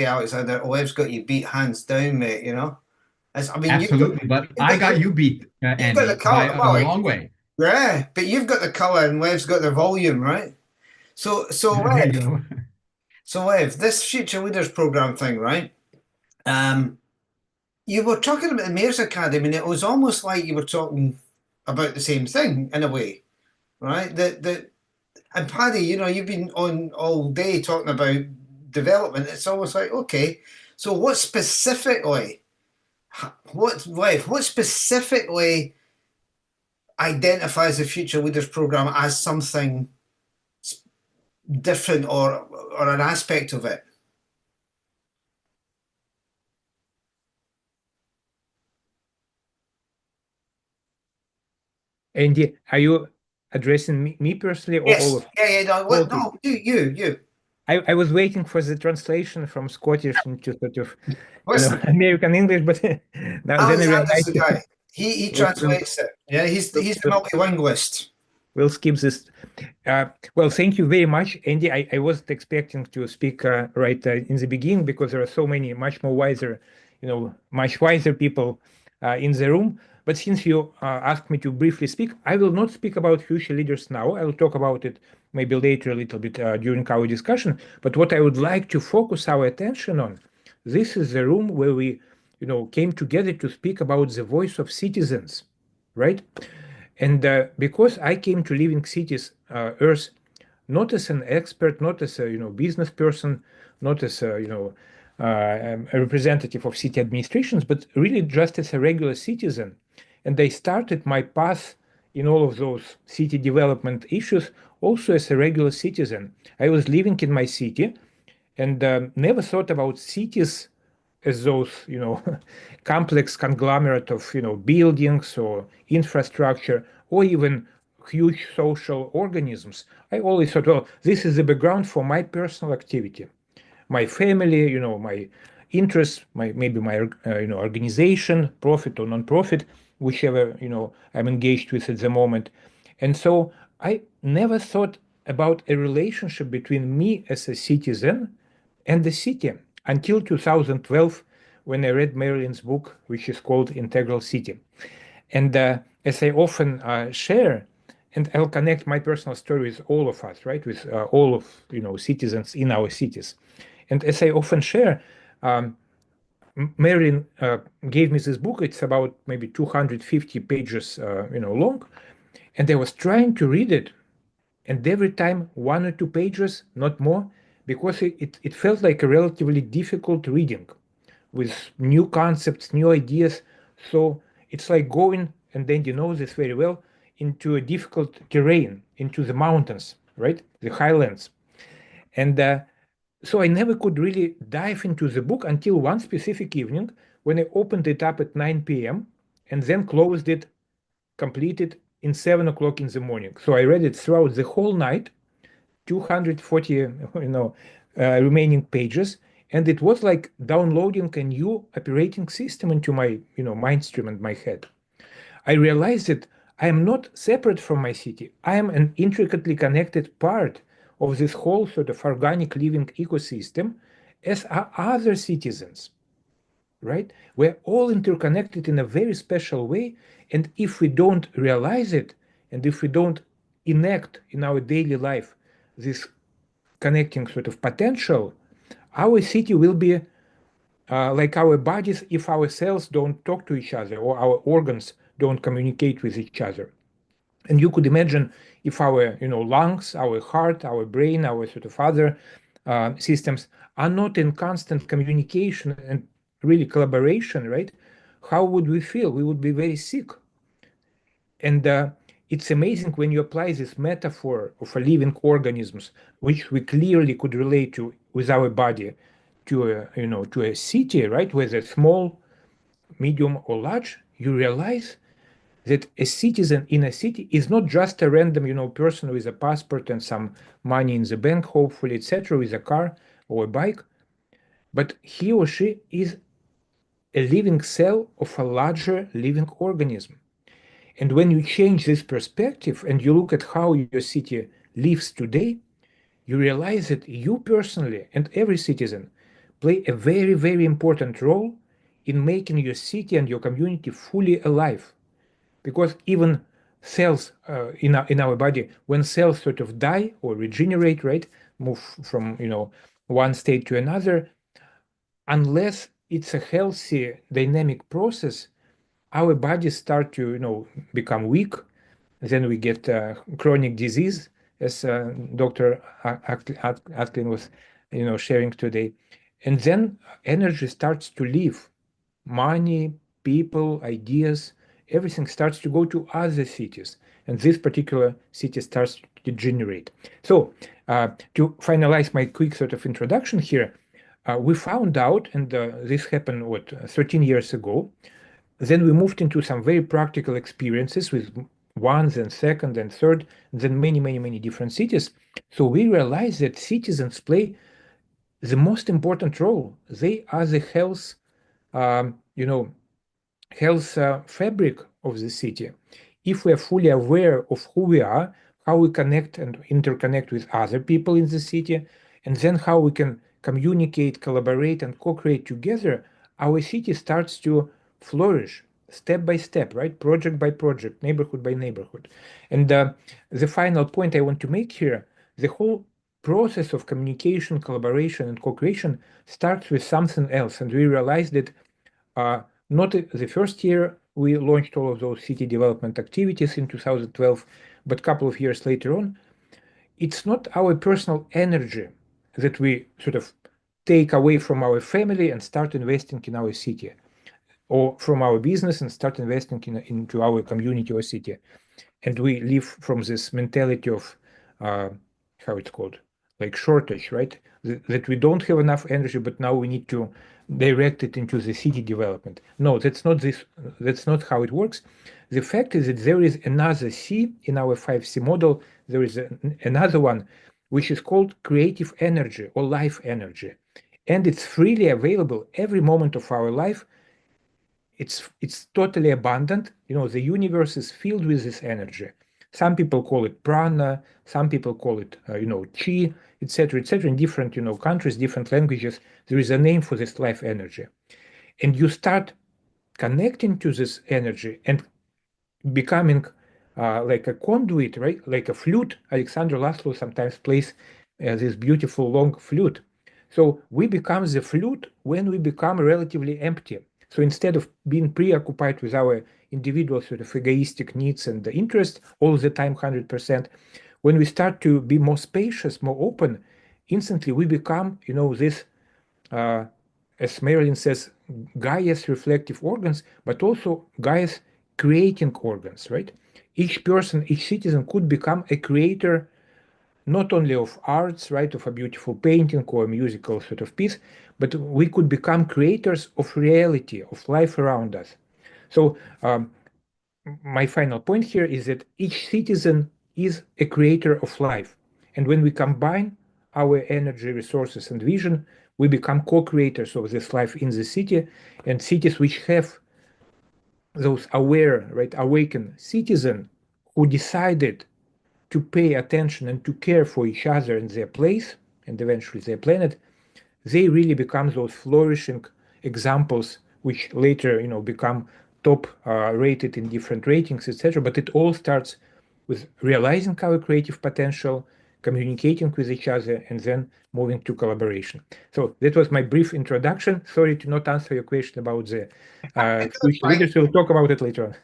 Alexander. Web's got you beat hands down, mate. You know, Absolutely, but I got you beat, Andy, got the by colour, a long way. Yeah, but you've got the colour and Web's got the volume, right? So There you Web, go. Web, this Future Leaders Program thing, right? You were talking about the Mayor's Academy, and it was almost like you were talking about the same thing in a way, right? And Paddy, you know, you've been on all day talking about development. It's almost like, okay, so what specifically identifies the Future Leaders Program as something different or an aspect of it? Andy, are you addressing me personally or Yes. all of Yeah. No, all of no, you. I was waiting for the translation from Scottish into sort of Listen, American English, but then I Alexander's realized the guy. He translates it. Yeah, he's the multilingualist. we'll skip this. Well, thank you very much, Andy. I wasn't expecting to speak right in the beginning, because there are so many much wiser people in the room. But since you asked me to briefly speak, I will not speak about future leaders now. I will talk about it maybe later a little bit during our discussion. But what I would like to focus our attention on, this is the room where we, came together to speak about the voice of citizens, right? And because I came to living cities Earth, not as an expert, not as a business person, not as a representative of city administrations, but really just as a regular citizen. And I started my path in all of those city development issues also as a regular citizen. I was living in my city and never thought about cities as those, complex conglomerate of, buildings or infrastructure or even huge social organisms. I always thought, well, this is the background for my personal activity, my family, my interests, maybe my organization, profit or non-profit, whichever I'm engaged with at the moment. And so I never thought about a relationship between me as a citizen and the city until 2012, when I read Marilyn's book, which is called Integral City. And as I often share, and I'll connect my personal story with all of us, right, with all of citizens in our cities. And as I often share, Marilyn gave me this book. It's about maybe 250 pages, long, and I was trying to read it, and every time 1 or 2 pages, not more, because it felt like a relatively difficult reading with new concepts, new ideas. So it's like going, and then you know this very well, into a difficult terrain, into the mountains, right? The highlands. And so I never could really dive into the book until one specific evening when I opened it up at 9 p.m. and then closed it, completed in 7 o'clock in the morning. So I read it throughout the whole night, 240, remaining pages. And it was like downloading a new operating system into my, mind stream and my head. I realized that I am not separate from my city. I am an intricately connected part of this whole sort of organic living ecosystem, as are other citizens, right? We're all interconnected in a very special way. And if we don't realize it, and if we don't enact in our daily life this connecting sort of potential, our city will be like our bodies if our cells don't talk to each other or our organs don't communicate with each other. And you could imagine if our lungs, our heart, our brain, our sort of other systems are not in constant communication and really collaboration, right? How would we feel? We would be very sick. And it's amazing when you apply this metaphor of a living organisms, which we clearly could relate to with our body, to a city, right? Whether small, medium, or large, you realize that a citizen in a city is not just a random, person with a passport and some money in the bank, hopefully, etc., with a car or a bike, but he or she is a living cell of a larger living organism. And when you change this perspective and you look at how your city lives today, you realize that you personally and every citizen play a very, very important role in making your city and your community fully alive. Because even cells in our body, when cells sort of die or regenerate, right, move from one state to another, unless it's a healthy dynamic process, our bodies start to become weak. Then we get chronic disease, as Dr. Atlin was sharing today, and then energy starts to leave. Money, people, ideas, everything starts to go to other cities, and this particular city starts to degenerate. So to finalize my quick sort of introduction here, we found out, and this happened 13 years ago. Then we moved into some very practical experiences with one, then second, and third, then many, many, many different cities. So we realized that citizens play the most important role. They are the health, fabric of the city. If we are fully aware of who we are, how we connect and interconnect with other people in the city, and then how we can communicate, collaborate, and co-create together, our city starts to flourish step by step, right? Project by project, neighborhood by neighborhood. And the final point I want to make here, the whole process of communication, collaboration, and co-creation starts with something else. And we realized that not the first year we launched all of those city development activities in 2012, but a couple of years later on, it's not our personal energy that we sort of take away from our family and start investing in our city, or from our business and start investing into our community or city. And we live from this mentality of, how it's called, like shortage, right? That we don't have enough energy, but now we need to direct it into the city development. No, that's not how it works. The fact is that there is another C in our 5C model. There is another one, which is called creative energy or life energy. And it's freely available every moment of our life. It's totally abundant. The universe is filled with this energy. Some people call it prana, some people call it, chi, etc., etc. In different, countries, different languages, there is a name for this life energy. And you start connecting to this energy and becoming like a conduit, right? Like a flute. Alexander Laszlo sometimes plays this beautiful long flute. So we become the flute when we become relatively empty. So instead of being preoccupied with our individual sort of egoistic needs and the interest all the time, 100%, when we start to be more spacious, more open, instantly we become, this, as Marilyn says, Gaia's reflective organs, but also Gaia's creating organs, right? each person, each citizen could become a creator not only of arts, right, of a beautiful painting or a musical sort of piece, but we could become creators of reality, of life around us. So my final point here is that each citizen is a creator of life. And when we combine our energy, resources, and vision, we become co-creators of this life in the city, and cities which have those aware, right, awakened citizens who decided to pay attention and to care for each other and their place, and eventually their planet, they really become those flourishing examples which later, become top rated in different ratings, etc. But it all starts with realizing our creative potential, communicating with each other, and then moving to collaboration. So that was my brief introduction. Sorry to not answer your question about the future leaders. We'll talk about it later on.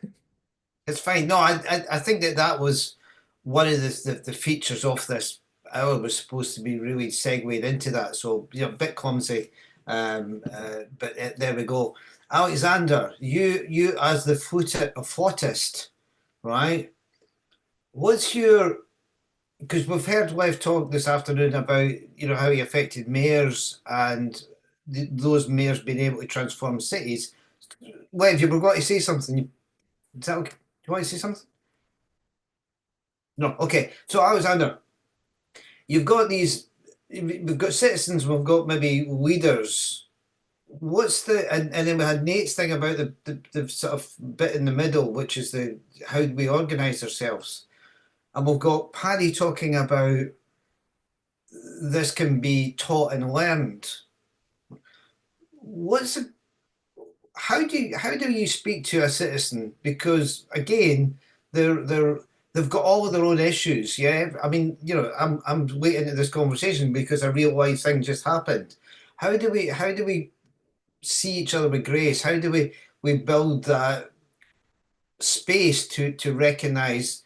It's fine. No, I think that was one of the features of this hour was supposed to be really segued into that. So, a bit clumsy, but there we go. Alexander, you as the flautist, right? What's your, because we've heard Lev talk this afternoon about, how he affected mayors and those mayors being able to transform cities. Lev, you were going to say something. Is that okay? Do you want to say something? No. Okay. So Alexander, we've got citizens, we've got maybe leaders. What's and then we had Nate's thing about the sort of bit in the middle, which is how do we organize ourselves? And we've got Paddy talking about this can be taught and learned. How do you speak to a citizen? Because again, they've got all of their own issues. Yeah, I mean, I'm late into this conversation because a real life thing just happened. How do we see each other with grace? How do we build that space to recognize?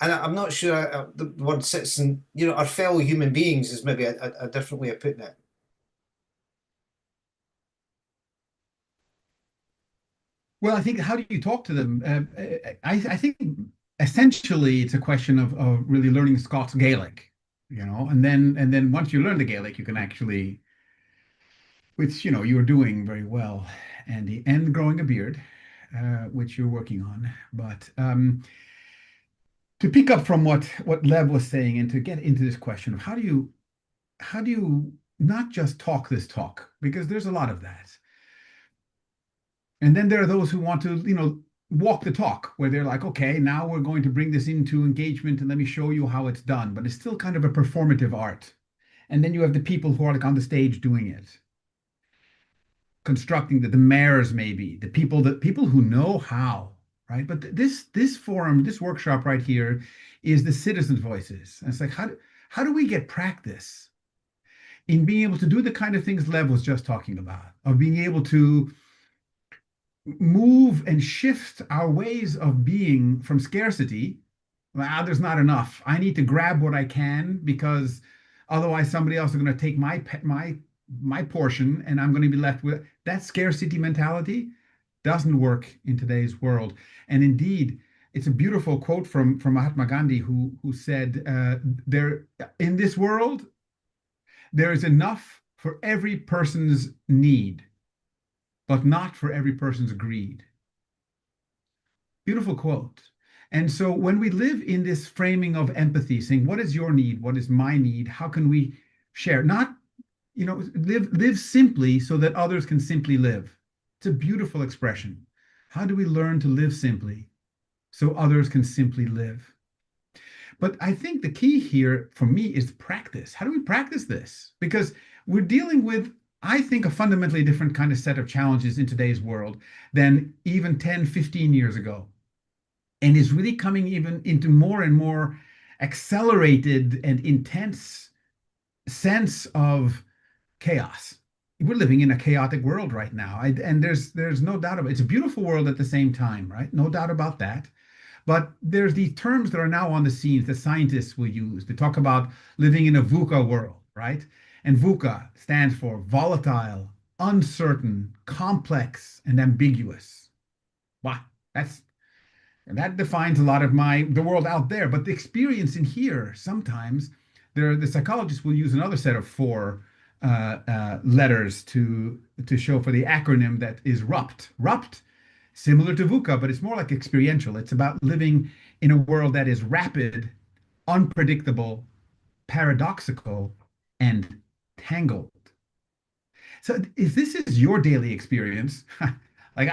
And I'm not sure the word citizen, our fellow human beings is maybe a different way of putting it. Well, I think, how do you talk to them? I think essentially it's a question of really learning Scots Gaelic, and then once you learn the Gaelic, you can actually, which you are doing very well, Andy, and growing a beard, which you're working on. But to pick up from what Lev was saying and to get into this question of how do you not just talk this talk, because there's a lot of that. And then there are those who want to, walk the talk, where they're like, okay, now we're going to bring this into engagement and let me show you how it's done. But it's still kind of a performative art. And then you have the people who are like on the stage doing it, constructing the mayors, maybe the people who know how, right? But this forum, this workshop right here is the citizens' voices. And it's like, how do we get practice in being able to do the kind of things Lev was just talking about, of being able to move and shift our ways of being from scarcity. There's not enough. I need to grab what I can because otherwise somebody else is going to take my portion and I'm going to be left with that scarcity mentality. Doesn't work in today's world. And indeed, it's a beautiful quote from Mahatma Gandhi, who said, "There in this world, there is enough for every person's need, but not for every person's greed." Beautiful quote. And so when we live in this framing of empathy, saying, what is your need? What is my need? How can we share? Not, live simply so that others can simply live. It's a beautiful expression. How do we learn to live simply so others can simply live? But I think the key here for me is practice. How do we practice this? Because we're dealing with, I think, a fundamentally different kind of set of challenges in today's world than even 10, 15 years ago. And is really coming even into more and more accelerated and intense sense of chaos. We're living in a chaotic world right now. And there's no doubt about it. It's a beautiful world at the same time, right? No doubt about that. But there's these terms that are now on the scenes that scientists will use to talk about living in a VUCA world, right? And VUCA stands for volatile, uncertain, complex, and ambiguous. Wow, And that defines a lot of the world out there. But the experience in here, sometimes the psychologists will use another set of 4 letters to show for the acronym that is RUPT. RUPT, similar to VUCA, but it's more like experiential. It's about living in a world that is rapid, unpredictable, paradoxical, and tangled. So if this is your daily experience, like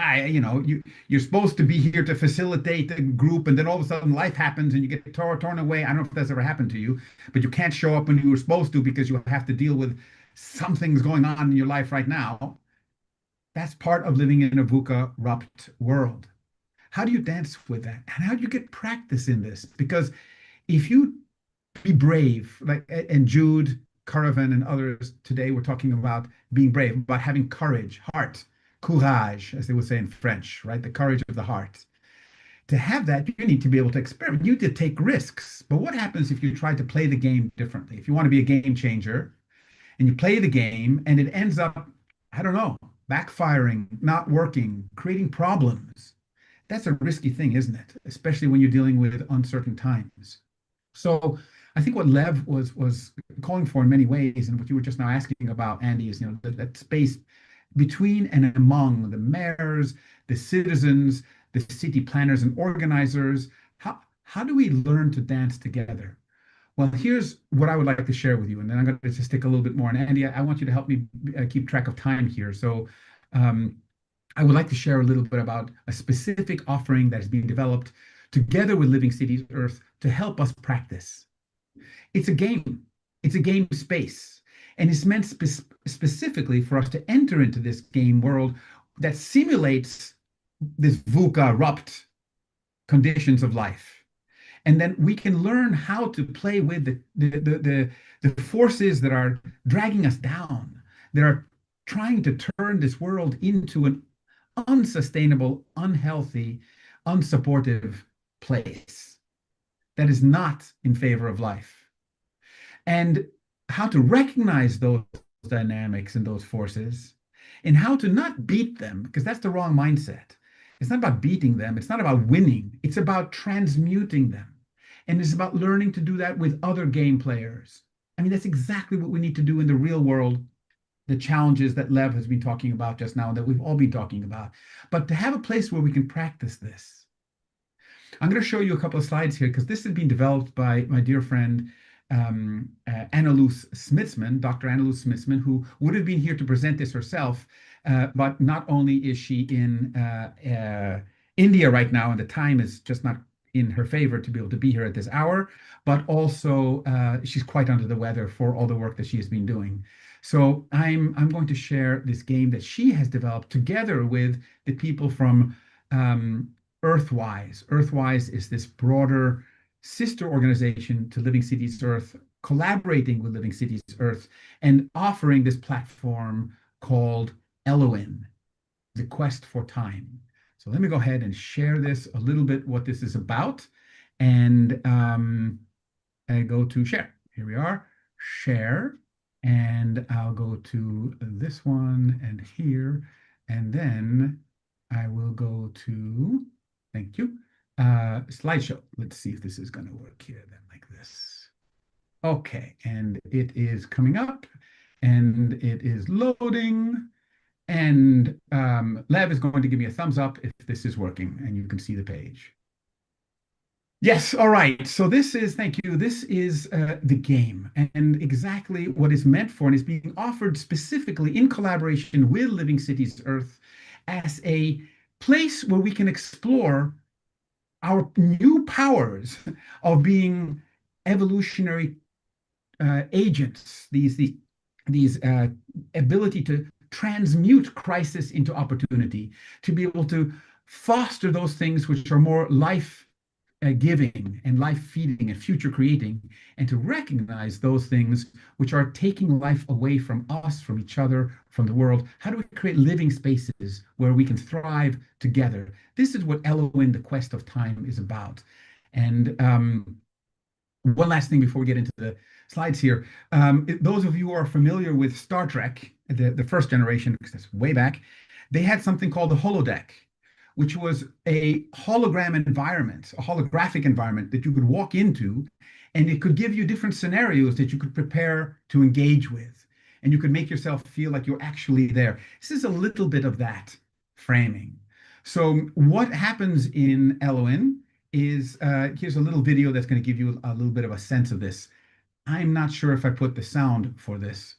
you're supposed to be here to facilitate the group, and then all of a sudden life happens and you get torn away. I don't know if that's ever happened to you, but you can't show up when you were supposed to because you have to deal with something's going on in your life right now. That's part of living in a VUCA RUPT world. How do you dance with that? And how do you get practice in this? Because if you be brave, and Jude Caravan and others today were talking about being brave, about having courage, heart, courage, as they would say in French, right? The courage of the heart. To have that, you need to be able to experiment. You need to take risks. But what happens if you try to play the game differently? If you want to be a game changer and you play the game and it ends up, I don't know, backfiring, not working, creating problems. That's a risky thing, isn't it? Especially when you're dealing with uncertain times. So I think what Lev was calling for in many ways, and what you were just now asking about, Andy, is that space between and among the mayors, the citizens, the city planners and organizers. How do we learn to dance together? Well, here's what I would like to share with you, and then I'm going to just take a little bit more. And Andy, I want you to help me keep track of time here. So I would like to share a little bit about a specific offering that is being developed together with Living Cities Earth to help us practice. It's a game. It's a game space. And it's meant specifically for us to enter into this game world that simulates this VUCA RUPT conditions of life. And then we can learn how to play with the forces that are dragging us down, that are trying to turn this world into an unsustainable, unhealthy, unsupportive place that is not in favor of life. And how to recognize those dynamics and those forces, and how to not beat them, because that's the wrong mindset. It's not about beating them. It's not about winning. It's about transmuting them. And it's about learning to do that with other game players. I mean, that's exactly what we need to do in the real world, the challenges that Lev has been talking about just now, that we've all been talking about. But to have a place where we can practice this. I'm going to show you a couple of slides here, because this has been developed by my dear friend, Anna-Luce Smitsman, Dr. Anna-Luce Smitsman, who would have been here to present this herself, but not only is she in India right now, and the time is just not in her favor to be able to be here at this hour, but also she's quite under the weather for all the work that she has been doing. So I'm going to share this game that she has developed together with the people from Earthwise. Earthwise is this broader sister organization to Living Cities Earth, collaborating with Living Cities Earth and offering this platform called Elowin, the Quest for Time. So let me go ahead and share this a little bit, what this is about, and I go to share. Here we are, share, and I'll go to this one and here, and then I will go to, thank you, slideshow. Let's see if this is going to work here then, like this. Okay, and it is coming up, and it is loading, and Lev is going to give me a thumbs up if this is working, and you can see the page. Yes, all right. So this is, thank you, this is the game, and exactly what it's meant for, and is being offered specifically in collaboration with Living Cities Earth as a place where we can explore our new powers of being evolutionary agents, these ability to transmute crisis into opportunity, to be able to foster those things which are more life giving and life feeding and future creating, and to recognize those things which are taking life away from us, from each other, from the world. How do we create living spaces where we can thrive together? This is what Elowin, the Quest of Time, is about. And one last thing before we get into the slides here. Those of you who are familiar with Star Trek, the first generation, because that's way back, they had something called the holodeck, which was a hologram environment, a holographic environment that you could walk into, and it could give you different scenarios that you could prepare to engage with. And you could make yourself feel like you're actually there. This is a little bit of that framing. So what happens in Elowin is, here's a little video that's going to give you a little bit of a sense of this. I'm not sure if I put the sound for this.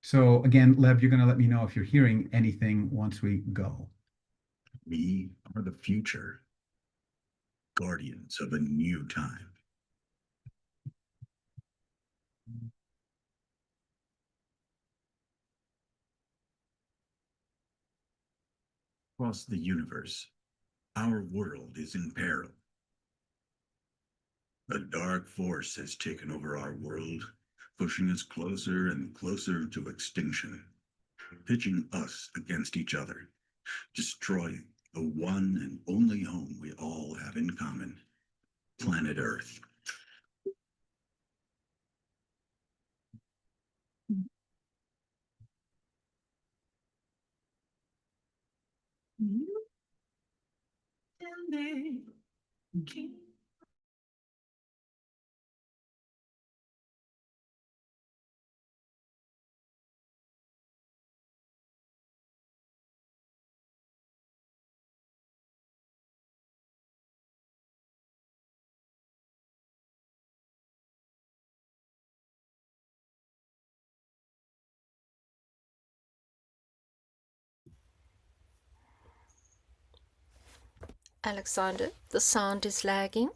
So again, Lev, you're going to let me know if you're hearing anything once we go. We are the future, guardians of a new time. Across the universe, our world is in peril. A dark force has taken over our world, pushing us closer and closer to extinction, pitching us against each other, destroying the one and only home we all have in common, planet Earth. Alexander, the sound is lagging.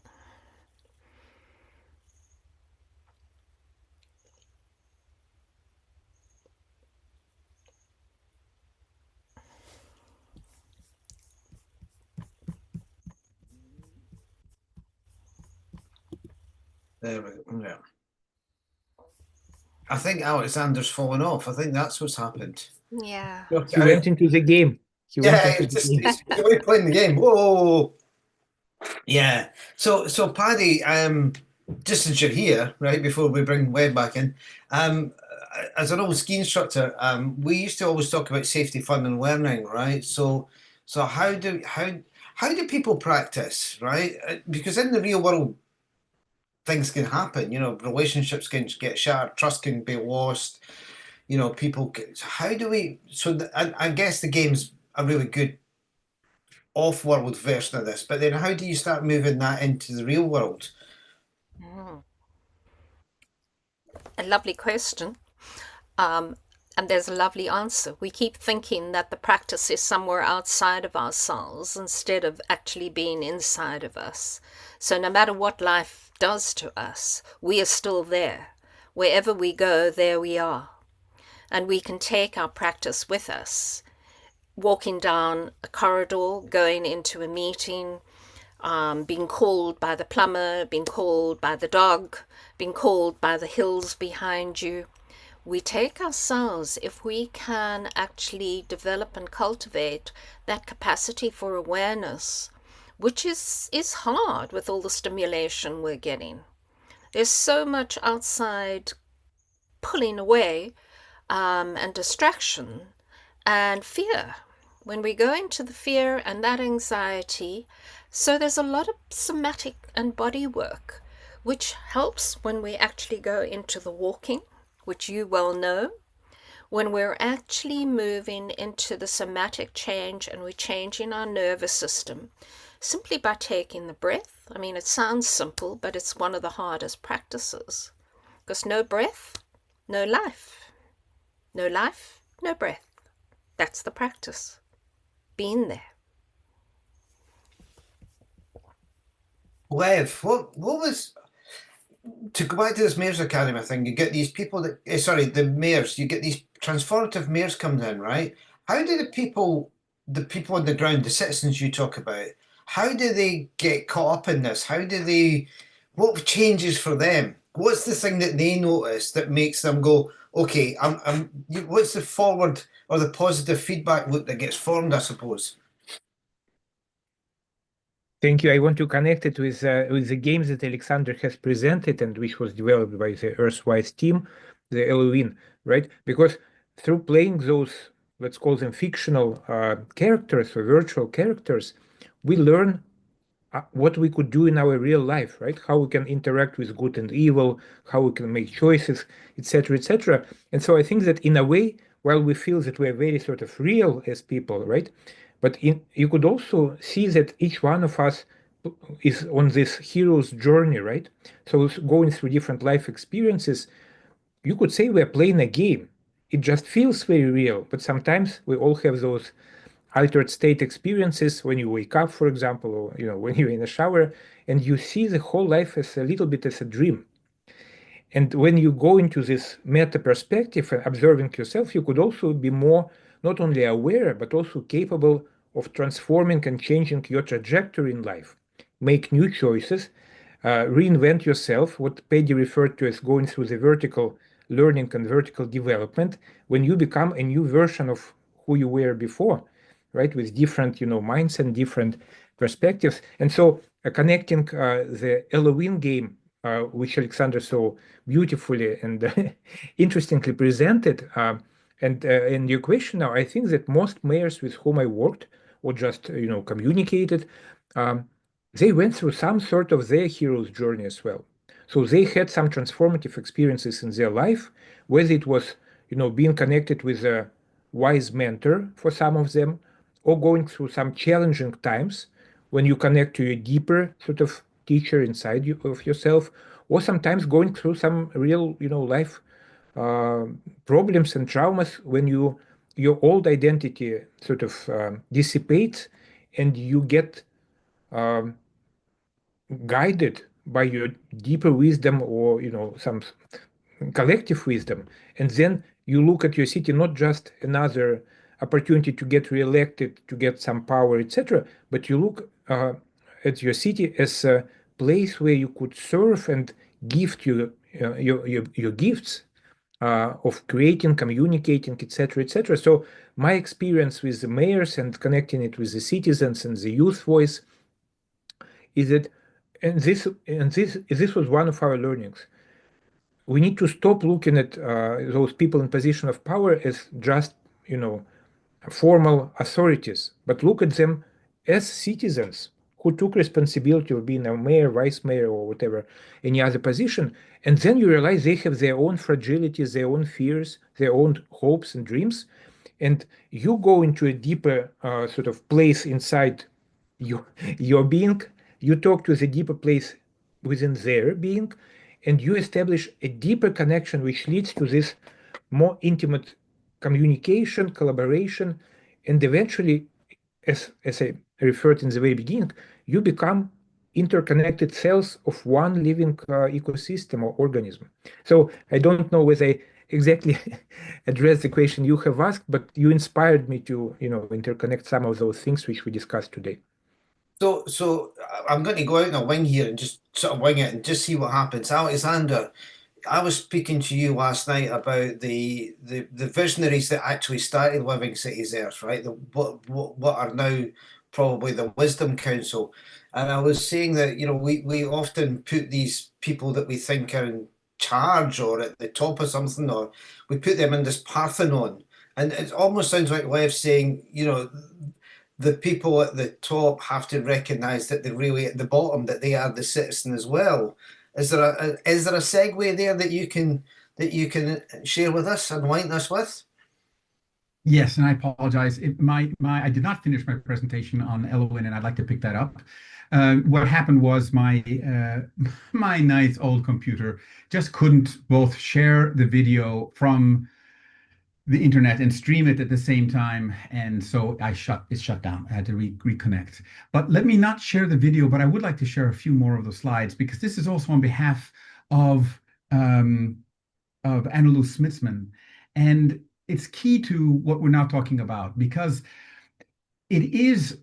There we go. Yeah. I think Alexander's fallen off. I think that's what's happened. Yeah. He went into the game. He went Yeah, into the game. he's away playing the game. Whoa. Yeah. So Paddy, just since you're here, right, before we bring Webb back in, as an old ski instructor, we used to always talk about safety, fun, and learning, right? So how do people practice, right? Because in the real world, things can happen. You know, relationships can get shattered, trust can be lost. You know, people. How do we? So I guess the game's a really good off-world version of this, but then how do you start moving that into the real world? A lovely question. And there's a lovely answer. We keep thinking that the practice is somewhere outside of ourselves instead of actually being inside of us. So no matter what life does to us, we are still there. Wherever we go, there we are. And we can take our practice with us. Walking down a corridor, going into a meeting, being called by the plumber, being called by the dog, being called by the hills behind you. We take ourselves, if we can actually develop and cultivate that capacity for awareness, which is hard with all the stimulation we're getting. There's so much outside pulling away and distraction and fear. When we go into the fear and that anxiety, so there's a lot of somatic and body work, which helps when we actually go into the walking, which you well know, when we're actually moving into the somatic change and we're changing our nervous system simply by taking the breath. I mean, it sounds simple, but it's one of the hardest practices, because no breath, no life. No life, no breath. That's the practice. Being there. Lev, what was, to go back to this Mayor's Academy thing, you get these people that, the mayors, you get these transformative mayors coming in, right? How do the people on the ground, the citizens you talk about, how do they get caught up in this? What changes for them? What's the thing that they notice that makes them go, okay, what's the forward or the positive feedback loop that gets formed, I suppose? Thank you. I want to connect it with the games that Alexander has presented and which was developed by the Earthwise team, the Elowin, right? Because through playing those let's call them fictional characters or virtual characters, we learn what we could do in our real life, right? How we can interact with good and evil, how we can make choices, etc., etc. And so I think that in a way, while we feel that we're very sort of real as people, right? But you could also see that each one of us is on this hero's journey, right? So going through different life experiences, you could say we're playing a game. It just feels very real, but sometimes we all have those altered state experiences when you wake up, for example, or when you're in a shower, and you see the whole life as a little bit as a dream. And when you go into this meta perspective and observing yourself, you could also be more not only aware, but also capable of transforming and changing your trajectory in life, make new choices, reinvent yourself, what Paddy referred to as going through the vertical learning and vertical development, when you become a new version of who you were before, right, with different minds and different perspectives. And so connecting the Halloween game, which Alexander so beautifully and interestingly presented, and your question now, I think that most mayors with whom I worked or just communicated, they went through some sort of their hero's journey as well. So they had some transformative experiences in their life, whether it was being connected with a wise mentor for some of them, or going through some challenging times when you connect to a deeper sort of teacher inside of yourself, or sometimes going through some real life problems and traumas when your old identity sort of dissipates and you get guided by your deeper wisdom or some collective wisdom, and then you look at your city not just another opportunity to get reelected, to get some power, etc., but you look at your city as a place where you could serve and gift your gifts of creating, communicating, etc., etc. So my experience with the mayors and connecting it with the citizens and the youth voice is that, and this was one of our learnings. We need to stop looking at those people in position of power as just formal authorities, but look at them as citizens who took responsibility of being a mayor, vice mayor, or whatever, any other position. And then you realize they have their own fragilities, their own fears, their own hopes and dreams. And you go into a deeper sort of place inside your being, you talk to the deeper place within their being, and you establish a deeper connection, which leads to this more intimate communication, collaboration, and eventually, as I referred in the very beginning, you become interconnected cells of one living ecosystem or organism. So I don't know whether I exactly addressed the question you have asked, but you inspired me to interconnect some of those things which we discussed today. So I'm going to go out on a wing here and just sort of wing it and just see what happens. Alexander, I was speaking to you last night about the visionaries that actually started Living Cities Earth, right? What are now probably the Wisdom Council. And I was saying that, we often put these people that we think are in charge or at the top of something, or we put them in this Parthenon. And it almost sounds like Lev saying, the people at the top have to recognize that they're really at the bottom, that they are the citizen as well. Is there a segue there that you can share with us, enlighten us with? Yes, and I apologize. I did not finish my presentation on Halloween, and I'd like to pick that up. What happened was my nice old computer just couldn't both share the video from the internet and stream it at the same time, and so it shut down. I had to reconnect. But let me not share the video, but I would like to share a few more of the slides, because this is also on behalf of Annalou Smitsman, and it's key to what we're now talking about, because it is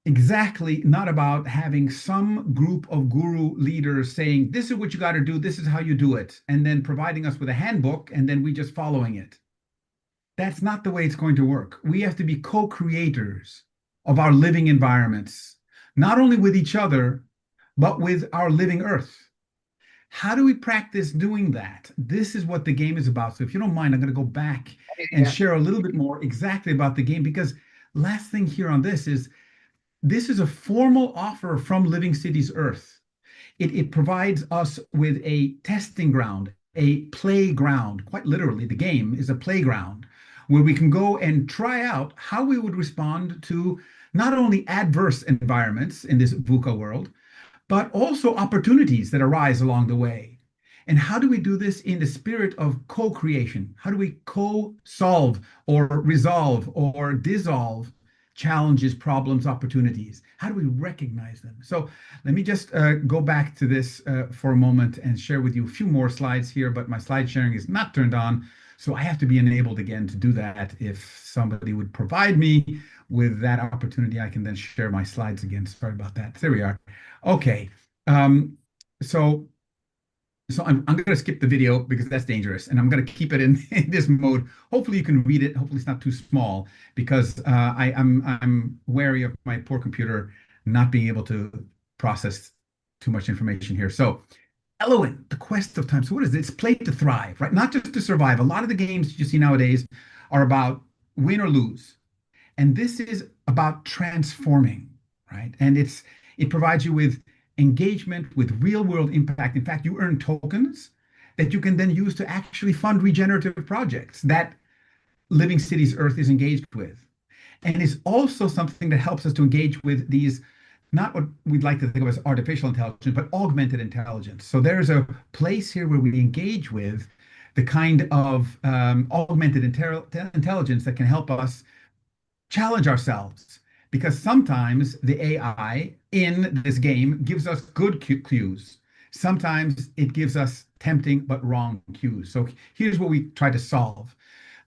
exactly not about having some group of guru leaders saying, this is what you got to do, this is how you do it, and then providing us with a handbook, and then we just following it. That's not the way it's going to work. We have to be co-creators of our living environments, not only with each other, but with our living earth. How do we practice doing that? This is what the game is about. So if you don't mind, I'm going to go back and share a little bit more exactly about the game, because last thing here on this is a formal offer from Living Cities Earth. It provides us with a testing ground, a playground. Quite literally, the game is a playground where we can go and try out how we would respond to not only adverse environments in this VUCA world, but also opportunities that arise along the way. And how do we do this in the spirit of co-creation? How do we co-solve or resolve or dissolve challenges, problems, opportunities? How do we recognize them? So let me just go back to this for a moment and share with you a few more slides here, but my slide sharing is not turned on. So I have to be enabled again to do that. If somebody would provide me with that opportunity, I can then share my slides again. Sorry about that. There we are. Okay. So I'm going to skip the video because that's dangerous, and I'm going to keep it in this mode. Hopefully you can read it. Hopefully it's not too small, because I'm wary of my poor computer not being able to process too much information here. So Elowin, the quest of time. So what is it? It's play to thrive, right? Not just to survive. A lot of the games you see nowadays are about win or lose. And this is about transforming, right? And it provides you with engagement, with real world impact. In fact, you earn tokens that you can then use to actually fund regenerative projects that Living Cities Earth is engaged with. And it's also something that helps us to engage with these, not what we'd like to think of as artificial intelligence, but augmented intelligence. So there's a place here where we engage with the kind of augmented intelligence that can help us challenge ourselves, because sometimes the AI in this game gives us good cues. Sometimes it gives us tempting but wrong cues. So here's what we try to solve.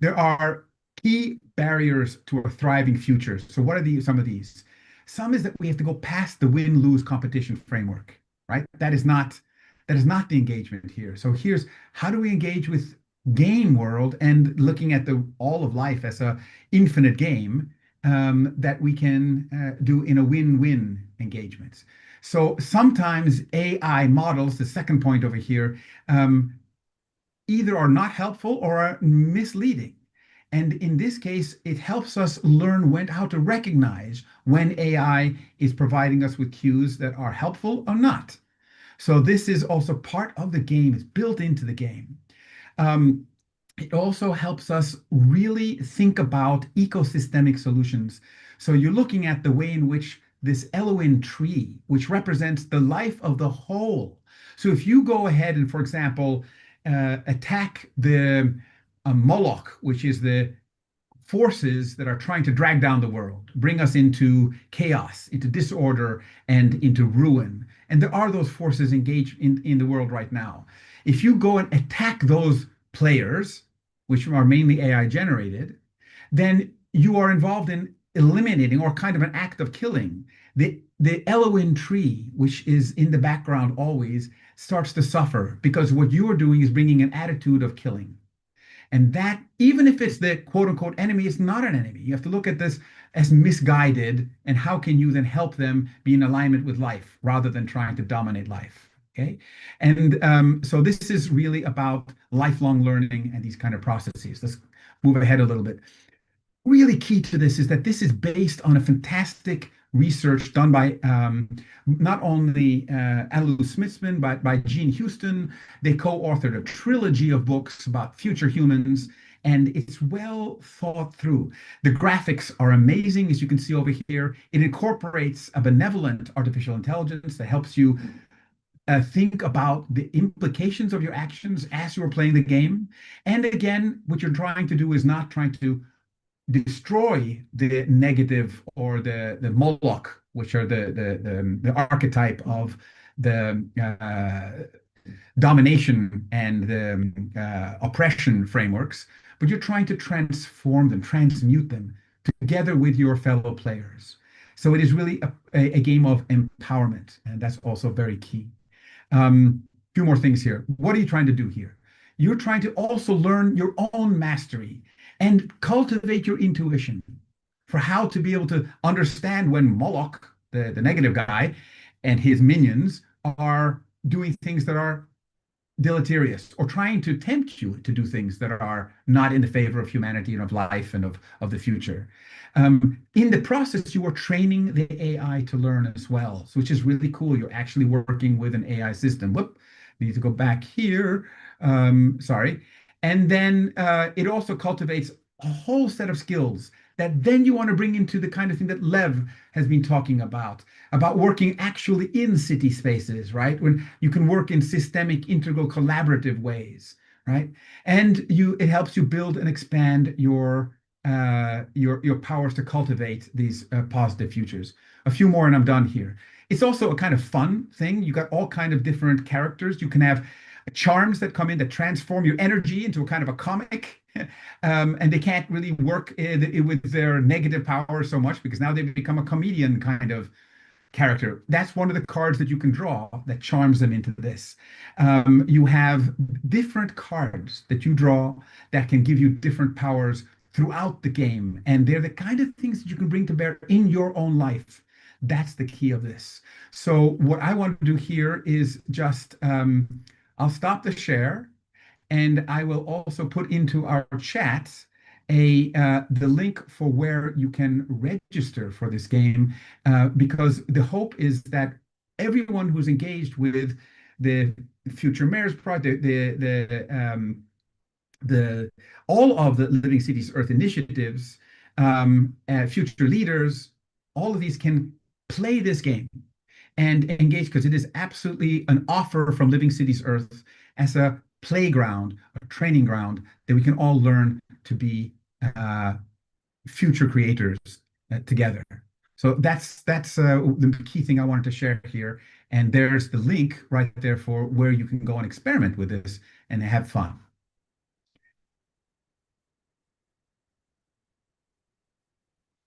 There are key barriers to a thriving future. So what are some of these? Some is that we have to go past the win-lose competition framework, right? That is not the engagement here. So here's how do we engage with game world and looking at all of life as a infinite game that we can do in a win-win engagement. So sometimes AI models, the second point over here, either are not helpful or are misleading. And in this case, it helps us learn how to recognize when AI is providing us with cues that are helpful or not. So this is also part of the game. It's built into the game. It also helps us really think about ecosystemic solutions. So you're looking at the way in which this Elowin tree, which represents the life of the whole. So if you go ahead and, for example, attack the Moloch, which is the forces that are trying to drag down the world, bring us into chaos, into disorder, and into ruin. And there are those forces engaged in the world right now. If you go and attack those players, which are mainly AI generated, then you are involved in eliminating, or kind of an act of killing. The Elowin tree, which is in the background always, starts to suffer because what you are doing is bringing an attitude of killing. And that, even if it's the quote unquote enemy, it's not an enemy. You have to look at this as misguided, and how can you then help them be in alignment with life rather than trying to dominate life. Okay. And so this is really about lifelong learning and these kind of processes. Let's move ahead a little bit. Really key to this is that this is based on a fantastic research done by not only Alu Smitsman, but by Jean Houston. They co-authored a trilogy of books about future humans, and it's well thought through. The graphics are amazing, as you can see over here. It incorporates a benevolent artificial intelligence that helps you think about the implications of your actions as you are playing the game. And again, what you're trying to do is not trying to destroy the negative or the Moloch, which are the archetype of the domination and the oppression frameworks, but you're trying to transform them, transmute them together with your fellow players. So it is really a game of empowerment, and that's also very key. Few more things here. What are you trying to do here? You're trying to also learn your own mastery and cultivate your intuition for how to be able to understand when Moloch, the negative guy, and his minions are doing things that are deleterious or trying to tempt you to do things that are not in the favor of humanity and of life and of the future. In the process, you are training the AI to learn as well, so which is really cool. You're actually working with an AI system. Whoop, need to go back here. Sorry. And then it also cultivates a whole set of skills that then you want to bring into the kind of thing that Lev has been talking about working actually in city spaces, right? When you can work in systemic, integral, collaborative ways, right? And it helps you build and expand your powers to cultivate these positive futures. A few more and I'm done here. It's also a kind of fun thing. You got all kind of different characters. You can have charms that come in that transform your energy into a kind of a comic. And they can't really work with their negative power so much because now they've become a comedian kind of character. That's one of the cards that you can draw that charms them into this. You have different cards that you draw that can give you different powers throughout the game. And they're the kind of things that you can bring to bear in your own life. That's the key of this. So what I want to do here is just, I'll stop the share. And I will also put into our chat the link for where you can register for this game, because the hope is that everyone who's engaged with the Future Mayors Project, all of the Living Cities Earth initiatives, future leaders, all of these can play this game and engage, because it is absolutely an offer from Living Cities Earth as a playground, a training ground that we can all learn to be future creators together. So that's the key thing I wanted to share here. And there's the link right there for where you can go and experiment with this and have fun.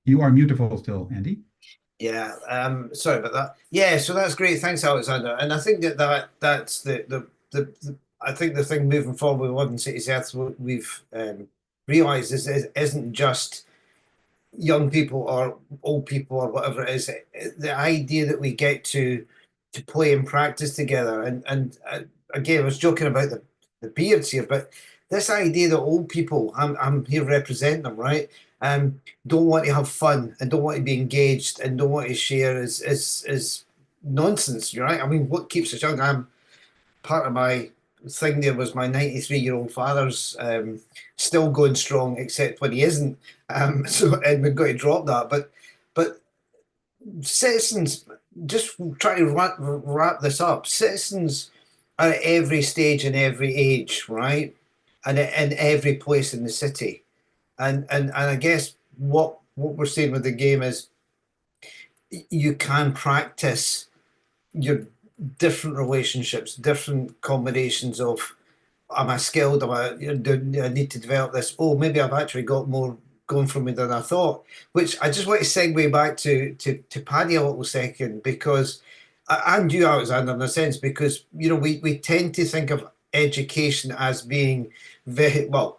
You are mutable still, Andy. Yeah, sorry about that. Yeah, so that's great. Thanks, Alexander. And I think that's I think the thing moving forward with Modern Cities Earth, we've realised isn't just young people or old people or whatever it is. The idea that we get to play and practice together. And again, I was joking about the beards here, but this idea that old people, I'm here representing them, right? Don't want to have fun and don't want to be engaged and don't want to share is nonsense, right? I mean, what keeps us young? I'm part of my thing there was my 93-year-old father's still going strong, except when he isn't. And we've got to drop that. But citizens, just try to wrap this up. Citizens are at every stage and every age, right? And in every place in the city. And I guess what we're saying with the game is you can practice your different relationships, different combinations of, am I skilled? Do I need to develop this? Oh, maybe I've actually got more going for me than I thought. Which I just want to segue back to Paddy a little second, because and you, Alexander, in a sense, because we tend to think of education as being very well.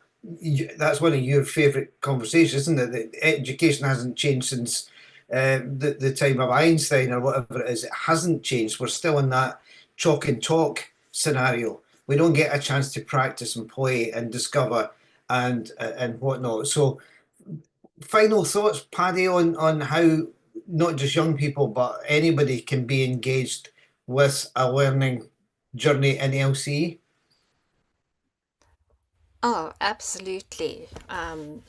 That's one of your favourite conversations, isn't it? That education hasn't changed since the time of Einstein or whatever it is. It hasn't changed. We're still in that chalk and talk scenario. We don't get a chance to practice and play and discover and whatnot. So final thoughts, Paddy, on how not just young people but anybody can be engaged with a learning journey in LCE? Oh, absolutely.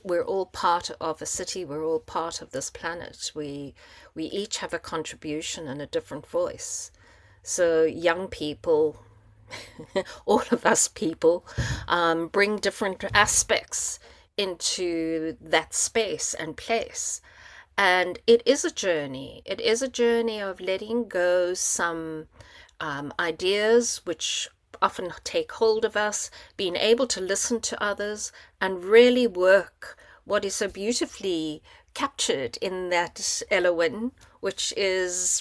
We're all part of a city. We're all part of this planet. We each have a contribution and a different voice. So young people, all of us people, bring different aspects into that space and place. And it is a journey. It is a journey of letting go some ideas which often take hold of us, being able to listen to others and really work what is so beautifully captured in that Elohim, which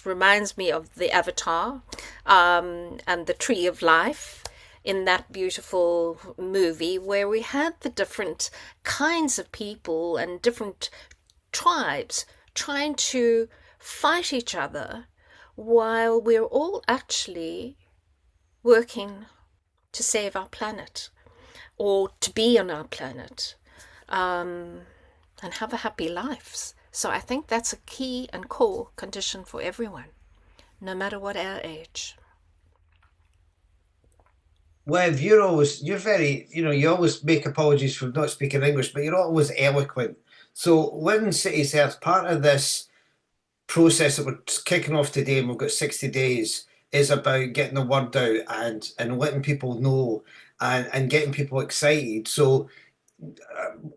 reminds me of the Avatar and the Tree of Life in that beautiful movie, where we had the different kinds of people and different tribes trying to fight each other while we're all actually working to save our planet or to be on our planet and have a happy life. So I think that's a key and core condition for everyone, no matter what our age. Well, you're very, you always make apologies for not speaking English, but you're always eloquent. So Living Cities Earth, part of this process that we're kicking off today, and we've got 60 days, is about getting the word out and letting people know and getting people excited. So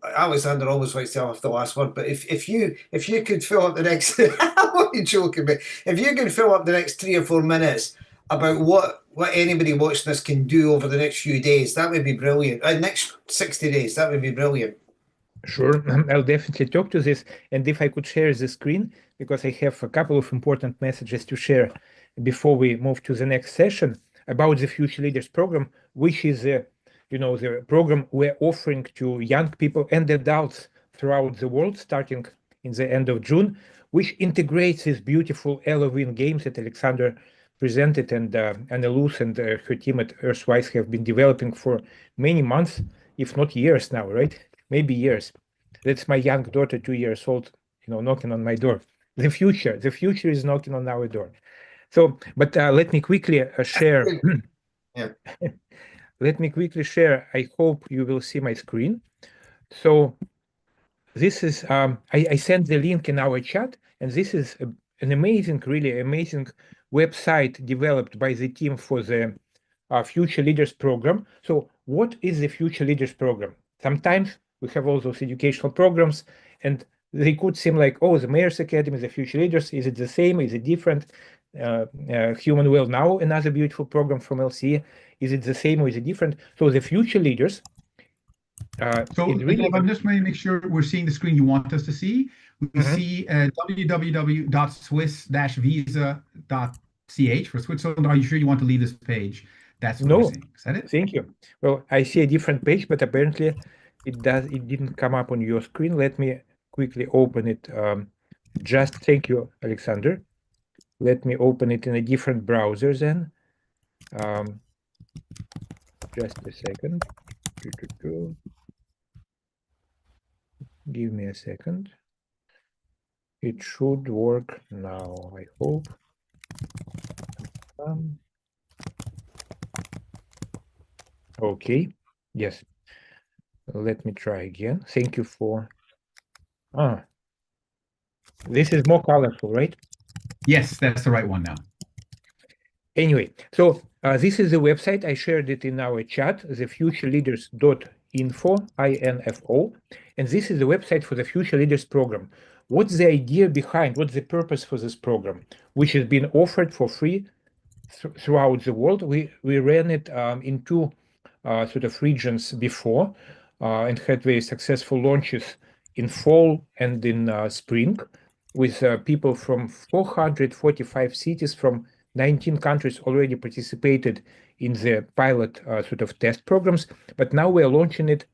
Alexander always likes to have the last word, but if you could fill up the next what are you joking me? If you could fill up the next 3 or 4 minutes about what anybody watching this can do over the next few days, that would be brilliant. Next 60 days, that would be brilliant. Sure, I'll definitely talk to this. And if I could share the screen, because I have a couple of important messages to share before we move to the next session about the Future Leaders Program, which is the program we're offering to young people and adults throughout the world, starting in the end of June, which integrates these beautiful Halloween games that Alexander presented and Anna Luz and her team at Earthwise have been developing for many months, if not years now, right? Maybe years. That's my young daughter, 2 years old, knocking on my door. The future is knocking on our door. So, but let me quickly share. Yeah. Let me quickly share. I hope you will see my screen. So this is, I sent the link in our chat, and this is an amazing, really amazing website developed by the team for the Future Leaders Program. So what is the Future Leaders Program? Sometimes we have all those educational programs, and they could seem like, oh, the Mayor's Academy, the Future Leaders, is it the same? Is it different? Human Well Now, another beautiful program from LCE. Is it the same or is it different? So the Future Leaders. So really, I'm just going to make sure we're seeing the screen you want us to see. We see www.swiss-visa.ch for Switzerland. Are you sure you want to leave this page? That's what we're seeing. Is that it? Thank you. Well, I see a different page, but apparently it didn't come up on your screen. Let me quickly open it. Thank you, Alexander. Let me open it in a different browser then. Just a second. Give me a second. It should work now, I hope. Okay. Yes. Let me try again. Thank you for... This is more colorful, right? Yes, that's the right one now. Anyway, so this is the website. I shared it in our chat, thefutureleaders.info, I-N-F-O. And this is the website for the Future Leaders Program. What's the idea behind, what's the purpose for this program, which has been offered for free throughout the world? We ran it in 2 sort of regions before and had very successful launches in fall and in spring with people from 445 cities from 19 countries already participated in the pilot sort of test programs, but now we're launching it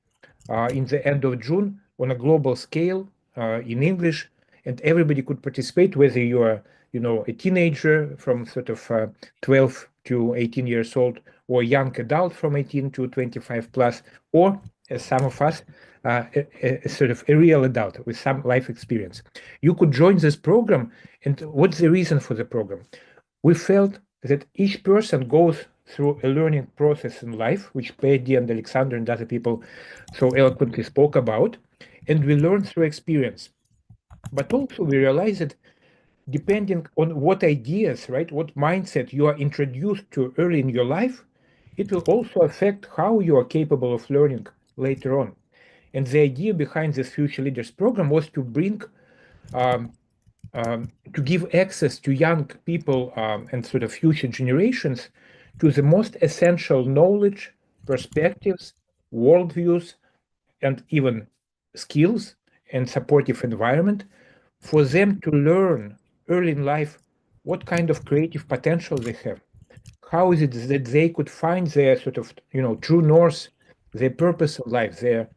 in the end of June on a global scale in English, and everybody could participate, whether you are, a teenager from sort of 12 to 18 years old, or a young adult from 18 to 25 plus, or as some of us, a sort of a real adult with some life experience. You could join this program, and what's the reason for the program? We felt that each person goes through a learning process in life, which Paddy and Alexander and other people so eloquently spoke about, and we learn through experience. But also we realize that depending on what ideas, right, what mindset you are introduced to early in your life, it will also affect how you are capable of learning later on. And the idea behind this Future Leaders Program was to bring to give access to young people and sort of future generations to the most essential knowledge, perspectives, worldviews, and even skills and supportive environment for them to learn early in life what kind of creative potential they have. How is it that they could find their sort of, true north, their purpose of life, their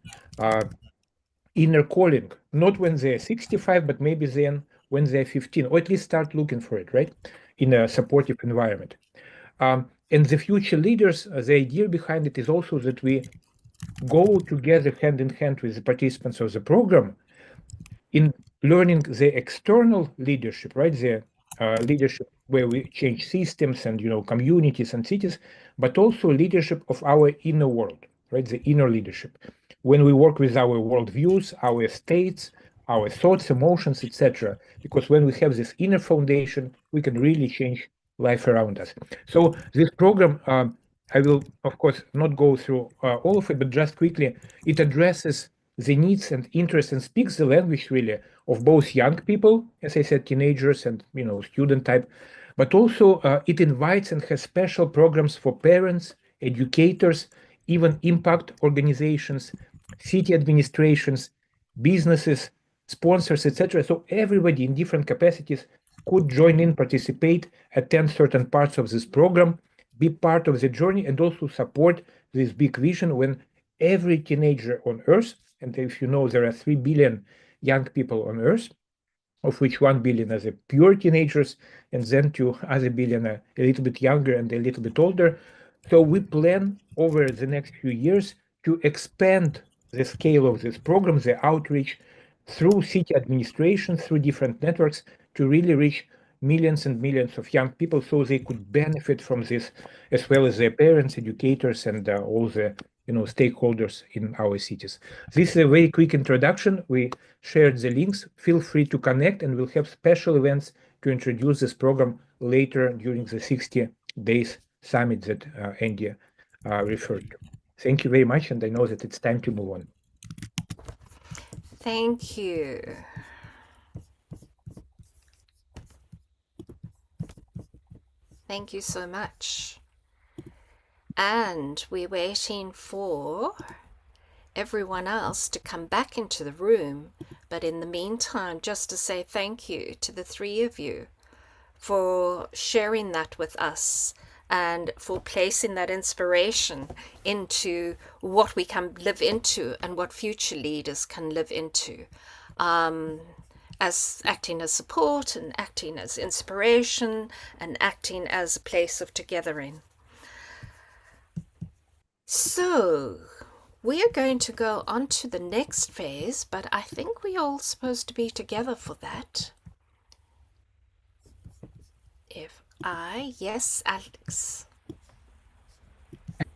inner calling, not when they're 65, but maybe then when they're 15, or at least start looking for it, right, in a supportive environment. And the future leaders, the idea behind it is also that we go together hand in hand with the participants of the program in learning the external leadership, right? The leadership where we change systems and, communities and cities, but also leadership of our inner world, right? The inner leadership. When we work with our worldviews, our states, our thoughts, emotions, etc. Because when we have this inner foundation, we can really change life around us. So this program, I will, of course, not go through all of it, but just quickly, it addresses the needs and interests and speaks the language really of both young people, as I said, teenagers and student type, but also it invites and has special programs for parents, educators, even impact organizations, city administrations, businesses, sponsors, etc. So everybody in different capacities could join in, participate, attend certain parts of this program, be part of the journey, and also support this big vision when every teenager on Earth, and if you know, there are 3 billion young people on Earth, of which 1 billion are the pure teenagers, and then 2 other billion are a little bit younger and a little bit older. So we plan over the next few years to expand the scale of this program, the outreach, through city administration, through different networks, to really reach millions and millions of young people so they could benefit from this, as well as their parents, educators, and all the stakeholders in our cities. This is a very quick introduction. We shared the links. Feel free to connect, and we'll have special events to introduce this program later during the 60 days summit that Andy referred to. Thank you very much, and I know that it's time to move on. Thank you. Thank you so much. And we're waiting for everyone else to come back into the room. But in the meantime, just to say thank you to the 3 of you for sharing that with us and for placing that inspiration into what we can live into and what future leaders can live into. As acting as support and acting as inspiration and acting as a place of togethering. So we are going to go on to the next phase, but I think we're all supposed to be together for that. Yes, Alex.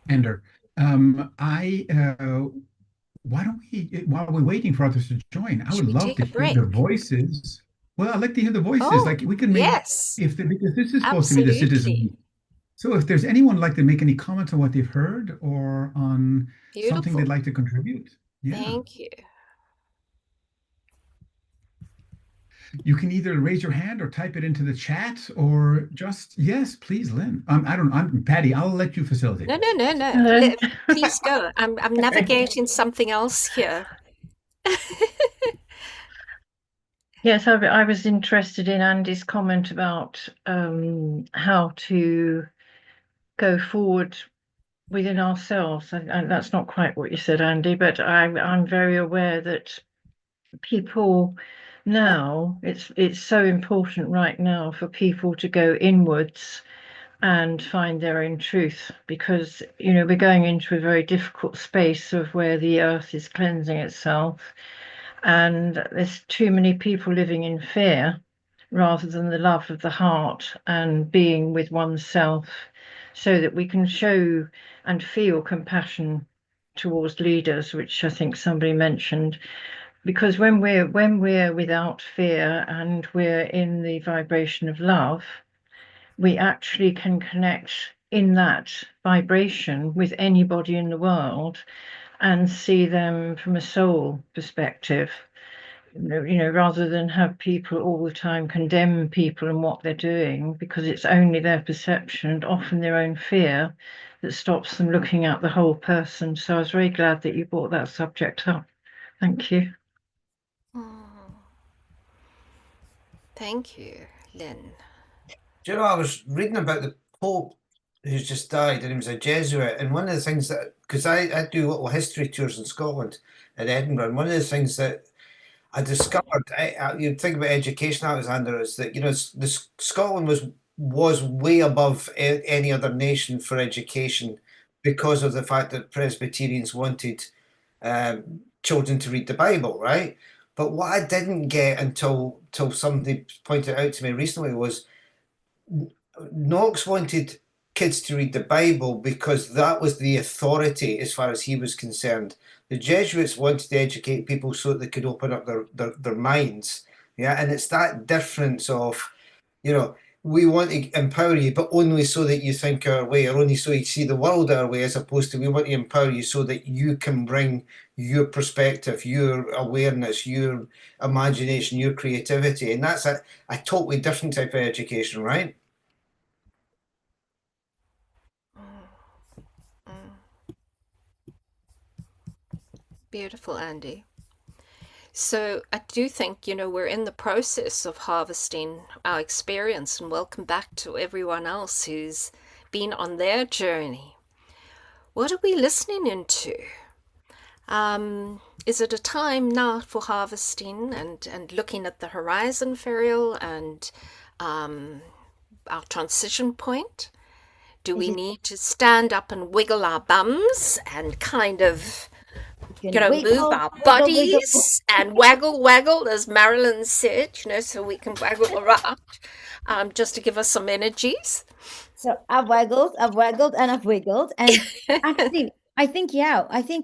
Ander, why don't we, while we're waiting for others to join, I would love to hear the voices. Well, I'd like to hear the voices. Like we can make, because this is supposed to be the citizen. So if there's anyone like to make any comments on what they've heard or on something they'd like to contribute. Yeah. Thank you. You can either raise your hand or type it into the chat or just, yes, please, Lynn. I'm Patty, I'll let you facilitate. No. Please go. I'm navigating something else here. Yes, I was interested in Andy's comment about how to go forward within ourselves. And that's not quite what you said, Andy, but I'm very aware that people now, it's so important right now for people to go inwards and find their own truth, because we're going into a very difficult space of where the earth is cleansing itself, and there's too many people living in fear rather than the love of the heart and being with oneself, so that we can show and feel compassion towards leaders, which I think somebody mentioned. Because when we're without fear and we're in the vibration of love, we actually can connect in that vibration with anybody in the world and see them from a soul perspective, rather than have people all the time condemn people and what they're doing, because it's only their perception and often their own fear that stops them looking at the whole person. So I was very glad that you brought that subject up. Thank you. Thank you, Lynn. Do you know, I was reading about the Pope who's just died, and he was a Jesuit, and one of the things that, because I do little history tours in Scotland, in Edinburgh, and one of the things that I discovered, you think about education, Alexander, is that, Scotland was was way above any other nation for education because of the fact that Presbyterians wanted children to read the Bible, right? But what I didn't get until somebody pointed out to me recently was Knox wanted kids to read the Bible because that was the authority as far as he was concerned. The Jesuits wanted to educate people so that they could open up their minds. Yeah, and it's that difference of, you know, we want to empower you, but only so that you think our way, or only so you see the world our way, as opposed to we want to empower you so that you can bring your perspective, your awareness, your imagination, your creativity. And that's a totally different type of education, right? Beautiful, Andy. So I do think, you know, we're in the process of harvesting our experience, and welcome back to everyone else who's been on their journey. What are we listening into? Is it a time now for harvesting and looking at the horizon, Ferial, and our transition point? Do we need to stand up and wiggle our bums and kind of, you know, move our bodies and waggle, as Marilyn said, you know, so we can waggle around, just to give us some energies? So I've waggled, and I've wiggled. And actually, I think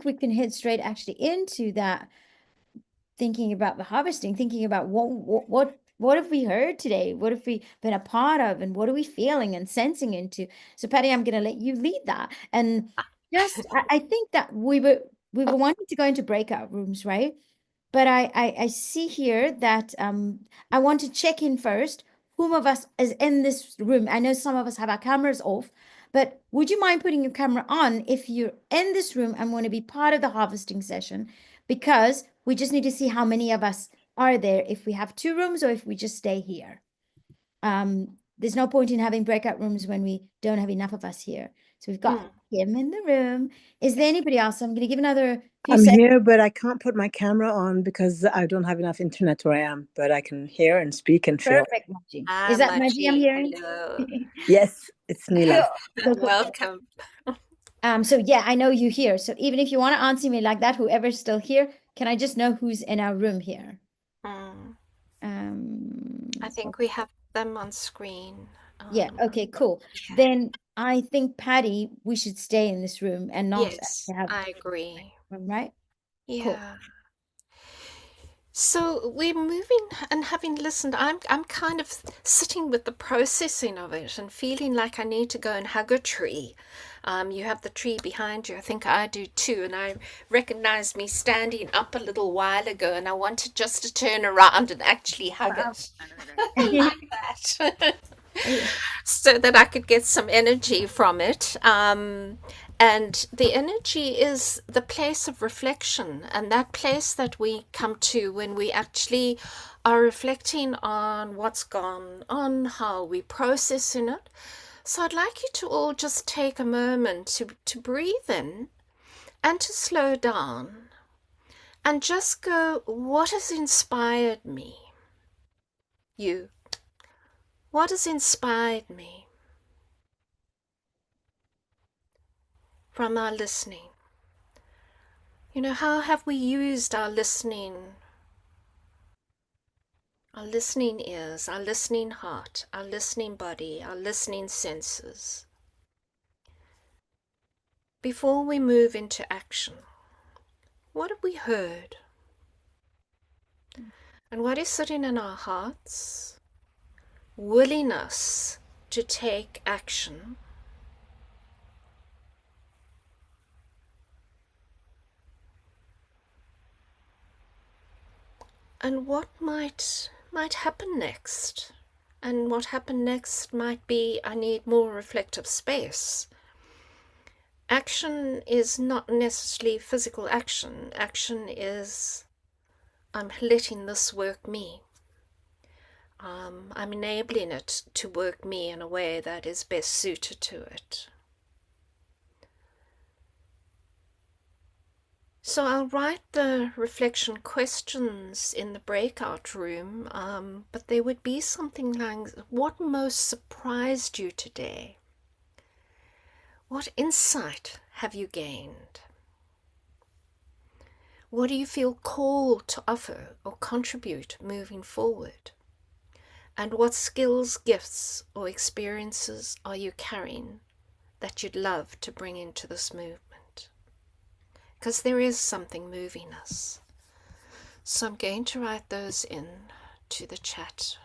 we can head straight actually into that, thinking about the harvesting, thinking about what have we heard today? What have we been a part of? And what are we feeling and sensing into? So Patty, I'm going to let you lead that. And just, I think that we were wanting to go into breakout rooms, right? But I see here that I want to check in first. Whom of us is in this room? I know some of us have our cameras off, but would you mind putting your camera on if you're in this room and want to be part of the harvesting session? Because we just need to see how many of us are there, if we have 2 rooms or if we just stay here. There's no point in having breakout rooms when we don't have enough of us here. So we've got him in the room. Is there anybody else? I'm going to give another few I'm seconds. here, but I can't put my camera on because I don't have enough internet where I am, but I can hear and speak and feel. Perfect, Maggie. Is that Maggie I'm hearing? Hello. Yes, it's Mila. Welcome. So yeah, I know you here. So even if you want to answer me like that, whoever's still here, can I just know who's in our room here? I think we have them on screen. Yeah, okay, cool. Then I think, Patty, we should stay in this room and not Yes, have, I agree. right? Yeah. Cool. So we're moving, and having listened, I'm kind of sitting with the processing of it and feeling like I need to go and hug a tree. You have the tree behind you. I think I do too. And I recognized me standing up a little while ago, and I wanted just to turn around and actually hug it like that. So that I could get some energy from it. And the energy is the place of reflection, and that place that we come to when we actually are reflecting on what's gone on, how we process in it. So I'd like you to all just take a moment to breathe in and to slow down and just go, what has inspired me? You. What has inspired me? From our listening. You know, how have we used our listening ears, our listening heart, our listening body, our listening senses? Before we move into action, what have we heard? And what is sitting in our hearts? Willingness to take action. And what might happen next? And what happened next might be, I need more reflective space. Action is not necessarily physical action. Action is, I'm letting this work me. I'm enabling it to work me in a way that is best suited to it. So I'll write the reflection questions in the breakout room, but there would be something like, what most surprised you today? What insight have you gained? What do you feel called to offer or contribute moving forward? And what skills, gifts, or experiences are you carrying that you'd love to bring into this movement? Because there is something moving us. So I'm going to write those in to the chat.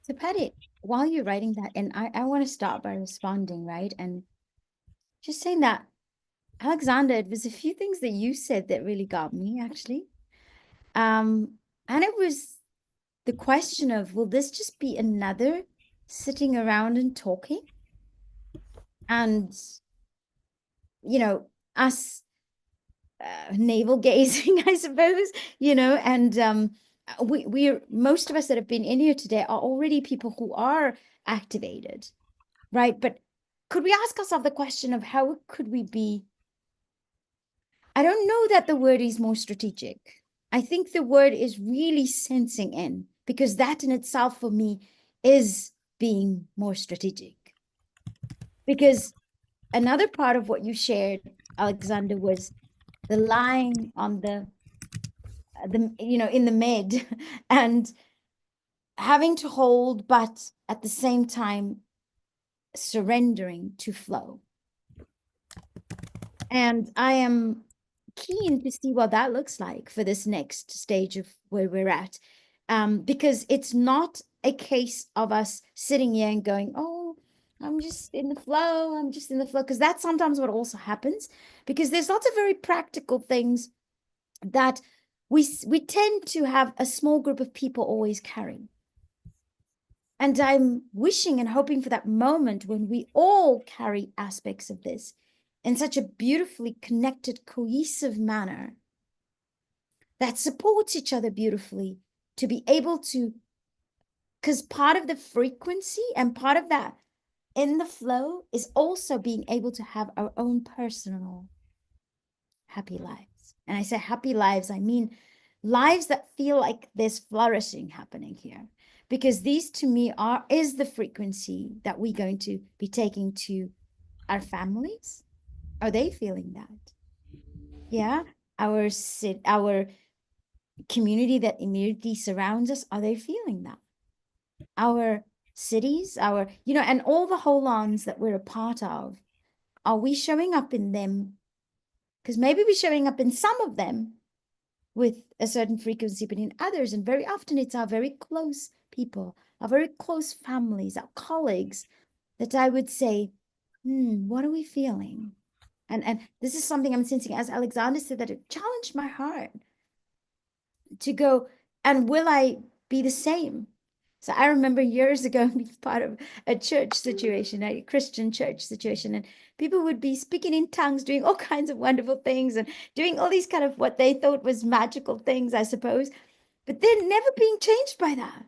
So Patty, while you're writing that, and I want to start by responding, right? And just saying that, Alexander, it was a few things that you said that really got me, actually. And it was the question of, will this just be another sitting around and talking? And, you know, us navel gazing, I suppose, you know, and we're most of us that have been in here today are already people who are activated, right? But could we ask ourselves the question of how could we be? I don't know that the word is more strategic. I think the word is really sensing in, because that in itself for me is being more strategic. Because another part of what you shared, Alexander, was the lying on the you know, in the mid and having to hold, but at the same time surrendering to flow. And I am keen to see what that looks like for this next stage of where we're at, because it's not a case of us sitting here and going, oh, I'm just in the flow, I'm just in the flow, because that's sometimes what also happens, because there's lots of very practical things that we tend to have a small group of people always carrying. And I'm wishing and hoping for that moment when we all carry aspects of this in such a beautifully connected, cohesive manner that supports each other beautifully, to be able to, because part of the frequency and part of that in the flow is also being able to have our own personal happy lives. And I say happy lives, I mean lives that feel like there's flourishing happening here, because these to me is the frequency that we're going to be taking to our families. Are they feeling that? Yeah, our community that immediately surrounds us, are they feeling that? Our cities, our, you know, and all the holons that we're a part of, are we showing up in them? Because maybe we're showing up in some of them with a certain frequency, but in others, and very often it's our very close people, our very close families, our colleagues, that I would say, what are we feeling? And this is something I'm sensing, as Alexander said, that it challenged my heart to go, and will I be the same? So I remember years ago being part of a church situation, a Christian church situation, and people would be speaking in tongues, doing all kinds of wonderful things and doing all these kind of what they thought was magical things, I suppose, but they're never being changed by that.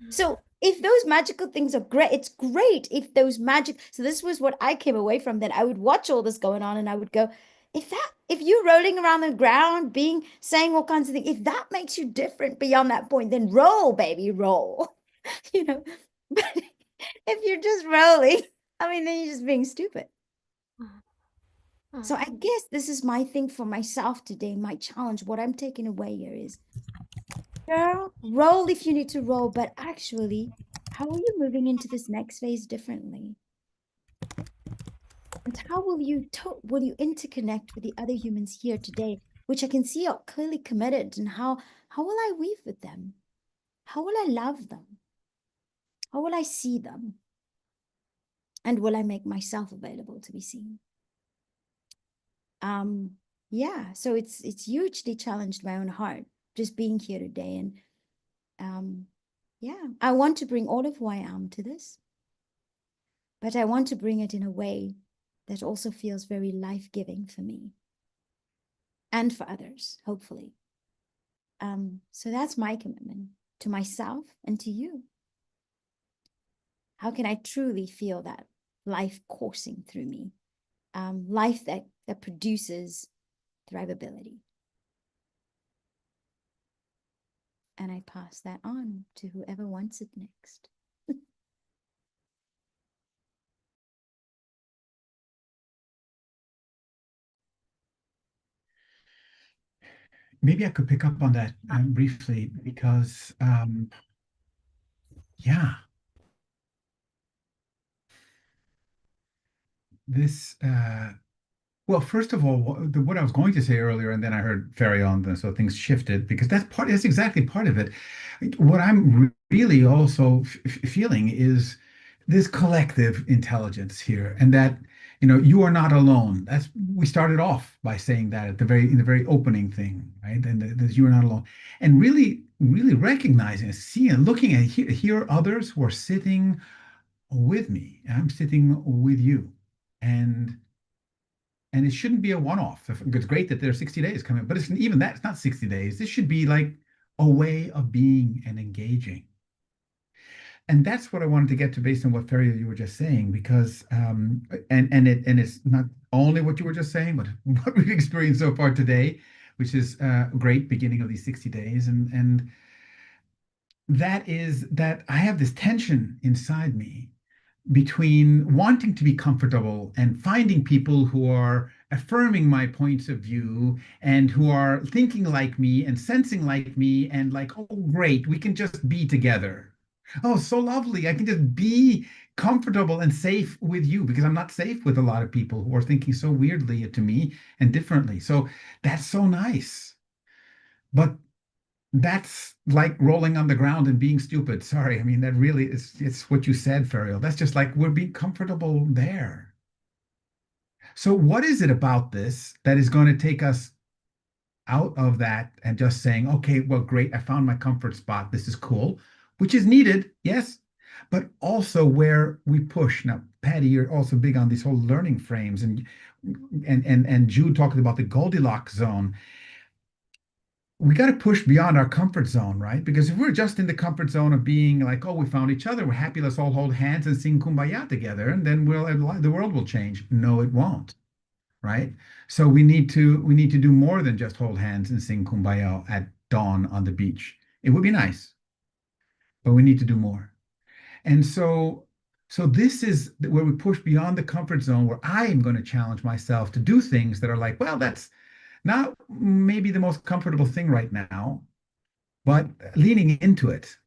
So if those magical things are great, it's great if those so this was what I came away from, that I would watch all this going on and I would go, if you're rolling around the ground, saying all kinds of things, if that makes you different beyond that point, then roll, baby, roll. You know, but if you're just rolling, I mean, then you're just being stupid. So I guess this is my thing for myself today, my challenge. What I'm taking away here is, girl, roll if you need to roll, but actually, how are you moving into this next phase differently? And how will you interconnect with the other humans here today, which I can see are clearly committed, and how will I weave with them? How will I love them? How will I see them? And will I make myself available to be seen? Yeah, so it's hugely challenged my own heart just being here today. And yeah, I want to bring all of who I am to this, but I want to bring it in a way that also feels very life-giving for me and for others, hopefully. So that's my commitment to myself and to you. How can I truly feel that life coursing through me? Life that produces thrivability. And I pass that on to whoever wants it next. Maybe I could pick up on that briefly because, yeah, this, well, first of all, what I was going to say earlier, and then I heard Farion, and so things shifted because that's exactly part of it. What I'm really also feeling is this collective intelligence here, and that you are not alone. We started off by saying that at in the very opening thing, right? And that you are not alone, and really recognizing, seeing, looking at here others who are sitting with me. I'm sitting with you, and it shouldn't be a one-off. It's great that there's 60 days coming, but even that, it's not 60 days. This should be like a way of being and engaging. And that's what I wanted to get to based on what Fariel you were just saying, because and it's not only what you were just saying, but what we've experienced so far today, which is a great beginning of these 60 days. And that is that I have this tension inside me between wanting to be comfortable and finding people who are affirming my points of view and who are thinking like me and sensing like me and like, oh, great, we can just be together. Oh, so lovely. I can just be comfortable and safe with you because I'm not safe with a lot of people who are thinking so weirdly to me and differently. So that's so nice. But that's like rolling on the ground and being stupid. Sorry. I mean, that really it's what you said, Fariel. That's just like we're being comfortable there. So what is it about this that is going to take us out of that and just saying, okay, well, great, I found my comfort spot. This is cool, which is needed, yes, but also where we push. Now, Patty, you're also big on these whole learning frames, and Jude talked about the Goldilocks zone. We got to push beyond our comfort zone, right? Because if we're just in the comfort zone of being like, oh, we found each other, we're happy, let's all hold hands and sing Kumbaya together, and then the world will change. No, it won't, right? So we need to do more than just hold hands and sing Kumbaya at dawn on the beach. It would be nice, but we need to do more. And so this is where we push beyond the comfort zone, where I am going to challenge myself to do things that are like, well, that's not maybe the most comfortable thing right now, but leaning into it,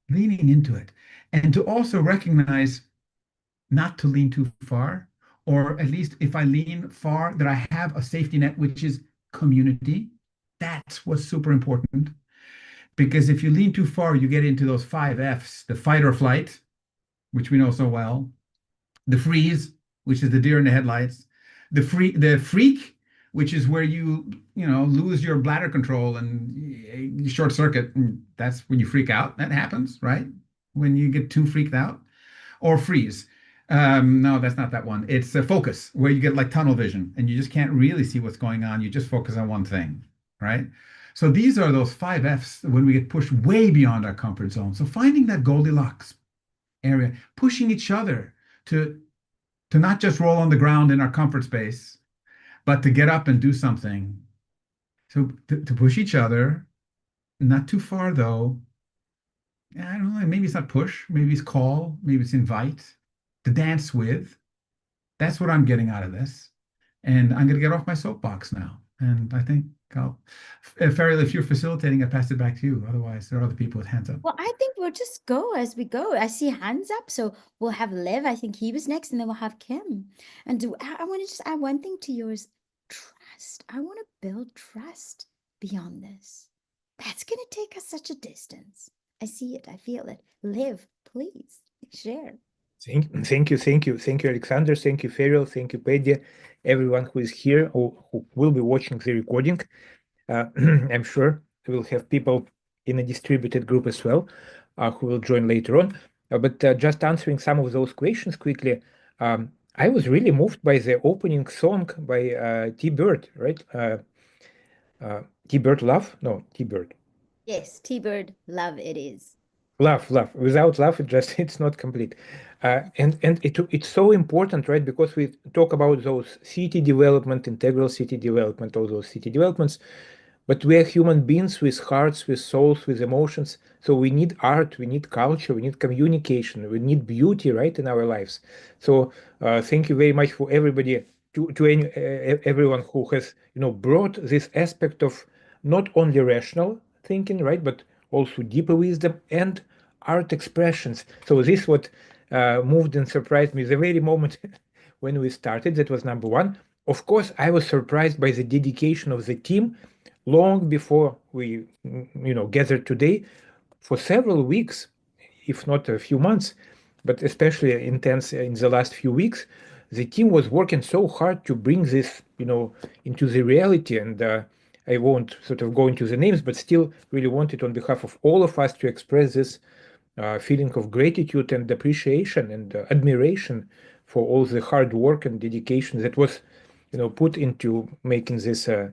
and to also recognize not to lean too far, or at least if I lean far, that I have a safety net, which is community. That's what's super important. Because if you lean too far, you get into those 5 Fs, the fight or flight, which we know so well, the freeze, which is the deer in the headlights, the freak, which is where you lose your bladder control and you short circuit, and that's when you freak out. That happens, right? When you get too freaked out. Or freeze. No, that's not that one. It's a focus, where you get like tunnel vision and you just can't really see what's going on. You just focus on one thing, right? So these are those 5 Fs when we get pushed way beyond our comfort zone. So finding that Goldilocks area, pushing each other to not just roll on the ground in our comfort space, but to get up and do something. So to push each other, not too far though. I don't know, maybe it's not push, maybe it's call, maybe it's invite, to dance with. That's what I'm getting out of this. And I'm going to get off my soapbox now. And I think Fariel, if you're facilitating, I pass it back to you. Otherwise, there are other people with hands up. Well, I think we'll just go as we go. I see hands up, so we'll have Lev. I think he was next, and then we'll have Kim. And I want to just add one thing to yours. Trust. I want to build trust beyond this. That's going to take us such a distance. I see it. I feel it. Lev, please share. Thank you, Alexander. Thank you, Fariel. Thank you, Paddy. Everyone who is here or who will be watching the recording. I'm sure we'll have people in a distributed group as well who will join later on. But just answering some of those questions quickly, I was really moved by the opening song by T-Bird, right? T-Bird Love? No, T-Bird. Yes, T-Bird Love it is. Love. Without love, it's not complete. And it's so important, right? Because we talk about those city development, integral city development, all those city developments, but we are human beings with hearts, with souls, with emotions. So we need art, we need culture, we need communication, we need beauty, right, in our lives. So thank you very much for everybody, everyone who has, brought this aspect of not only rational thinking, right, but also deeper wisdom and art expressions. So this what moved and surprised me the very moment when we started. That was number one. Of course, I was surprised by the dedication of the team long before we, gathered today for several weeks, if not a few months, but especially intense in the last few weeks. The team was working so hard to bring this, into the reality. And I won't sort of go into the names, but still really wanted on behalf of all of us to express this feeling of gratitude and appreciation and admiration for all the hard work and dedication that was, put into making this a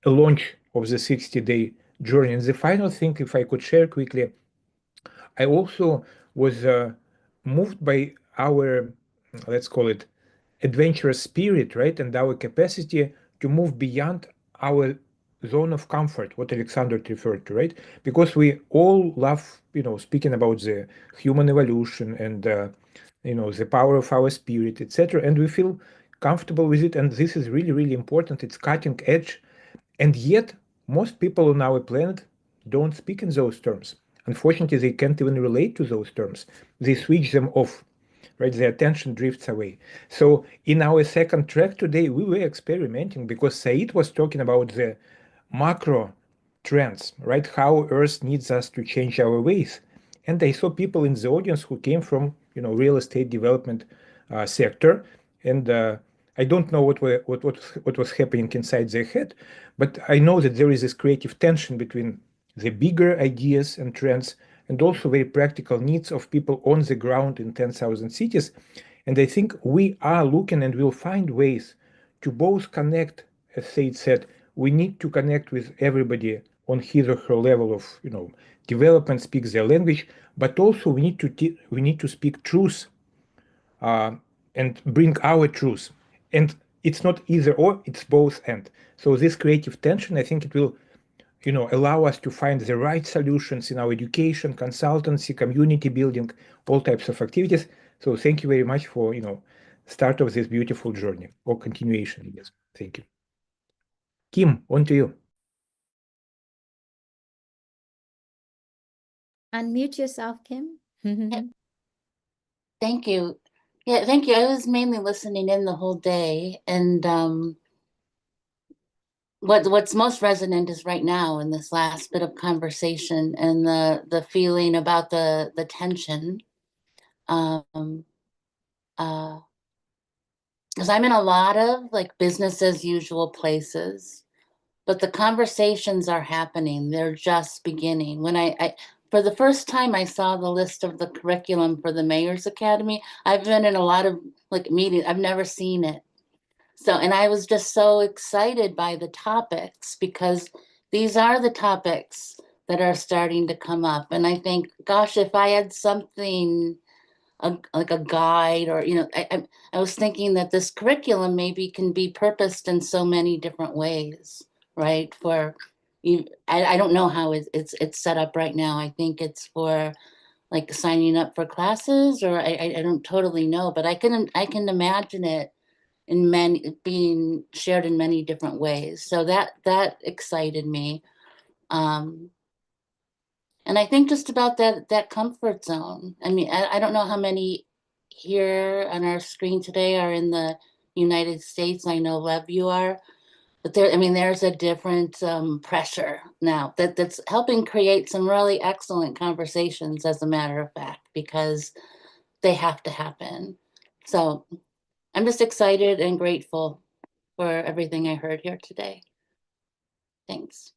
launch of the 60-day journey. And the final thing, if I could share quickly, I also was moved by our, let's call it, adventurous spirit, right? And our capacity to move beyond our zone of comfort, what Alexander referred to, right? Because we all love, speaking about the human evolution and, the power of our spirit, etc. And we feel comfortable with it. And this is really, really important. It's cutting edge. And yet, most people on our planet don't speak in those terms. Unfortunately, they can't even relate to those terms. They switch them off, right? The attention drifts away. So in our second track today, we were experimenting because Said was talking about the macro trends, right? How Earth needs us to change our ways. And I saw people in the audience who came from, real estate development sector. And I don't know what was happening inside their head, but I know that there is this creative tension between the bigger ideas and trends and also very practical needs of people on the ground in 10,000 cities. And I think we are looking and will find ways to both connect, as Said said, we need to connect with everybody on his or her level of, development, speak their language, but also we need to speak truth and bring our truth. And it's not either or, it's both and. So this creative tension, I think it will allow us to find the right solutions in our education, consultancy, community building, all types of activities. So thank you very much for, start of this beautiful journey or continuation, I guess. Thank you. Kim, on to you. Unmute yourself, Kim. Thank you. Yeah, thank you. I was mainly listening in the whole day, and what's most resonant is right now in this last bit of conversation and the feeling about the tension. Because I'm in a lot of like business as usual places, but the conversations are happening. They're just beginning. When I for the first time, I saw the list of the curriculum for the Mayor's Academy. I've been in a lot of like meetings. I've never seen it. So, and I was just so excited by the topics because these are the topics that are starting to come up. And I think, gosh, if I had something like a guide or, I was thinking that this curriculum maybe can be purposed in so many different ways, right? I don't know how it's set up right now. I think it's for like signing up for classes, or I don't totally know, but I can imagine it being shared in many different ways. So that excited me. And I think just about that comfort zone. I mean, I don't know how many here on our screen today are in the United States. I know, Lev, you are. But there's a different pressure now that's helping create some really excellent conversations, as a matter of fact, because they have to happen. So I'm just excited and grateful for everything I heard here today. Thanks.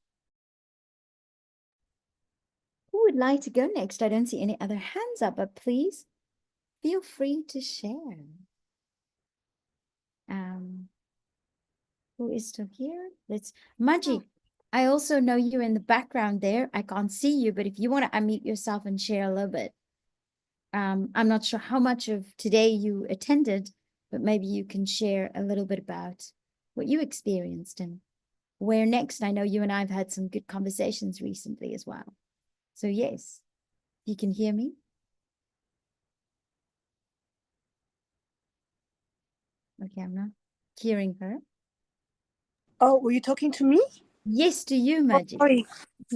Who would like to go next? I don't see any other hands up, but please feel free to share. Who is still here? Let's Maji. I also know you're in the background there. I can't see you, but if you want to unmute yourself and share a little bit. I'm not sure how much of today you attended, but maybe you can share a little bit about what you experienced and where next. I know you and I have had some good conversations recently as well. So yes, you can hear me. Okay, I'm not hearing her. Oh, were you talking to me? Yes, to you, Magic. Sorry,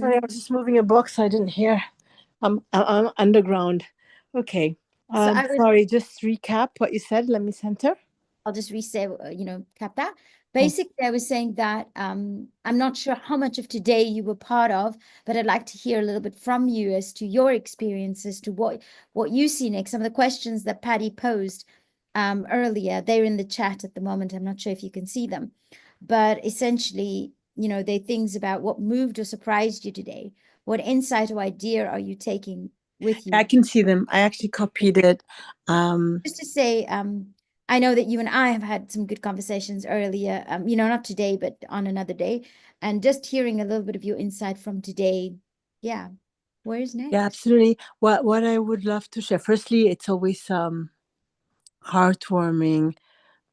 I was just moving a box. I didn't hear. I'm underground. Okay. So I was, Sorry, just recap what you said. Let me center. I'll just re-say, cap that. Basically, I was saying that I'm not sure how much of today you were part of, but I'd like to hear a little bit from you as to your experiences, to what you see next. Some of the questions that Patty posed earlier, they're in the chat at the moment. I'm not sure if you can see them, but essentially, they're things about what moved or surprised you today. What insight or idea are you taking with you? I can see them. I actually copied it. Just to say, I know that you and I have had some good conversations earlier, not today, but on another day. And just hearing a little bit of your insight from today. Yeah. Where's next? Yeah, absolutely. What I would love to share. Firstly, it's always heartwarming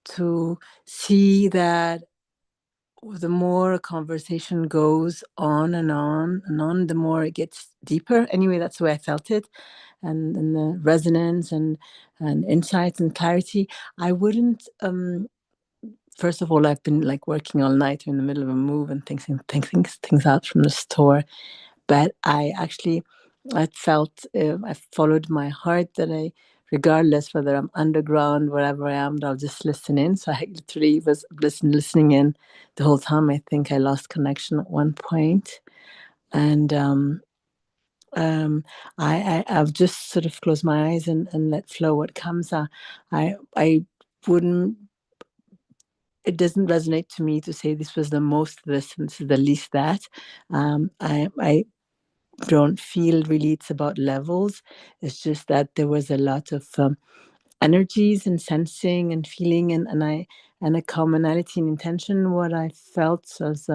to see that the more a conversation goes on and on and on, the more it gets deeper. Anyway, that's the way I felt it. And the resonance and insights and clarity. I wouldn't first of all, I've been like working all night in the middle of a move and thinking things out from the store. But I felt I followed my heart that regardless whether I'm underground, wherever I am, I'll just listen in. So I literally was listening in the whole time. I think I lost connection at one point. And I've just sort of closed my eyes and let flow what comes. I wouldn't. It doesn't resonate to me to say this was the most this and this is the least that. I don't feel really it's about levels. It's just that there was a lot of energies and sensing and feeling and a commonality and intention. What I felt was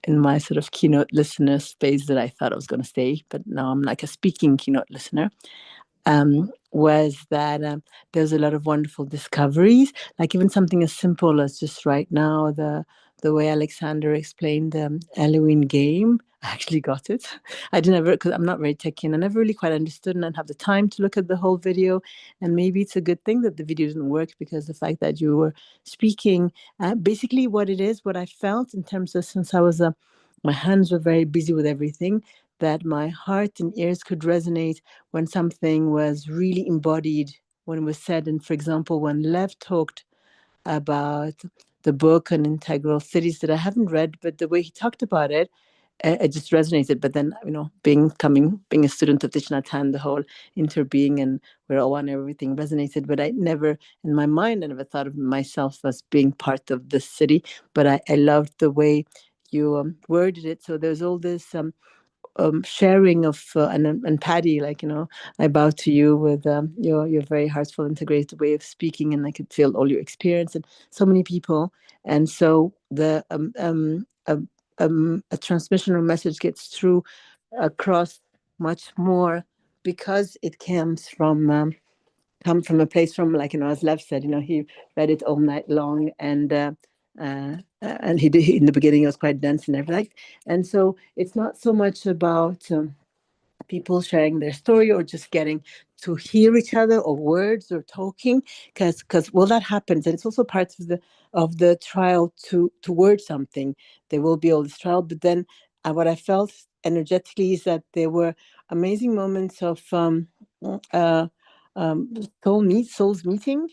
in my sort of keynote listener space that I thought I was going to stay, but now I'm like a speaking keynote listener. Was that there's a lot of wonderful discoveries, like even something as simple as just right now the way Alexander explained the Halloween game. I actually got it. I didn't ever, because I'm not very techy and I never really quite understood and I didn't have the time to look at the whole video. And maybe it's a good thing that the video didn't work because the fact that you were speaking, basically what it is, what I felt in terms of since I was my hands were very busy with everything, that my heart and ears could resonate when something was really embodied, when it was said. And for example, when Lev talked about the book on integral cities that I haven't read, but the way he talked about it, it just resonated. But then, being a student of Thich Nhat Hanh, the whole interbeing and we're all one, everything resonated. But I never, in my mind, I never thought of myself as being part of this city. But I loved the way you worded it. So there's all this sharing of and Patty, I bow to you with your very heartful, integrated way of speaking, and I could feel all your experience and so many people. And so the a transmission or message gets through across much more because it comes from a place from, as Lev said, he read it all night long and he did, in the beginning it was quite dense and everything. And so it's not so much about people sharing their story or just getting to hear each other or words or talking, because that happens, and it's also part of the trial to word something. There will be all this trial, but then what I felt energetically is that there were amazing moments of souls meeting,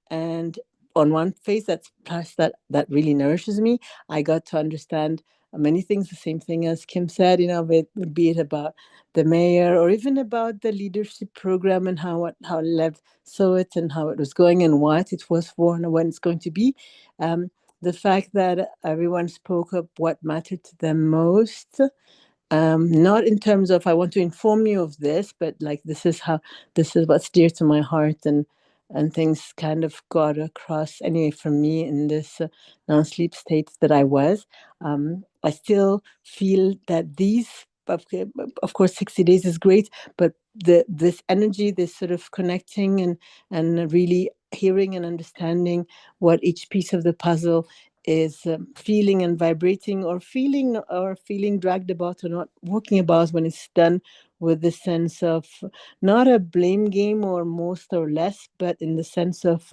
and on one phase that really nourishes me. I got to understand many things, the same thing as Kim said, be it about the mayor or even about the leadership program and how Lev saw it and how it was going and what it was for and when it's going to be. The fact that everyone spoke up what mattered to them most. Not in terms of I want to inform you of this, but this is what's dear to my heart, and things kind of got across anyway for me in this non-sleep state that I was. I still feel that these, of course, 60 days is great, but this energy, this sort of connecting and really hearing and understanding what each piece of the puzzle is feeling and vibrating, or feeling dragged about or not working about, when it's done with the sense of not a blame game or most or less, but in the sense of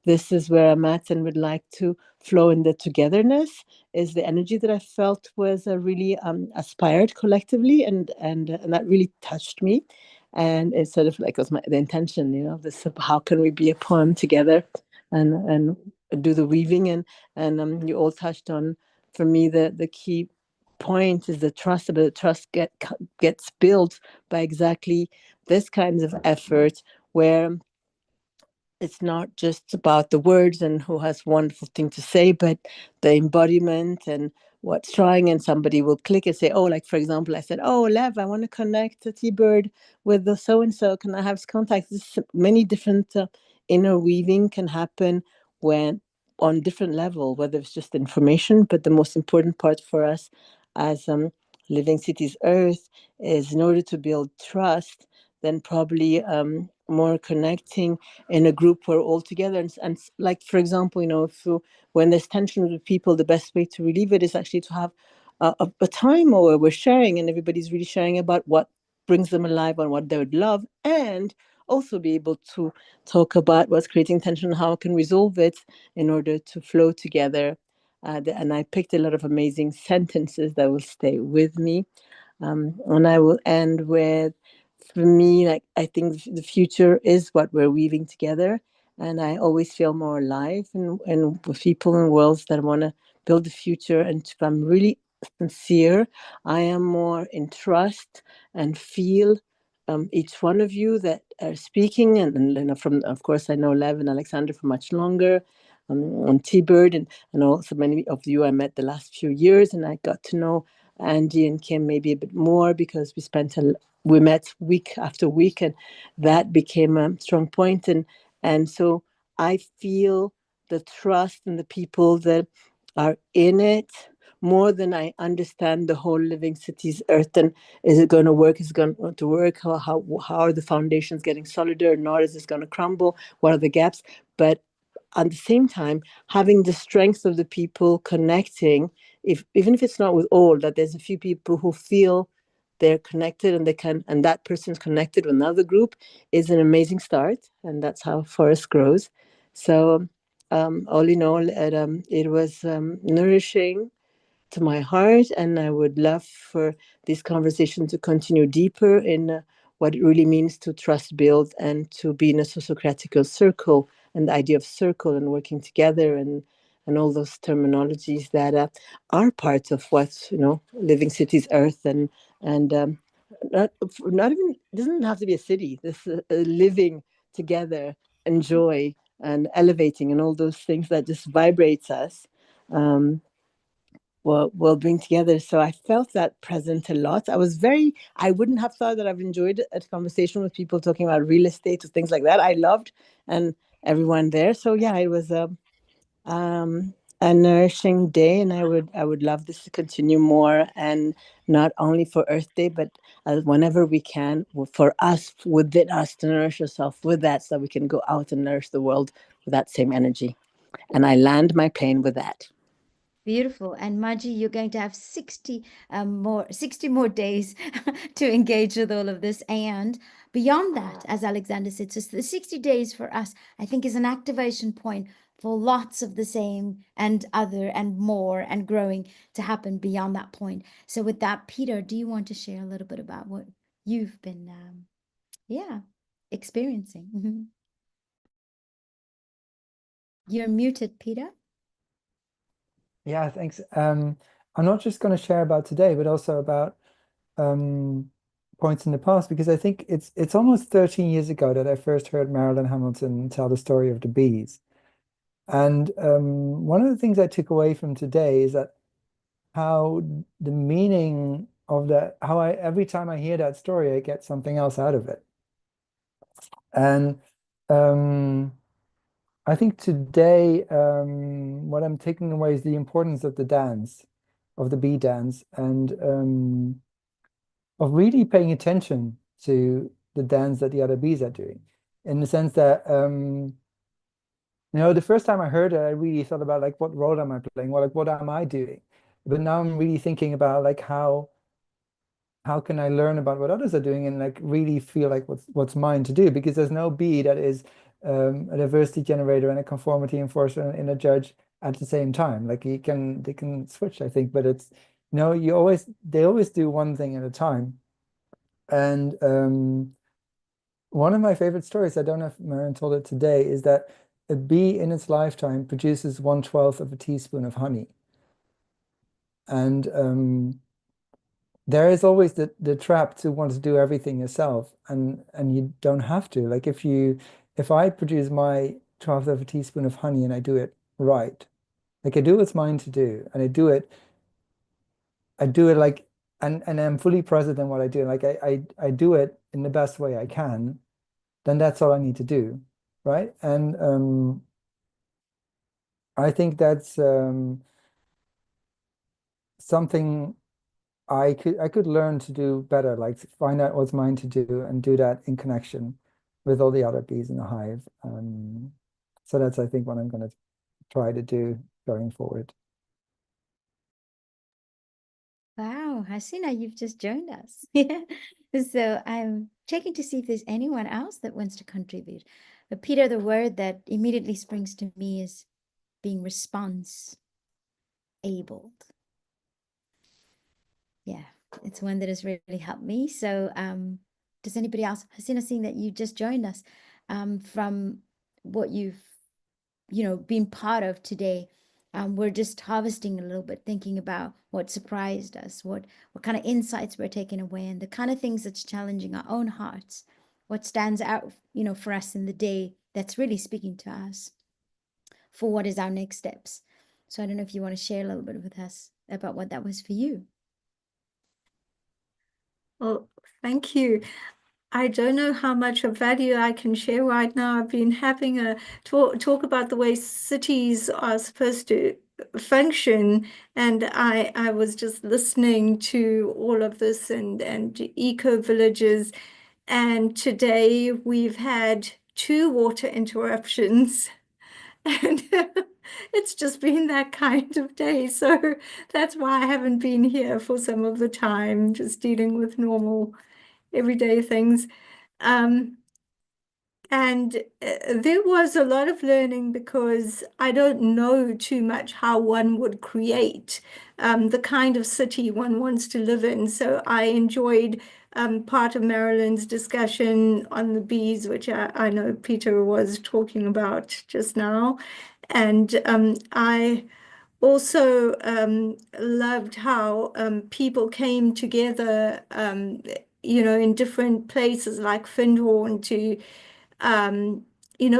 this is where I'm at and would like to flow in the togetherness, is the energy that I felt was really aspired collectively, and that really touched me. And it's sort of like was the intention, this how can we be a poem together and do the weaving, and you all touched on, for me, the key point is the trust. But the trust gets built by exactly this kinds of effort, where it's not just about the words and who has wonderful thing to say, but the embodiment and what's trying. And somebody will click and say, oh, like, for example, I said, oh, Lev, I want to connect a T-Bird with the so-and-so. Can I have his contact? Many different inner weaving can happen when on different level, whether it's just information, but the most important part for us as Living Cities Earth is, in order to build trust, then probably more connecting in a group where all together, and like, for example, when there's tension with people, the best way to relieve it is actually to have a time where we're sharing, and everybody's really sharing about what brings them alive and what they would love, and also be able to talk about what's creating tension and how it can resolve it in order to flow together. And I picked a lot of amazing sentences that will stay with me. And I will end with, for me, like, I think the future is what we're weaving together. And I always feel more alive and with people and worlds that want to build the future. And if I'm really sincere, I am more in trust and feel each one of you that are speaking. And from, of course, I know Lev and Alexander for much longer, on T-Bird, and also many of you I met the last few years, and I got to know Angie and Kim maybe a bit more because we met week after week, and that became a strong point. And so I feel the trust in the people that are in it more than I understand the whole Living Cities Earth. And is it going to work? Is it going to work? How are the foundations getting solider or not? Is this going to crumble? What are the gaps? But at the same time, having the strength of the people connecting, even if it's not with all, that there's a few people who feel they're connected and that person's connected with another group, is an amazing start. And that's how forest grows. So all in all, it was nourishing to my heart, and I would love for this conversation to continue deeper in what it really means to trust build and to be in a sociocratical circle, and the idea of circle and working together, and all those terminologies that are part of what Living Cities Earth, and not even, doesn't have to be a city, this living together, enjoy and elevating, and all those things that just vibrates us. Will bring together. So I felt that present a lot. I wouldn't have thought that I've enjoyed a conversation with people talking about real estate or things like that. I loved and everyone there. So yeah, it was a nourishing day, and I would love this to continue more, and not only for Earth Day, but whenever we can, for us, within us, to nourish ourselves with that, so we can go out and nourish the world with that same energy. And I land my plane with that. Beautiful. And Maji, you're going to have 60 more days to engage with all of this. And beyond that, as Alexander said, so the 60 days for us, I think, is an activation point for lots of the same and other and more and growing to happen beyond that point. So with that, Peter, do you want to share a little bit about what you've been experiencing? You're muted, Peter. Yeah, thanks. I'm not just going to share about today, but also about points in the past, because I think it's almost 13 years ago that I first heard Marilyn Hamilton tell the story of the bees. And one of the things I took away from today is that how the meaning of that, every time I hear that story, I get something else out of it. And I think today, what I'm taking away is the importance of the dance, of the bee dance, and of really paying attention to the dance that the other bees are doing, in the sense that the first time I heard it, I really thought about like, what role am I playing? Well, like, what am I doing? But now I'm really thinking about like how can I learn about what others are doing and like really feel like what's mine to do, because there's no bee that is a diversity generator and a conformity enforcer and a judge at the same time. Like they can switch, I think, but it's they always do one thing at a time. And one of my favorite stories, I don't know if Marion told it today, is that a bee in its lifetime produces 1/12 of a teaspoon of honey. And there is always the trap to want to do everything yourself, and you don't have to. Like if I produce my 1/12 of a teaspoon of honey and I do it right, like I do what's mine to do, and I do it like, and I'm fully present in what I do. Like I do it in the best way I can, then that's all I need to do, right? And I think that's something I could learn to do better, like find out what's mine to do and do that in connection with all the other bees in the hive. So that's, I think, what I'm going to try to do going forward. Wow, Hasina, you've just joined us. So I'm checking to see if there's anyone else that wants to contribute. But Peter, the word that immediately springs to me is being response-abled. Yeah, it's one that has really helped me. So does anybody else, Hasina, seeing that you just joined us, from what you've been part of today, we're just harvesting a little bit, thinking about what surprised us, what kind of insights we're taking away, and the kind of things that's challenging our own hearts, what stands out for us in the day that's really speaking to us for what is our next steps. So I don't know if you want to share a little bit with us about what that was for you. Well, thank you. I don't know how much of value I can share right now. I've been having a talk about the way cities are supposed to function, and I was just listening to all of this and eco villages, and today we've had 2 water interruptions, and it's just been that kind of day. So that's why I haven't been here for some of the time, just dealing with normal everyday things. And there was a lot of learning, because I don't know too much how one would create the kind of city one wants to live in. So I enjoyed part of Marilyn's discussion on the bees, which I know Peter was talking about just now. And I also loved how people came together, in different places like Findhorn to,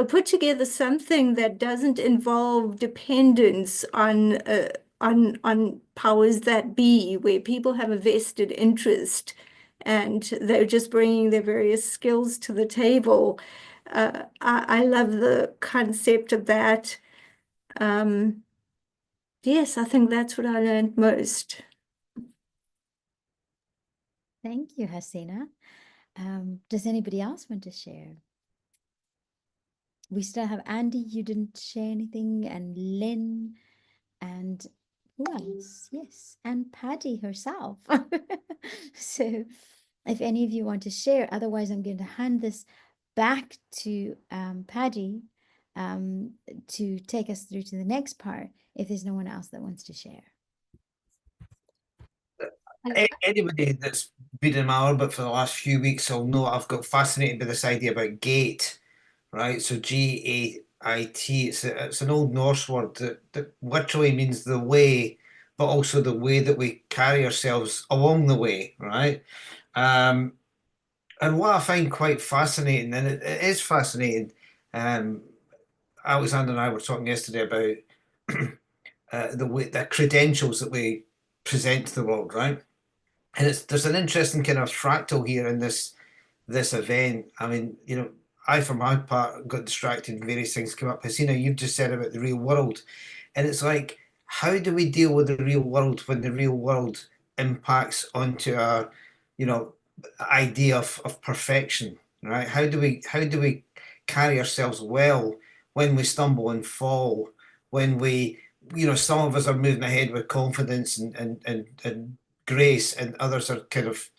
put together something that doesn't involve dependence on powers that be, where people have a vested interest and they're just bringing their various skills to the table. I love the concept of that. Yes, I think that's what I learned most. Thank you, Hasina. Does anybody else want to share? We still have Andy, you didn't share anything, and Lynn, and who else? Yes, and Patty herself. So if any of you want to share, otherwise I'm going to hand this back to Patty to take us through to the next part, if there's no one else that wants to share. Anybody that's been in my orbit for the last few weeks will know I've got fascinated by this idea about gait, right? So G-A-I-T, it's an Old Norse word that literally means the way, but also the way that we carry ourselves along the way, right? And what I find quite fascinating, and it is fascinating, Alexander and I were talking yesterday about the credentials that we present to the world, right? And there's an interesting kind of fractal here in this event. I mean, I, for my part, got distracted and various things came up. Hasina, you've just said about the real world. And it's like, how do we deal with the real world when the real world impacts onto our, you know, idea of perfection, right? How do we carry ourselves well when we stumble and fall, when we, you know, some of us are moving ahead with confidence and grace, and others are kind of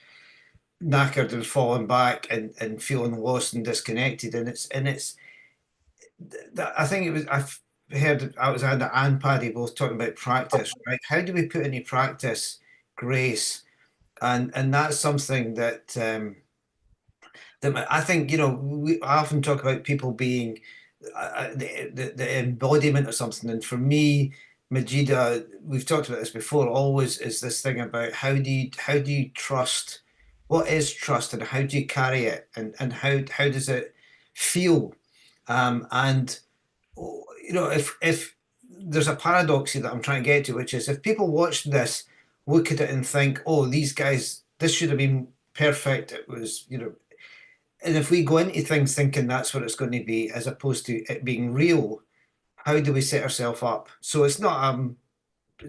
knackered and falling back and feeling lost and disconnected. And it's I think it was, I've heard, I was Anna and Paddy both talking about practice, right? How do we put into practice grace? And that's something that that I think, you know, I often talk about people being the embodiment of something. And for me, Majida, we've talked about this before, always is this thing about how do you trust? What is trust, and how do you carry it, and how does it feel? And you know, if there's a paradox here that I'm trying to get to, which is if people watch this, look at it and think, oh, these guys, this should have been perfect. It was, you know, and if we go into things thinking that's what it's going to be, as opposed to it being real, how do we set ourselves up? So it's not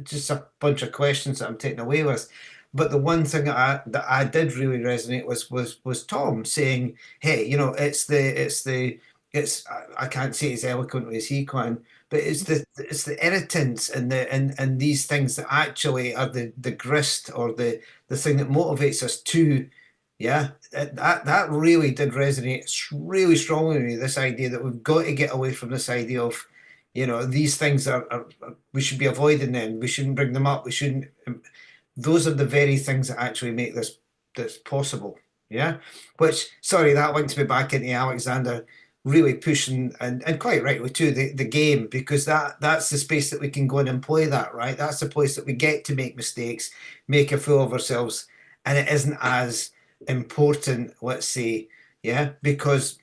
just a bunch of questions that I'm taking away with. But the one thing that I did really resonate was Tom saying, hey, you know, it's I can't say as eloquently as he can, but it's the irritants and these things that actually are the grist, or the thing that motivates us to, yeah, that really did resonate really strongly with me. This idea that we've got to get away from this idea of, you know, these things are we should be avoiding them. We shouldn't bring them up. We shouldn't. Those are the very things that actually make this possible. Yeah. Which, sorry, that links me back into Alexander really pushing, and quite rightly too, the game, because that's the space that we can go in and play that, right? That's the place that we get to make mistakes, make a fool of ourselves, and it isn't as important, let's say, yeah, because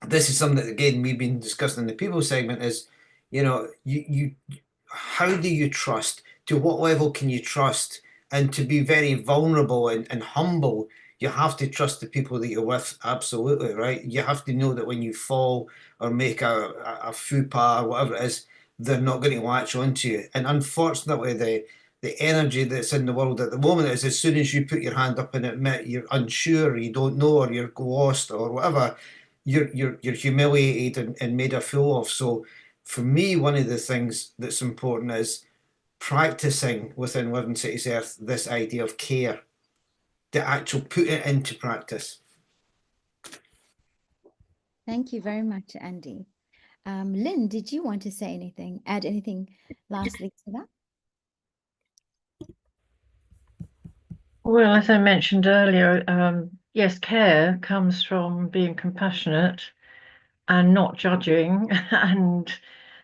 this is something that, again, we've been discussing in the people segment is, you know, you how do you trust? To what level can you trust? And to be very vulnerable and humble, you have to trust the people that you're with. Absolutely, right? You have to know that when you fall or make a faux pas or whatever it is, they're not going to latch onto you. And unfortunately, the energy that's in the world at the moment is, as soon as you put your hand up and admit you're unsure, or you don't know, or you're lost, or whatever, you're humiliated and made a fool of. So for me, one of the things that's important is practicing within Living Cities Earth this idea of care, the actual put it into practice. Thank you very much, Andy. Lynn, did you want to say anything, add anything lastly to that? Well, as I mentioned earlier, yes, care comes from being compassionate and not judging and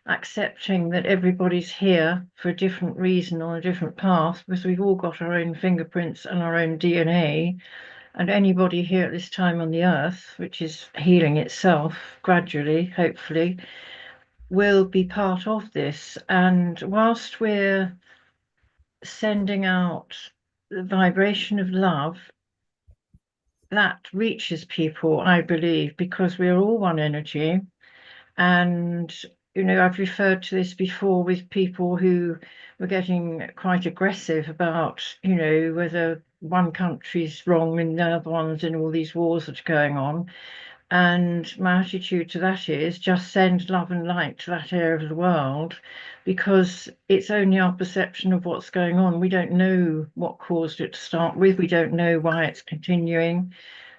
accepting that everybody's here for a different reason on a different path, because we've all got our own fingerprints and our own DNA, and anybody here at this time on the earth, which is healing itself gradually, hopefully, will be part of this. And whilst we're sending out the vibration of love, that reaches people, I believe, because we're all one energy. And, you know, I've referred to this before with people who were getting quite aggressive about, you know, whether one country's wrong and the other one's in all these wars that are going on. And my attitude to that is just send love and light to that area of the world, because it's only our perception of what's going on. We don't know what caused it to start with. We don't know why it's continuing,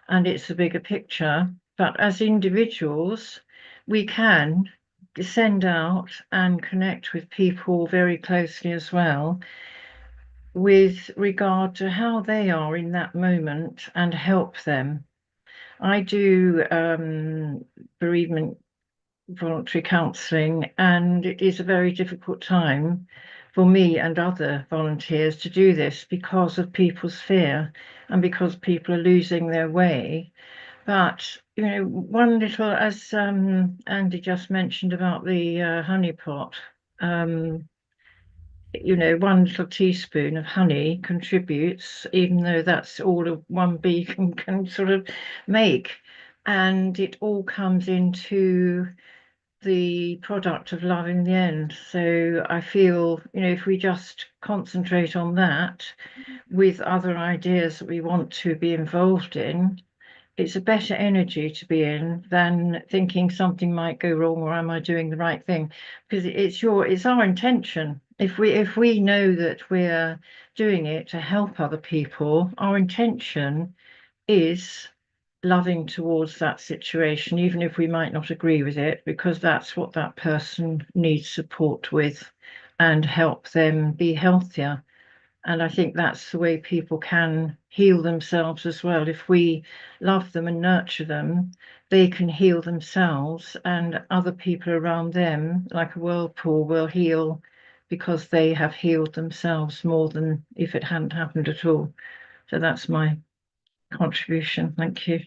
and it's the bigger picture. But as individuals, we can send out and connect with people very closely as well, with regard to how they are in that moment, and help them. I do bereavement voluntary counselling, and it is a very difficult time for me and other volunteers to do this because of people's fear and because people are losing their way. But, you know, one little, as Andy just mentioned about the honey pot, you know, one little teaspoon of honey contributes, even though that's all of one bee can sort of make. And it all comes into the product of love in the end. So I feel, if we just concentrate on that with other ideas that we want to be involved in, it's a better energy to be in than thinking something might go wrong or am I doing the right thing? Because it's our intention. If we know that we're doing it to help other people, our intention is loving towards that situation, even if we might not agree with it, because that's what that person needs support with, and help them be healthier. And I think that's the way people can heal themselves as well. If we love them and nurture them, they can heal themselves, and other people around them, like a whirlpool, will heal because they have healed themselves more than if it hadn't happened at all. So that's my contribution. Thank you.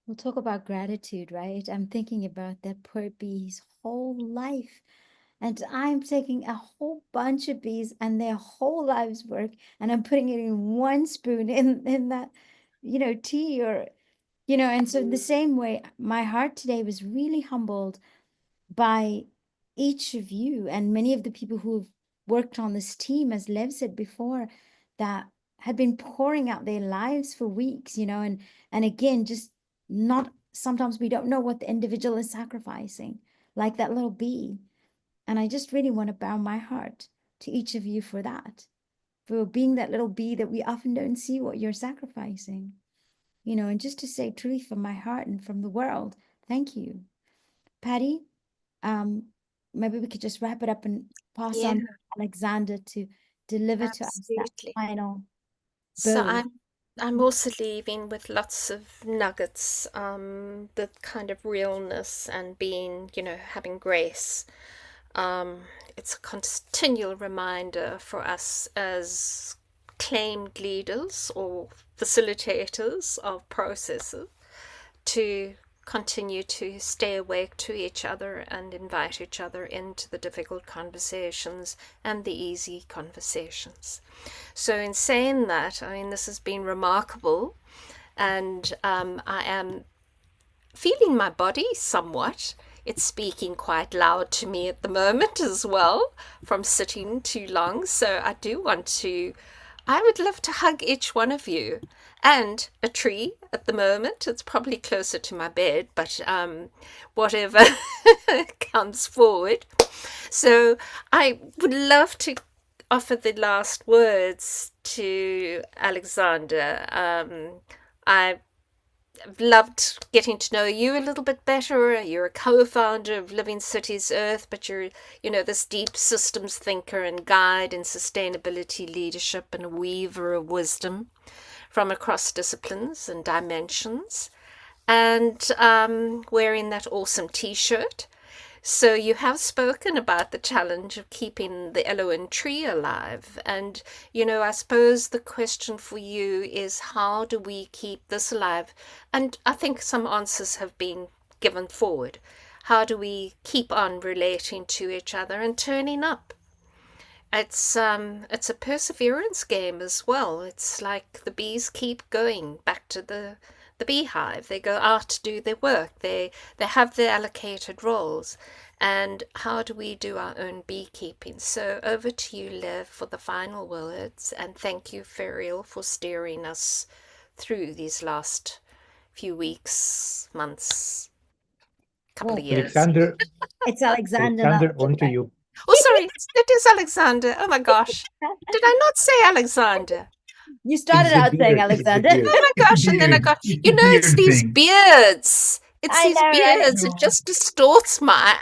We'll talk about gratitude, right? I'm thinking about that poor bee's whole life. And I'm taking a whole bunch of bees and their whole lives' work, and I'm putting it in one spoon in that, tea, or, and so in the same way, my heart today was really humbled by each of you and many of the people who've worked on this team, as Lev said before, that had been pouring out their lives for weeks, and again, just not, sometimes we don't know what the individual is sacrificing, like that little bee. And I just really want to bow my heart to each of you for that, for being that little bee that we often don't see what you're sacrificing, and just to say truly from my heart and from the world, thank you. Patty, maybe we could just wrap it up and pass on to Alexander to deliver to us that final So bow. I'm also leaving with lots of nuggets, the kind of realness and being, having grace. It's a continual reminder for us as claimed leaders or facilitators of processes to continue to stay awake to each other and invite each other into the difficult conversations and the easy conversations. So in saying that, this has been remarkable, and I am feeling my body somewhat. It's speaking quite loud to me at the moment as well, from sitting too long. So I would love to hug each one of you, and a tree at the moment. It's probably closer to my bed, but whatever comes forward. So I would love to offer the last words to Alexander. I've loved getting to know you a little bit better. You're a co-founder of Living Cities Earth, but you're, this deep systems thinker and guide in sustainability leadership and a weaver of wisdom from across disciplines and dimensions, and wearing that awesome t-shirt. So you have spoken about the challenge of keeping the Elohim tree alive. And, I suppose the question for you is, how do we keep this alive? And I think some answers have been given forward. How do we keep on relating to each other and turning up? It's a perseverance game as well. It's like the bees keep going back to the beehive. They go out to do their work. They have their allocated roles. And how do we do our own beekeeping? So over to you, Lev, for the final words. And thank you, Ferial, for steering us through these last few weeks, months, couple of years. Alexander, It's Alexander. Alexander, on to you. Oh, sorry, it is Alexander. Oh my gosh. Did I not say Alexander? You started out saying Alexander. Oh my gosh, and then I got, it's these beards. It's I these know, right? beards. It just distorts my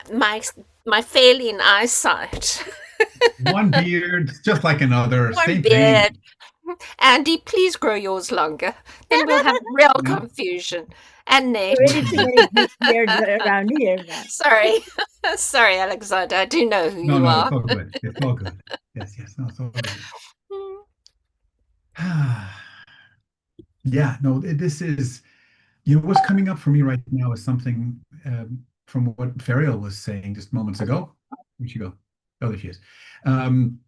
failing eyesight. One beard, just like another. One Same beard. thing. Andy, please grow yours longer. Then we'll have real confusion. And Nate. Really too many beards around here. Sorry. Sorry, Alexander. I do know who you are. It's all good. It's all good. Yes, no, it's all good. Yeah, no, this is, what's coming up for me right now is something from what Ferial was saying just moments ago. Where'd she go? Oh, there she is. And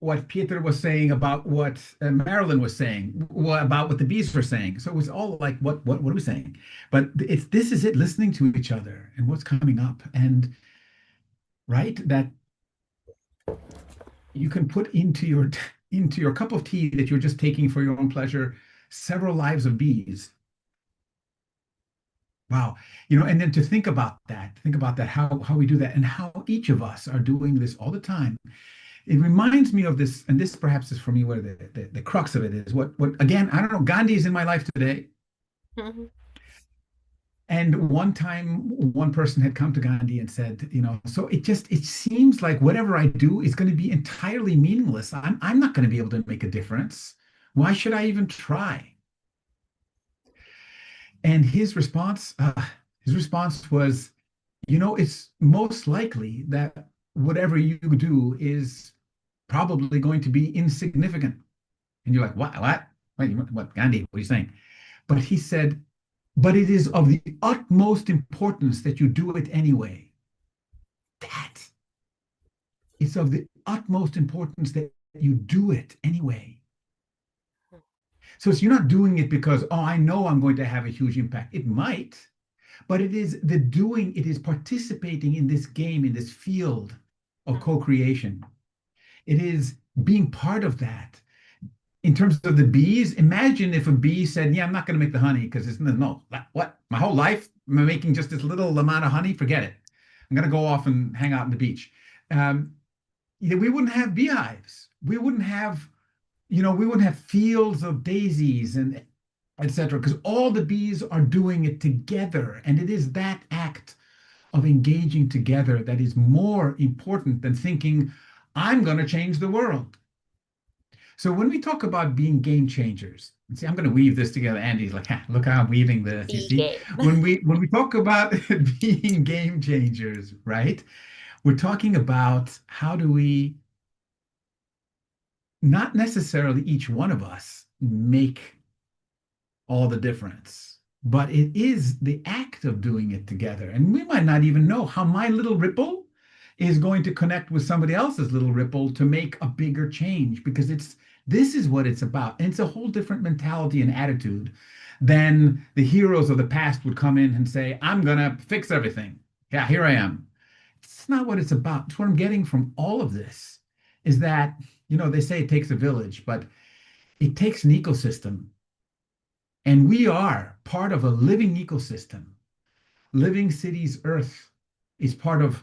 what Peter was saying about what Marilyn was saying, about what the bees were saying. So it was all like, what are we saying? But this is it, listening to each other and what's coming up, and right, that you can put into your cup of tea that you're just taking for your own pleasure several lives of bees. Wow. And then to think about that, how we do that, and how each of us are doing this all the time. It reminds me of this, and this perhaps is for me where the crux of it is. What again, I don't know, Gandhi is in my life today. Mm-hmm. And one time, one person had come to Gandhi and said, so it seems like whatever I do is going to be entirely meaningless. I'm not going to be able to make a difference. Why should I even try? And his response was, it's most likely that whatever you do is probably going to be insignificant. And you're like, what? Wait, what, Gandhi, what are you saying? But he said, but it is of the utmost importance that you do it anyway. It's of the utmost importance that you do it anyway. So you're not doing it because, I know I'm going to have a huge impact. It might, but it is the doing, it is participating in this game, in this field of co-creation. It is being part of that. In terms of the bees, imagine if a bee said, yeah, I'm not going to make the honey because what? My whole life, I'm making just this little amount of honey? Forget it. I'm going to go off and hang out on the beach. We wouldn't have beehives. We wouldn't have fields of daisies and etc. because all the bees are doing it together. And it is that act of engaging together that is more important than thinking, I'm going to change the world. So when we talk about being game changers, and see, I'm going to weave this together. Andy's like, look how I'm weaving this. You see, when we talk about being game changers, right? We're talking about how do we, not necessarily each one of us make all the difference, but it is the act of doing it together. And we might not even know how my little ripple is going to connect with somebody else's little ripple to make a bigger change, because this is what it's about. And it's a whole different mentality and attitude than the heroes of the past would come in and say, I'm going to fix everything. Yeah, here I am. It's not what it's about. It's what I'm getting from all of this is that, they say it takes a village, but it takes an ecosystem. And we are part of a living ecosystem. Living Cities Earth is part of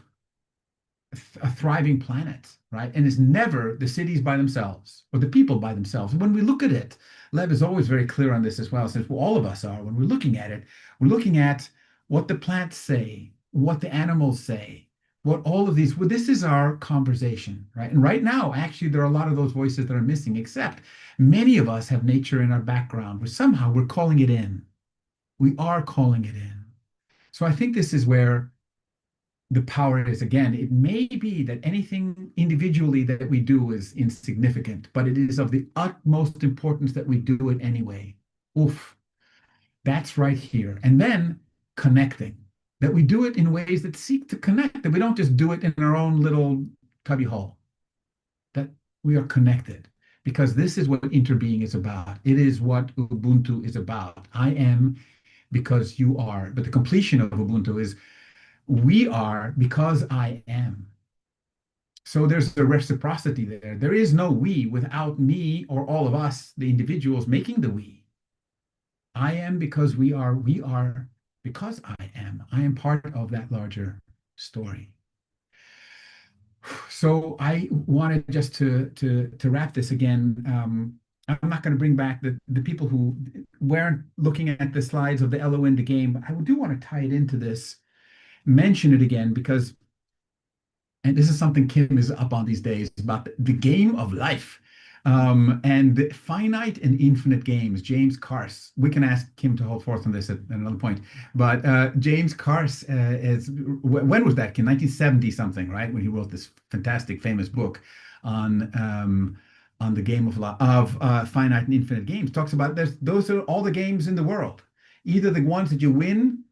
a thriving planet, right? And it's never the cities by themselves or the people by themselves. When we look at it, Lev is always very clear on this as well, since all of us are. When we're looking at it, we're looking at what the plants say, what the animals say, what all of these, well, this is our conversation, right? And right now, actually, there are a lot of those voices that are missing, except many of us have nature in our background, where somehow we're calling it in. We are calling it in. So I think this is where the power is. Again, it may be that anything individually that we do is insignificant, but it is of the utmost importance that we do it anyway. Oof, that's right here. And then connecting, that we do it in ways that seek to connect, that we don't just do it in our own little cubby hole, that we are connected, because this is what interbeing is about. It is what Ubuntu is about. I am because you are, but the completion of Ubuntu is we are because I am. So there's a reciprocity there. There is no we without me or all of us, the individuals, making the we. I am because we are because I am. I am part of that larger story. So I wanted just to wrap this again. I'm not going to bring back the people who weren't looking at the slides of the LON, the game, but I do want to tie it into this, mention it again, because, and this is something Kim is up on these days, about the game of life, and the finite and infinite games. James Carse, we can ask Kim to hold forth on this at another point, but James Carse, when was that, Kim? 1970 something, right? When he wrote this fantastic, famous book on the game of finite and infinite games. Talks about those are all the games in the world, either the ones that you win.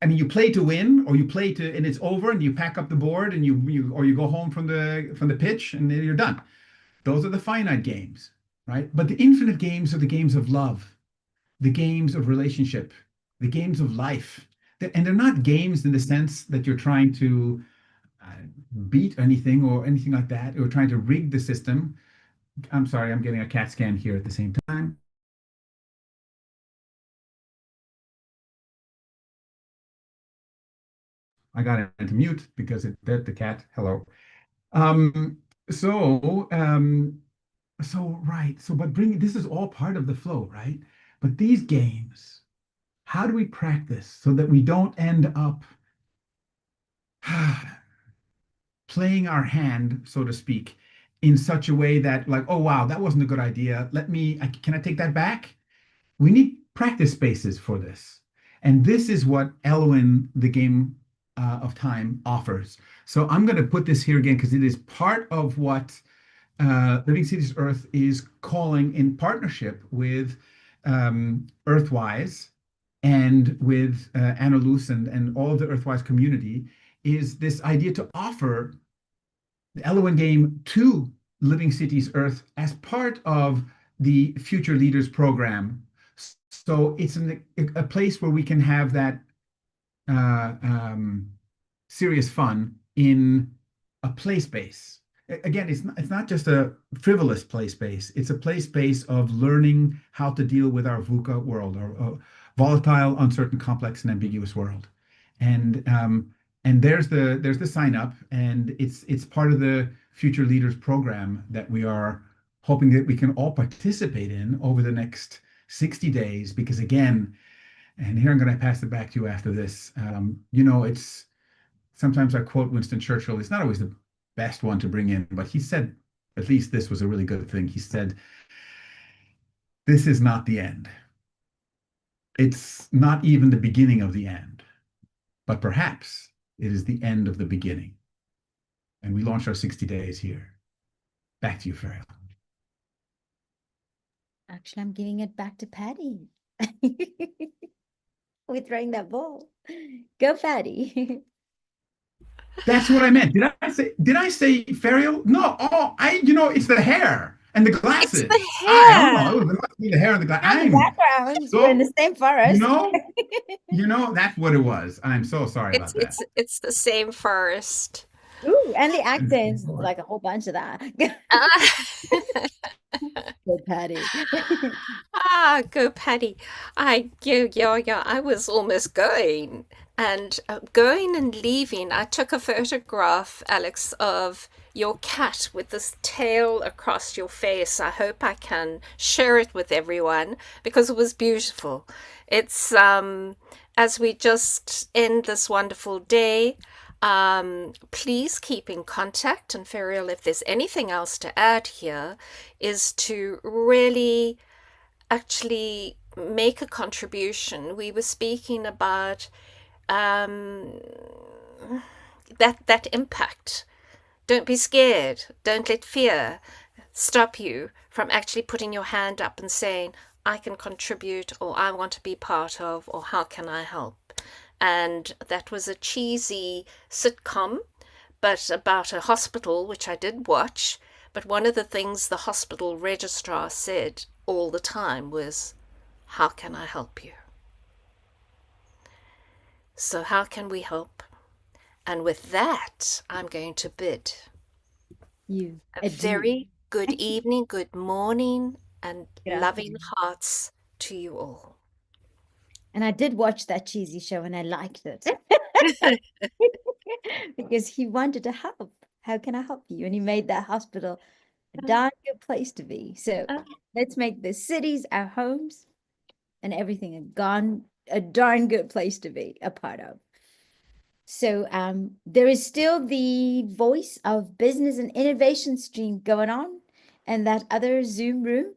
I mean, you play to win, or you play to, and it's over, and you pack up the board, and you go home from the pitch, and then you're done. Those are the finite games, right? But the infinite games are the games of love, the games of relationship, the games of life. And they're not games in the sense that you're trying to beat anything or anything like that, or trying to rig the system. I'm sorry, I'm getting a CAT scan here at the same time. I got it into mute because it did the cat. Hello. But this is all part of the flow, right? But these games, how do we practice so that we don't end up playing our hand, so to speak, in such a way that, like, oh wow, that wasn't a good idea. Can I take that back? We need practice spaces for this. And this is what Elwyn, the game of time, offers. So I'm going to put this here again because it is part of what Living Cities Earth is calling, in partnership with Earthwise and with Anna Luce and all of the Earthwise community, is this idea to offer the Elwyn game to Living Cities Earth as part of the Future Leaders program. So it's a place where we can have that serious fun in a play space. Again, it's not just a frivolous play space. It's a play space of learning how to deal with our VUCA world, our volatile, uncertain, complex, and ambiguous world. And there's the sign up, and it's part of the Future Leaders program that we are hoping that we can all participate in over the next 60 days. Because again, and here I'm going to pass it back to you after this. It's sometimes I quote Winston Churchill. It's not always the best one to bring in, but he said, at least this was a really good thing. He said, "This is not the end. It's not even the beginning of the end, but perhaps it is the end of the beginning." And we launch our 60 days here. Back to you, Ferial. Actually, I'm giving it back to Patty. We're throwing that ball. Go, Patty. That's what I meant. Did I say Ferial? No. Oh, it's the hair and the glasses. It's the I don't hair. know. It must be the hair and the glasses. And the background. We're in the same forest. That's what it was. I'm so sorry about that. It's the same first. Ooh, and the accents, like a whole bunch of that. Go, Patty. Go, Patty. I was almost going. And going and leaving, I took a photograph, Alex, of your cat with this tail across your face. I hope I can share it with everyone because it was beautiful. It's as we just end this wonderful day, please keep in contact. And Ferial, if there's anything else to add here, is to really actually make a contribution. We were speaking about that impact. Don't be scared. Don't let fear stop you from actually putting your hand up and saying, I can contribute, or I want to be part of, or how can I help? And that was a cheesy sitcom, but about a hospital, which I did watch. But one of the things the hospital registrar said all the time was, how can I help you? So how can we help? And with that, I'm going to bid you a very good evening, good morning, and loving hearts to you all. And I did watch that cheesy show and I liked it. Because he wanted to help. How can I help you? And he made that hospital a darn good place to be. So let's make the cities our homes and everything a darn good place to be a part of. So there is still the Voice of Business and Innovation stream going on, and that other Zoom room,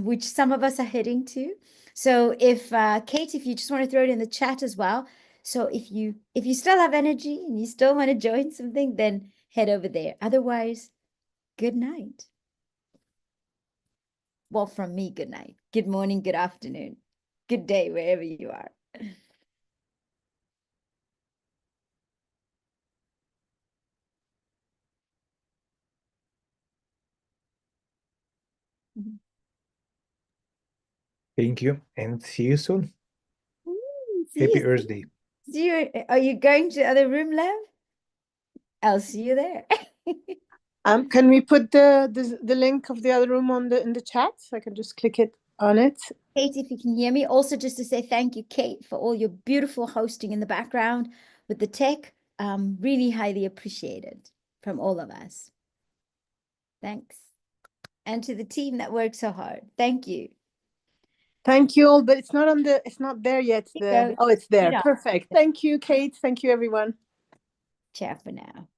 which some of us are heading to. So if Kate, if you just want to throw it in the chat as well. So if you still have energy and you still want to join something, then head over there. Otherwise, good night. Well, from me, good night. Good morning, good afternoon, good day, wherever you are. Thank you, and see you soon. See Happy you. Earth Day. See you. Are you going to the other room, Lev? I'll see you there. Can we put the link of the other room on in the chat so I can just click it on it? Kate, if you can hear me, also just to say thank you, Kate, for all your beautiful hosting in the background with the tech. Really highly appreciated from all of us. Thanks. And to the team that worked so hard. Thank you. Thank you all, but it's not there yet. Oh, it's there. Yeah. Perfect. Thank you, Kate. Thank you, everyone. Ciao for now.